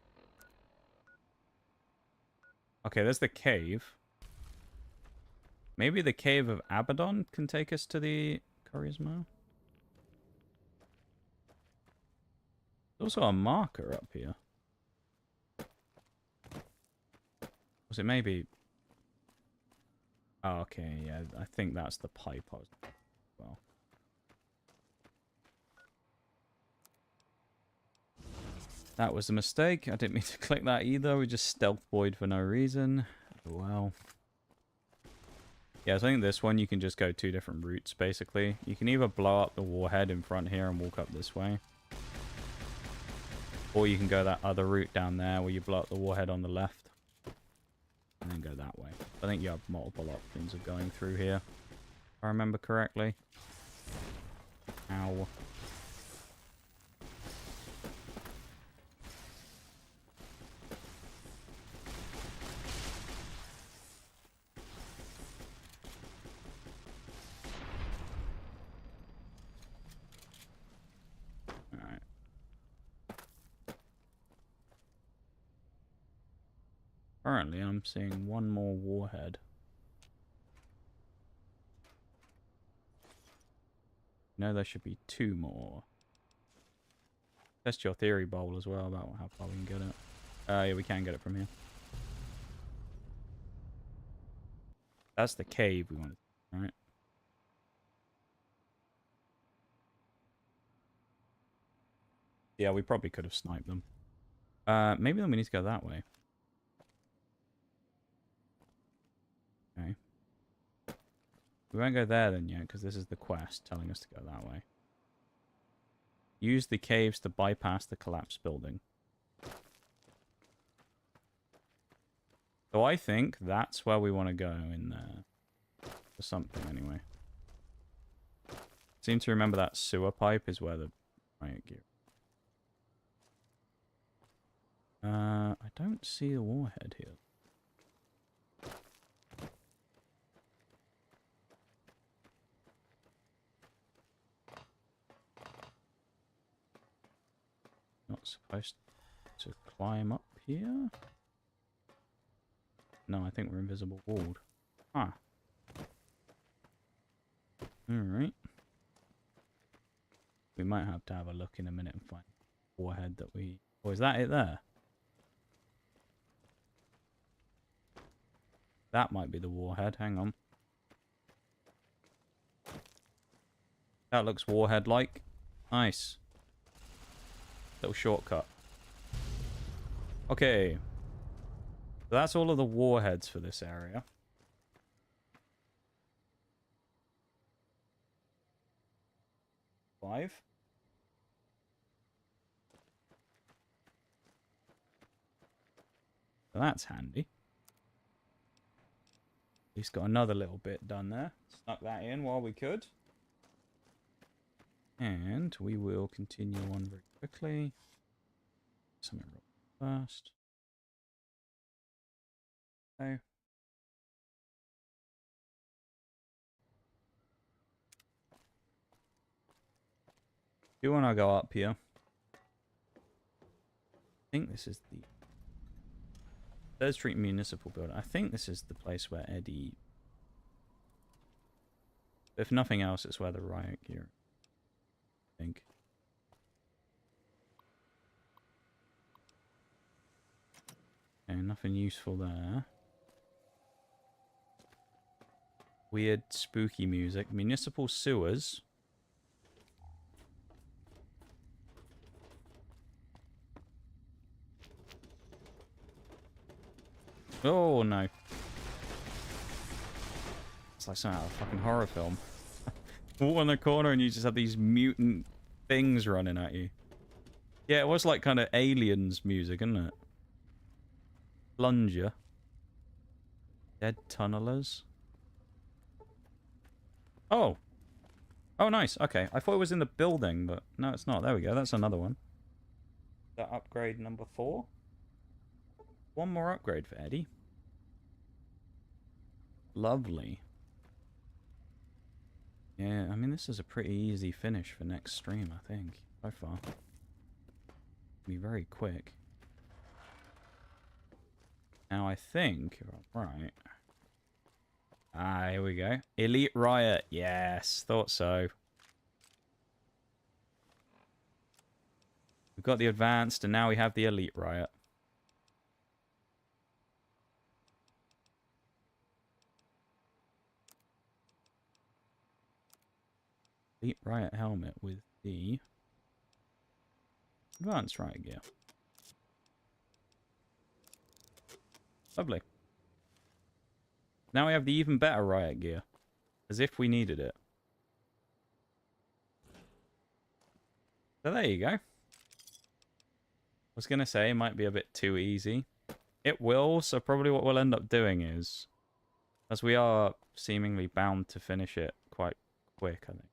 Okay, there's the cave. Maybe the cave of Abaddon can take us to the Courier's Mile. There's also a marker up here. Was it maybe... oh, okay, yeah, I think that's the pipe I was... well. That was a mistake. I didn't mean to click that either. We just stealth boyed for no reason. Oh, well. Yeah, so I think this one you can just go 2 different routes, basically. You can either blow up the warhead in front here and walk up this way. Or you can go that other route down there where you blow up the warhead on the left. and then go that way. I think you have multiple options of going through here, if I remember correctly. Ow. Alright. Currently, I'm seeing one more warhead. No, there should be 2 more. Test your theory, Bowl, as well, about how far we can get it. Yeah, we can get it from here. That's the cave we wanted, right? Yeah, we probably could have sniped them. Maybe then we need to go that way. Okay. We won't go there then yet, because this is the quest telling us to go that way. Use the caves to bypass the collapsed building. So I think that's where we want to go in there. For something, anyway. Seem to remember that sewer pipe is where the riot gear. I don't see a warhead here. Not supposed to climb up here? No, I think we're invisible walled. Huh. Alright. We might have to have a look in a minute and find the warhead that we... Or is that it there? That might be the warhead. Hang on. That looks warhead-like. Nice. Little shortcut. Okay. So that's all of the warheads for this area. Five. So that's handy. At least got another little bit done there. Snuck that in while we could. And we will continue on very quickly. Something real fast. Okay. Do you want to go up here? I think this is the 3rd Street Municipal Building. I think this is the place where Eddie... If nothing else, it's where the riot gear... I think. Okay, nothing useful there. Weird, spooky music. Municipal sewers. Oh, no. It's like something out of a fucking horror film. Walk in the corner and you just have these mutant things running at you. Yeah, it was like kind of Aliens music, isn't it? Plunger. Dead tunnelers. Oh. Oh, nice. Okay. I thought it was in the building, but no, it's not. There we go. That's another one. That upgrade number 4. One more upgrade for Eddie. Lovely. Yeah, I mean, this is a pretty easy finish for next stream, I think. So far. Be very quick. Now, I think... Right. Ah, here we go. Elite Riot. Yes, thought so. We've got the Advanced, and now we have the Elite Riot. Elite Riot helmet with the Advanced Riot gear. Lovely. Now we have the even better riot gear. As if we needed it. So there you go. I was going to say it might be a bit too easy. It will, so probably what we'll end up doing is, as we are seemingly bound to finish it quite quick, I think,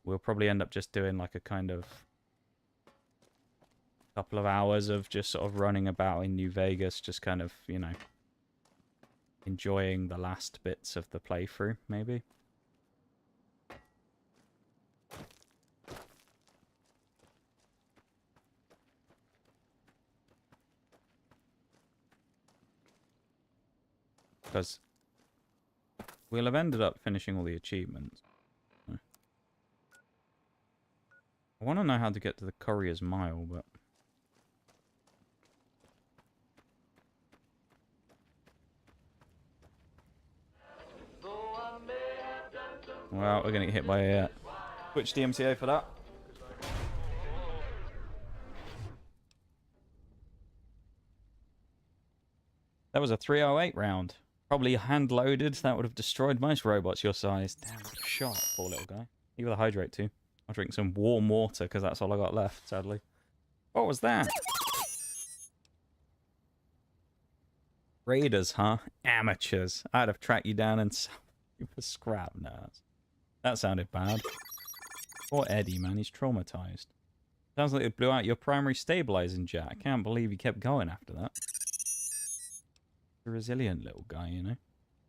we'll probably end up just doing like a kind of couple of hours of just sort of running about in New Vegas, just kind of, you know, enjoying the last bits of the playthrough, maybe. Because we'll have ended up finishing all the achievements. I want to know how to get to the Courier's Mile, but... Well, we're going to get hit by a Twitch DMCA for that. That was a 308 round. Probably hand-loaded. That would have destroyed most robots your size. Damn, shot, poor little guy. You gotta hydrate too. I'll drink some warm water because that's all I got left, sadly. What was that? Raiders, huh? Amateurs. I'd have tracked you down and sold you for scrap. No, that sounded bad. Poor Eddie, man. He's traumatized. Sounds like it blew out your primary stabilizing jet. I can't believe he kept going after that. A resilient little guy, you know.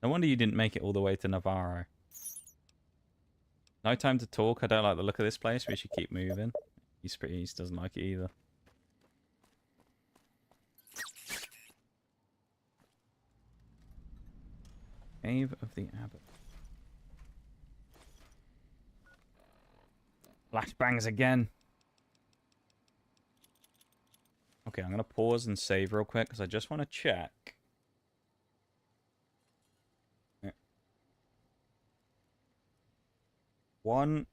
No wonder you didn't make it all the way to Navarro. No time to talk. I don't like the look of this place. We should keep moving. He doesn't like it either. Cave of the Abbot. Flashbangs again. Okay, I'm going to pause and save real quick because I just want to check. One,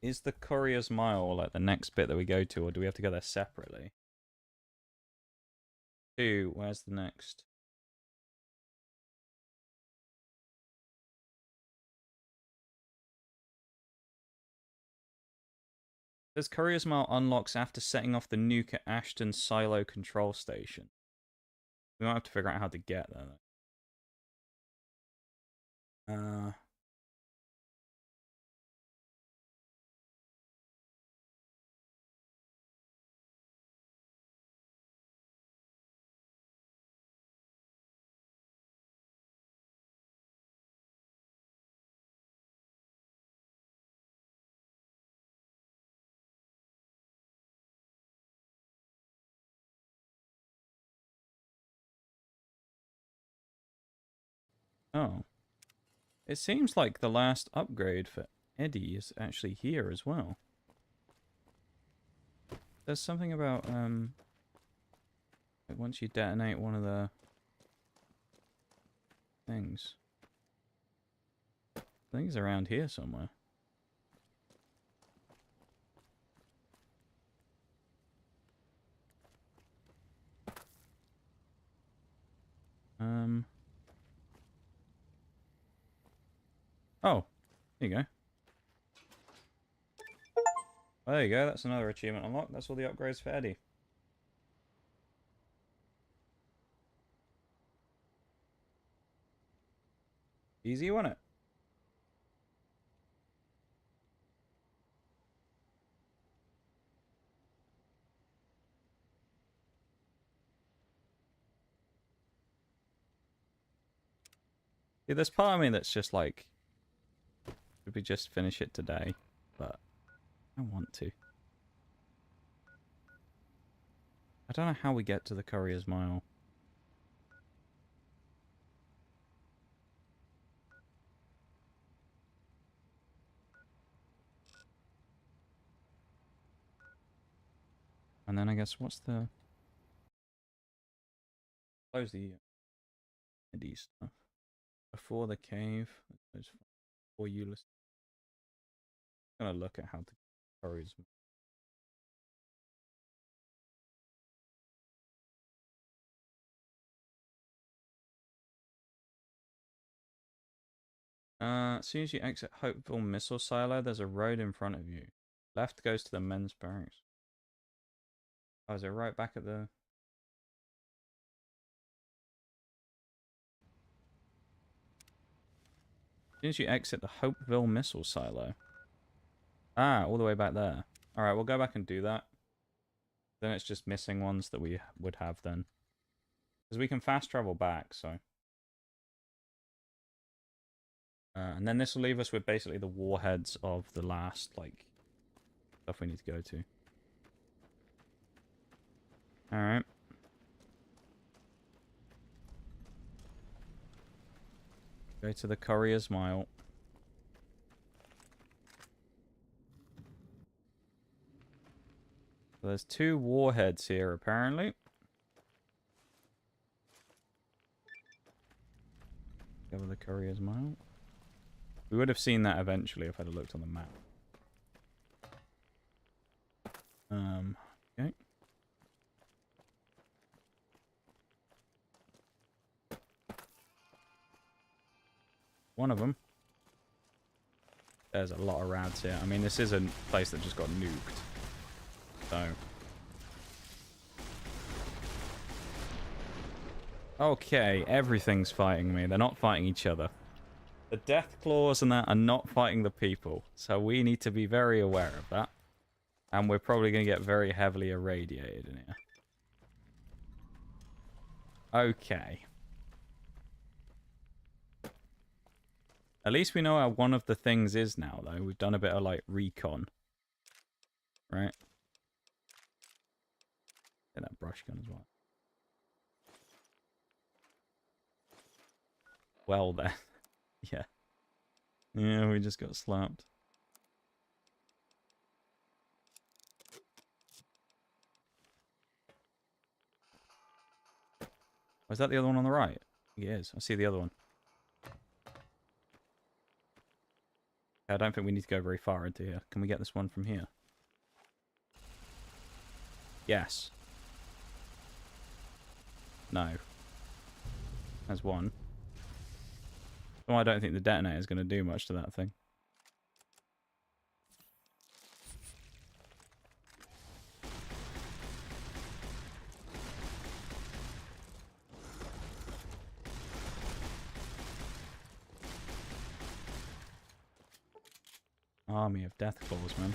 is the Courier's Mile like the next bit that we go to, or do we have to go there separately? 2, where's the next? This Courier's Mile unlocks after setting off the nuke at Ashton Silo Control Station. We might have to figure out how to get there, though. Oh. It seems like the last upgrade for Eddie is actually here as well. There's something about, like once you detonate one of the things. I think it's around here somewhere. Oh, there you go. Well, there you go, that's another achievement unlocked. That's all the upgrades for Eddie. Easy, wasn't it? Yeah, there's part of me that's just like, should we just finish it today? But I want to. I don't know how we get to the Courier's Mile. And then I guess what's the... Close the Eddie stuff. Before the cave. Before Ulysses. I'm gonna look at how to Courier's Mile. As soon as you exit Hopeville Missile Silo, there's a road in front of you. Left goes to the men's barracks. Oh, is it right back at the... soon as you exit the Hopeville missile silo. Ah, all the way back there. Alright, we'll go back and do that. Then it's just missing ones that we would have then. Because we can fast travel back, so. And then this will leave us with basically the warheads of the last, like, stuff we need to go to. Alright. Go to the Courier's Mile. So there's 2 warheads here, apparently. Cover the Courier's Mile. We would have seen that eventually if I'd have looked on the map. Okay. One of them. There's a lot of rads here. I mean, this is a place that just got nuked. So. Okay, everything's fighting me. They're not fighting each other. The death claws and that are not fighting the people. So we need to be very aware of that. And we're probably going to get very heavily irradiated in here. Okay. At least we know how one of the things is now, though. We've done a bit of, like, recon. Right? Get that brush gun as well. Well, then. Yeah. Yeah, we just got slapped. Oh, is that the other one on the right? It is. I see the other one. I don't think we need to go very far into here. Can we get this one from here? Yes. No. There's one. Oh, I don't think the detonator is going to do much to that thing. Army of death claws, man.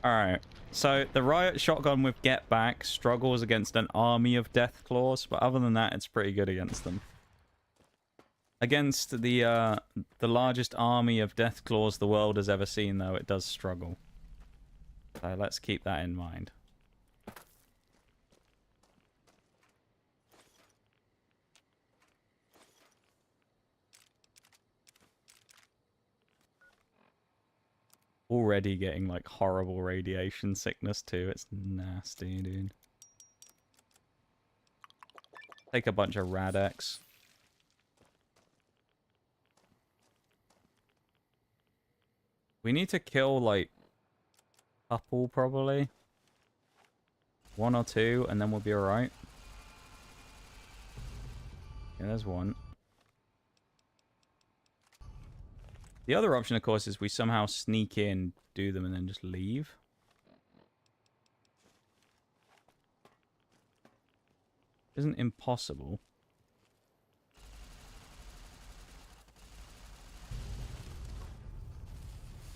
Alright, so the riot shotgun with Get Back struggles against an army of death claws, but other than that, it's pretty good against them. Against the largest army of death claws the world has ever seen, though, it does struggle. So let's keep that in mind. Already getting, like, horrible radiation sickness, too. It's nasty, dude. Take a bunch of Rad-X. We need to kill, like, a couple, probably. 1 or 2, and then we'll be alright. Yeah, there's one. The other option, of course, is we somehow sneak in, do them, and then just leave. Isn't impossible.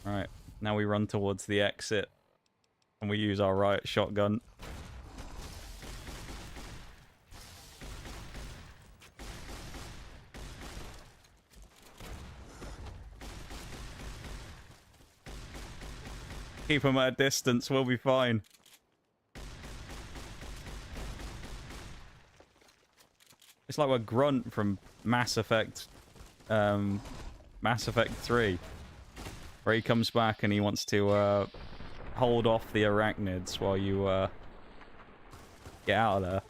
Alright, now we run towards the exit. And we use our riot shotgun. Keep them at a distance, we'll be fine. It's like a Grunt from Mass Effect 3. Where he comes back and he wants to hold off the arachnids while you get out of there.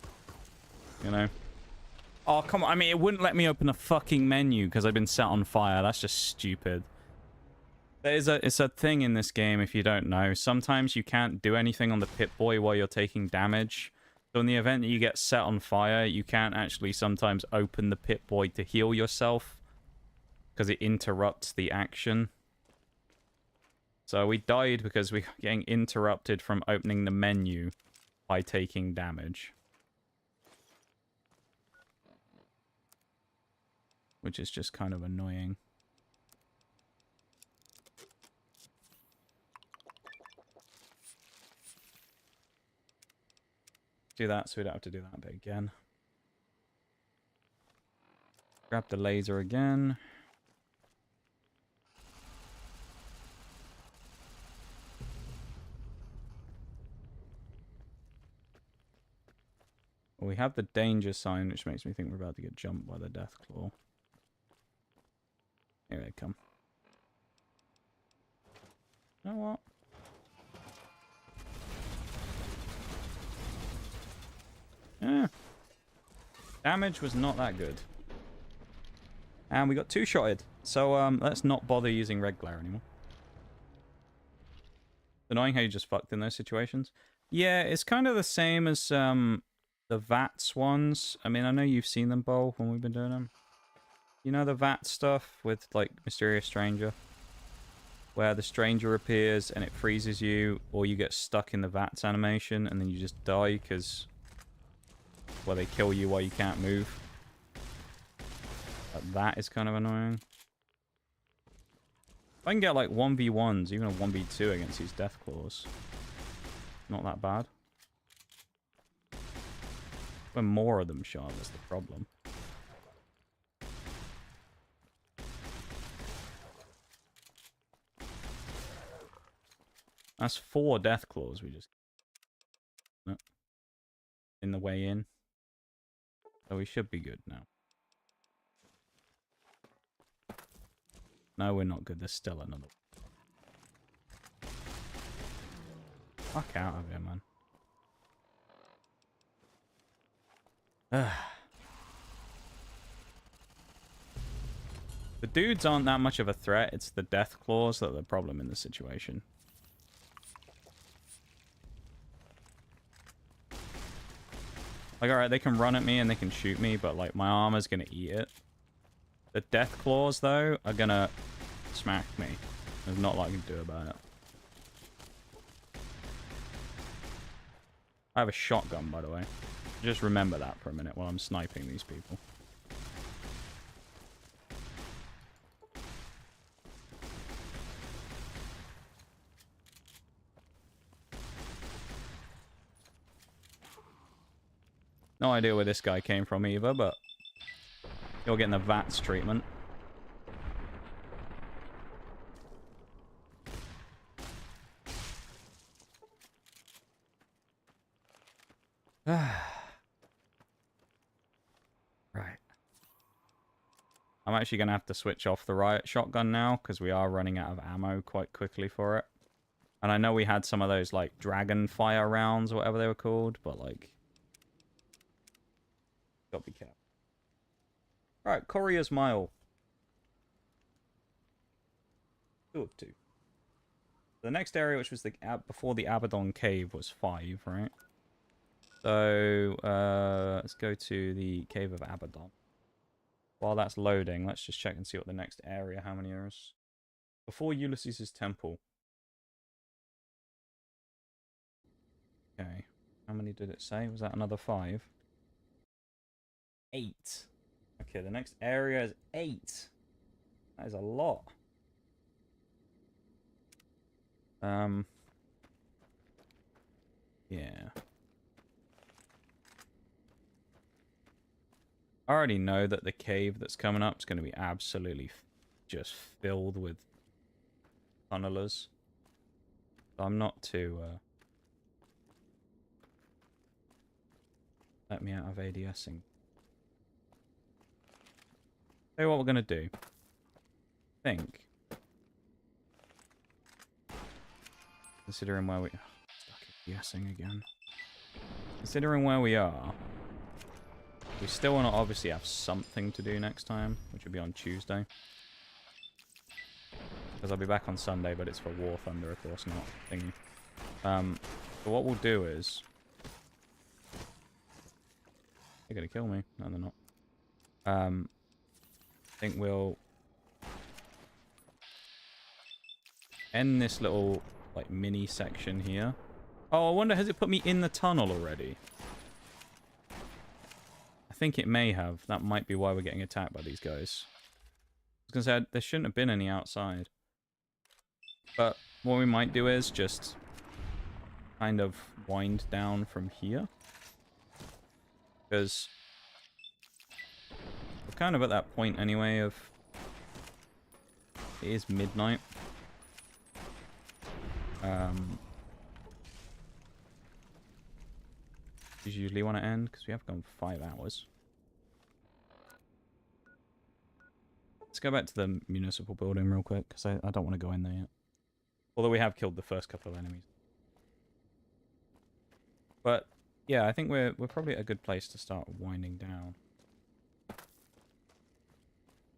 You know? Oh, come on. I mean, it wouldn't let me open a fucking menu because I've been set on fire. That's just stupid. It's a thing in this game, if you don't know. Sometimes you can't do anything on the Pip-Boy while you're taking damage. So in the event that you get set on fire, you can't actually sometimes open the Pip-Boy to heal yourself. Because it interrupts the action. So we died because we were getting interrupted from opening the menu by taking damage. which is just kind of annoying. Do that so we don't have to do that bit again. Grab the laser again. Well, we have the danger sign, which makes me think we're about to get jumped by the death claw. Here they come. You know what? Yeah. Damage was not that good. And we got two-shotted. So let's not bother using red glare anymore. Annoying how you just fucked in those situations. Yeah, it's kind of the same as the VATS ones. I mean, I know you've seen them, Bo, when we've been doing them. You know the VAT stuff with, like, Mysterious Stranger? Where the stranger appears and it freezes you, or you get stuck in the VATS animation and then you just die because... well, they kill you while you can't move. That is kind of annoying. I can get like 1v1s, even a 1v2 against these death claws. Not that bad. When more of them show up, that's the problem. That's 4 death claws we just... in the way in. So we should be good now. No, we're not good. There's still another. Fuck out of here, man. The dudes aren't that much of a threat. It's the death claws that are the problem in this situation. Like, alright, they can run at me and they can shoot me, but, like, my armor's gonna eat it. The death claws, though, are gonna smack me. There's not a lot I can do about it. I have a shotgun, by the way. Just remember that for a minute while I'm sniping these people. No idea where this guy came from either, but you're getting the VATS treatment. Right. I'm actually going to have to switch off the riot shotgun now, because we are running out of ammo quite quickly for it. And I know we had some of those, like, dragon fire rounds, or whatever they were called, but, like... gotta be careful. Alright, Courier's Mile. 2 of 2. The next area, which was the before the Abaddon Cave, was 5, right? So, let's go to the Cave of Abaddon. While that's loading, let's just check and see what the next area, how many is. Before Ulysses' Temple. Okay. How many did it say? Was that another 5? 8. Okay, the next area is 8. That is a lot. Yeah. I already know that the cave that's coming up is going to be absolutely just filled with tunnelers. So I'm not too... let me out of ADSing. Tell you what we're going to do. Think. Considering where we... stuck ADSing again. Considering where we are... we still want to obviously have something to do next time, which will be on Tuesday. Because I'll be back on Sunday, but it's for War Thunder, of course, not thingy. So what we'll do is... they're going to kill me. No, they're not. I think we'll... end this little, like, mini section here. Oh, I wonder, has it put me in the tunnel already? I think it may have. That might be why we're getting attacked by these guys. was gonna say, there shouldn't have been any outside. But what we might do is just kind of wind down from here. Because we're kind of at that point anyway of... It is midnight. You usually want to end, because we have gone 5 hours. Let's go back to the municipal building real quick, because I don't want to go in there yet. Although we have killed the first couple of enemies. But, yeah, I think we're probably at a good place to start winding down.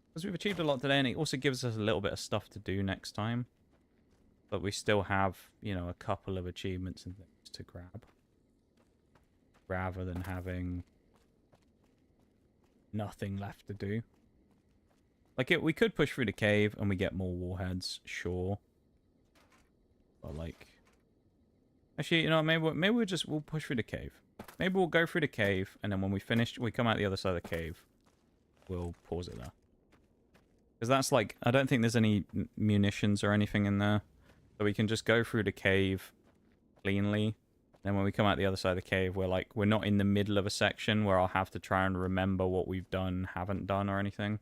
Because we've achieved a lot today, and it also gives us a little bit of stuff to do next time. But we still have, you know, a couple of achievements and things to grab. Rather than having nothing left to do. Like, we could push through the cave and we get more warheads, sure. But, like... Actually, you know, maybe we'll push through the cave. Maybe we'll go through the cave, and then when we finish, we come out the other side of the cave. We'll pause it there. Because that's like, I don't think there's any munitions or anything in there. So we can just go through the cave cleanly. Then when we come out the other side of the cave, we're not in the middle of a section where I'll have to try and remember what we've done, haven't done, or anything.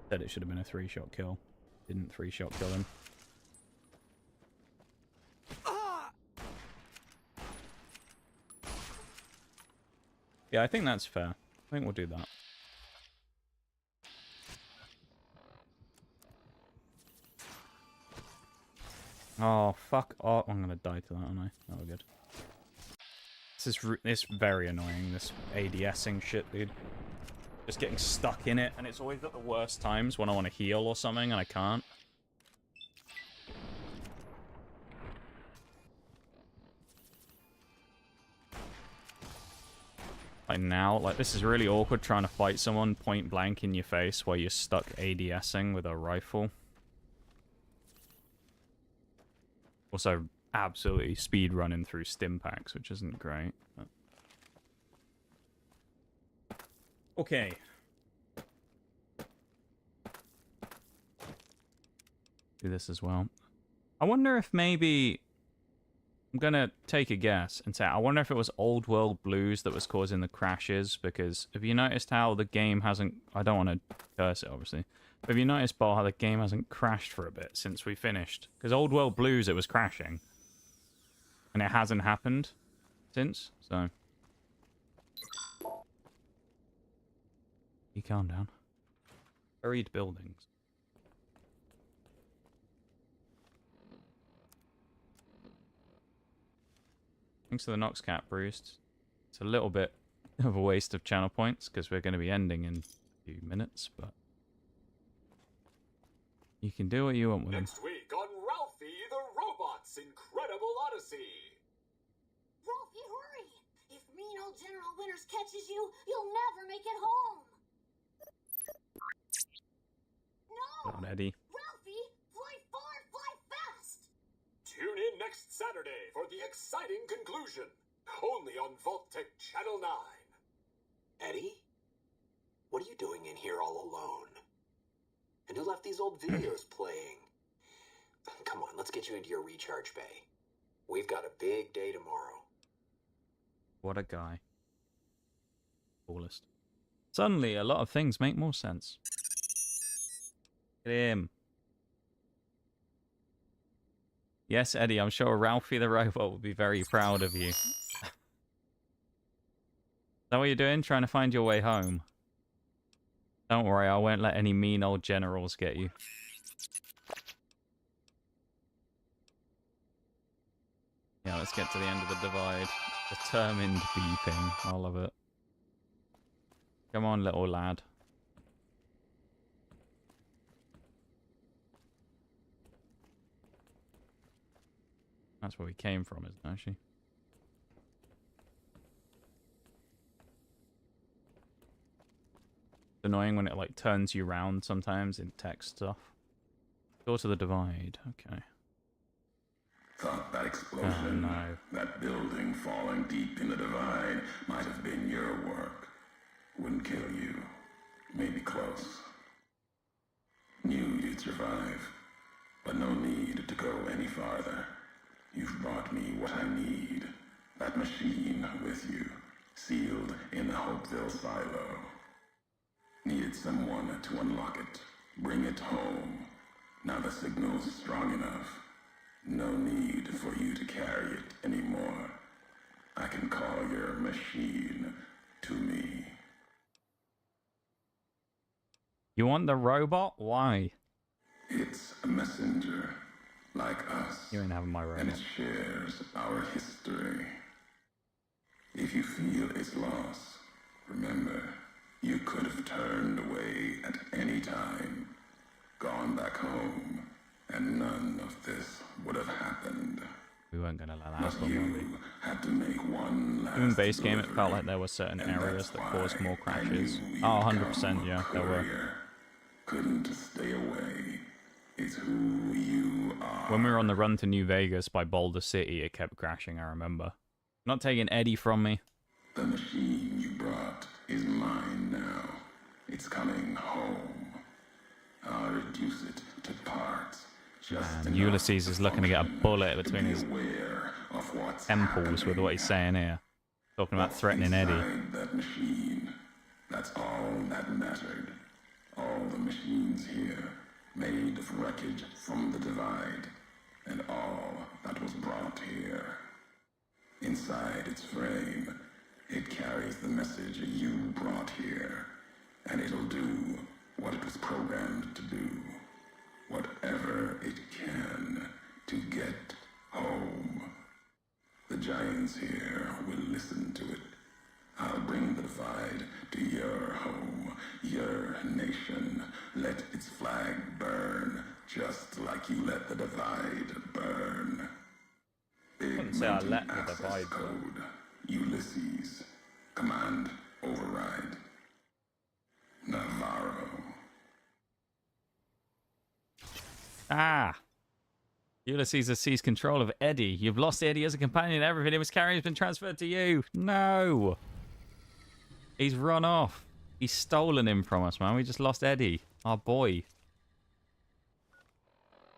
Said it should have been a 3-shot kill. Didn't 3-shot kill him. Yeah, I think that's fair. I think we'll do that. Oh, fuck. Oh, I'm gonna die to that, aren't I? Oh, we're good. This is very annoying, this ADSing shit, dude. Just getting stuck in it, and it's always at the worst times when I want to heal or something, and I can't. Like now, like this is really awkward trying to fight someone point blank in your face while you're stuck ADSing with a rifle. Also, absolutely speed running through stim packs, which isn't great. But... Okay. Do this as well. I wonder if maybe... I'm gonna take a guess and say, I wonder if it was Old World Blues that was causing the crashes, because have you noticed how the game hasn't... I don't want to curse it, obviously. But have you noticed, Paul, how the game hasn't crashed for a bit since we finished? Because Old World Blues, it was crashing. And it hasn't happened since, so... You calm down. Buried buildings. Thanks to the Nox Cat, Bruce. It's a little bit of a waste of channel points, because we're going to be ending in a few minutes, but... You can do what you want with them. Next week on Ralphie the Robot's Incredible Odyssey. Ralphie, hurry! If mean old General Winters catches you, you'll never make it home! No! Come on, Eddie. Ralphie, fly far, fly fast! Tune in next Saturday for the exciting conclusion. Only on Vault-Tec Channel 9. Eddie? What are you doing in here all alone? And who left these old videos playing? Come on, let's get you into your recharge bay. We've got a big day tomorrow. What a guy. Coolest. Suddenly, a lot of things make more sense. Look at him. Yes, Eddie, I'm sure Ralphie the Robot will be very proud of you. Is that what you're doing? Trying to find your way home? Don't worry, I won't let any mean old generals get you. Yeah, let's get to the end of the divide. Determined beeping. I love it. Come on, little lad. That's where we came from, isn't it, actually? It's annoying when it, like, turns you round sometimes in text stuff. Go to the divide. Okay. Thought that explosion, Oh, no. that building falling deep in the divide, might have been your work. Wouldn't kill you. Maybe close. Knew you'd survive. But no need to go any farther. You've brought me what I need. That machine with you, sealed in the Hopeville silo. Needed someone to unlock it. Bring it home. Now the signal's strong enough. No need for you to carry it anymore. I can call your machine to me. You want the robot? Why? It's a messenger, like us. You ain't having my robot. And it shares our history. If you feel its loss, remember, you could have turned away at any time, gone back home, and none of this would have happened. We weren't gonna let that But happen, were we? you had to make one last Even base game, it felt delivery, like there were certain and areas that's that caused why more I knew crashes. you'd Oh, come 100%, yeah, there were. courier. Couldn't stay away. It's who you are. When we were on the run to New Vegas by Boulder City, it kept crashing, I remember. Not taking Eddie from me. The machine you brought is mine now. It's coming home. I'll reduce it to parts. Man, Ulysses is looking to get a bullet between his temples with what he's saying here. Talking about threatening Eddie. Inside that machine. That's all that mattered. All the machines here, made of wreckage from the divide, and all that was brought here. Inside its frame, it carries the message you brought here, and it'll do what it was programmed to do. Whatever it can to get home. The giants here will listen to it. I'll bring the divide to your home, your nation. Let its flag burn, just like you let the divide burn. Big say I Mountain let the access divide code. Ulysses. Command override. Navarro. Ah! Ulysses has seized control of Eddie. You've lost Eddie as a companion. Everything he was carrying has been transferred to you. No! He's run off. He's stolen him from us, man. We just lost Eddie. Our boy.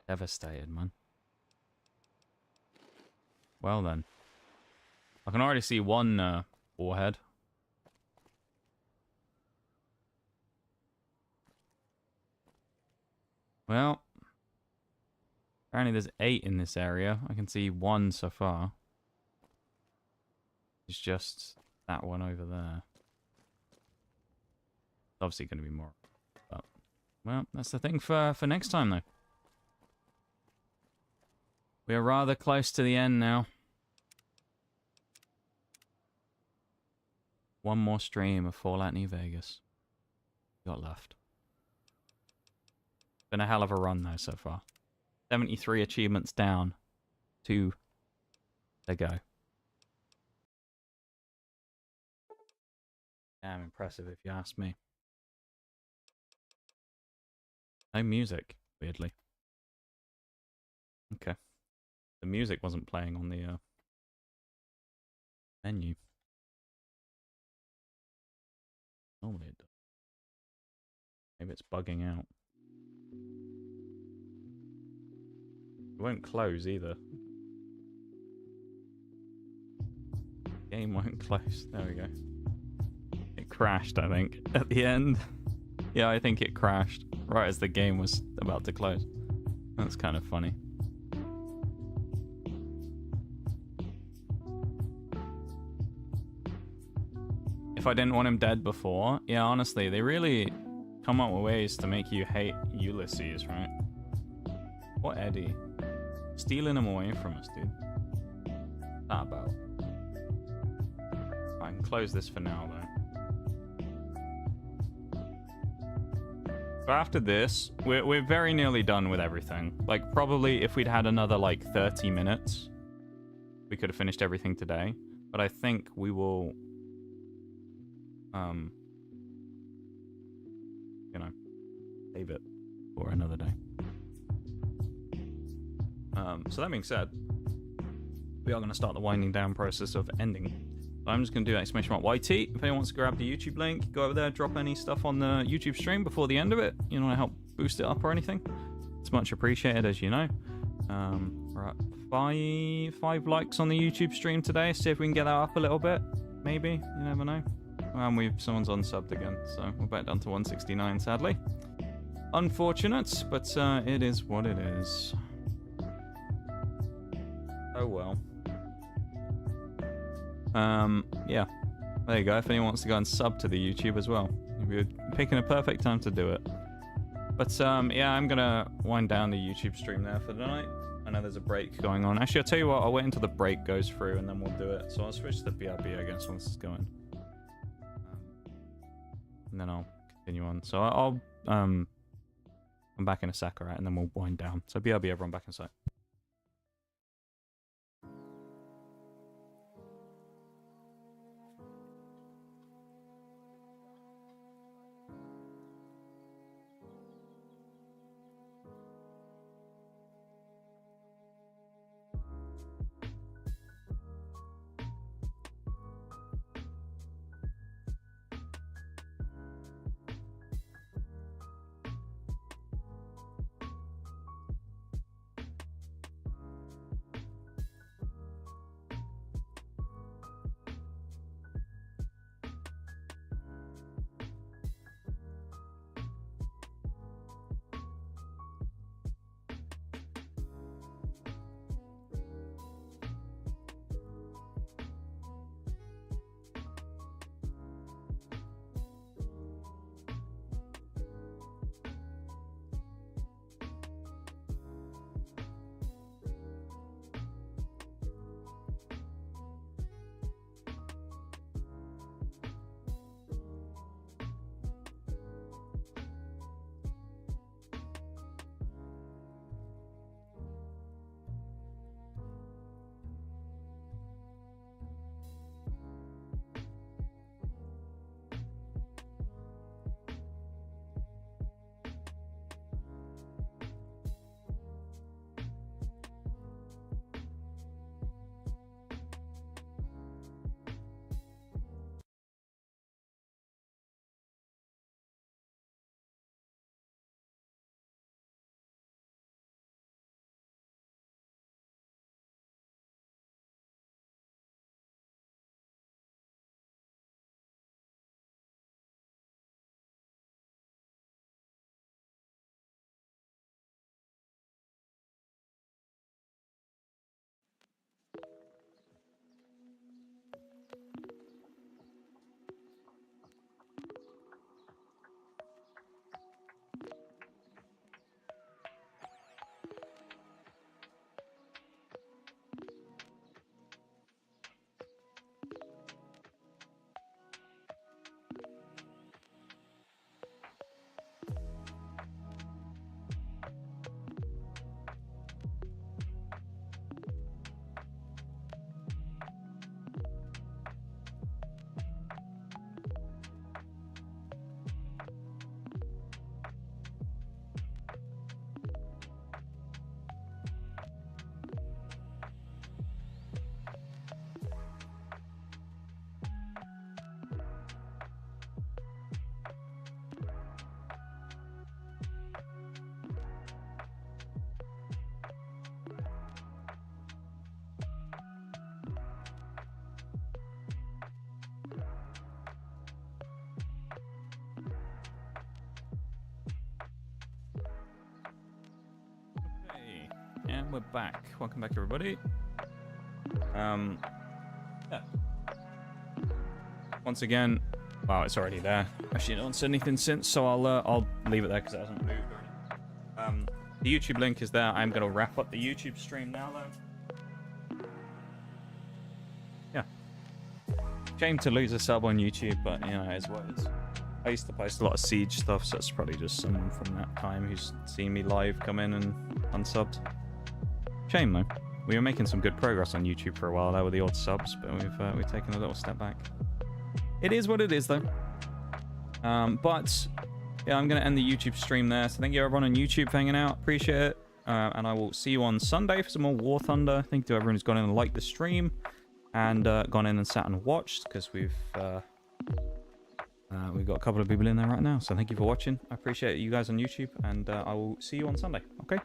Devastated, man. Well then. I can already see one warhead. Well. Apparently there's 8 in this area. I can see 1 so far. It's just that one over there. Obviously going to be more. But, well, that's the thing for next time, though. We are rather close to the end now. One more stream of Fallout New Vegas. Got left. Been a hell of a run, though, so far. 73 achievements down. 2 to go. Damn impressive, if you ask me. No music, weirdly. Okay. The music wasn't playing on the menu. Normally it does. Maybe it's bugging out. It won't close either. Game won't close. There we go. It crashed, I think, at the end. Yeah, I think it crashed right as the game was about to close. That's kind of funny. If I didn't want him dead before, yeah, honestly, they really come up with ways to make you hate Ulysses, right? What Eddie? Stealing him away from us, dude. What's that about? I can close this for now, though. So after this, we're very nearly done with everything. Like, probably if we'd had another, like, 30 minutes, we could have finished everything today. But I think we will, you know, save it for another day. So that being said, we are going to start the winding down process of ending. So I'm just going to do exclamation mark YT. If anyone wants to grab the YouTube link, go over there, drop any stuff on the YouTube stream before the end of it. You know, to help boost it up or anything. It's much appreciated, as you know. We're at 5 likes on the YouTube stream today. See if we can get that up a little bit. Maybe. You never know. And someone's unsubbed again, so we're back down to 169, sadly. Unfortunate, but it is what it is. Oh well. Yeah. There you go. If anyone wants to go and sub to the YouTube as well, you're picking a perfect time to do it. But yeah, I'm gonna wind down the YouTube stream there for the night. I know there's a break going on. Actually, I'll tell you what. I'll wait until the break goes through and then we'll do it. So I'll switch to BRB, I guess, once it's going. And then I'll continue on. So I'll I'm back in a sec, alright, and then we'll wind down. So BRB, everyone, back in a sec. And we're back. Welcome back, everybody. Yeah. Once again, wow, it's already there. Actually, no one said anything since, so I'll leave it there because it hasn't moved or anything. The YouTube link is there. I'm gonna wrap up the YouTube stream now, though. Yeah. Shame to lose a sub on YouTube, but you know, it's what it is. I used to post a lot of Siege stuff, so it's probably just someone from that time who's seen me live come in and unsubbed. Shame though. We were making some good progress on YouTube for a while there with the odd subs, but we've taken a little step back. It is what it is though. But yeah, I'm gonna end the YouTube stream there. So thank you everyone on YouTube for hanging out. Appreciate it. and I will see you on Sunday for some more War Thunder. Thank you to everyone who's gone in and liked the stream, and gone in and sat and watched, because we've got a couple of people in there right now. So thank you for watching. I appreciate you guys on YouTube, and I will see you on Sunday. Okay.